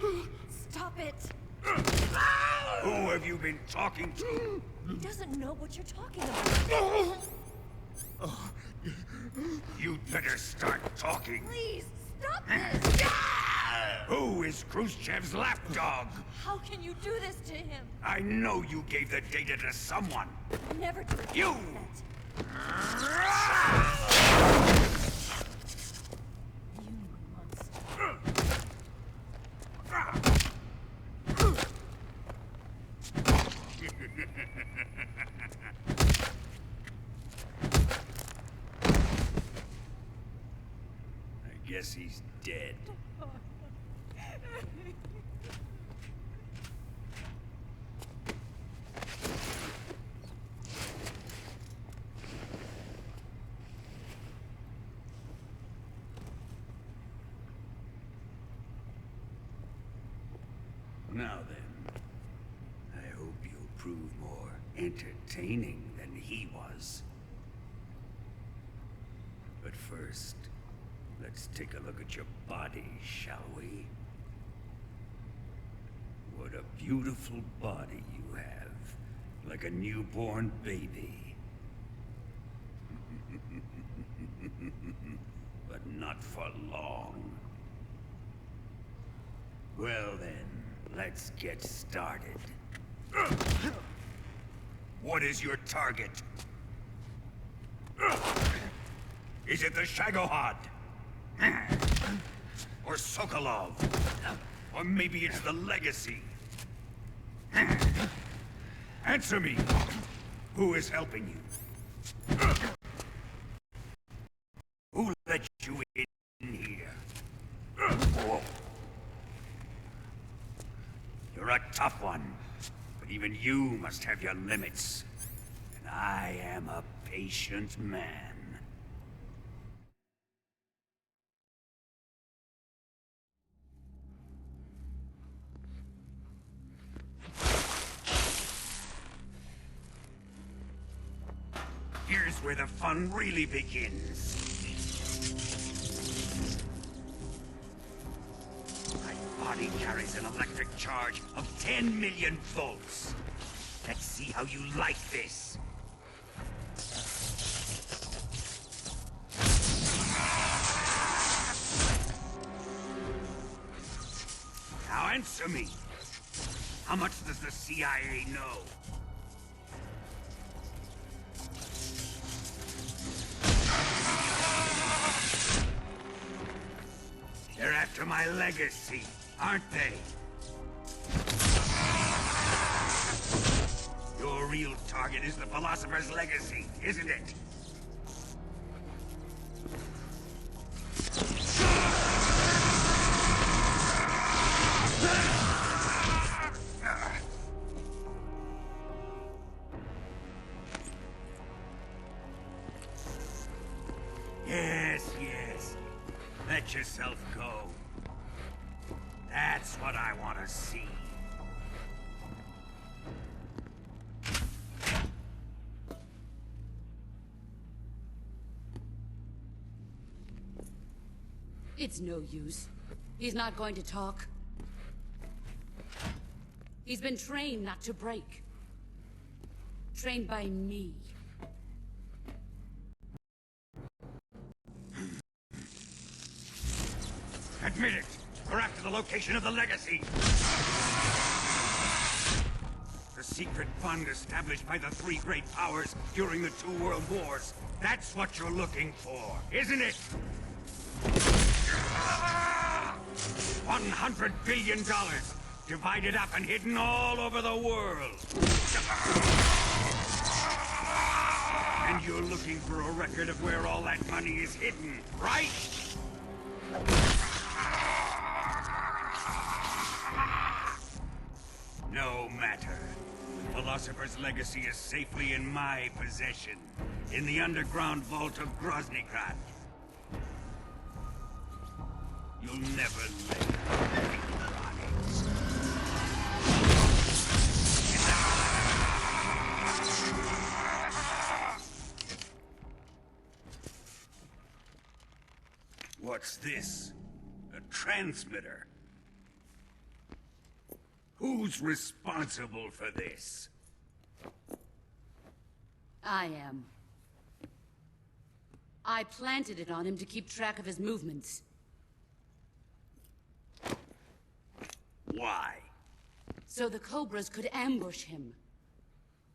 Stop it! Who have you been talking to? He doesn't know what you're talking about. You'd better start talking. Please, stop this! Who is Khrushchev's lapdog? How can you do this to him? I know you gave the data to someone. Never do You! I guess he's dead. Now then, I hope you'll prove more entertaining than he was. But first, let's take a look at your body, shall we? What a beautiful body you have, like a newborn baby. But not for long. Well then, let's get started. What is your target? Is it the Shagohod? Or Sokolov? Or maybe it's the Legacy? Answer me! Who is helping you? Who let you in here? Whoa. You're a tough one, but even you must have your limits. And I am a patient man. Here's where the fun really begins. I body carries an electric charge of 10 million volts. Let's see how you like this. Now answer me. How much does the CIA know? They're after my legacy, aren't they? Your real target is the Philosopher's legacy, isn't it? Yes, yes. Let yourself go. That's what I want to see. It's no use. He's not going to talk. He's been trained not to break. Trained by me. Admit it! We're after the location of the legacy! The secret fund established by the three great powers during the 2 world wars. That's what you're looking for, isn't it? $100 billion, divided up and hidden all over the world. And you're looking for a record of where all that money is hidden, right? No matter. The Philosopher's legacy is safely in my possession, in the underground vault of Groznygrad. You'll never live. What's this? A transmitter? Who's responsible for this? I am. I planted it on him to keep track of his movements. Why? So the Cobras could ambush him.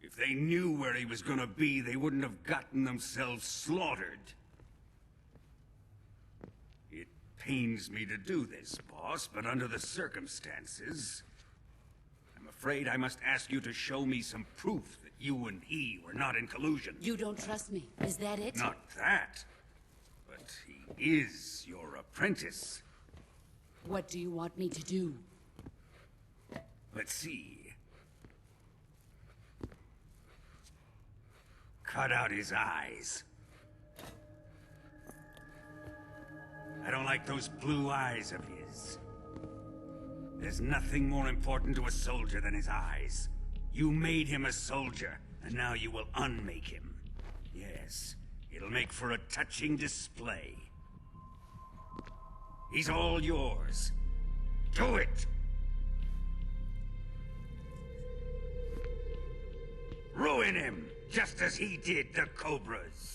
If they knew where he was gonna be, they wouldn't have gotten themselves slaughtered. It pains me to do this, boss, but under the circumstances, I'm afraid I must ask you to show me some proof that you and he were not in collusion. You don't trust me, is that it? Not that, but he is your apprentice. What do you want me to do? Let's see. Cut out his eyes. I don't like those blue eyes of his. There's nothing more important to a soldier than his eyes. You made him a soldier, and now you will unmake him. Yes, it'll make for a touching display. He's all yours. Do it! Ruin him, just as he did the Cobras.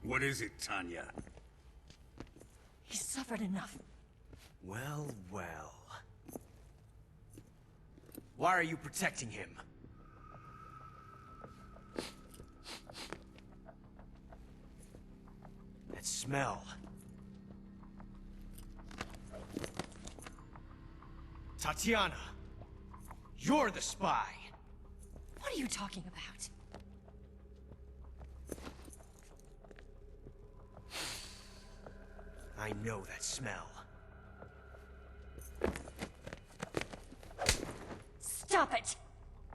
What is it, Tanya? He's suffered enough. Well, well. Why are you protecting him? That smell. Tatiana! You're the spy! What are you talking about? I know that smell. Stop it!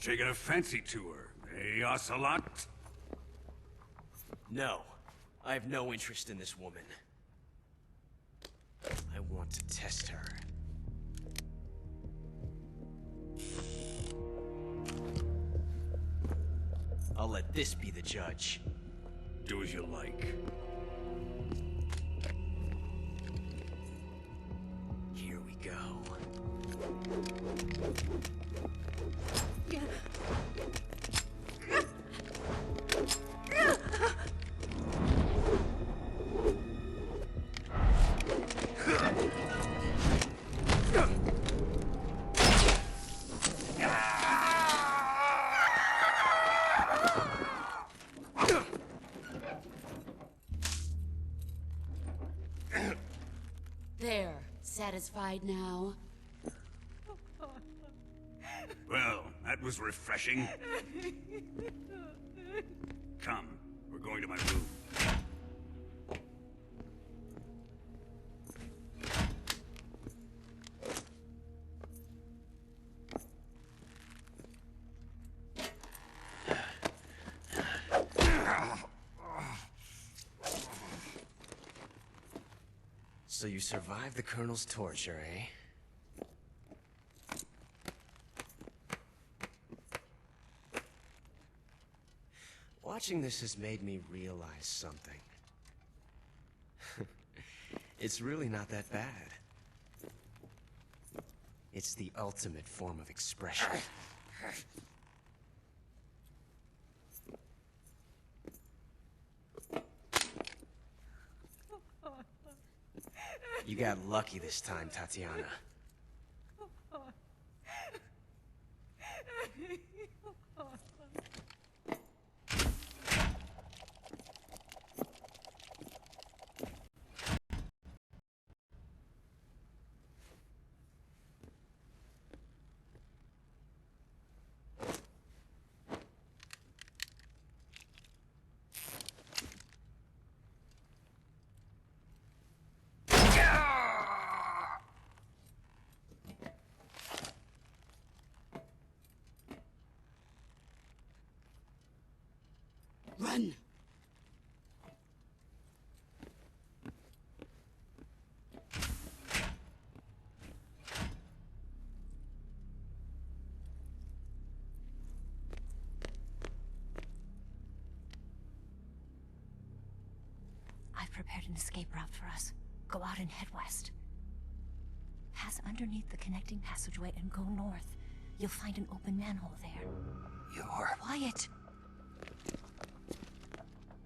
Taking a fancy to her, eh, Ocelot? No. I have no interest in this woman. I want to test her. I'll let this be the judge. Do as you like. Here we go. There. Satisfied now? Well, that was refreshing. Come, we're going to my room. So you survived the Colonel's torture, eh? Watching this has made me realize something. It's really not that bad. It's the ultimate form of expression. You got lucky this time, Tatiana. Run! I've prepared an escape route for us. Go out and head west. Pass underneath the connecting passageway and go north. You'll find an open manhole there. You're... Quiet!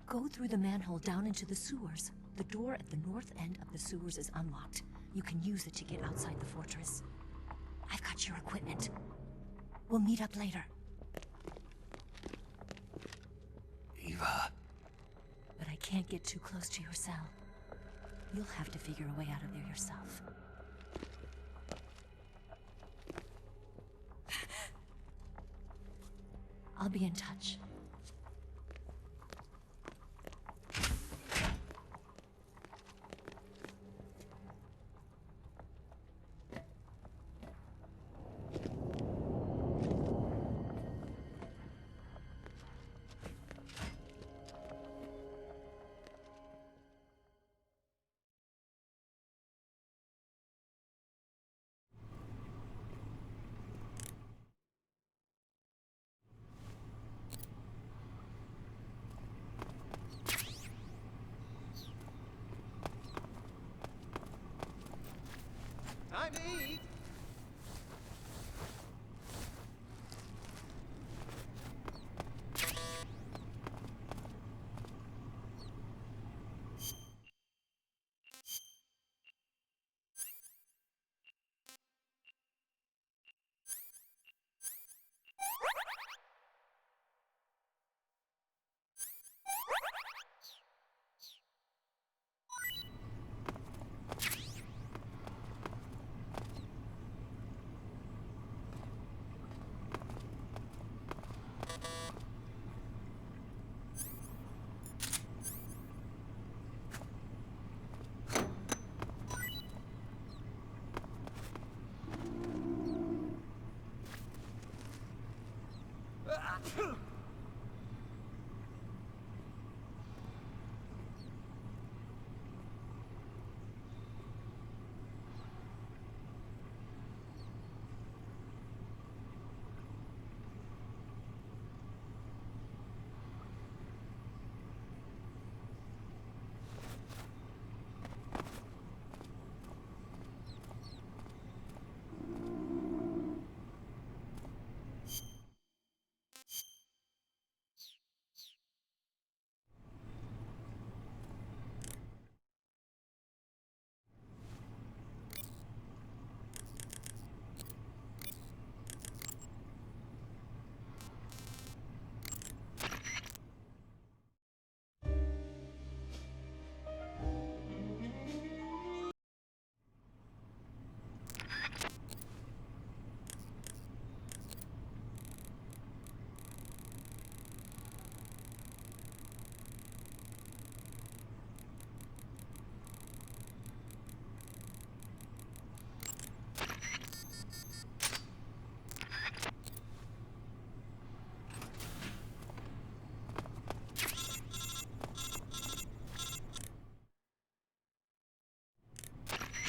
Go through the manhole down into the sewers. The door at the north end of the sewers is unlocked. You can use it to get outside the fortress. I've got your equipment. We'll meet up later. Eva... But I can't get too close to your cell. You'll have to figure a way out of there yourself. I'll be in touch. I need.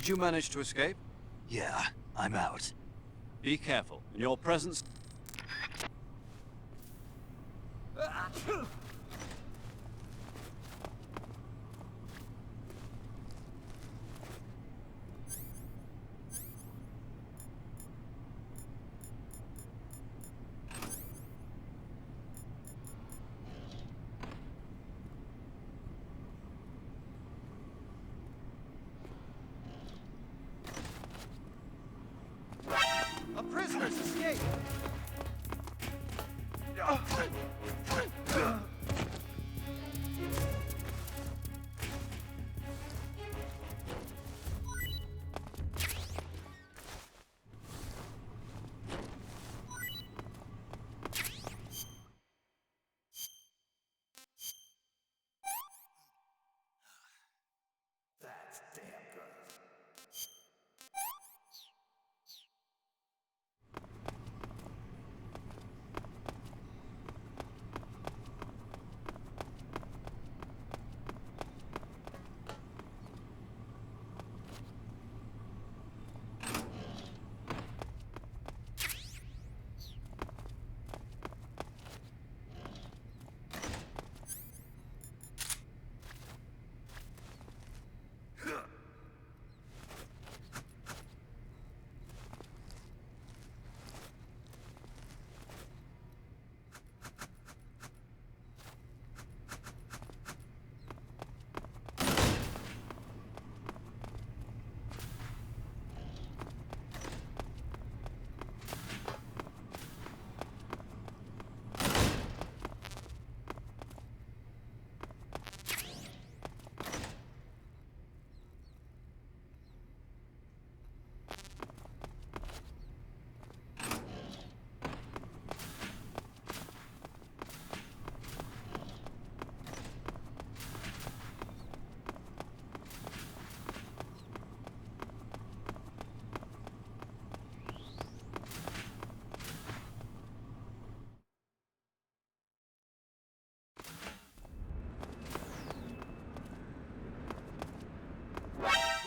Did you manage to escape? Yeah, I'm out. Be careful. In your presence... A prisoner's escaped! That's damn good.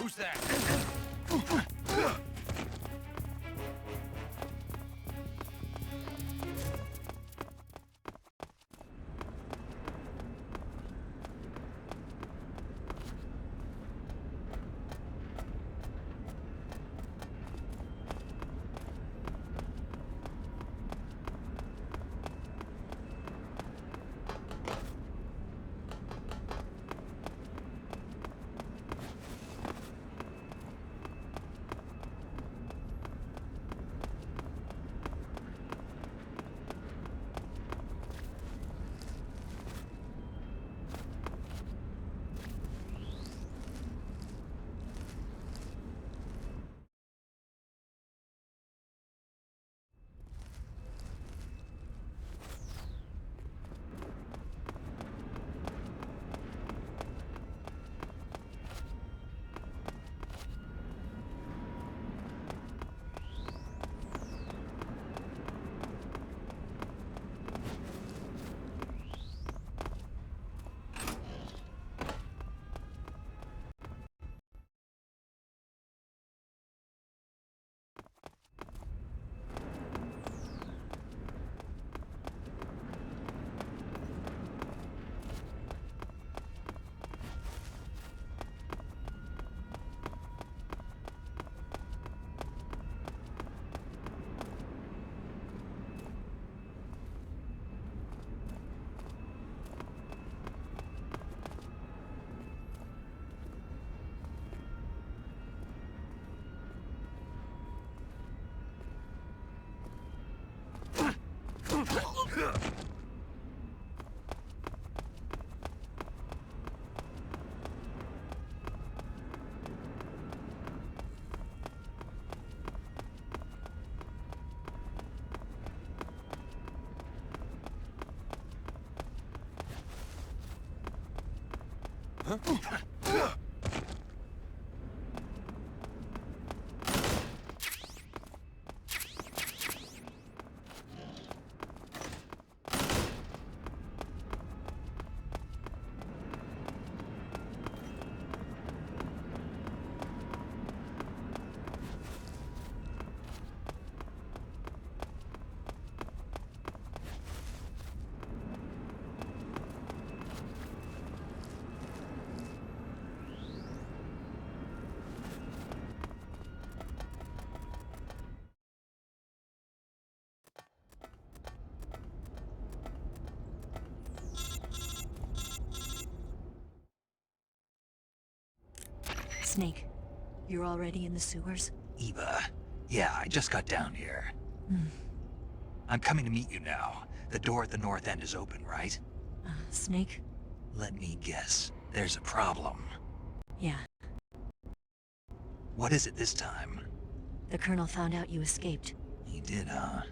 Who's that? Snake, you're already in the sewers? Eva, yeah, I just got down here. I'm coming to meet you now. The door at the north end is open, right? Snake? Let me guess. There's a problem. Yeah. What is it this time? The Colonel found out you escaped. He did, huh?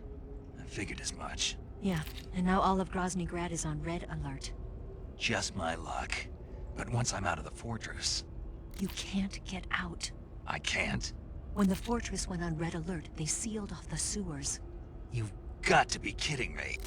I figured as much. Yeah, and now all of Grozny Grad is on red alert. Just my luck. But once I'm out of the fortress... You can't get out. I can't? When the fortress went on red alert, they sealed off the sewers. You've got to be kidding me.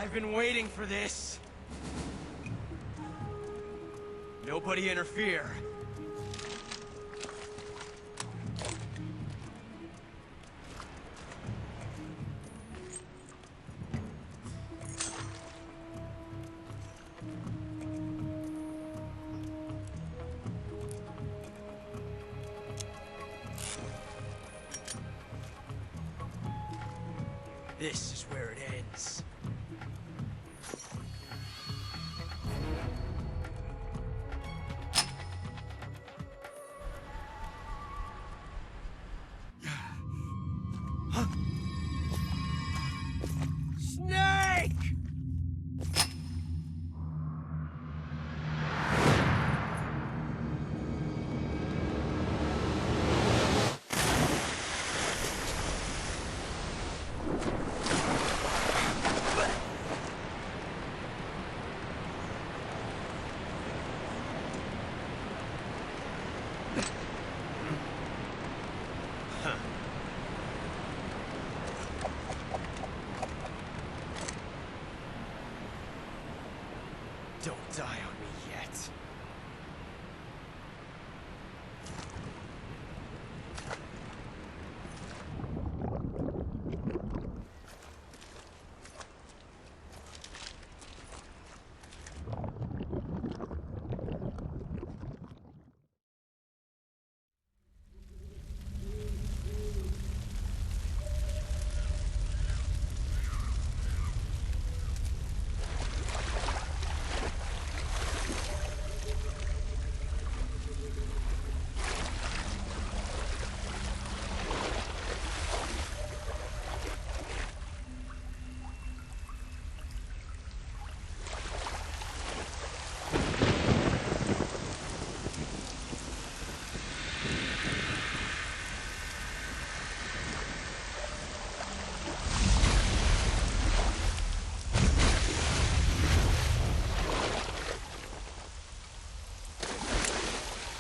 I've been waiting for this. Nobody interfere. This is where it ends. Snake! Don't die on me yet.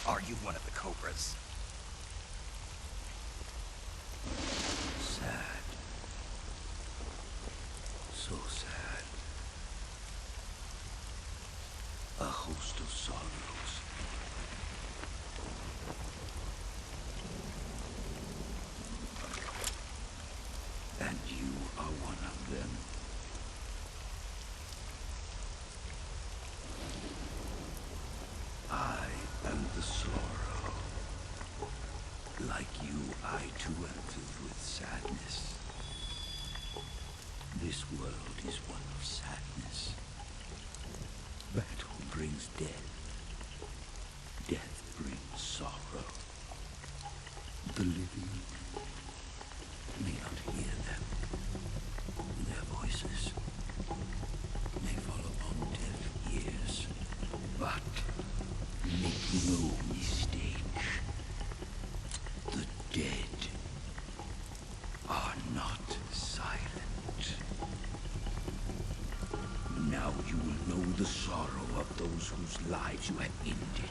Are you one of the Cobras? Sad. So sad. A host of sorrows. And you are one of them. I am the sorrow. Like you, I too am filled with sadness. This world is one of sadness. Battle brings death. Death brings sorrow. The living may not hear them. Their voices may fall upon deaf ears. But make no mistake, the dead are not silent. Now you will know the sorrow of those whose lives you have ended.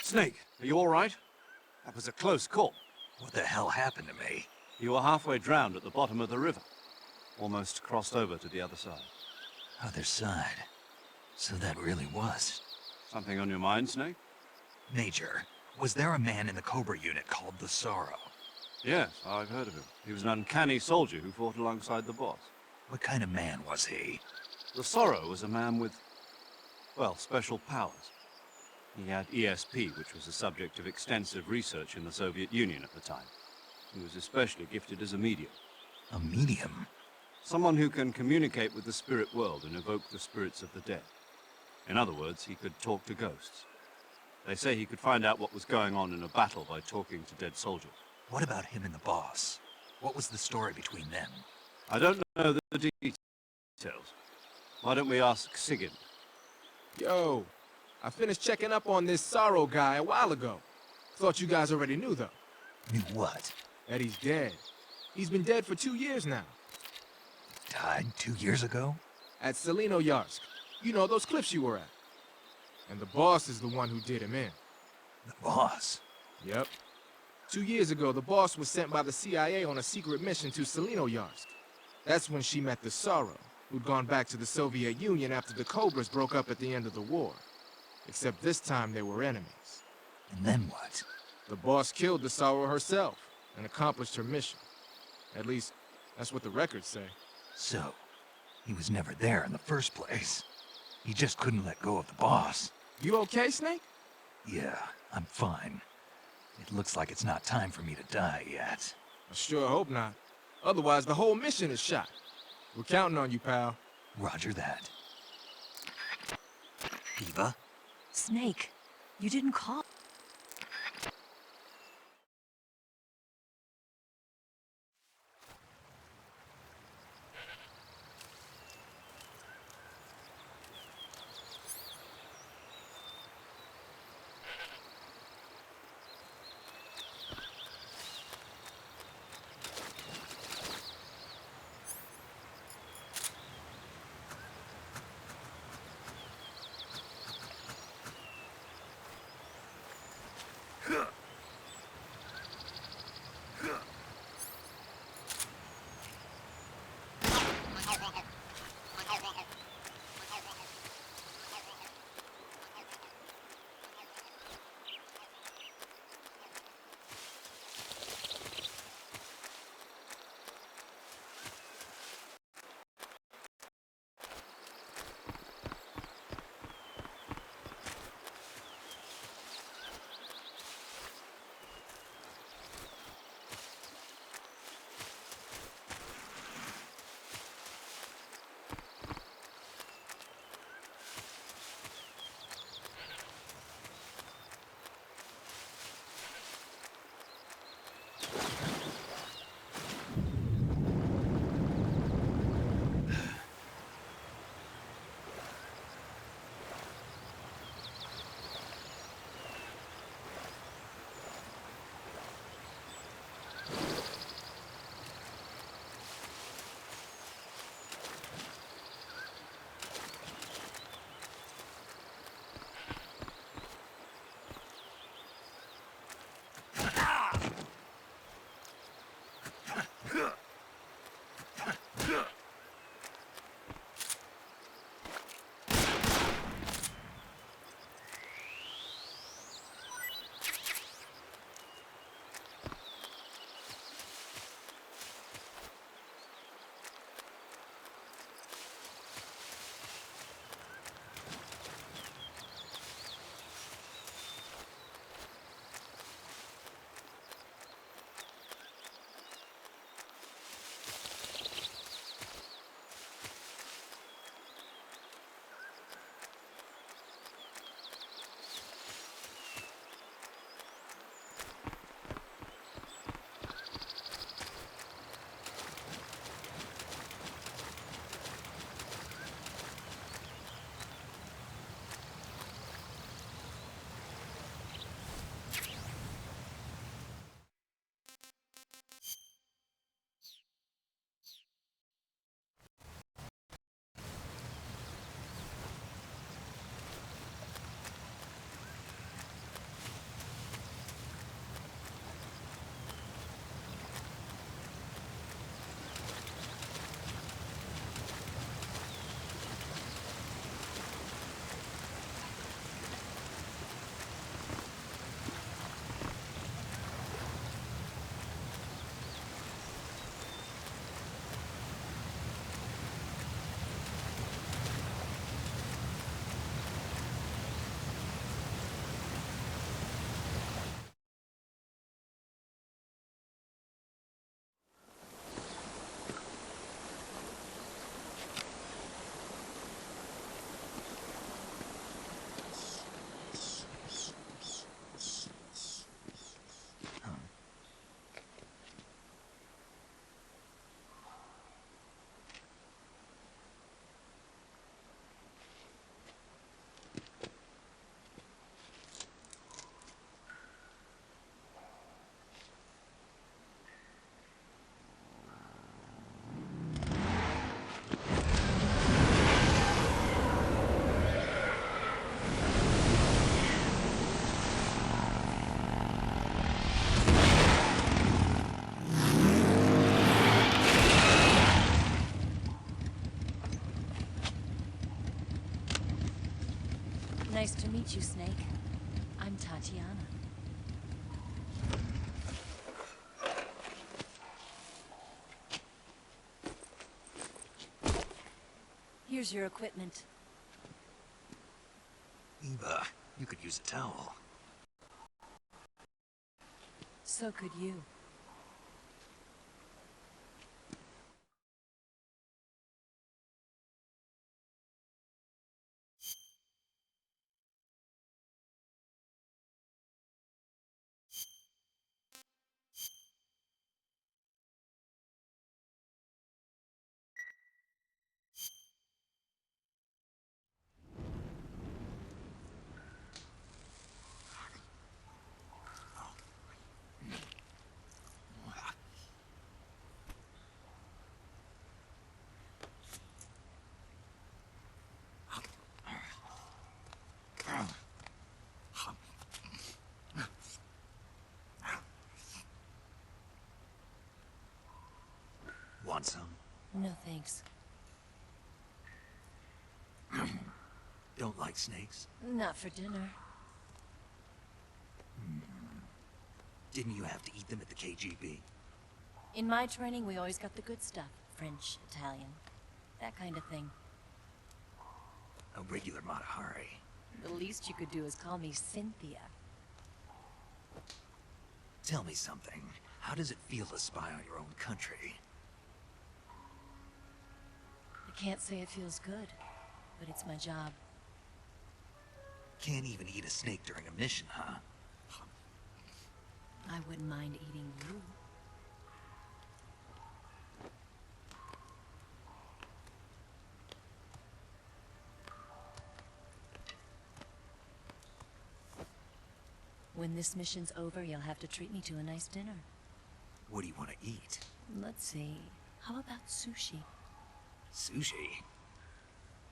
Snake, are you all right? That was a close call. What the hell happened to me? You were halfway drowned at the bottom of the river. Almost crossed over to the other side. Other side? So that really was. Something on your mind, Snake? Major, was there a man in the Cobra unit called the Sorrow? Yes, I've heard of him. He was an uncanny soldier who fought alongside the boss. What kind of man was he? The Sorrow was a man with, well, special powers. He had ESP, which was the subject of extensive research in the Soviet Union at the time. He was especially gifted as a medium. A medium? Someone who can communicate with the spirit world and evoke the spirits of the dead. In other words, he could talk to ghosts. They say he could find out what was going on in a battle by talking to dead soldiers. What about him and the boss? What was the story between them? I don't know the details. Why don't we ask Sigint? Yo, I finished checking up on this Sorrow guy a while ago. Thought you guys already knew, though. Knew what? That he's dead. He's been dead for 2 years now. Died 2 years ago? At Selino-Yarsk. You know, those cliffs you were at. And the boss is the one who did him in. The boss? Yep. 2 years ago, the boss was sent by the CIA on a secret mission to Selino-Yarsk. That's when she met the Sorrow, who'd gone back to the Soviet Union after the Cobras broke up at the end of the war. Except this time they were enemies. And then what? The boss killed the Sorrow herself and accomplished her mission. At least, that's what the records say. So, he was never there in the first place. He just couldn't let go of the boss. You okay, Snake? Yeah, I'm fine. It looks like it's not time for me to die yet. I sure hope not. Otherwise, the whole mission is shot. We're counting on you, pal. Roger that. Eva? Snake, you didn't call. Nice to meet you, Snake. I'm Tatiana. Here's your equipment. Eva, you could use a towel. So could you. Want some? No thanks. Don't like snakes? Not for dinner. Didn't you have to eat them at the KGB? In my training, we always got the good stuff. French, Italian, that kind of thing. A regular Mata Hari. The least you could do is call me Cynthia. Tell me something. How does it feel to spy on your own country? I can't say it feels good, but it's my job. Can't even eat a snake during a mission, huh? I wouldn't mind eating you. When this mission's over, you'll have to treat me to a nice dinner. What do you want to eat? Let's see. How about sushi? Sushi?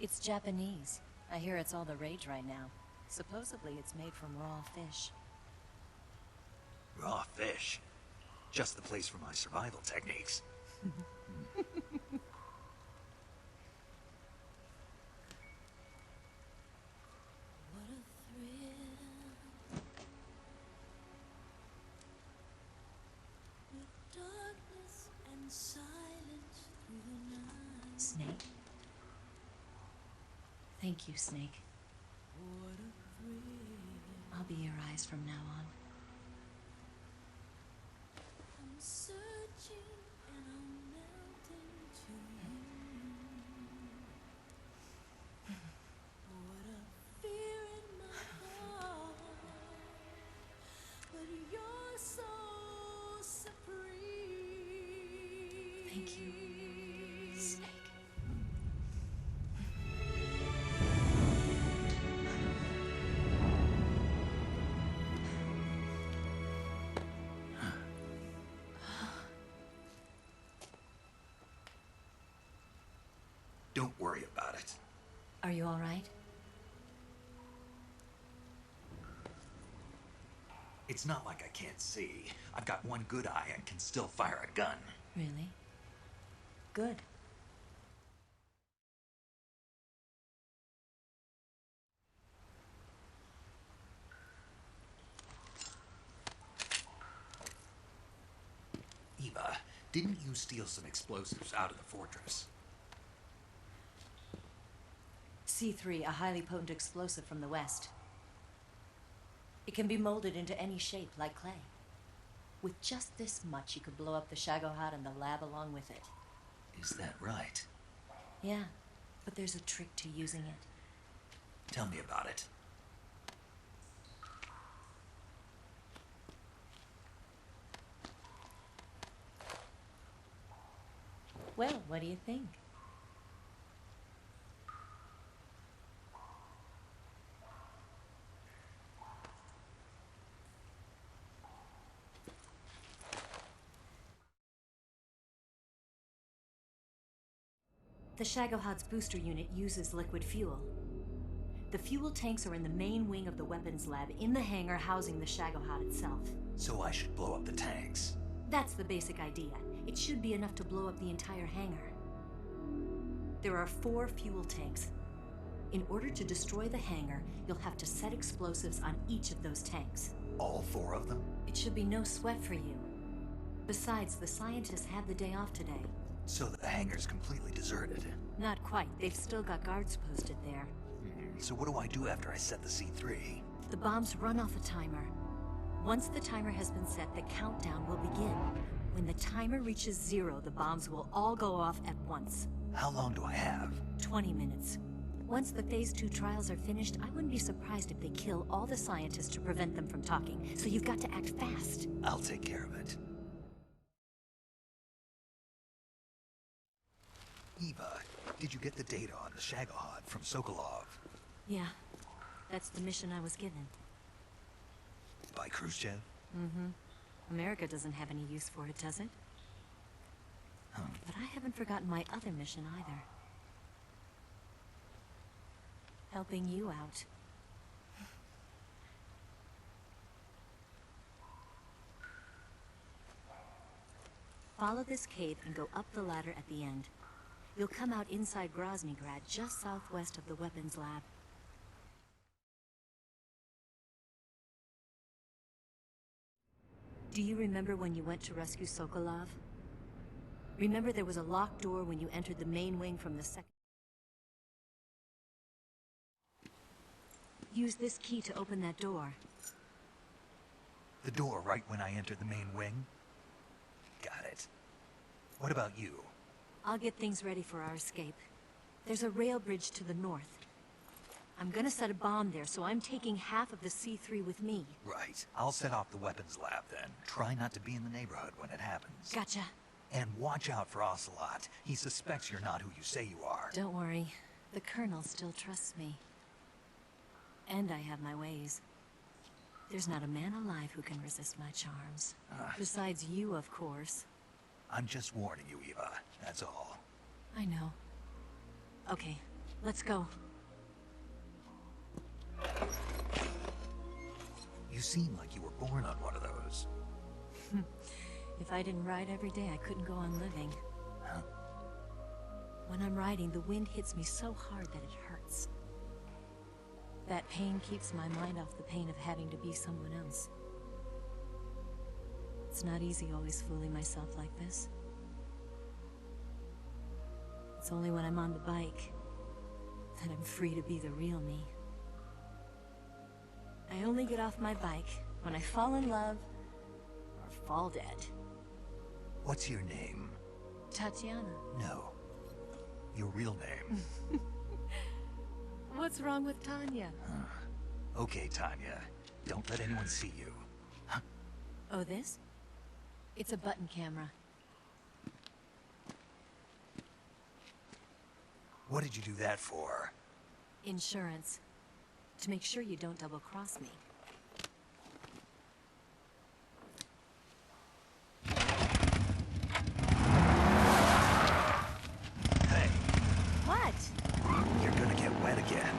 It's Japanese. I hear it's all the rage right now. Supposedly it's made from raw fish. Raw fish? Just the place for my survival techniques. Snake? Thank you, Snake. I'll be your eyes from now on. I'm searching and I'm melting to you. What a fear in my heart, but you're so supreme. Thank you, Snake. Don't worry about it. Are you all right? It's not like I can't see. I've got one good eye and can still fire a gun. Really? Good. Eva, didn't you steal some explosives out of the fortress? C3, a highly potent explosive from the west. It can be molded into any shape, like clay. With just this much, you could blow up the Shagohod and the lab along with it. Is that right? Yeah, but there's a trick to using it. Tell me about it. Well, what do you think? The Shagohod's booster unit uses liquid fuel. The fuel tanks are in the main wing of the weapons lab in the hangar housing the Shagohod itself. So I should blow up the tanks. That's the basic idea. It should be enough to blow up the entire hangar. There are 4 fuel tanks. In order to destroy the hangar, you'll have to set explosives on each of those tanks. All 4 of them? It should be no sweat for you. Besides, the scientists had the day off today. So the hangar's completely deserted. Not quite. They've still got guards posted there. So what do I do after I set the C3? The bombs run off a timer. Once the timer has been set, the countdown will begin. When the timer reaches 0, the bombs will all go off at once. How long do I have? 20 minutes. Once the Phase 2 trials are finished, I wouldn't be surprised if they kill all the scientists to prevent them from talking, so you've got to act fast. I'll take care of it. Eva, did you get the data on the Shagohod from Sokolov? Yeah, that's the mission I was given. By Khrushchev? Mm-hmm. America doesn't have any use for it, does it? But I haven't forgotten my other mission either. Helping you out. Follow this cave and go up the ladder at the end. You'll come out inside Groznygrad, just southwest of the weapons lab. Do you remember when you went to rescue Sokolov? Remember there was a locked door when you entered the main wing from the second... Use this key to open that door. The door right when I entered the main wing? Got it. What about you? I'll get things ready for our escape. There's a rail bridge to the north. I'm gonna set a bomb there, so I'm taking half of the C3 with me. Right. I'll set off the weapons lab then. Try not to be in the neighborhood when it happens. Gotcha. And watch out for Ocelot. He suspects you're not who you say you are. Don't worry. The Colonel still trusts me. And I have my ways. There's not a man alive who can resist my charms. Besides you, of course. I'm just warning you, Eva. That's all. I know. Okay, let's go. You seem like you were born on one of those. If I didn't ride every day, I couldn't go on living. Huh? When I'm riding, the wind hits me so hard that it hurts. That pain keeps my mind off the pain of having to be someone else. It's not easy always fooling myself like this. It's only when I'm on the bike that I'm free to be the real me. I only get off my bike when I fall in love or fall dead. What's your name? Tatiana. No. Your real name. What's wrong with Tanya? Okay, Tanya. Don't let anyone see you. Oh, this? It's a button camera. What did you do that for? Insurance. To make sure you don't double-cross me. Hey. What? You're gonna get wet again.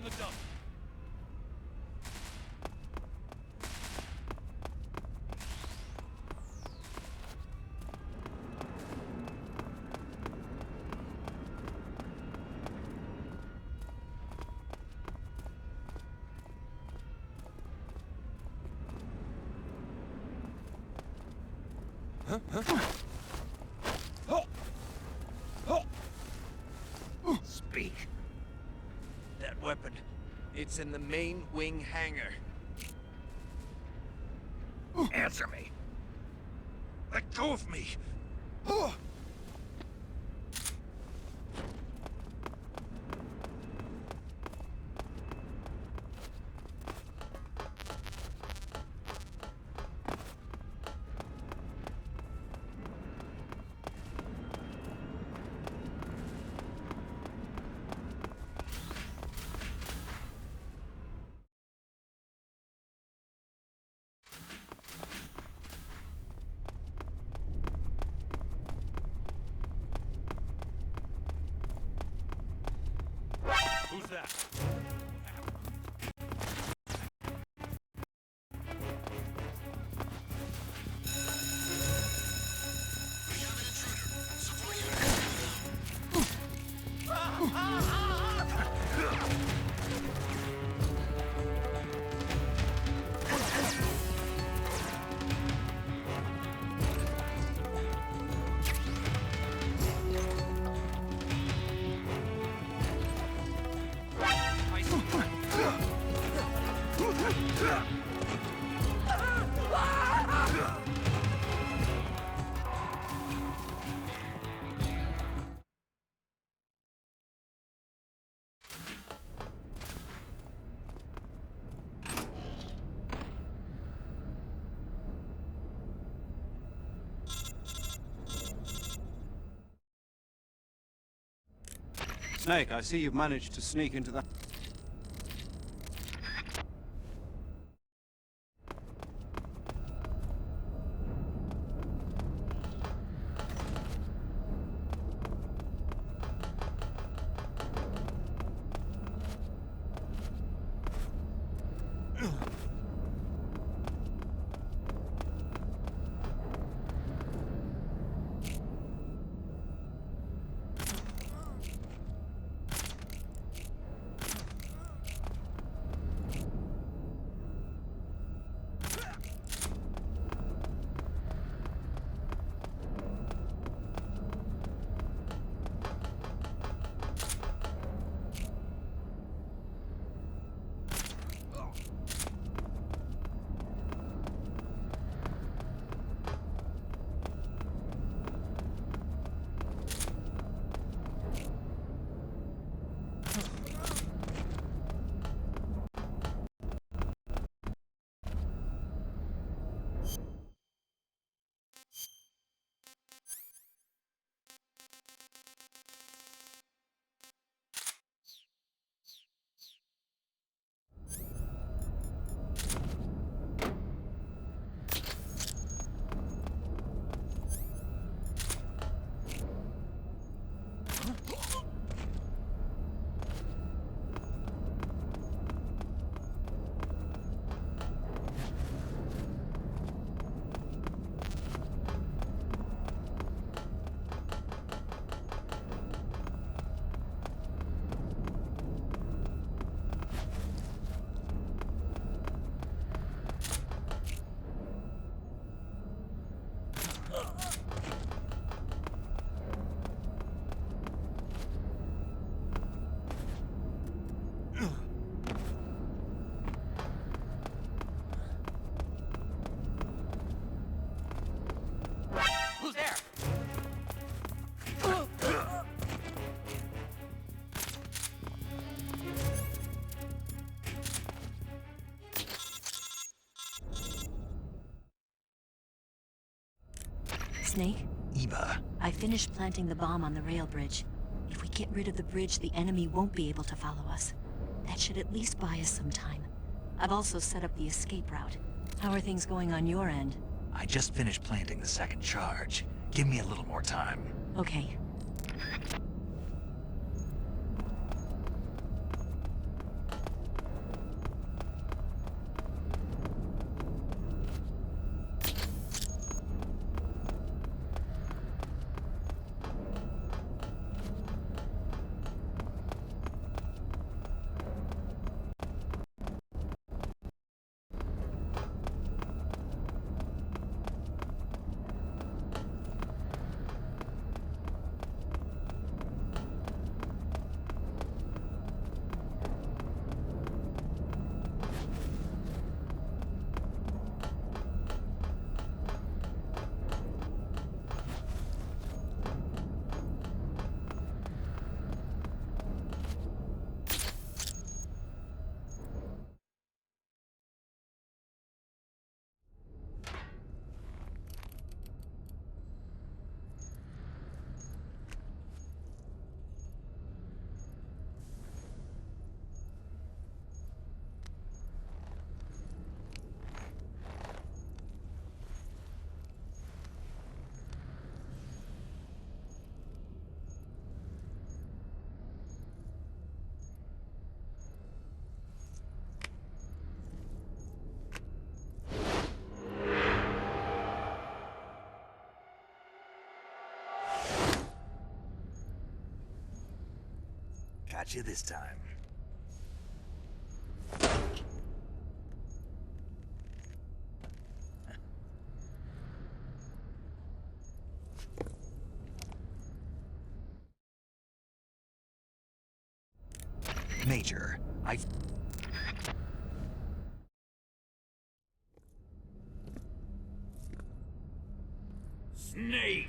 the dump. Speak. That weapon, it's in the main wing hangar. Answer me. Let go of me. Who's that? Snake, I see you've managed to sneak into that. Who's there? Snake? Eva. I finished planting the bomb on the rail bridge. If we get rid of the bridge, the enemy won't be able to follow us. That should at least buy us some time. I've also set up the escape route. How are things going on your end? I just finished planting the second charge. Give me a little more time. Okay. Got you this time. Major, Snake!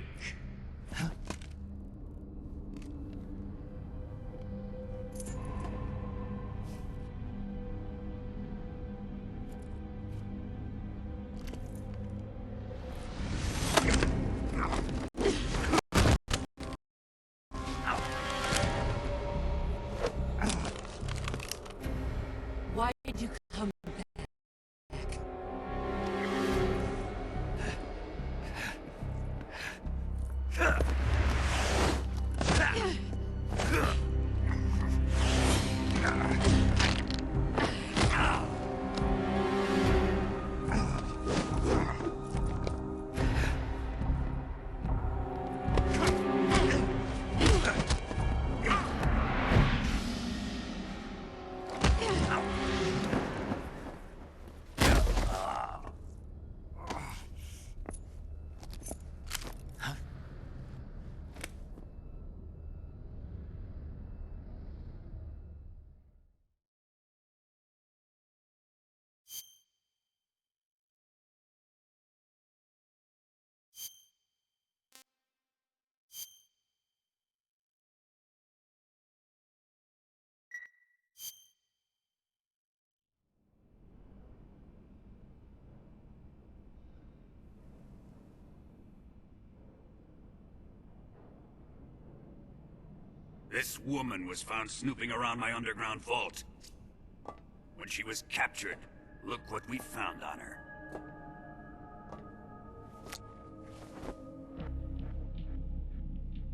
Why did you come back? This woman was found snooping around my underground vault. When she was captured, look what we found on her.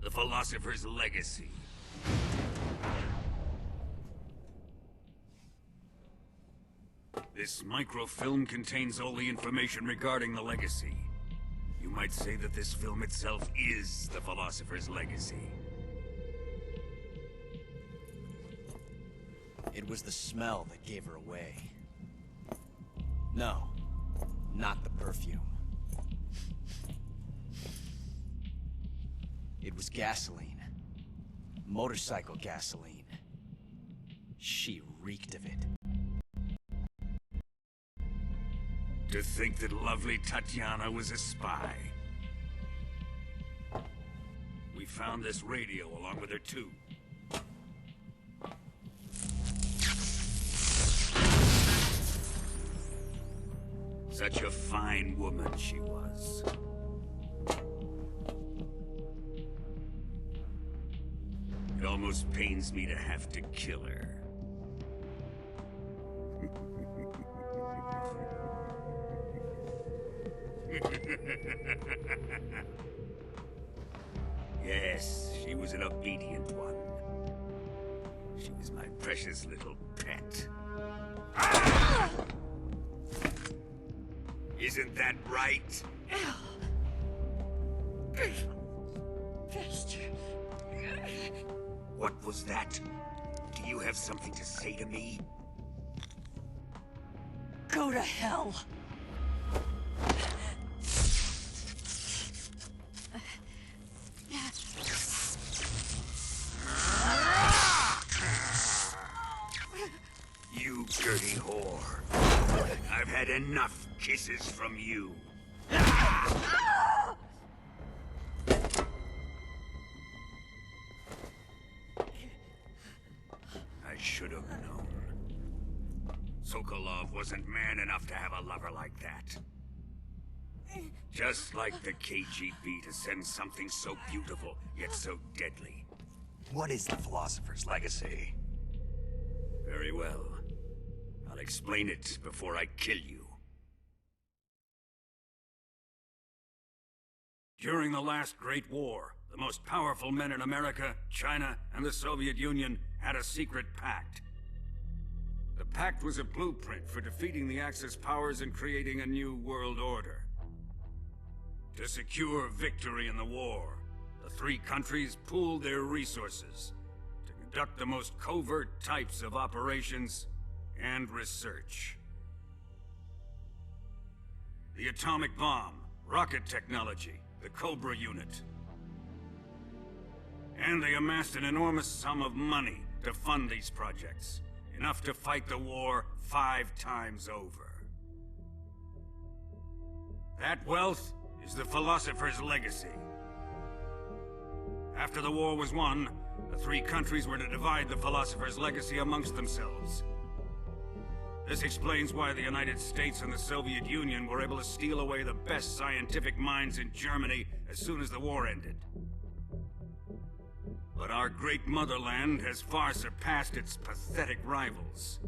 The Philosopher's Legacy. This microfilm contains all the information regarding the Legacy. You might say that this film itself is the Philosopher's Legacy. It was the smell that gave her away. No, not the perfume. It was gasoline. Motorcycle gasoline. She reeked of it. To think that lovely Tatiana was a spy. We found this radio along with her too. Such a fine woman she was. It almost pains me to have to kill her. Yes, she was an obedient one. She was my precious little pet. Isn't that right? What was that? Do you have something to say to me? Go to hell! You dirty whore. I've had enough kisses from you. I should have known. Sokolov wasn't man enough to have a lover like that. Just like the KGB to send something so beautiful, yet so deadly. what is the Philosopher's Legacy? Very well. I'll explain it before I kill you. During the last Great War, the most powerful men in America, China, and the Soviet Union had a secret pact. The pact was a blueprint for defeating the Axis powers and creating a new world order. To secure victory in the war, the three countries pooled their resources to conduct the most covert types of operations and research. The atomic bomb, rocket technology, the Cobra unit. And they amassed an enormous sum of money to fund these projects, enough to fight the war 5 times over. That wealth is the philosopher's legacy. After the war was won, the 3 countries were to divide the philosopher's legacy amongst themselves. This explains why the United States and the Soviet Union were able to steal away the best scientific minds in Germany as soon as the war ended. But our great motherland has far surpassed its pathetic rivals.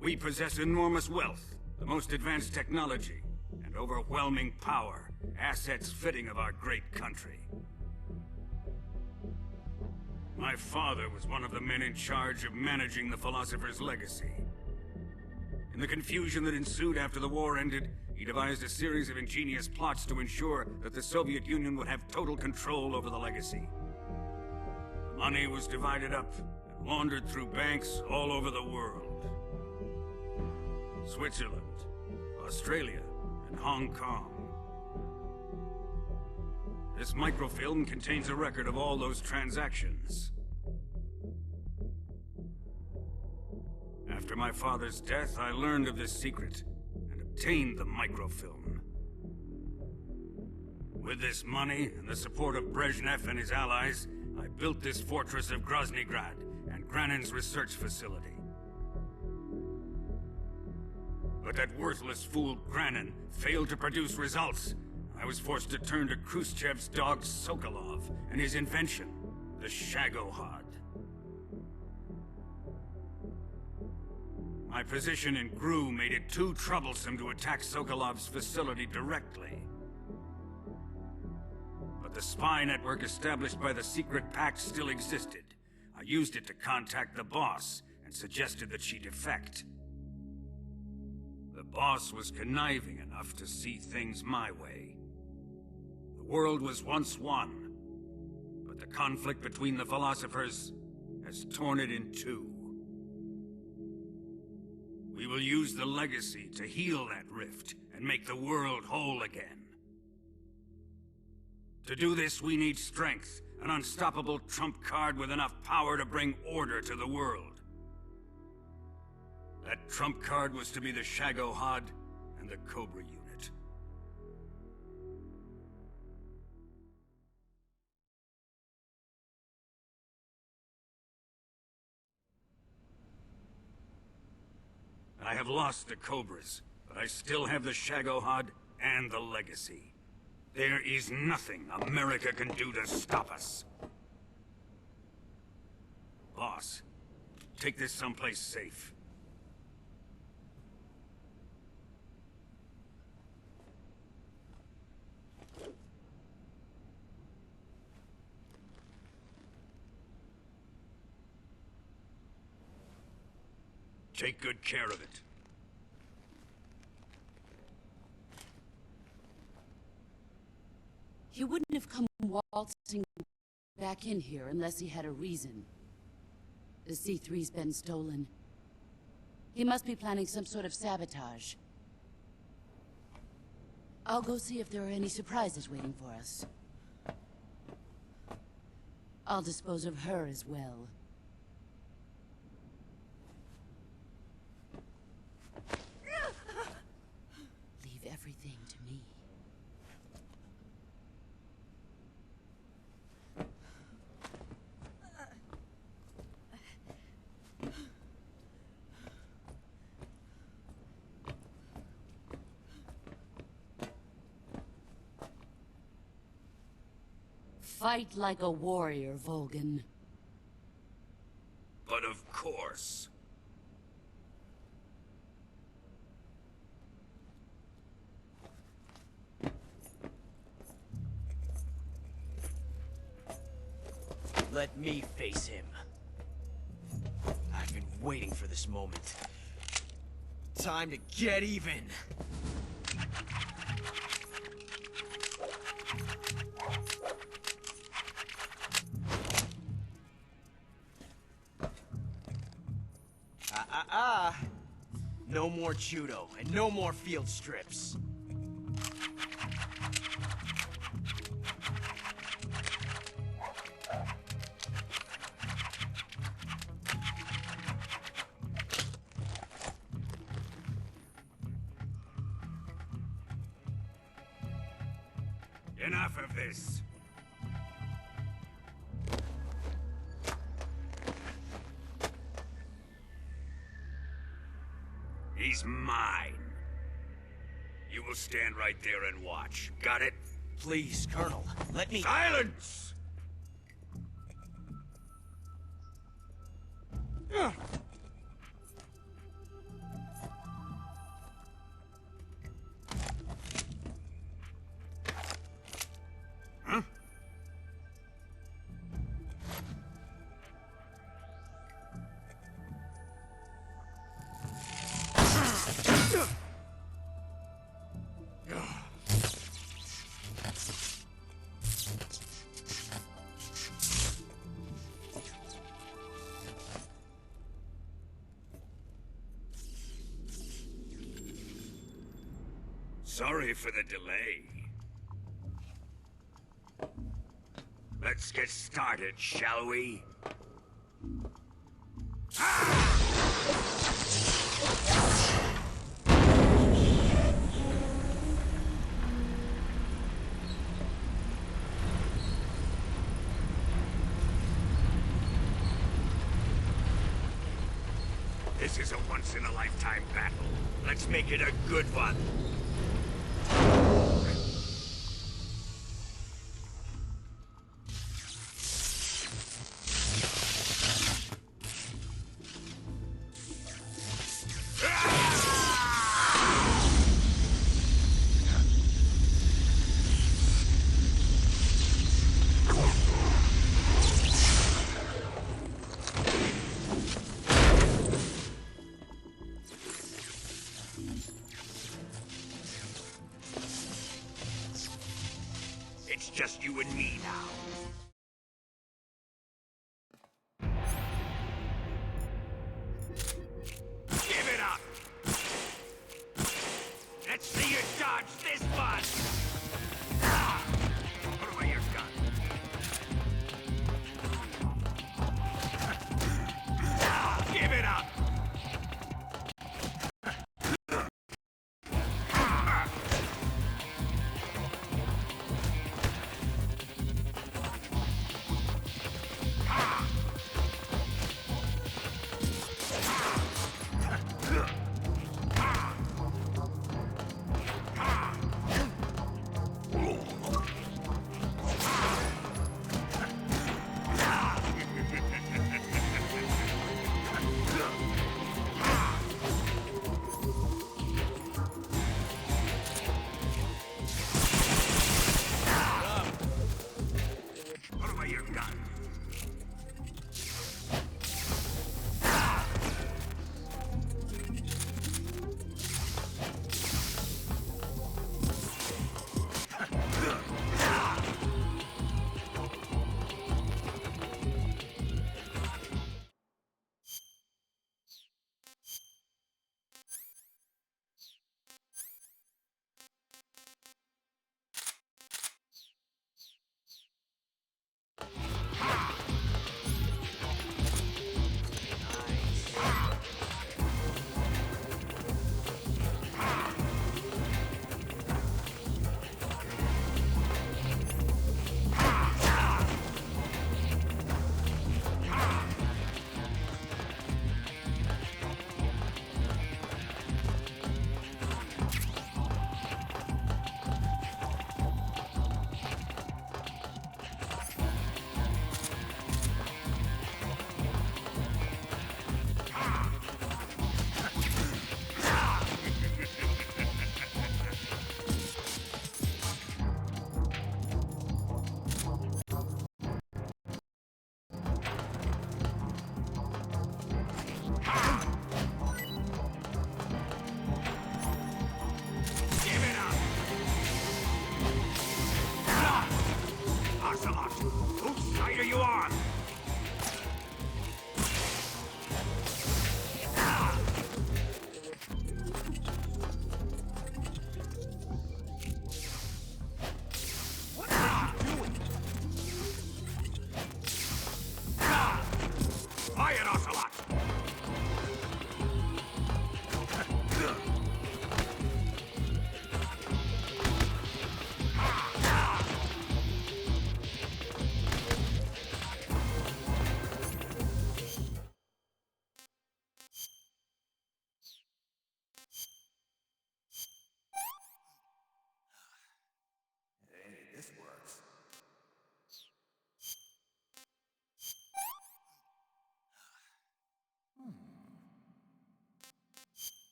We possess enormous wealth, the most advanced technology, and overwhelming power, assets fitting of our great country. My father was one of the men in charge of managing the philosopher's legacy. In the confusion that ensued after the war ended, he devised a series of ingenious plots to ensure that the Soviet Union would have total control over the legacy. The money was divided up and laundered through banks all over the world. Switzerland, Australia, and Hong Kong. This microfilm contains a record of all those transactions. After my father's death, I learned of this secret and obtained the microfilm. With this money and the support of Brezhnev and his allies, I built this fortress of Groznygrad and Granin's research facility. But that worthless fool Granin failed to produce results. I was forced to turn to Khrushchev's dog Sokolov and his invention, the Shagohod. My position in GRU made it too troublesome to attack Sokolov's facility directly. But the spy network established by the secret pact still existed. I used it to contact the boss and suggested that she defect. The boss was conniving enough to see things my way. The world was once one, but the conflict between the philosophers has torn it in 2. We will use the legacy to heal that rift and make the world whole again. To do this, we need strength, an unstoppable trump card with enough power to bring order to the world. That trump card was to be the Shagohod and the Cobra unit. I have lost the Cobras, but I still have the Shagohod and the legacy. There is nothing America can do to stop us. Boss, take this someplace safe. Take good care of it. He wouldn't have come waltzing back in here unless he had a reason. The C3's been stolen. He must be planning some sort of sabotage. I'll go see if there are any surprises waiting for us. I'll dispose of her as well. Leave everything to me. Fight like a warrior, Volgan. But of course. Let me face him. I've been waiting for this moment. Time to get even. No more judo, and no more field strips. Enough of this. He's mine. You will stand right there and watch. Got it? Please, Colonel, let me— Silence! Huh? Sorry for the delay. Let's get started, shall we? This is a once-in-a-lifetime battle. Let's make it a good one. It's just you and me now. Give it up! Let's see you dodge this one! Ah! Put away your gun. Ah, give it up!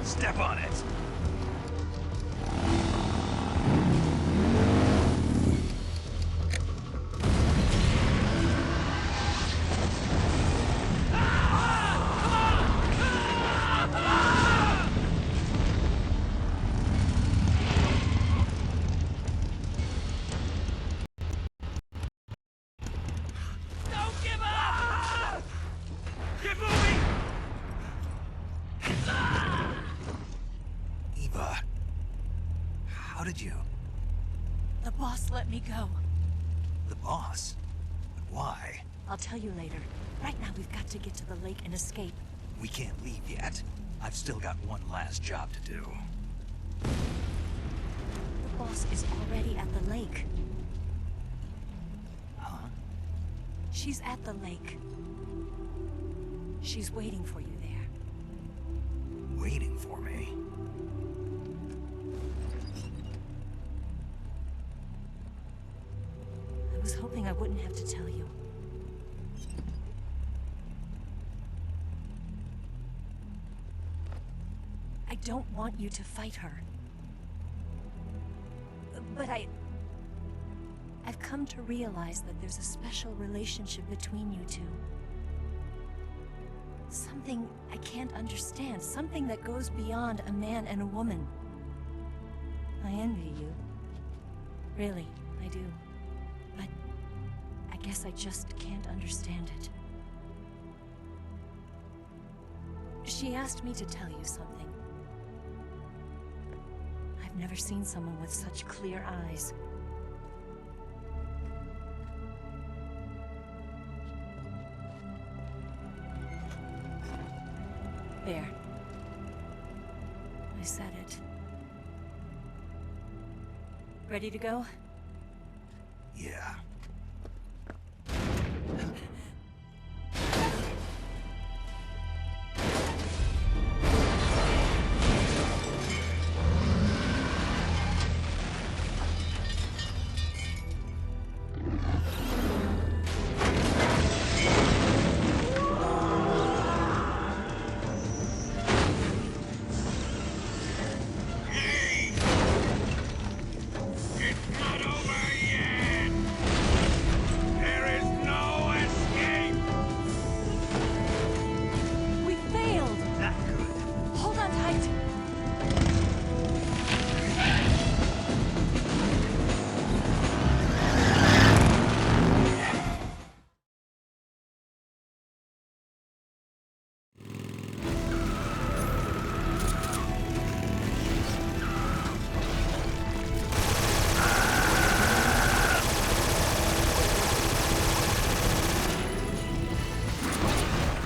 Step on it! Don't give up! Keep moving! Eva, how did you... The boss let me go. The boss? But why? I'll tell you later. Right now, we've got to get to the lake and escape. We can't leave yet. I've still got one last job to do. The boss is already at the lake. Huh? She's at the lake. She's waiting for you there. Waiting for me? I was hoping I wouldn't have to tell you. I don't want you to fight her. But I've come to realize that there's a special relationship between you two. Something I can't understand. Something that goes beyond a man and a woman. I envy you. Really, I do. But I guess I just can't understand it. She asked me to tell you something. I've never seen someone with such clear eyes. There. I said it. Ready to go? Yeah. We failed! Not good. Hold on tight!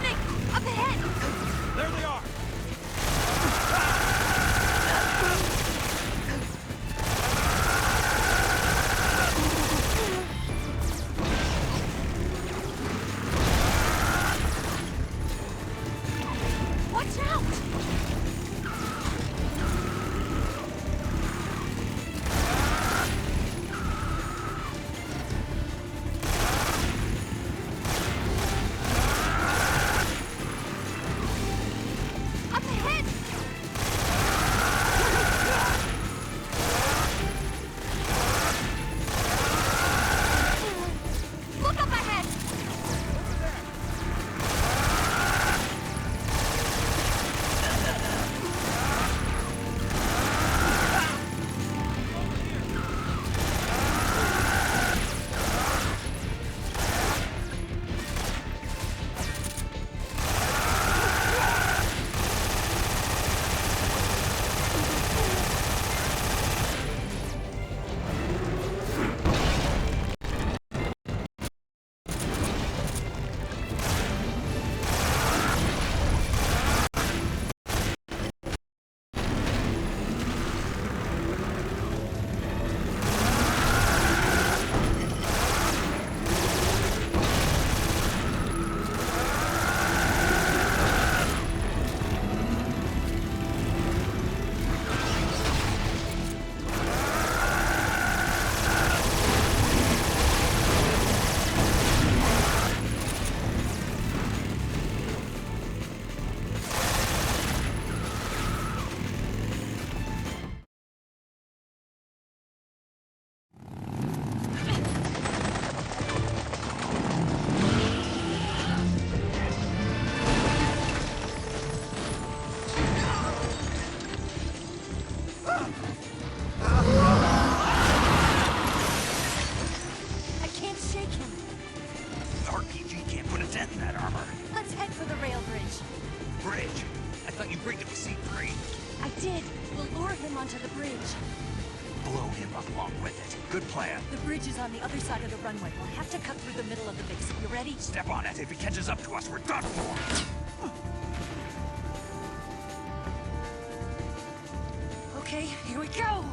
Nick! Up ahead! There they are! Watch out! Up ahead! Look up ahead! bring to C3? I did. We'll lure him onto the bridge. Blow him up along with it. Good plan. The bridge is on the other side of the runway. We'll have to cut through the middle of the base. You ready? Step on it. If he catches up to us, we're done for. Okay, here we go!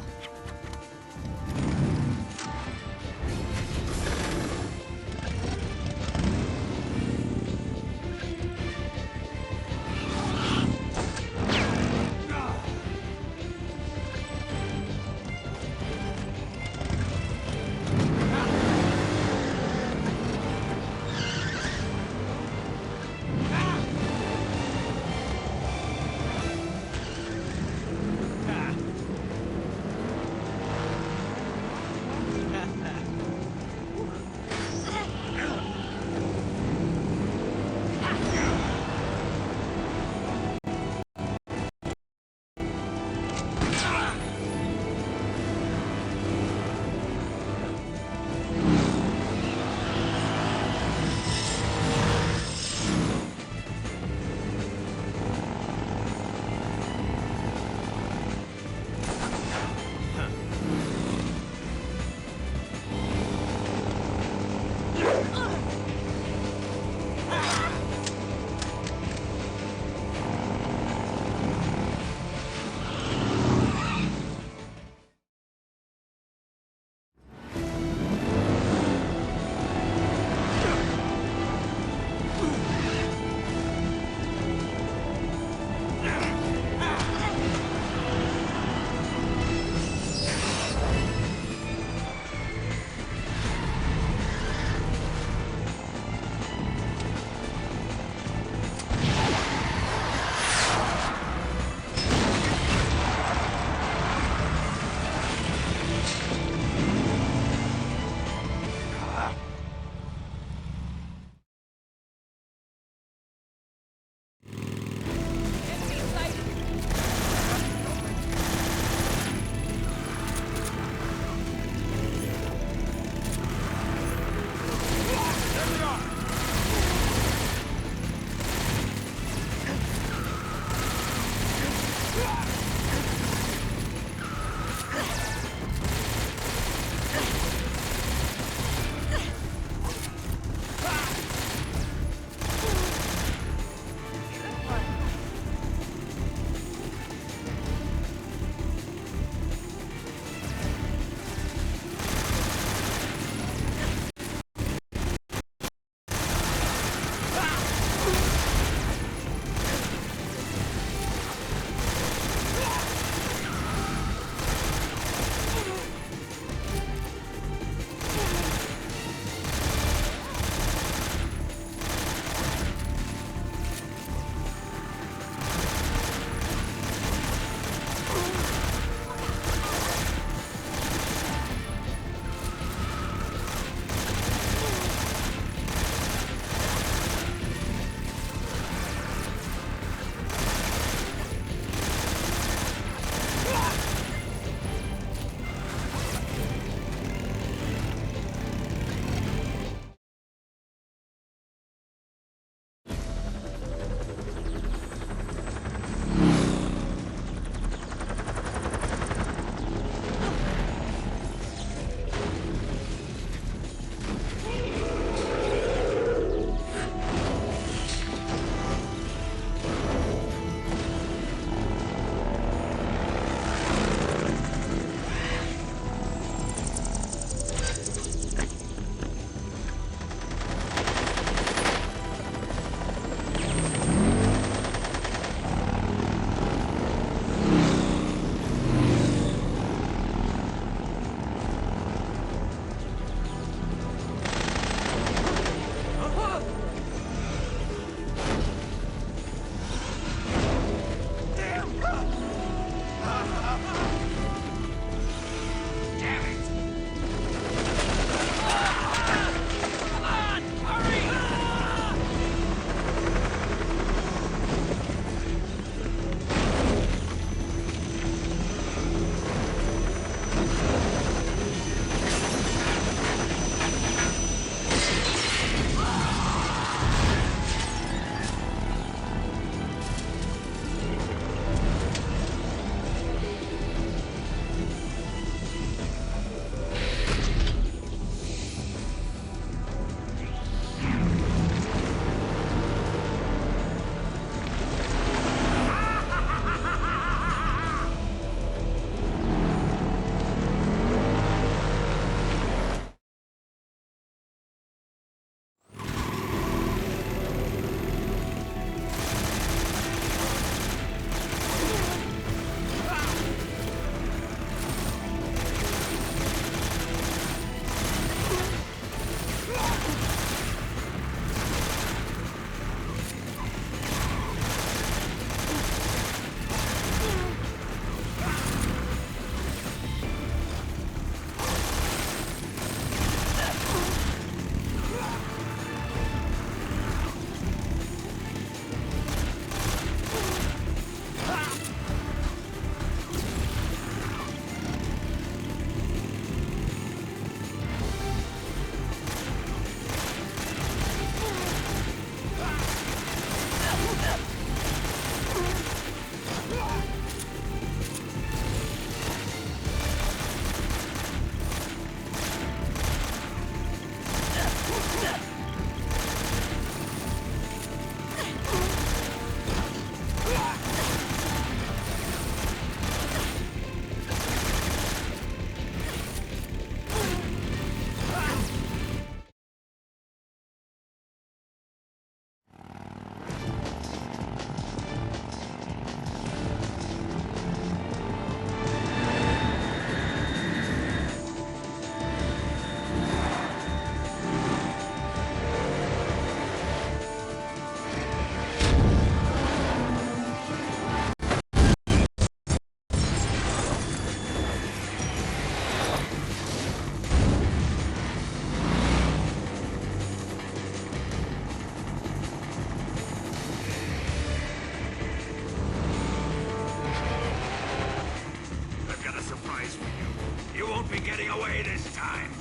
getting away this time.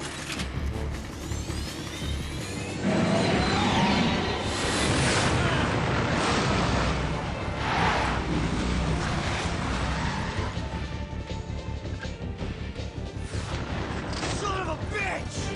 Son of a bitch!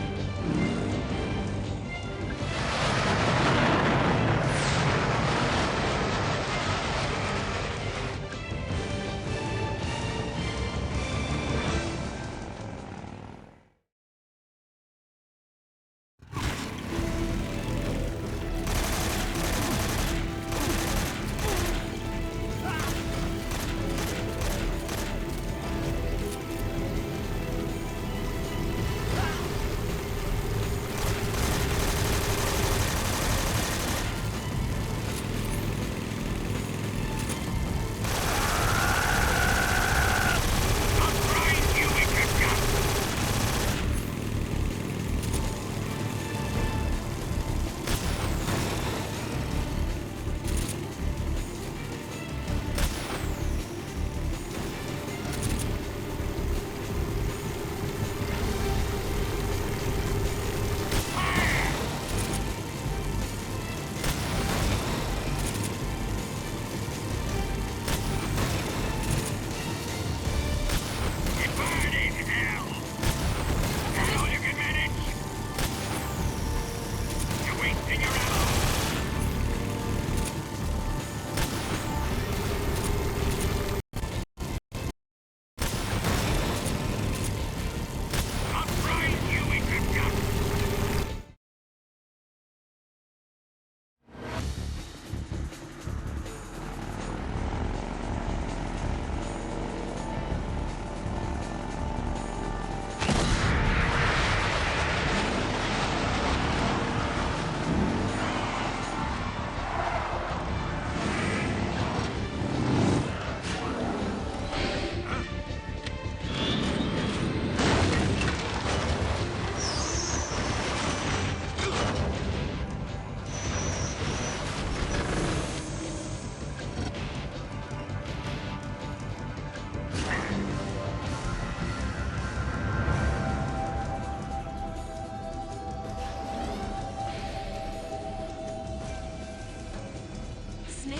Snake,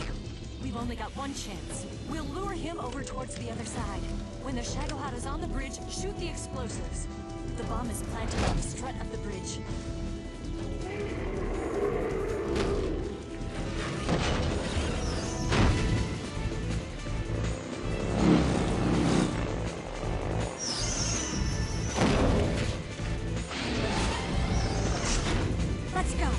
we've only got one chance. We'll lure him over towards the other side. When the Shagohod is on the bridge, shoot the explosives. The bomb is planted on the strut of the bridge. Let's go.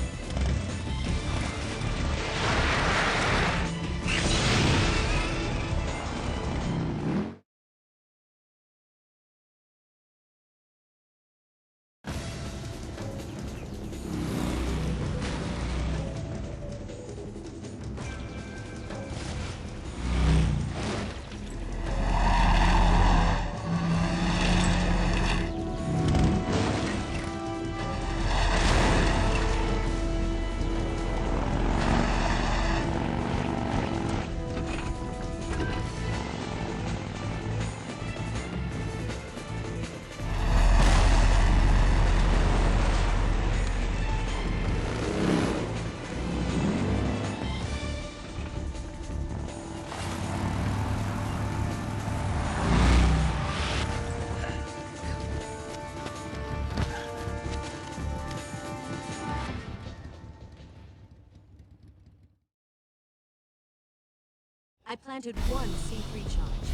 I planted one C3 charge.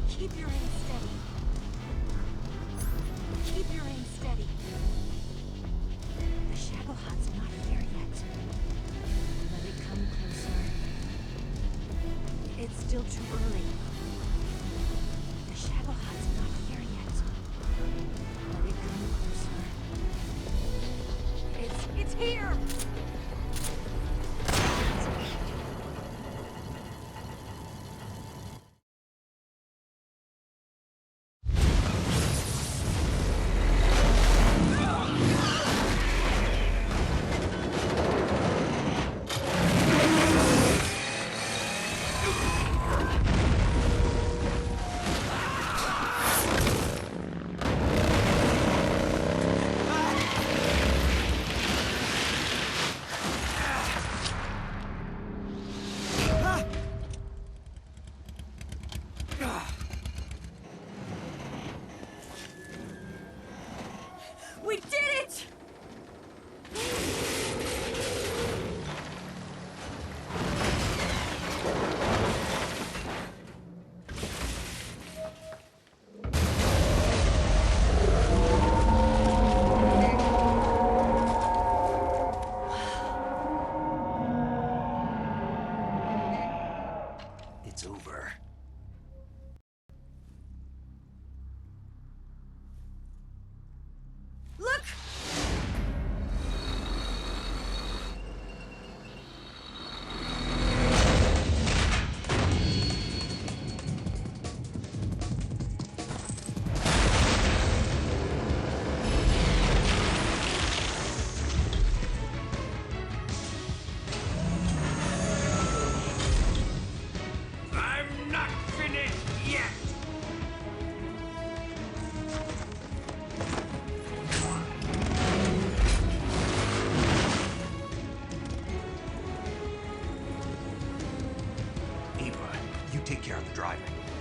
Keep your aim steady. Keep your aim steady. The Shagohod's not here yet. Let it come closer. It's still too early. The Shagohod's not here yet. Let it come closer. It's here!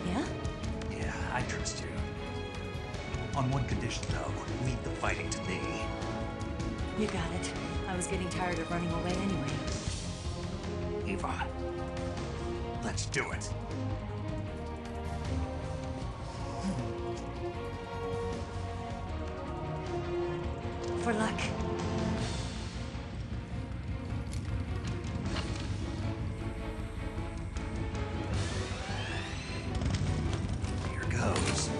Yeah? Yeah, I trust you. On one condition, though. Leave the fighting to me. You got it. I was getting tired of running away anyway. Eva, let's do it. For luck. Here goes.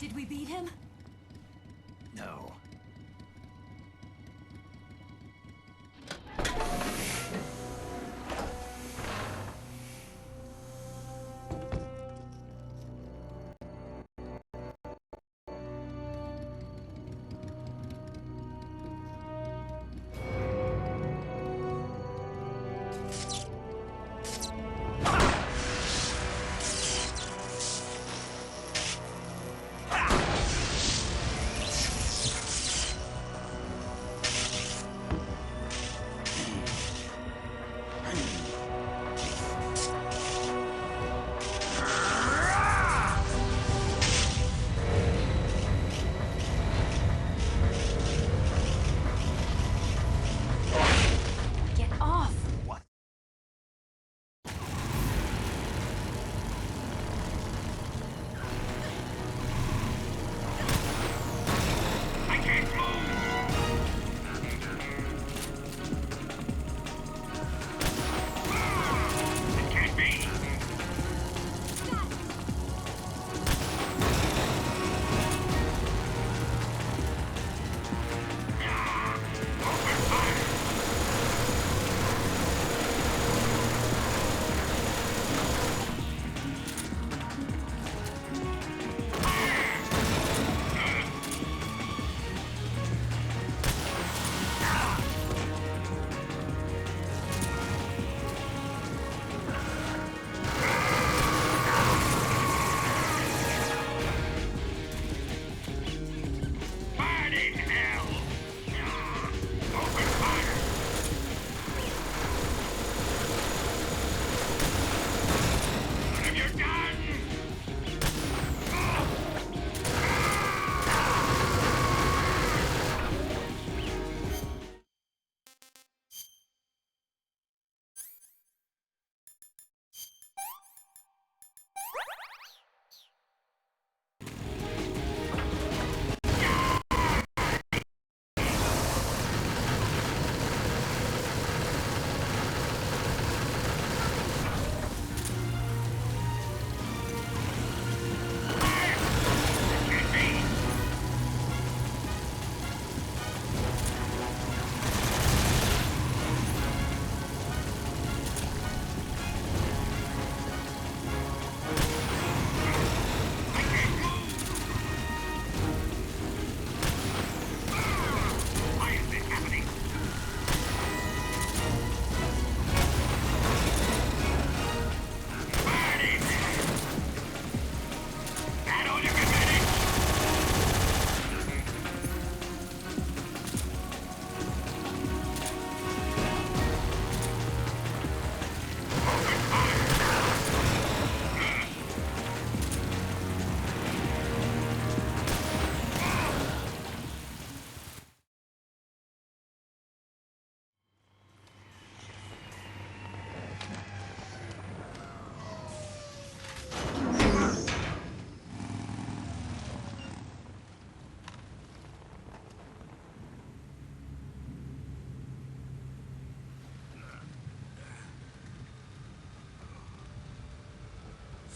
Did we beat him? No.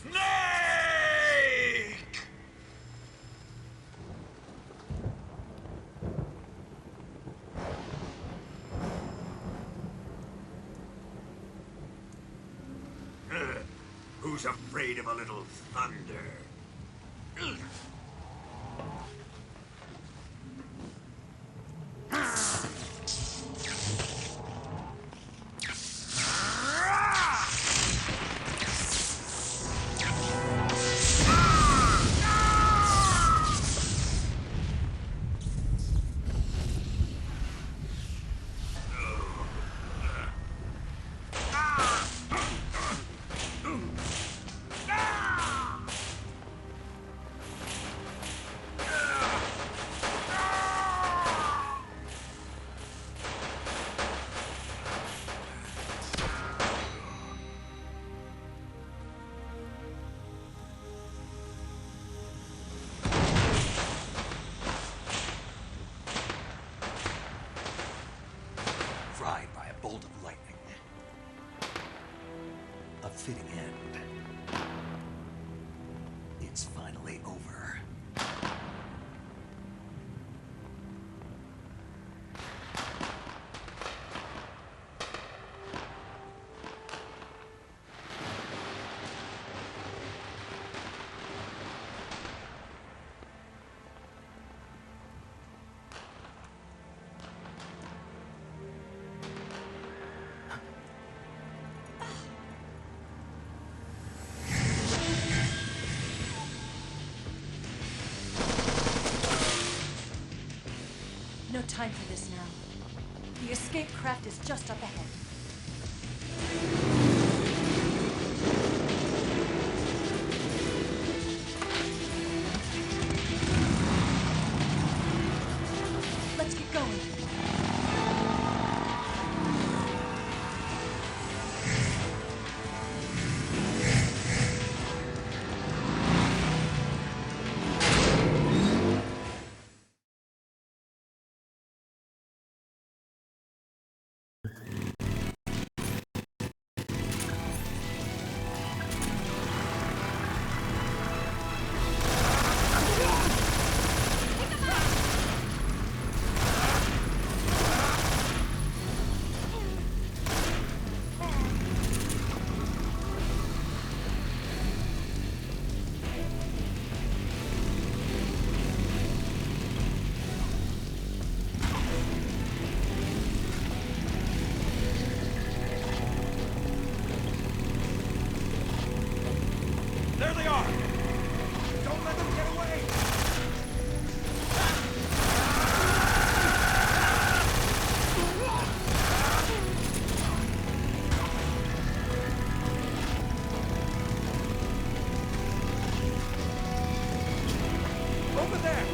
Snake! Who's afraid of a little thunder? Fried by a bolt of lightning. A fitting end. It's finally over. No time for this now. The escape craft is just up ahead. Let's get going. There they are! Don't let them get away! Over there!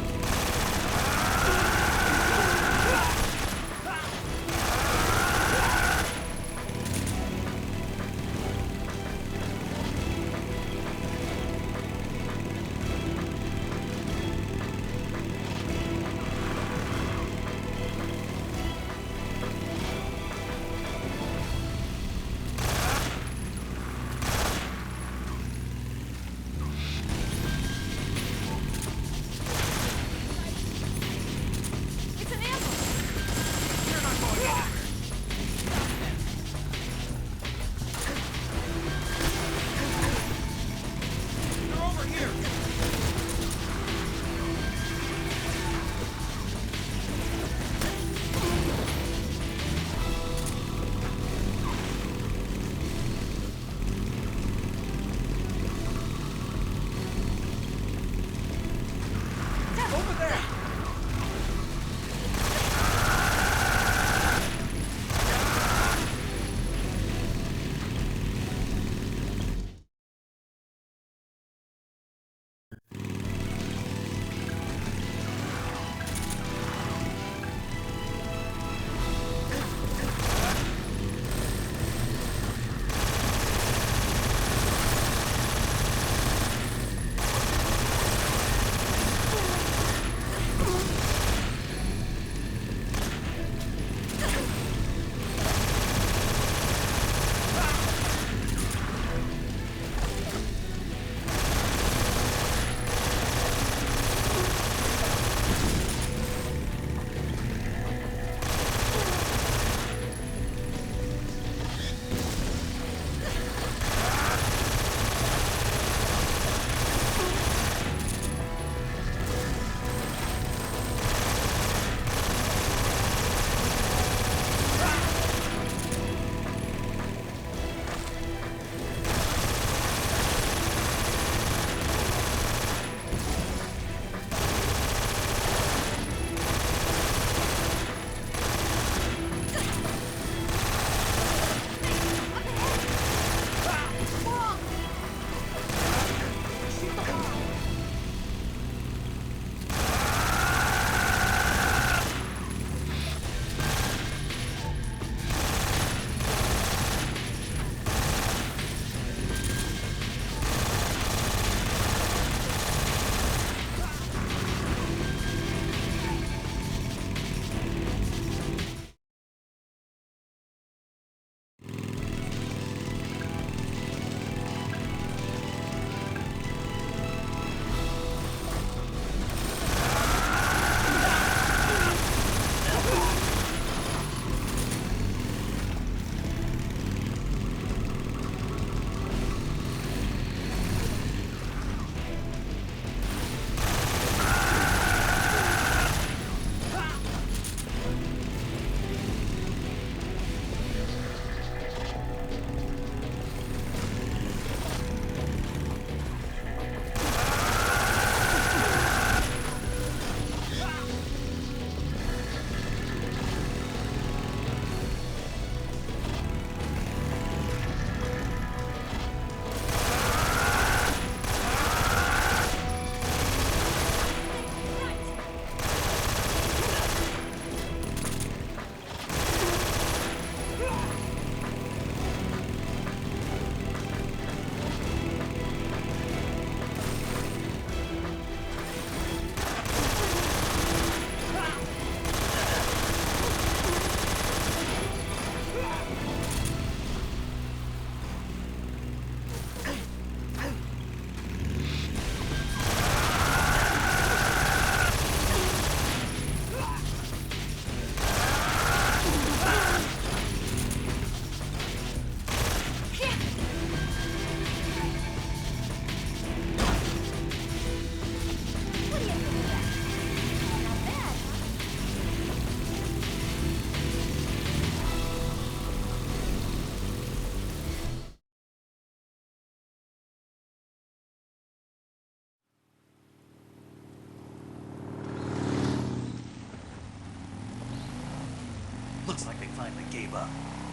finally gave up.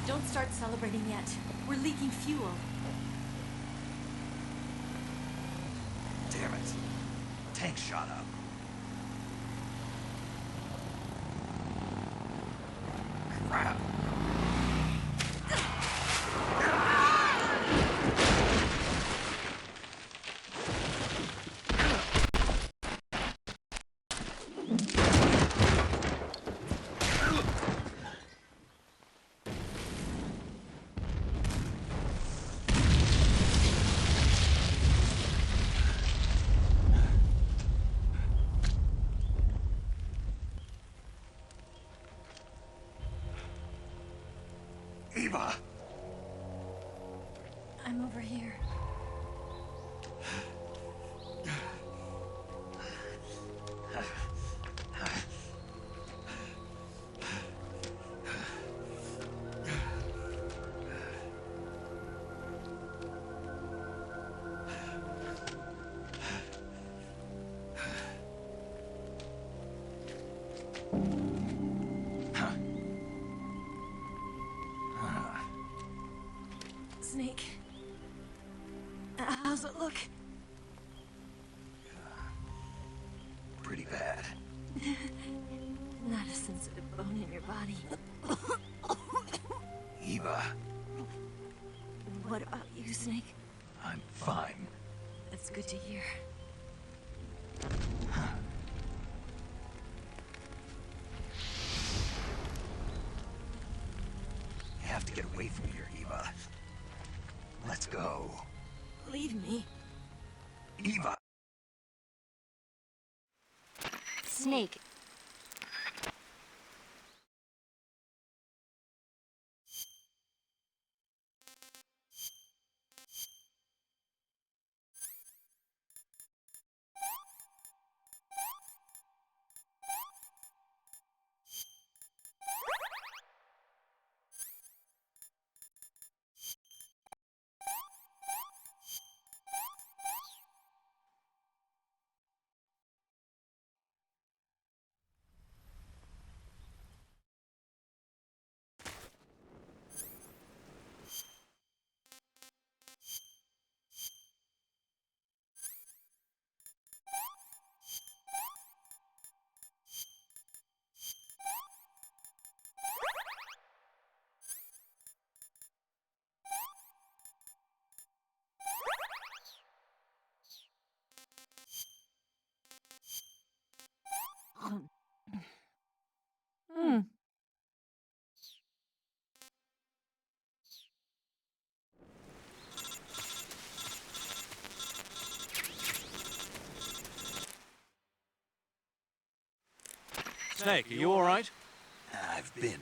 Don't start celebrating yet. We're leaking fuel. Damn it. Tank shot up. Crap. Eva! I'm over here. Snake. How's it look? Pretty bad. Not a sensitive bone in your body. Eva, What about you, Snake? I'm fine. That's good to hear. You have to get away from here, Eva. Let's go. Leave me. Eva! Snake. Snake, are you alright? I've been.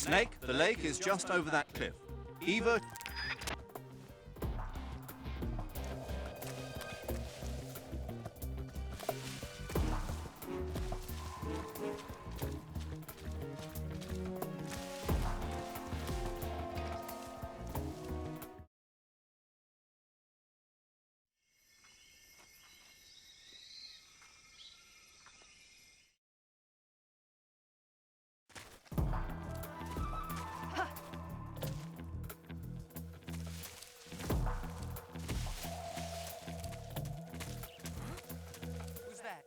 Snake, the lake is just over that cliff. Eva... Who's that?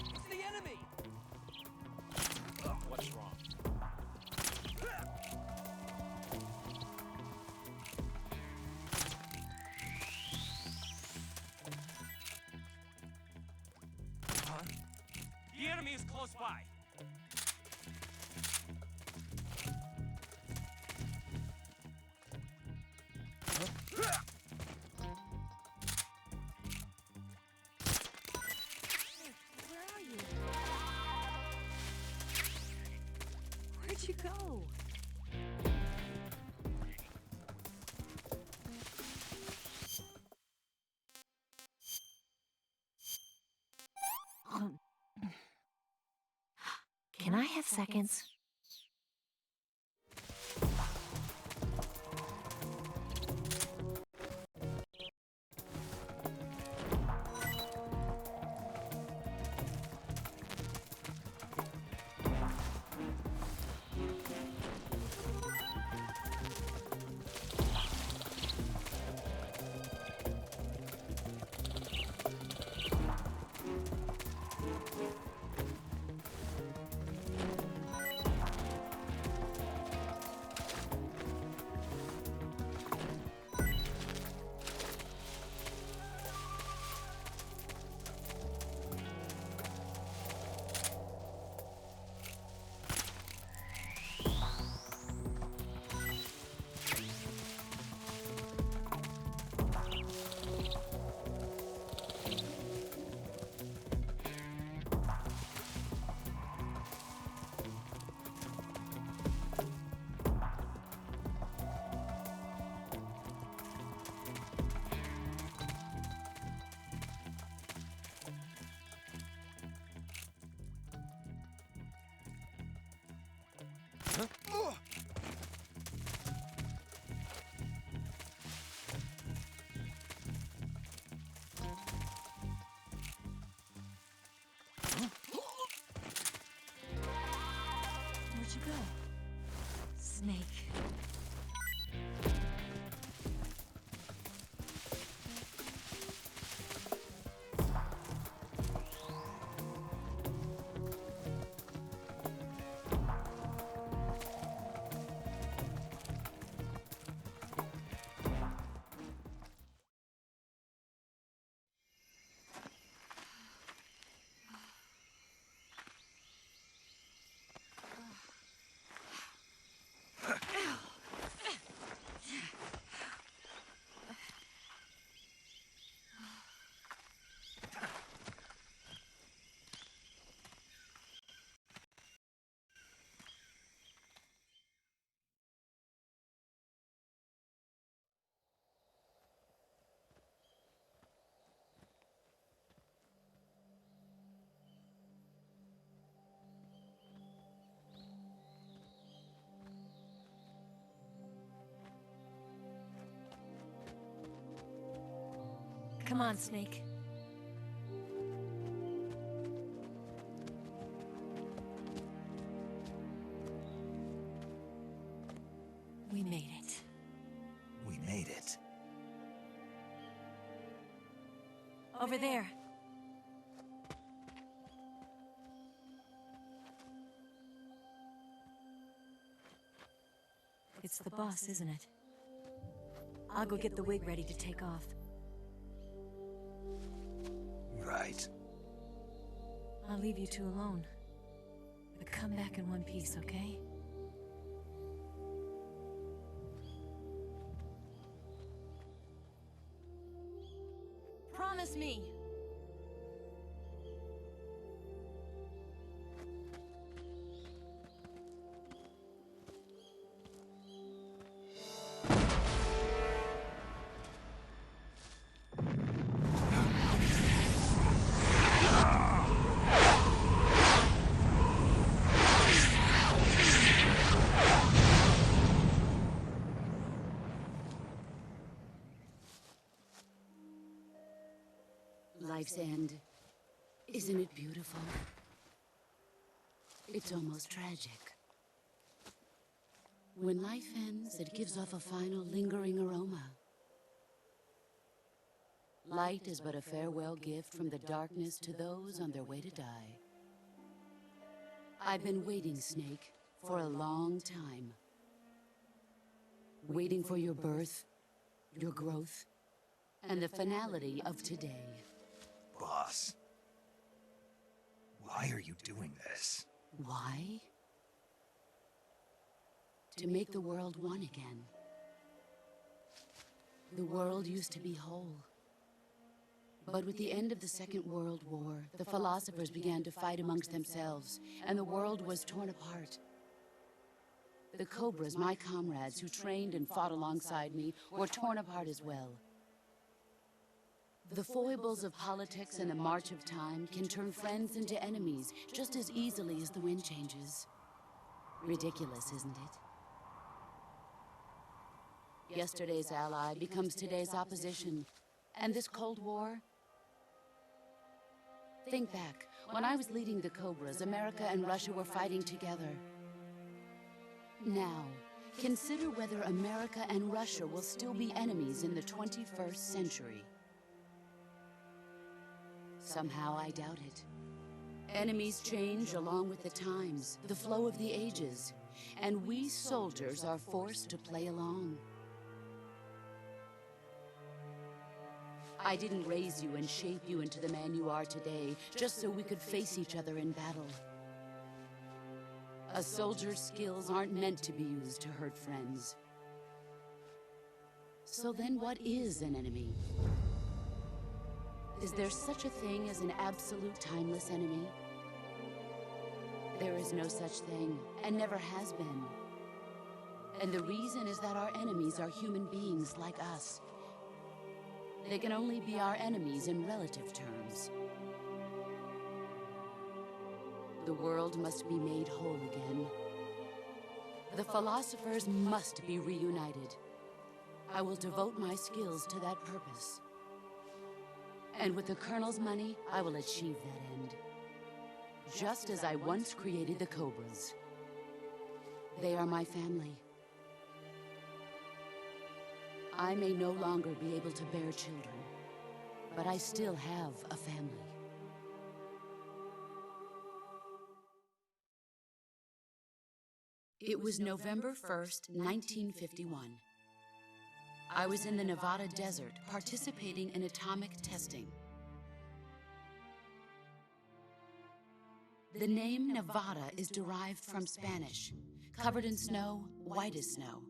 It's the enemy! What's wrong? Huh? The enemy is close by. Where are you? Where'd you go? Can I have seconds? Where'd you go? Snake. Come on, Snake. We made it. We made it. Over there. It's the boss, isn't it? I'll go get the wig ready to take off. Right. I'll leave you two alone. But come back in one piece, okay? just me. Life's end. Isn't it beautiful? It's almost tragic. When life ends, it gives off a final lingering aroma. Light is but a farewell gift from the darkness to those on their way to die. I've been waiting, Snake, for a long time. Waiting for your birth, your growth, and the finality of today. Boss, why are you doing this? Why? To make the world one again. The world used to be whole. But with the end of the Second World War, the philosophers began to fight amongst themselves, and the world was torn apart. The Cobras, my comrades who trained and fought alongside me, were torn apart as well. The foibles of politics and the march of time can turn friends into enemies just as easily as the wind changes. Ridiculous, isn't it? Yesterday's ally becomes today's opposition. And this Cold War? Think back. When I was leading the Cobras, America and Russia were fighting together. Now, consider whether America and Russia will still be enemies in the 21st century. Somehow I doubt it. Enemies change along with the times, the flow of the ages, and we soldiers are forced to play along. I didn't raise you and shape you into the man you are today, just so we could face each other in battle. A soldier's skills aren't meant to be used to hurt friends. So then what is an enemy? Is there such a thing as an absolute timeless enemy? There is no such thing, and never has been. And the reason is that our enemies are human beings like us. They can only be our enemies in relative terms. The world must be made whole again. The philosophers must be reunited. I will devote my skills to that purpose. And with the Colonel's money, I will achieve that end. Just as I once created the Cobras. They are my family. I may no longer be able to bear children, but I still have a family. It was November 1st, 1951. I was in the Nevada desert participating in atomic testing. The name Nevada is derived from Spanish, covered in snow, white as snow.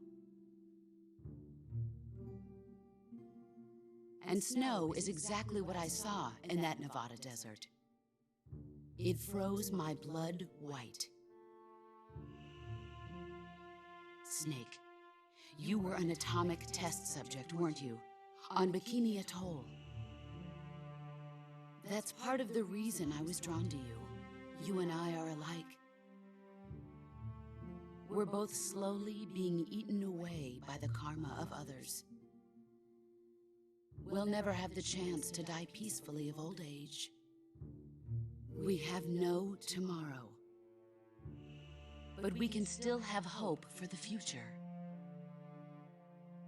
And snow is exactly what I saw in that Nevada desert. It froze my blood white. Snake, you were an atomic test subject, weren't you? On Bikini Atoll. That's part of the reason I was drawn to you. You and I are alike. We're both slowly being eaten away by the karma of others. We'll never have the chance to die peacefully of old age. We have no tomorrow. But we can still have hope for the future.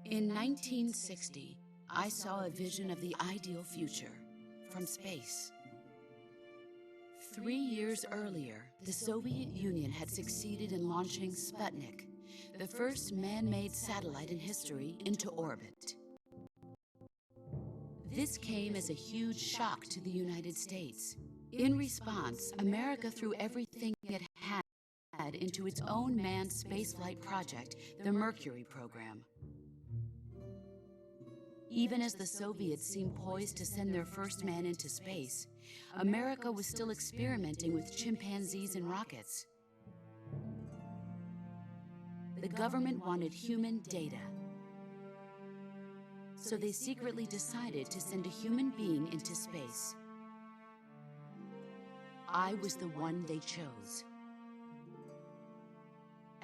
In 1960, I saw a vision of the ideal future from space. 3 years earlier, the Soviet Union had succeeded in launching Sputnik, the first man-made satellite in history, into orbit. This came as a huge shock to the United States. In response, America threw everything it had into its own manned spaceflight project, the Mercury program. Even as the Soviets seemed poised to send their first man into space, America was still experimenting with chimpanzees and rockets. The government wanted human data. So they secretly decided to send a human being into space. I was the one they chose.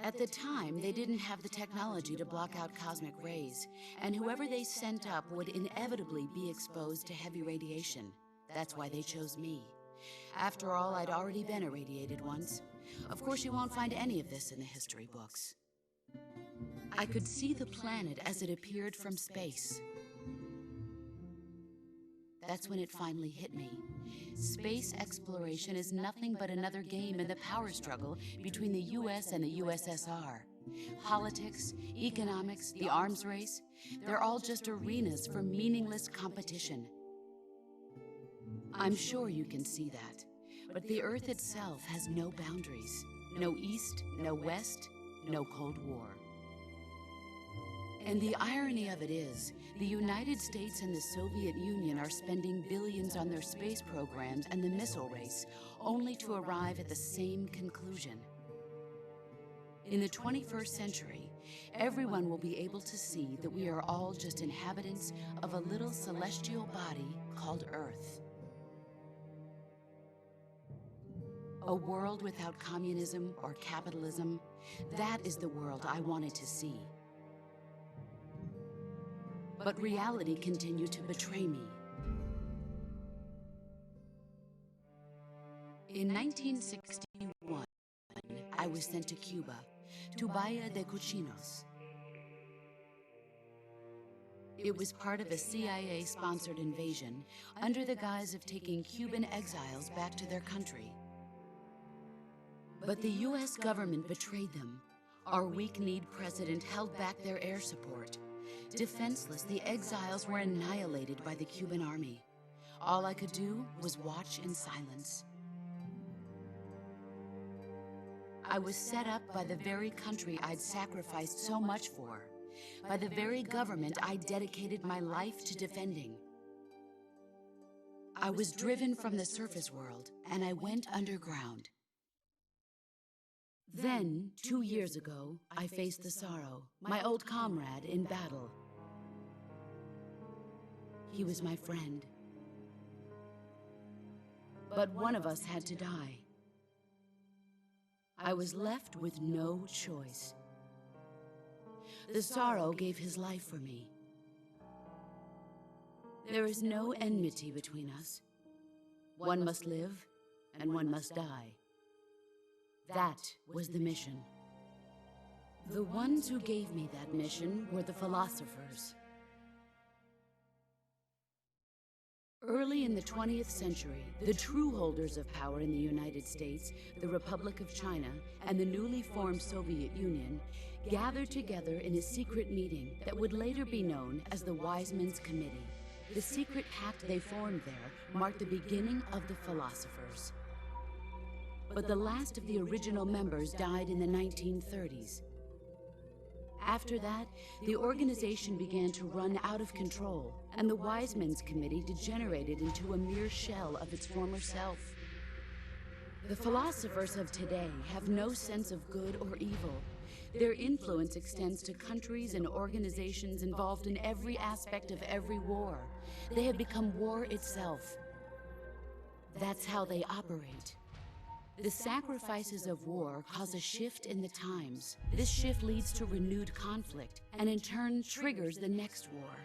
At the time, they didn't have the technology to block out cosmic rays, and whoever they sent up would inevitably be exposed to heavy radiation. That's why they chose me. After all, I'd already been irradiated once. Of course, you won't find any of this in the history books. I could see the planet as it appeared from space. That's when it finally hit me. Space exploration is nothing but another game in the power struggle between the US and the USSR. Politics, economics, the arms race, they're all just arenas for meaningless competition. I'm sure you can see that, but the Earth itself has no boundaries. No East, no West, no Cold War. And the irony of it is, the United States and the Soviet Union are spending billions on their space programs and the missile race, only to arrive at the same conclusion. In the 21st century, everyone will be able to see that we are all just inhabitants of a little celestial body called Earth. A world without communism or capitalism, that is the world I wanted to see. But reality continued to betray me. In 1961, I was sent to Cuba, to Bahia de Cochinos. It was part of a CIA-sponsored invasion under the guise of taking Cuban exiles back to their country. But the US government betrayed them. Our weak-kneed president held back their air support. Defenseless, the exiles were annihilated by the Cuban army. All I could do was watch in silence. I was set up by the very country I'd sacrificed so much for, by the very government I dedicated my life to defending. I was driven from the surface world, and I went underground. Then, 2 years ago, I faced the Sorrow, my old comrade in battle. He was my friend. But one of us had to die. I was left with no choice. The Sorrow gave his life for me. There is no enmity between us. One must live, and one must die. That was the mission. The ones who gave me that mission were the philosophers. Early in the 20th century, the true holders of power in the United States, the Republic of China, and the newly formed Soviet Union gathered together in a secret meeting that would later be known as the Wise Men's Committee. The secret pact they formed there marked the beginning of the philosophers. But the last of the original members died in the 1930s. After that, the organization began to run out of control, and the Wise Men's Committee degenerated into a mere shell of its former self. The philosophers of today have no sense of good or evil. Their influence extends to countries and organizations involved in every aspect of every war. They have become war itself. That's how they operate. The sacrifices of war cause a shift in the times. This shift leads to renewed conflict, and in turn triggers the next war.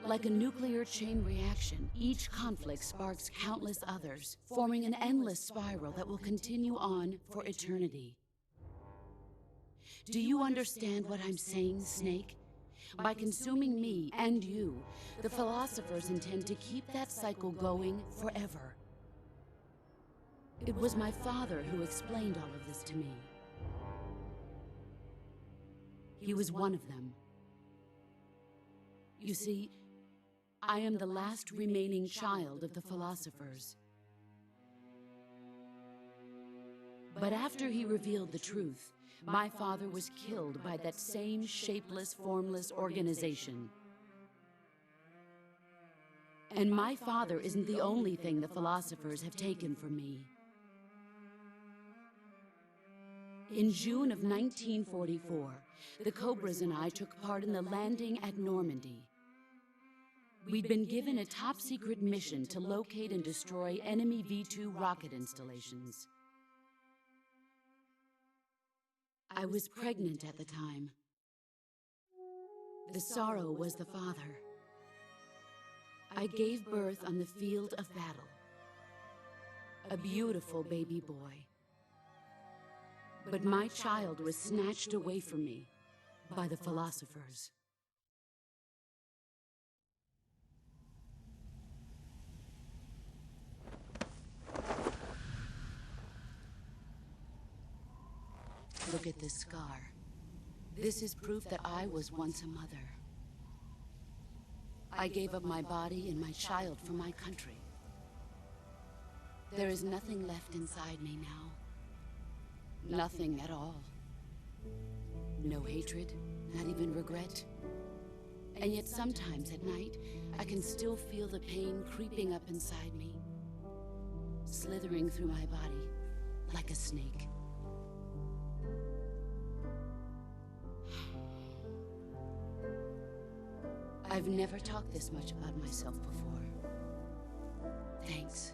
Like a nuclear chain reaction, each conflict sparks countless others, forming an endless spiral that will continue on for eternity. Do you understand what I'm saying, Snake? By consuming me and you, the philosophers intend to keep that cycle going forever. It was my father who explained all of this to me. He was one of them. You see, I am the last remaining child of the philosophers. But after he revealed the truth, my father was killed by that same shapeless, formless organization. And my father isn't the only thing the philosophers have taken from me. In June of 1944, the Cobras and I took part in the landing at Normandy. We'd been given a top-secret mission to locate and destroy enemy V-2 rocket installations. I was pregnant at the time. The sorrow was the father. I gave birth on the field of battle. A beautiful baby boy. But my child was snatched away from me by the philosophers. Look at this scar. This is proof that I was once a mother. I gave up my body and my child for my country. There is nothing left inside me now. Nothing at all. No hatred, not even regret. And yet sometimes at night, I can still feel the pain creeping up inside me, slithering through my body like a snake. I've never talked this much about myself before. Thanks.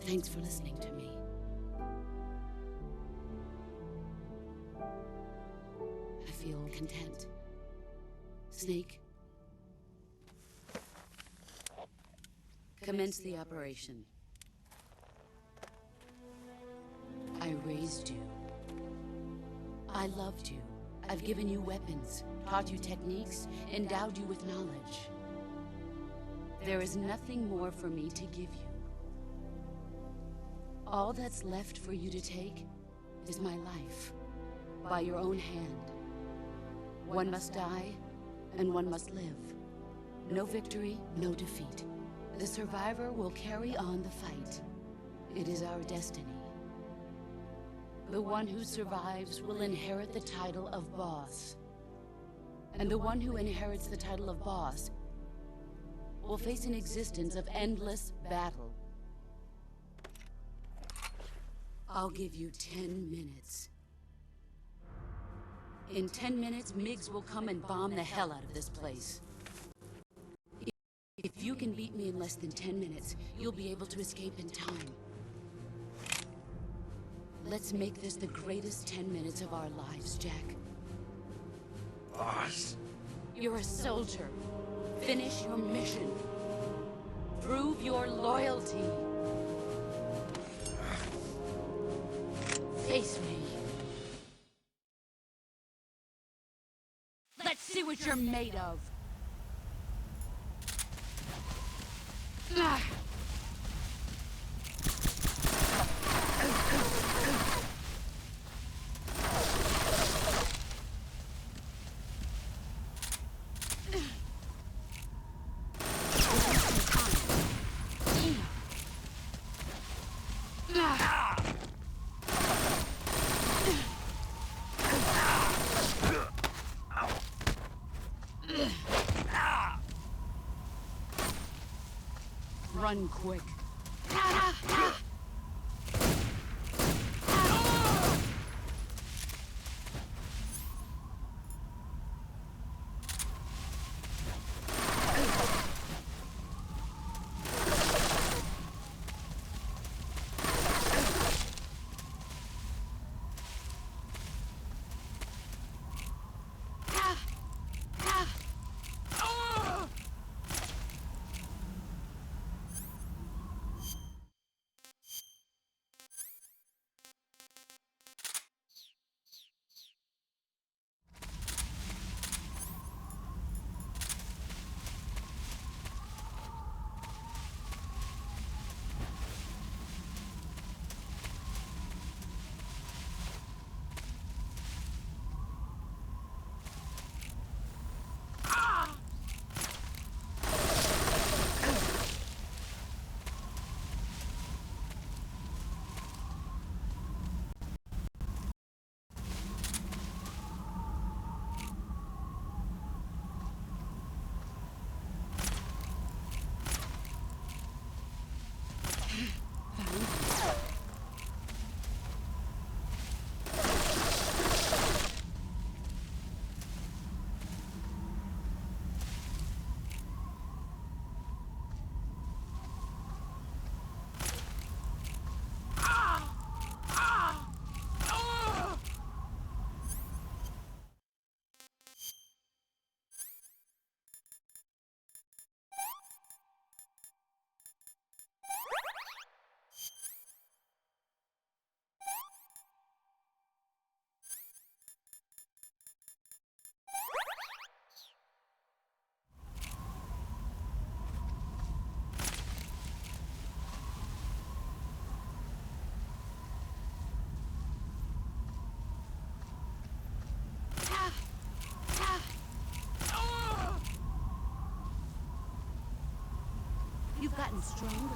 Thanks for listening to me. I feel content. Snake, commence the operation. I raised you. I loved you. I've given you weapons, taught you techniques, endowed you with knowledge. There is nothing more for me to give you. All that's left for you to take is my life, by your own hand. One must die, and one must live. No victory, no defeat. The survivor will carry on the fight. It is our destiny. The one who survives will inherit the title of boss. And the one who inherits the title of boss will face an existence of endless battle. I'll give you 10 minutes. In 10 minutes, MiGs will come and bomb the hell out of this place. If you can beat me in less than 10 minutes, you'll be able to escape in time. Let's make this the greatest 10 minutes of our lives, Jack. Boss. You're a soldier. Finish your mission. Prove your loyalty. Face me. Let's see what you're made of. Run quick. You've gotten stronger.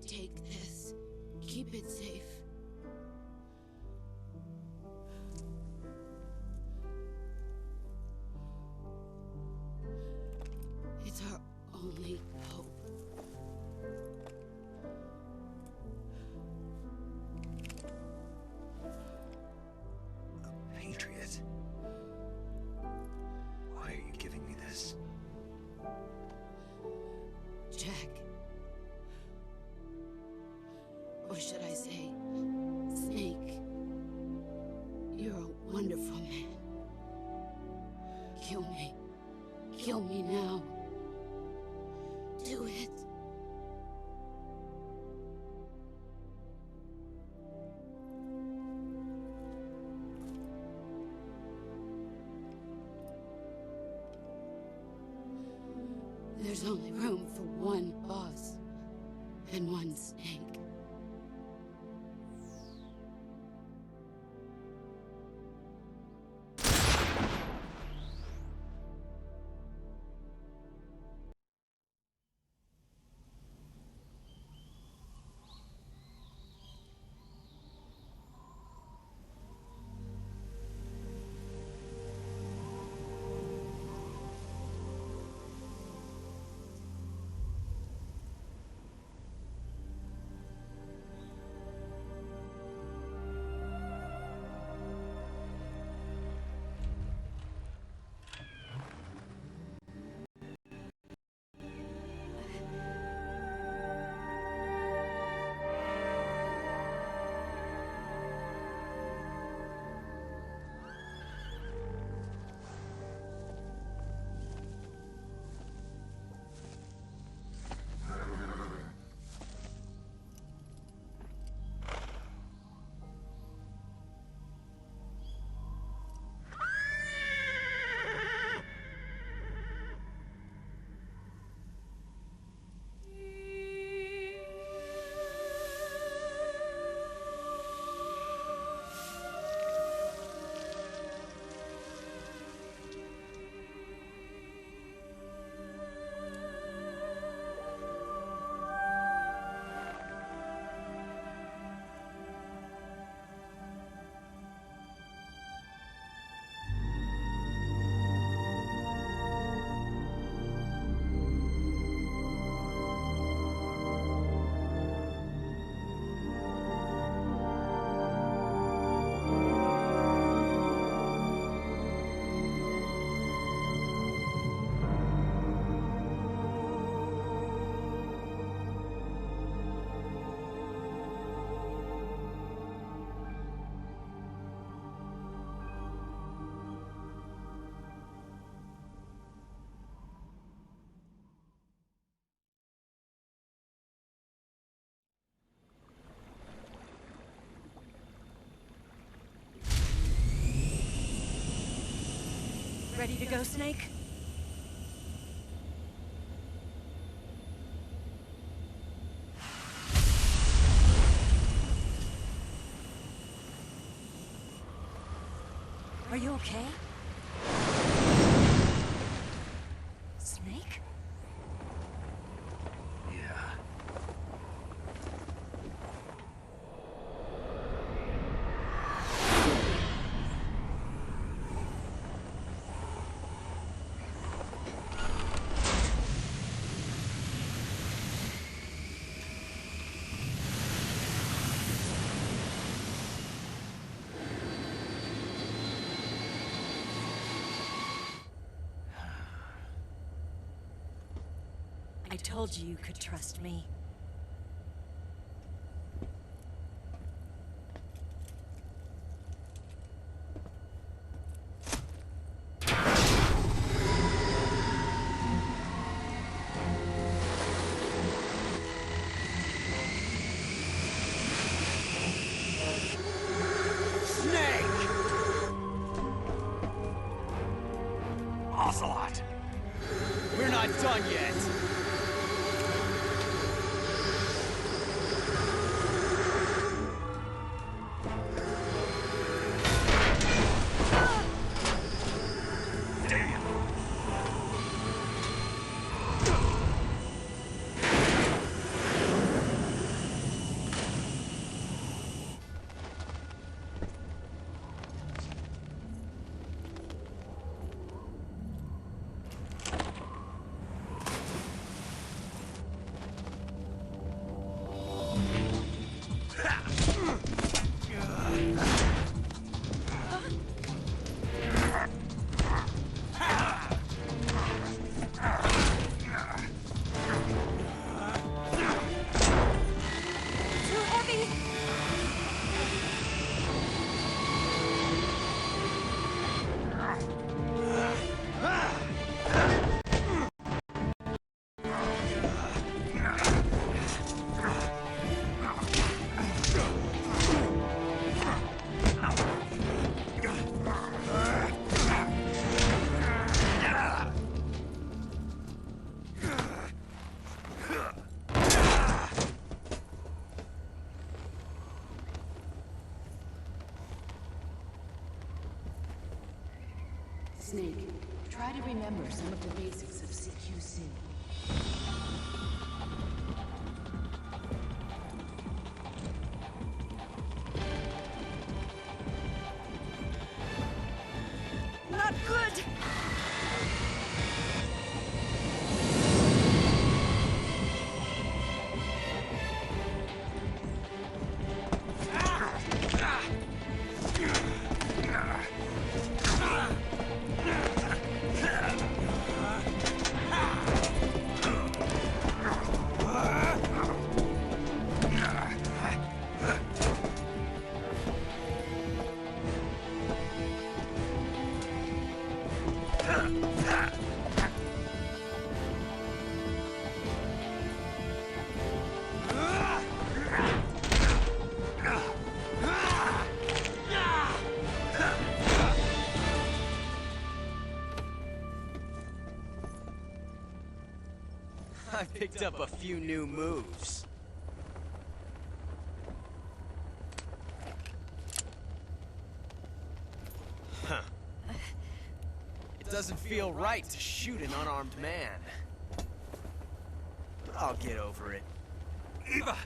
Take this. Keep it safe. It's our only hope. Patriot. Why are you giving me this? Jack. Or should I say, Snake? You're a wonderful man. Kill me. Kill me now. Do it. There's only room for one boss and one Snake. Ready to go, Snake? Are you okay? Snake? Yeah. I told you you could trust me. Ocelot! We're not done yet! Snake, try to remember some of the basics of CQC. Not good! I picked up a few new moves. Huh. It doesn't feel right to shoot an unarmed man. But I'll get over it. Eva!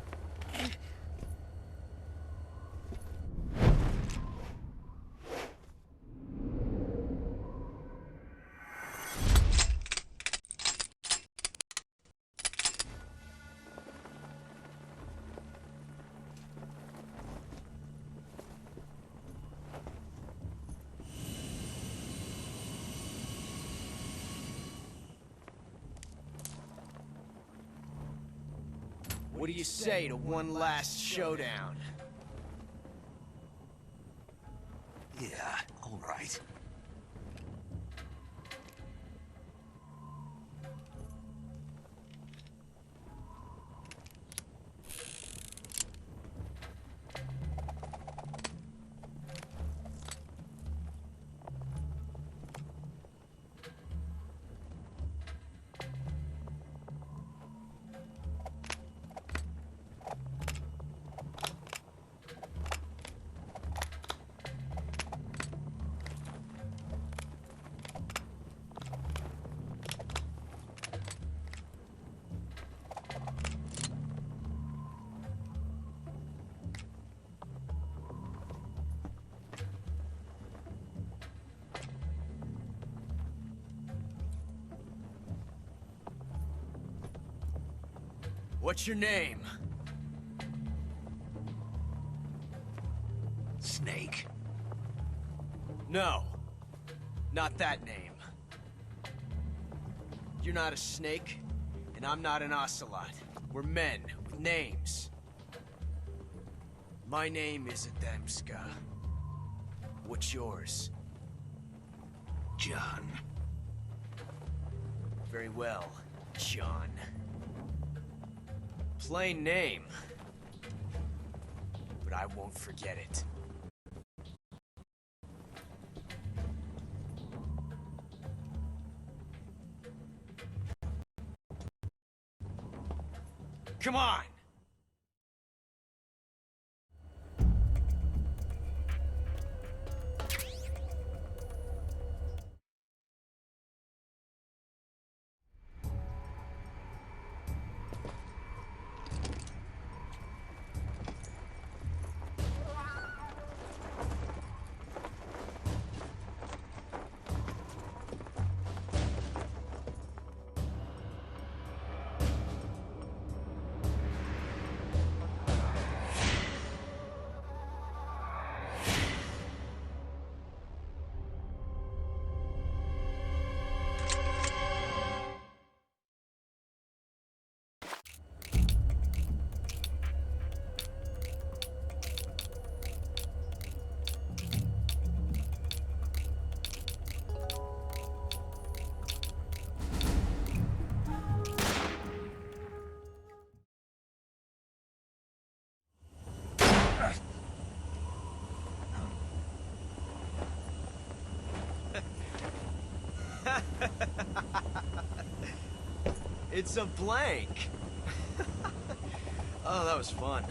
What do you say to one last showdown? Yeah, all right. What's your name? Snake. No. Not that name. You're not a snake, And I'm not an ocelot. We're men with names. My name is Adamska. What's yours? John. Very well, John. Plain name. But I won't forget it. Come on! It's a blank. Oh, that was fun.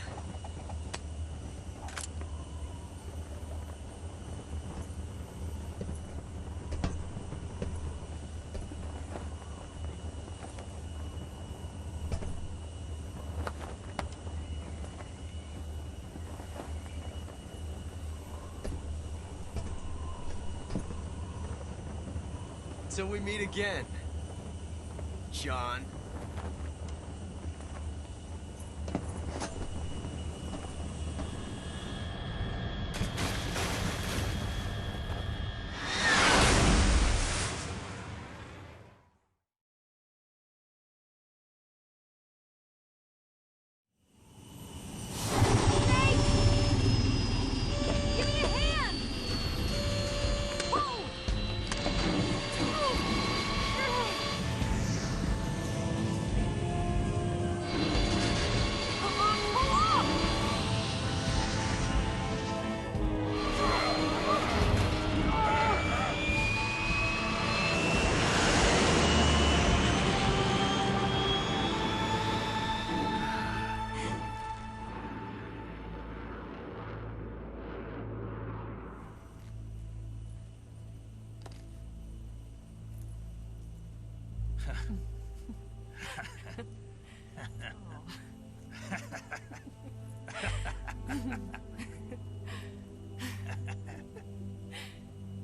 Till we meet again, John.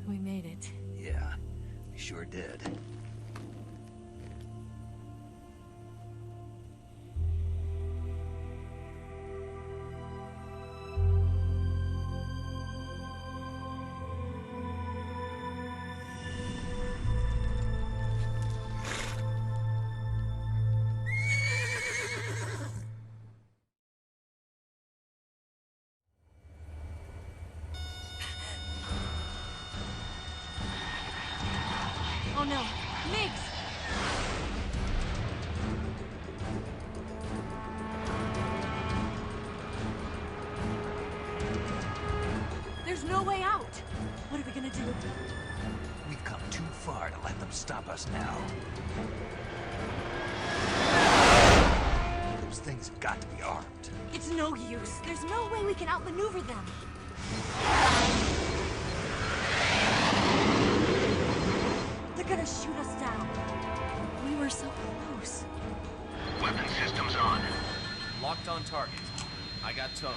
We made it. Yeah, we sure did. Oh no, Migs! There's no way out! What are we gonna do? We've come too far to let them stop us now. Those things have got to be armed. It's no use. There's no way we can outmaneuver them. They're gonna shoot us down. We were so close. Weapon systems on. Locked on target. I got towed.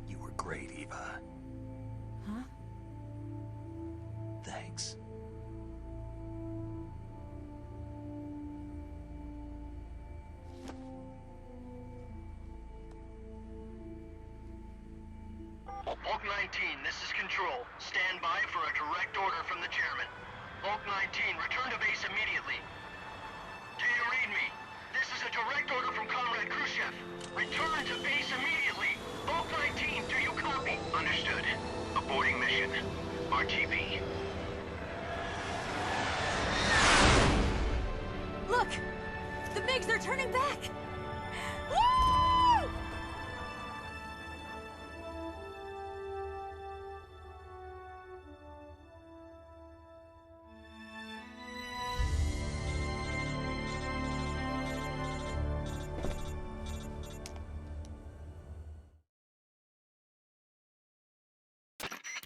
You were great, Eva. Huh? Thanks. Bulk 19, this is Control. Stand by for a direct order from the chairman. Oak 19, return to base immediately. Do you read me? This is a direct order from Comrade Khrushchev. Return to base immediately. Oak 19, do you copy? Understood. Aborting mission. RTB. Look! The MiGs are turning back! Woo!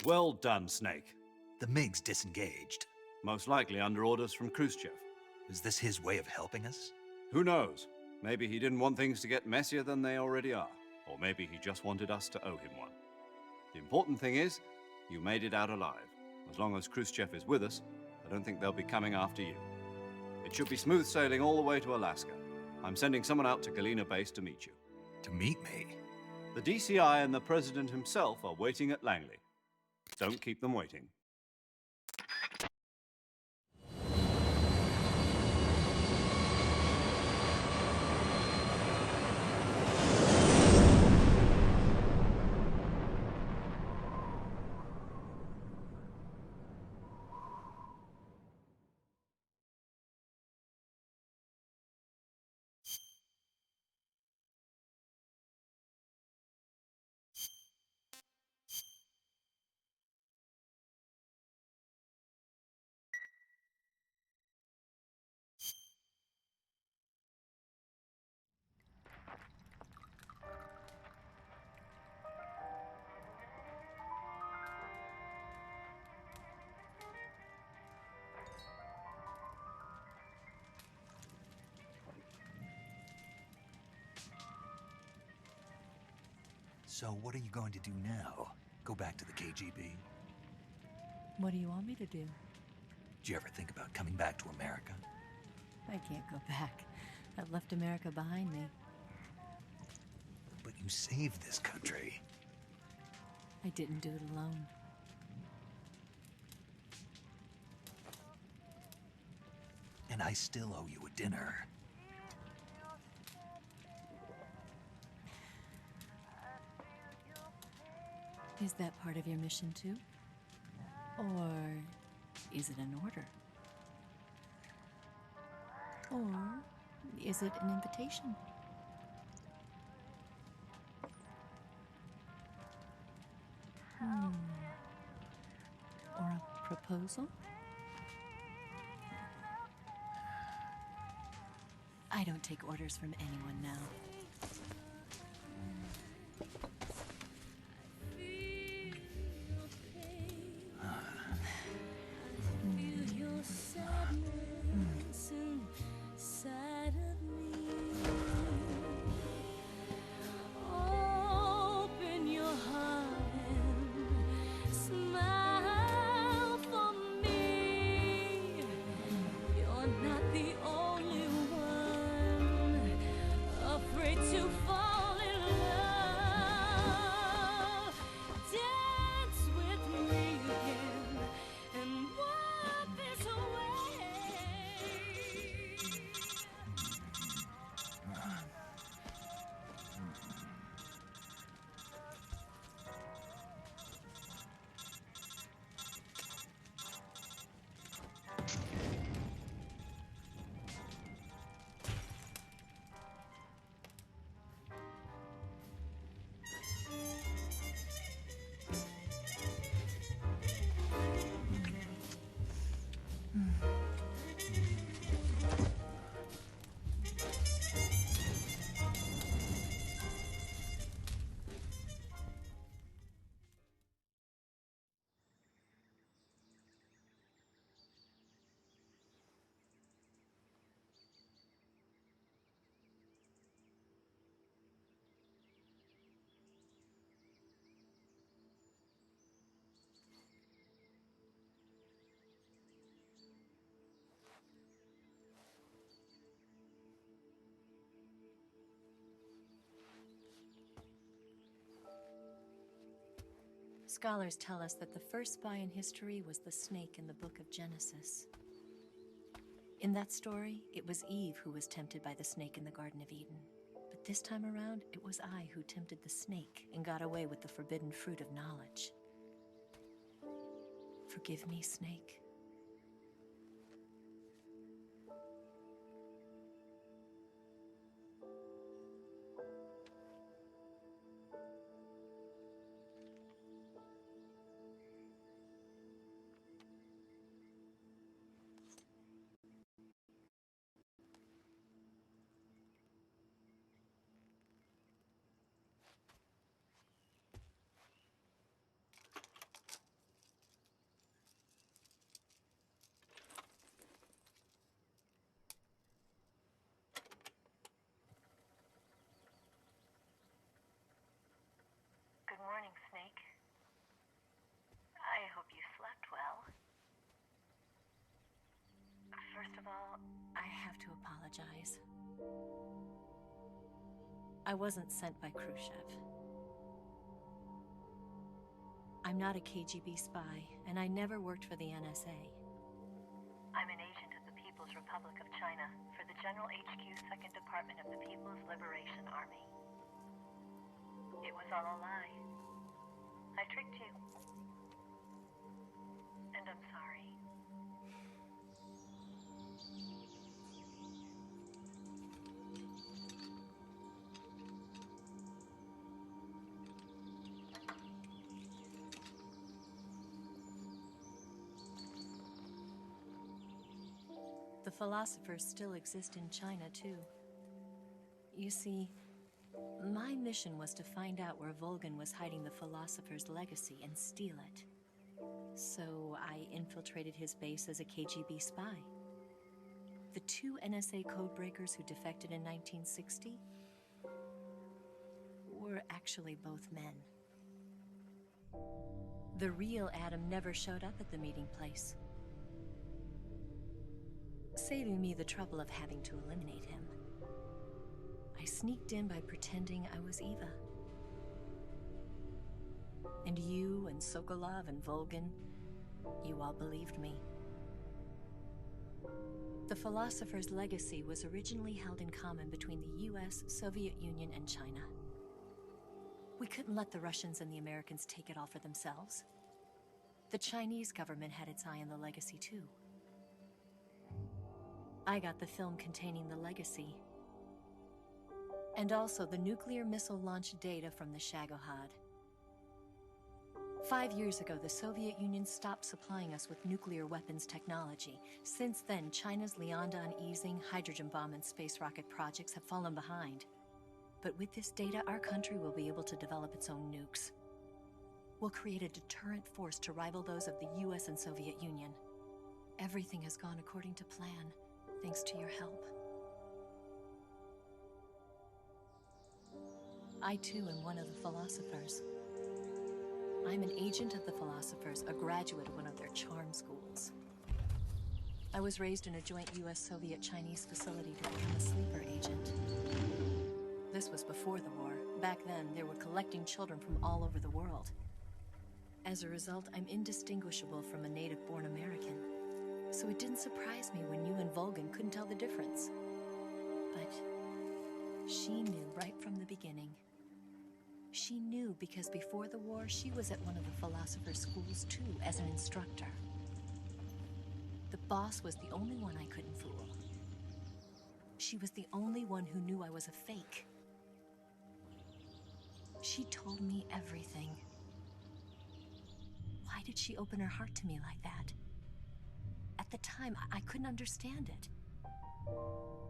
Well done, Snake. The MiGs disengaged. Most likely under orders from Khrushchev. Is this his way of helping us? Who knows? Maybe he didn't want things to get messier than they already are. Or maybe he just wanted us to owe him one. The important thing is, you made it out alive. As long as Khrushchev is with us, I don't think they'll be coming after you. It should be smooth sailing all the way to Alaska. I'm sending someone out to Galena Base to meet you. To meet me? The DCI and the President himself are waiting at Langley. Don't keep them waiting. So what are you going to do now? Go back to the KGB? What do you want me to do? Did you ever think about coming back to America? I can't go back. I've left America behind me. But you saved this country. I didn't do it alone. And I still owe you a dinner. Is that part of your mission too? Or is it an order? Or is it an invitation? Or a proposal? I don't take orders from anyone now. Scholars tell us that the first spy in history was the snake in the book of Genesis. In that story, it was Eve who was tempted by the snake in the Garden of Eden. But this time around, it was I who tempted the snake and got away with the forbidden fruit of knowledge. Forgive me, Snake. Good morning, Snake. I hope you slept well. First of all, I have to apologize. I wasn't sent by Khrushchev. I'm not a KGB spy, and I never worked for the NSA. I'm an agent of the People's Republic of China for the General HQ 2nd Department of the People's Liberation Army. It was all a lie. I tricked you. And I'm sorry. The philosophers still exist in China, too. You see, my mission was to find out where Volgin was hiding the philosopher's legacy and steal it. So I infiltrated his base as a KGB spy. The two NSA codebreakers who defected in 1960 were actually both men. The real Adam never showed up at the meeting place, saving me the trouble of having to eliminate him. I sneaked in by pretending I was Eva. And you and Sokolov and Volgin, you all believed me. The philosopher's legacy was originally held in common between the US, Soviet Union, and China. We couldn't let the Russians and the Americans take it all for themselves. The Chinese government had its eye on the legacy, too. I got the film containing the legacy, and also the nuclear missile launch data from the Shagohod. 5 years ago, the Soviet Union stopped supplying us with nuclear weapons technology. Since then, China's Liaodong easing, hydrogen bomb, and space rocket projects have fallen behind. But with this data, our country will be able to develop its own nukes. We'll create a deterrent force to rival those of the US and Soviet Union. Everything has gone according to plan, thanks to your help. I too am one of the philosophers. I'm an agent of the philosophers, a graduate of one of their charm schools. I was raised in a joint US-Soviet-Chinese facility to become a sleeper agent. This was before the war. Back then, they were collecting children from all over the world. As a result, I'm indistinguishable from a native-born American. So it didn't surprise me when you and Volgin couldn't tell the difference. But she knew right from the beginning. She knew because before the war, she was at one of the philosopher's schools too, as an instructor. The boss was the only one I couldn't fool. She was the only one who knew I was a fake. She told me everything. Why did she open her heart to me like that? At the time, I couldn't understand it.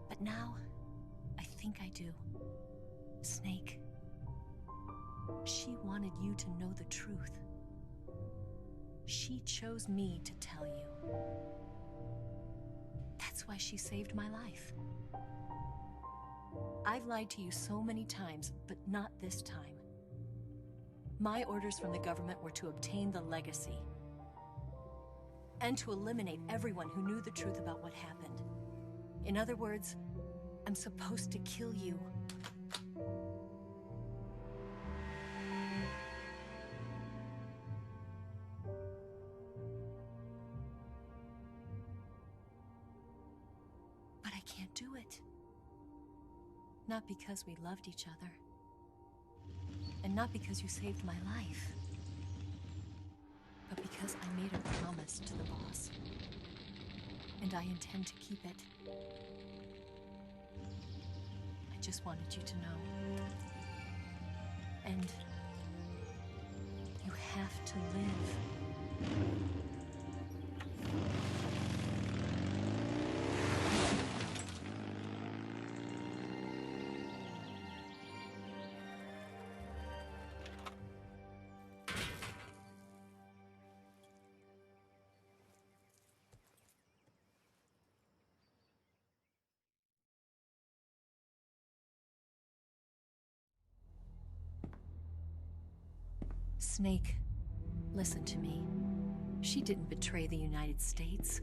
But now, I think I do. Snake. She wanted you to know the truth. She chose me to tell you. That's why she saved my life. I've lied to you so many times, but not this time. My orders from the government were to obtain the legacy and to eliminate everyone who knew the truth about what happened. In other words, I'm supposed to kill you. can't do it. Not because we loved each other. And not because you saved my life. But because I made a promise to the boss. And I intend to keep it. I just wanted you to know. And you have to live. Snake, listen to me. She didn't betray the United States.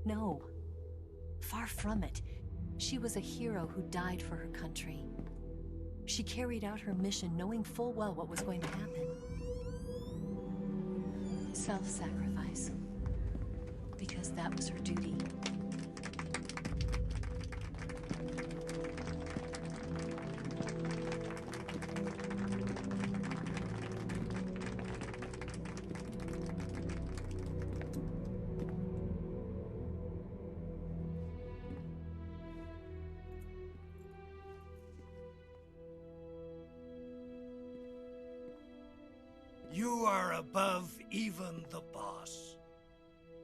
No. Far from it. She was a hero who died for her country. She carried out her mission knowing full well what was going to happen. Self-sacrifice. Because that was her duty. You are above even the boss.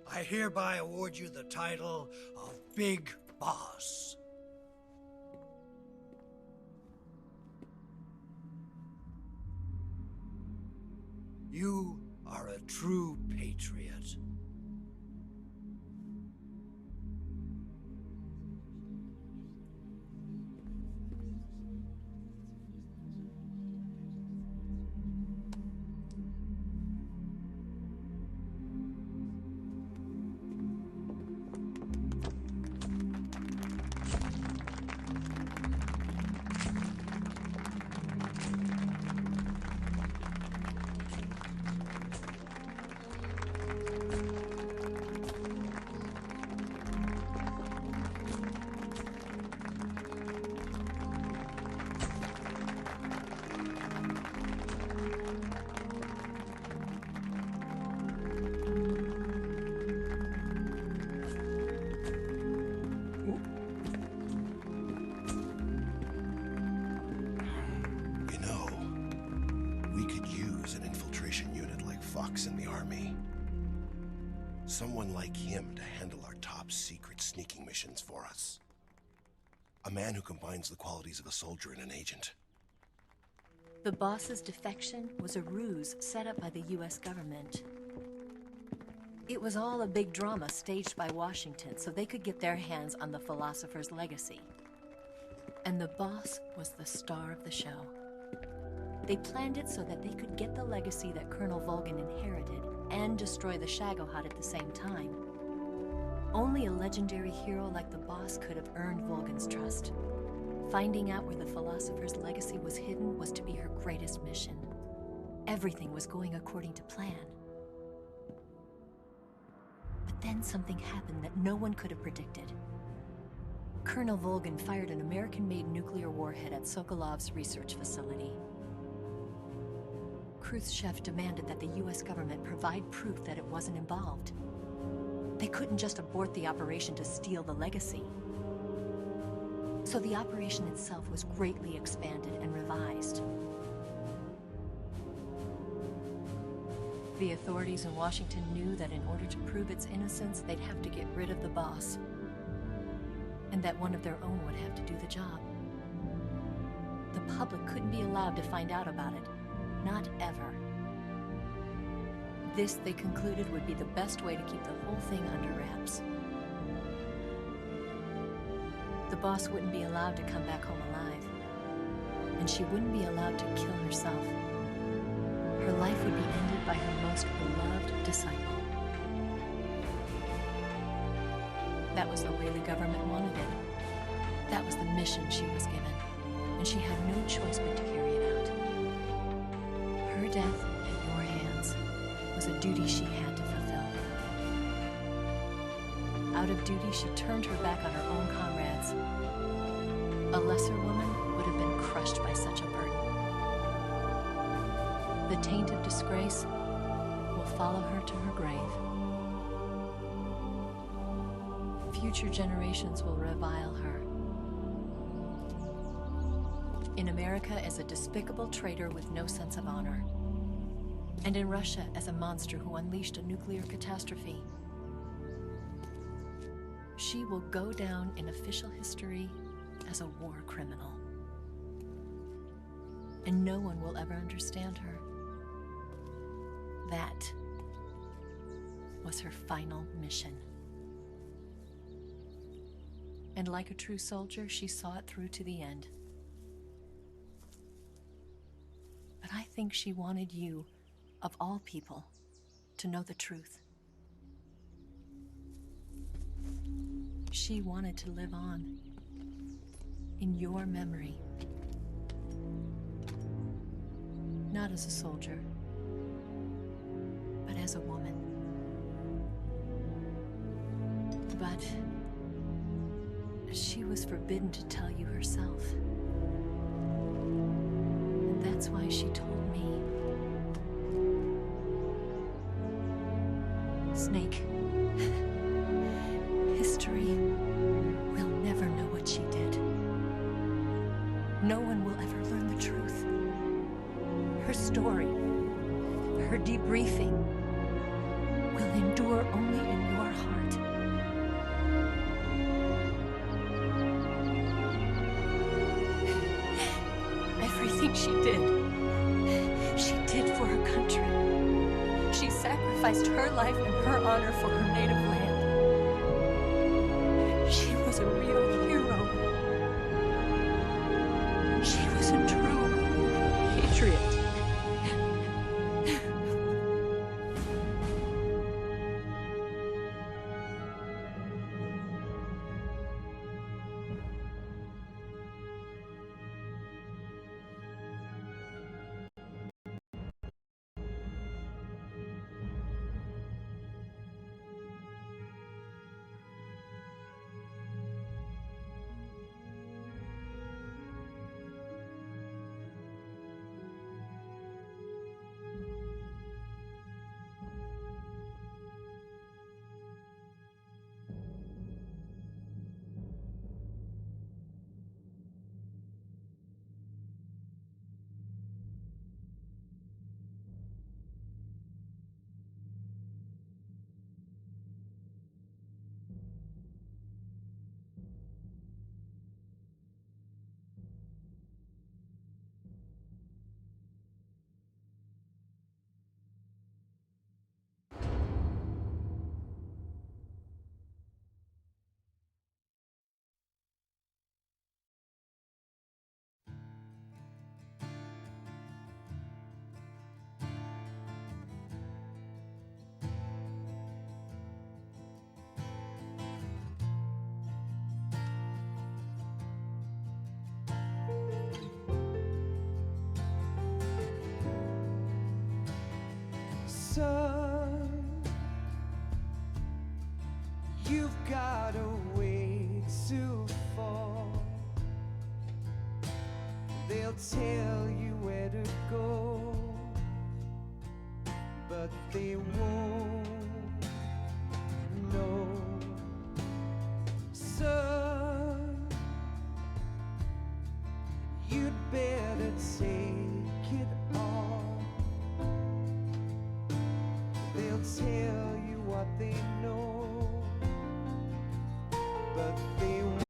I hereby award you the title of Big Boss. You are a true patriot. In the army. Someone like him to handle our top secret sneaking missions for us. A man who combines the qualities of a soldier and an agent. The boss's defection was a ruse set up by the US government. It was all a big drama staged by Washington so they could get their hands on the philosopher's legacy. And the boss was the star of the show. They planned it so that they could get the legacy that Colonel Volgin inherited and destroy the Shagohod at the same time. Only a legendary hero like the boss could have earned Volgin's trust. Finding out where the philosopher's legacy was hidden was to be her greatest mission. Everything was going according to plan. But then something happened that no one could have predicted. Colonel Volgin fired an American-made nuclear warhead at Sokolov's research facility. Khrushchev demanded that the US government provide proof that it wasn't involved. They couldn't just abort the operation to steal the legacy. So the operation itself was greatly expanded and revised. The authorities in Washington knew that in order to prove its innocence, they'd have to get rid of the boss. And that one of their own would have to do the job. The public couldn't be allowed to find out about it. Not ever. This, they concluded, would be the best way to keep the whole thing under wraps. The boss wouldn't be allowed to come back home alive. And she wouldn't be allowed to kill herself. Her life would be ended by her most beloved disciple. That was the way the government wanted it. That was the mission she was given. And she had no choice but to carry it out. Her death in your hands was a duty she had to fulfill. Out of duty, she turned her back on her own comrades. A lesser woman would have been crushed by such a burden. The taint of disgrace will follow her to her grave. Future generations will revile her. In America as a despicable traitor with no sense of honor. And in Russia as a monster who unleashed a nuclear catastrophe. She will go down in official history as a war criminal. And no one will ever understand her. That was her final mission. And like a true soldier, she saw it through to the end. But I think she wanted you, of all people, to know the truth. She wanted to live on in your memory. Not as a soldier, but as a woman. But she was forbidden to tell you herself. And that's why she told me. Snake, history will never know what she did. No one will ever learn the truth. Her story, her debriefing, will endure only in your heart. Everything she did for her country. She sacrificed her life and her honor for her native land. She was a real hero. She was a true patriot. Son, you've got a way to fall. They'll tell you where to go, but they won't know. Son, you'd better take it all. They'll tell you what they know, but they won't.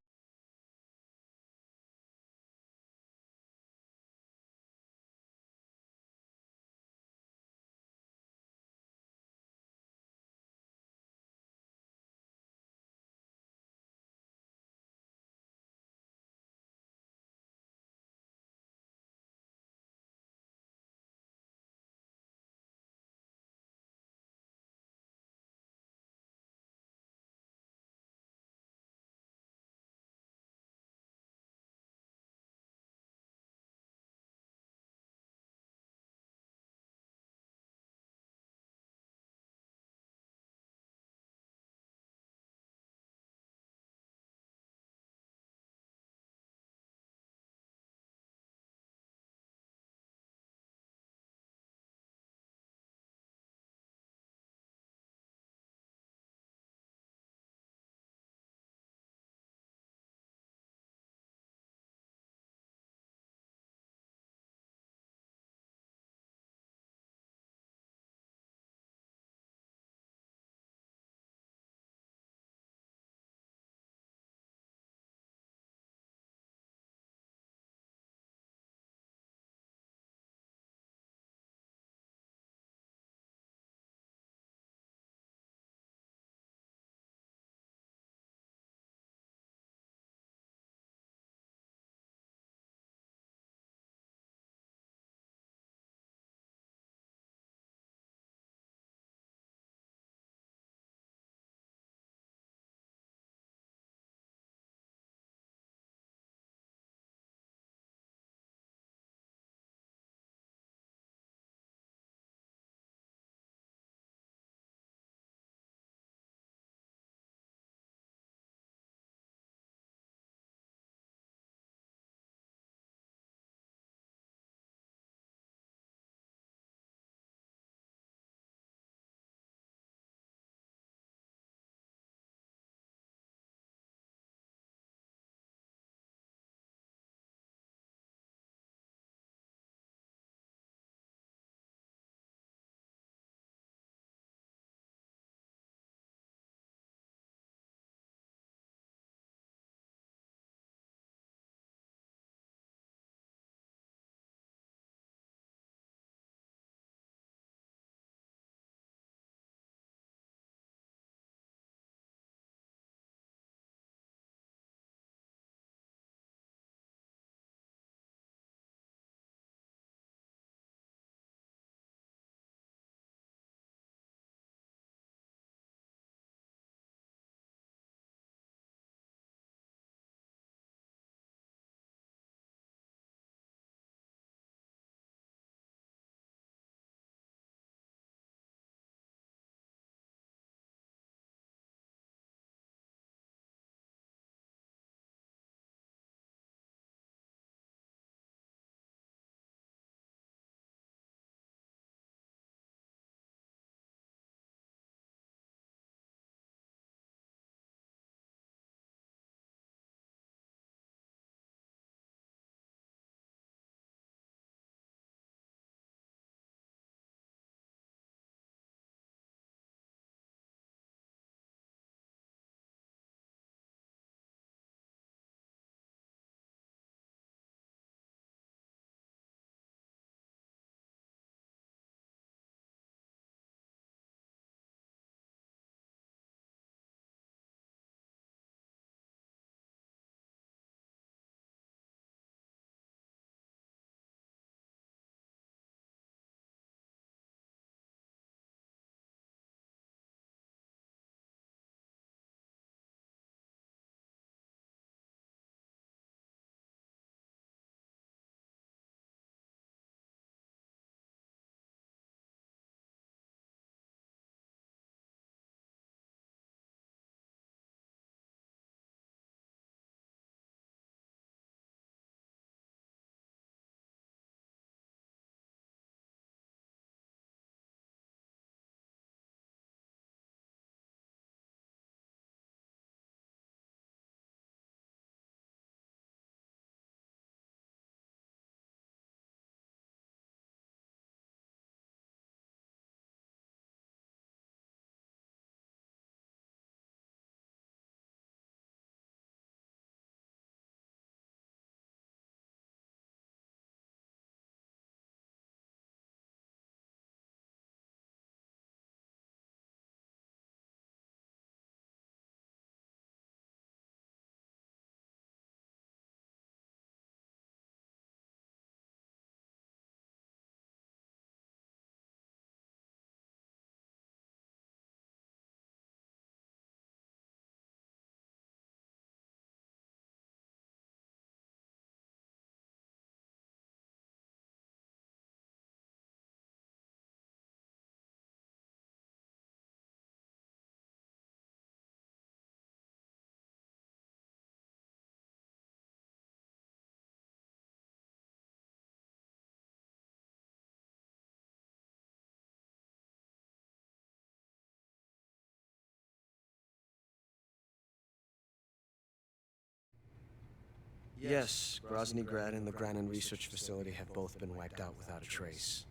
Yes, Grozny Grad and the Granin Research Facility have both been wiped out without a trace.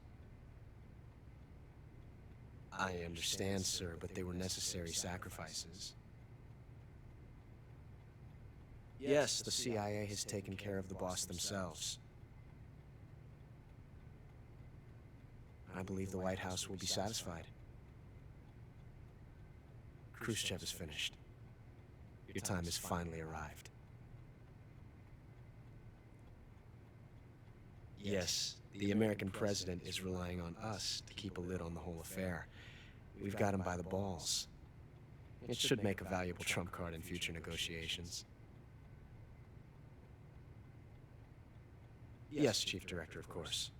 I understand, sir, but they were necessary sacrifices. Yes, the CIA has taken care of the boss themselves. I believe the White House will be satisfied. Khrushchev is finished. Your time has finally arrived. Yes, the American president is relying on us to keep a lid on the whole affair. We've got him by the balls. It should make a valuable trump card in future negotiations. Yes, Chief Director, of course.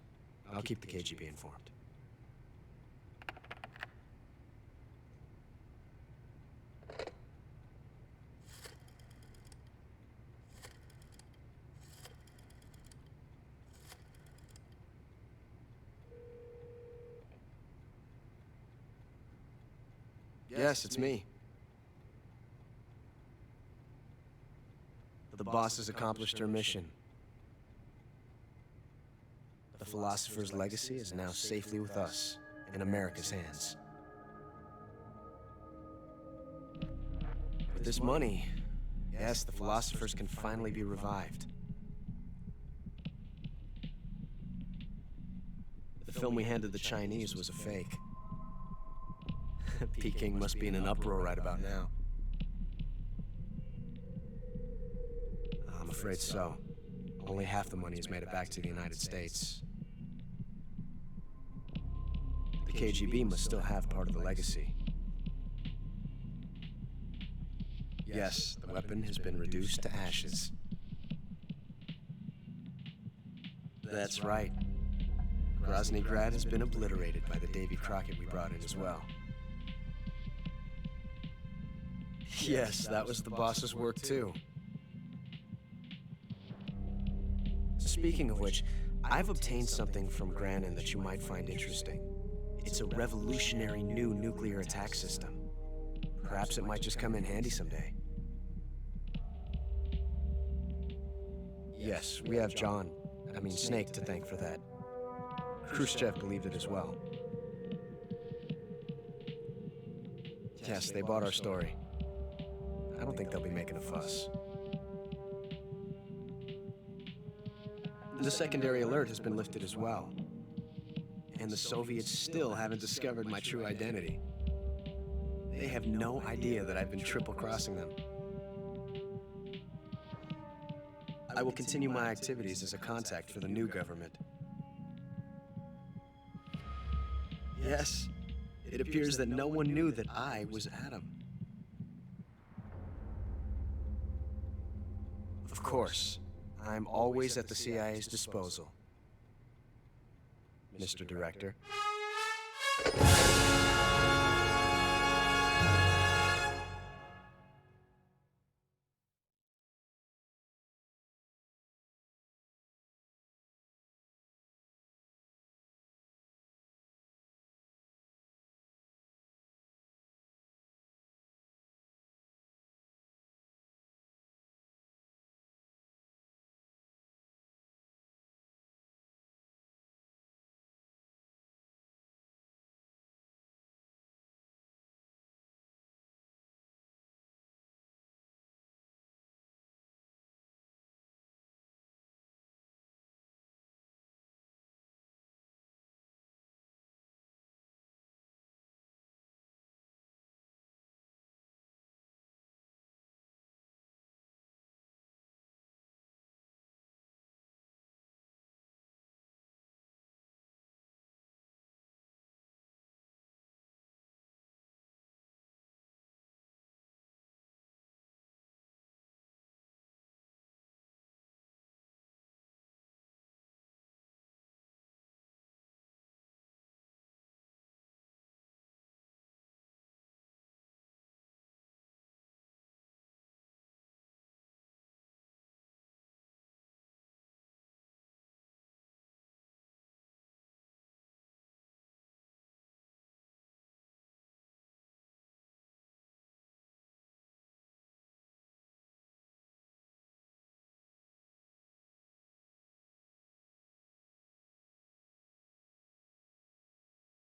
I'll keep the KGB informed. Yes, it's me. The boss has accomplished her mission. The philosopher's legacy is now safely with us, in America's hands. With this money, yes, the philosophers can finally be revived. The film we handed the Chinese was a fake. Peking must be in an uproar right about now. I'm afraid so. Only half the money has made it back to the United States. The KGB must still have part of the legacy. Yes, the weapon has been reduced to ashes. That's right. Grozny Grad has been obliterated by the Davy Crockett we brought in as well. Yes, that was the boss's work too. Speaking of which, I've obtained something from Granin that you might find interesting. It's a revolutionary new nuclear attack system. Perhaps it might just come in handy someday. Yes, we have Snake to thank for that. Khrushchev believed it as well. Yes, they bought our story. I don't think they'll be making a fuss. The secondary alert has been lifted as well. And the Soviets still haven't discovered my true identity. They have no idea that I've been triple-crossing them. I will continue my activities as a contact for the new government. Yes, it appears that no one knew that I was Adam. Of course, I'm always at the CIA's disposal, Mr. Director.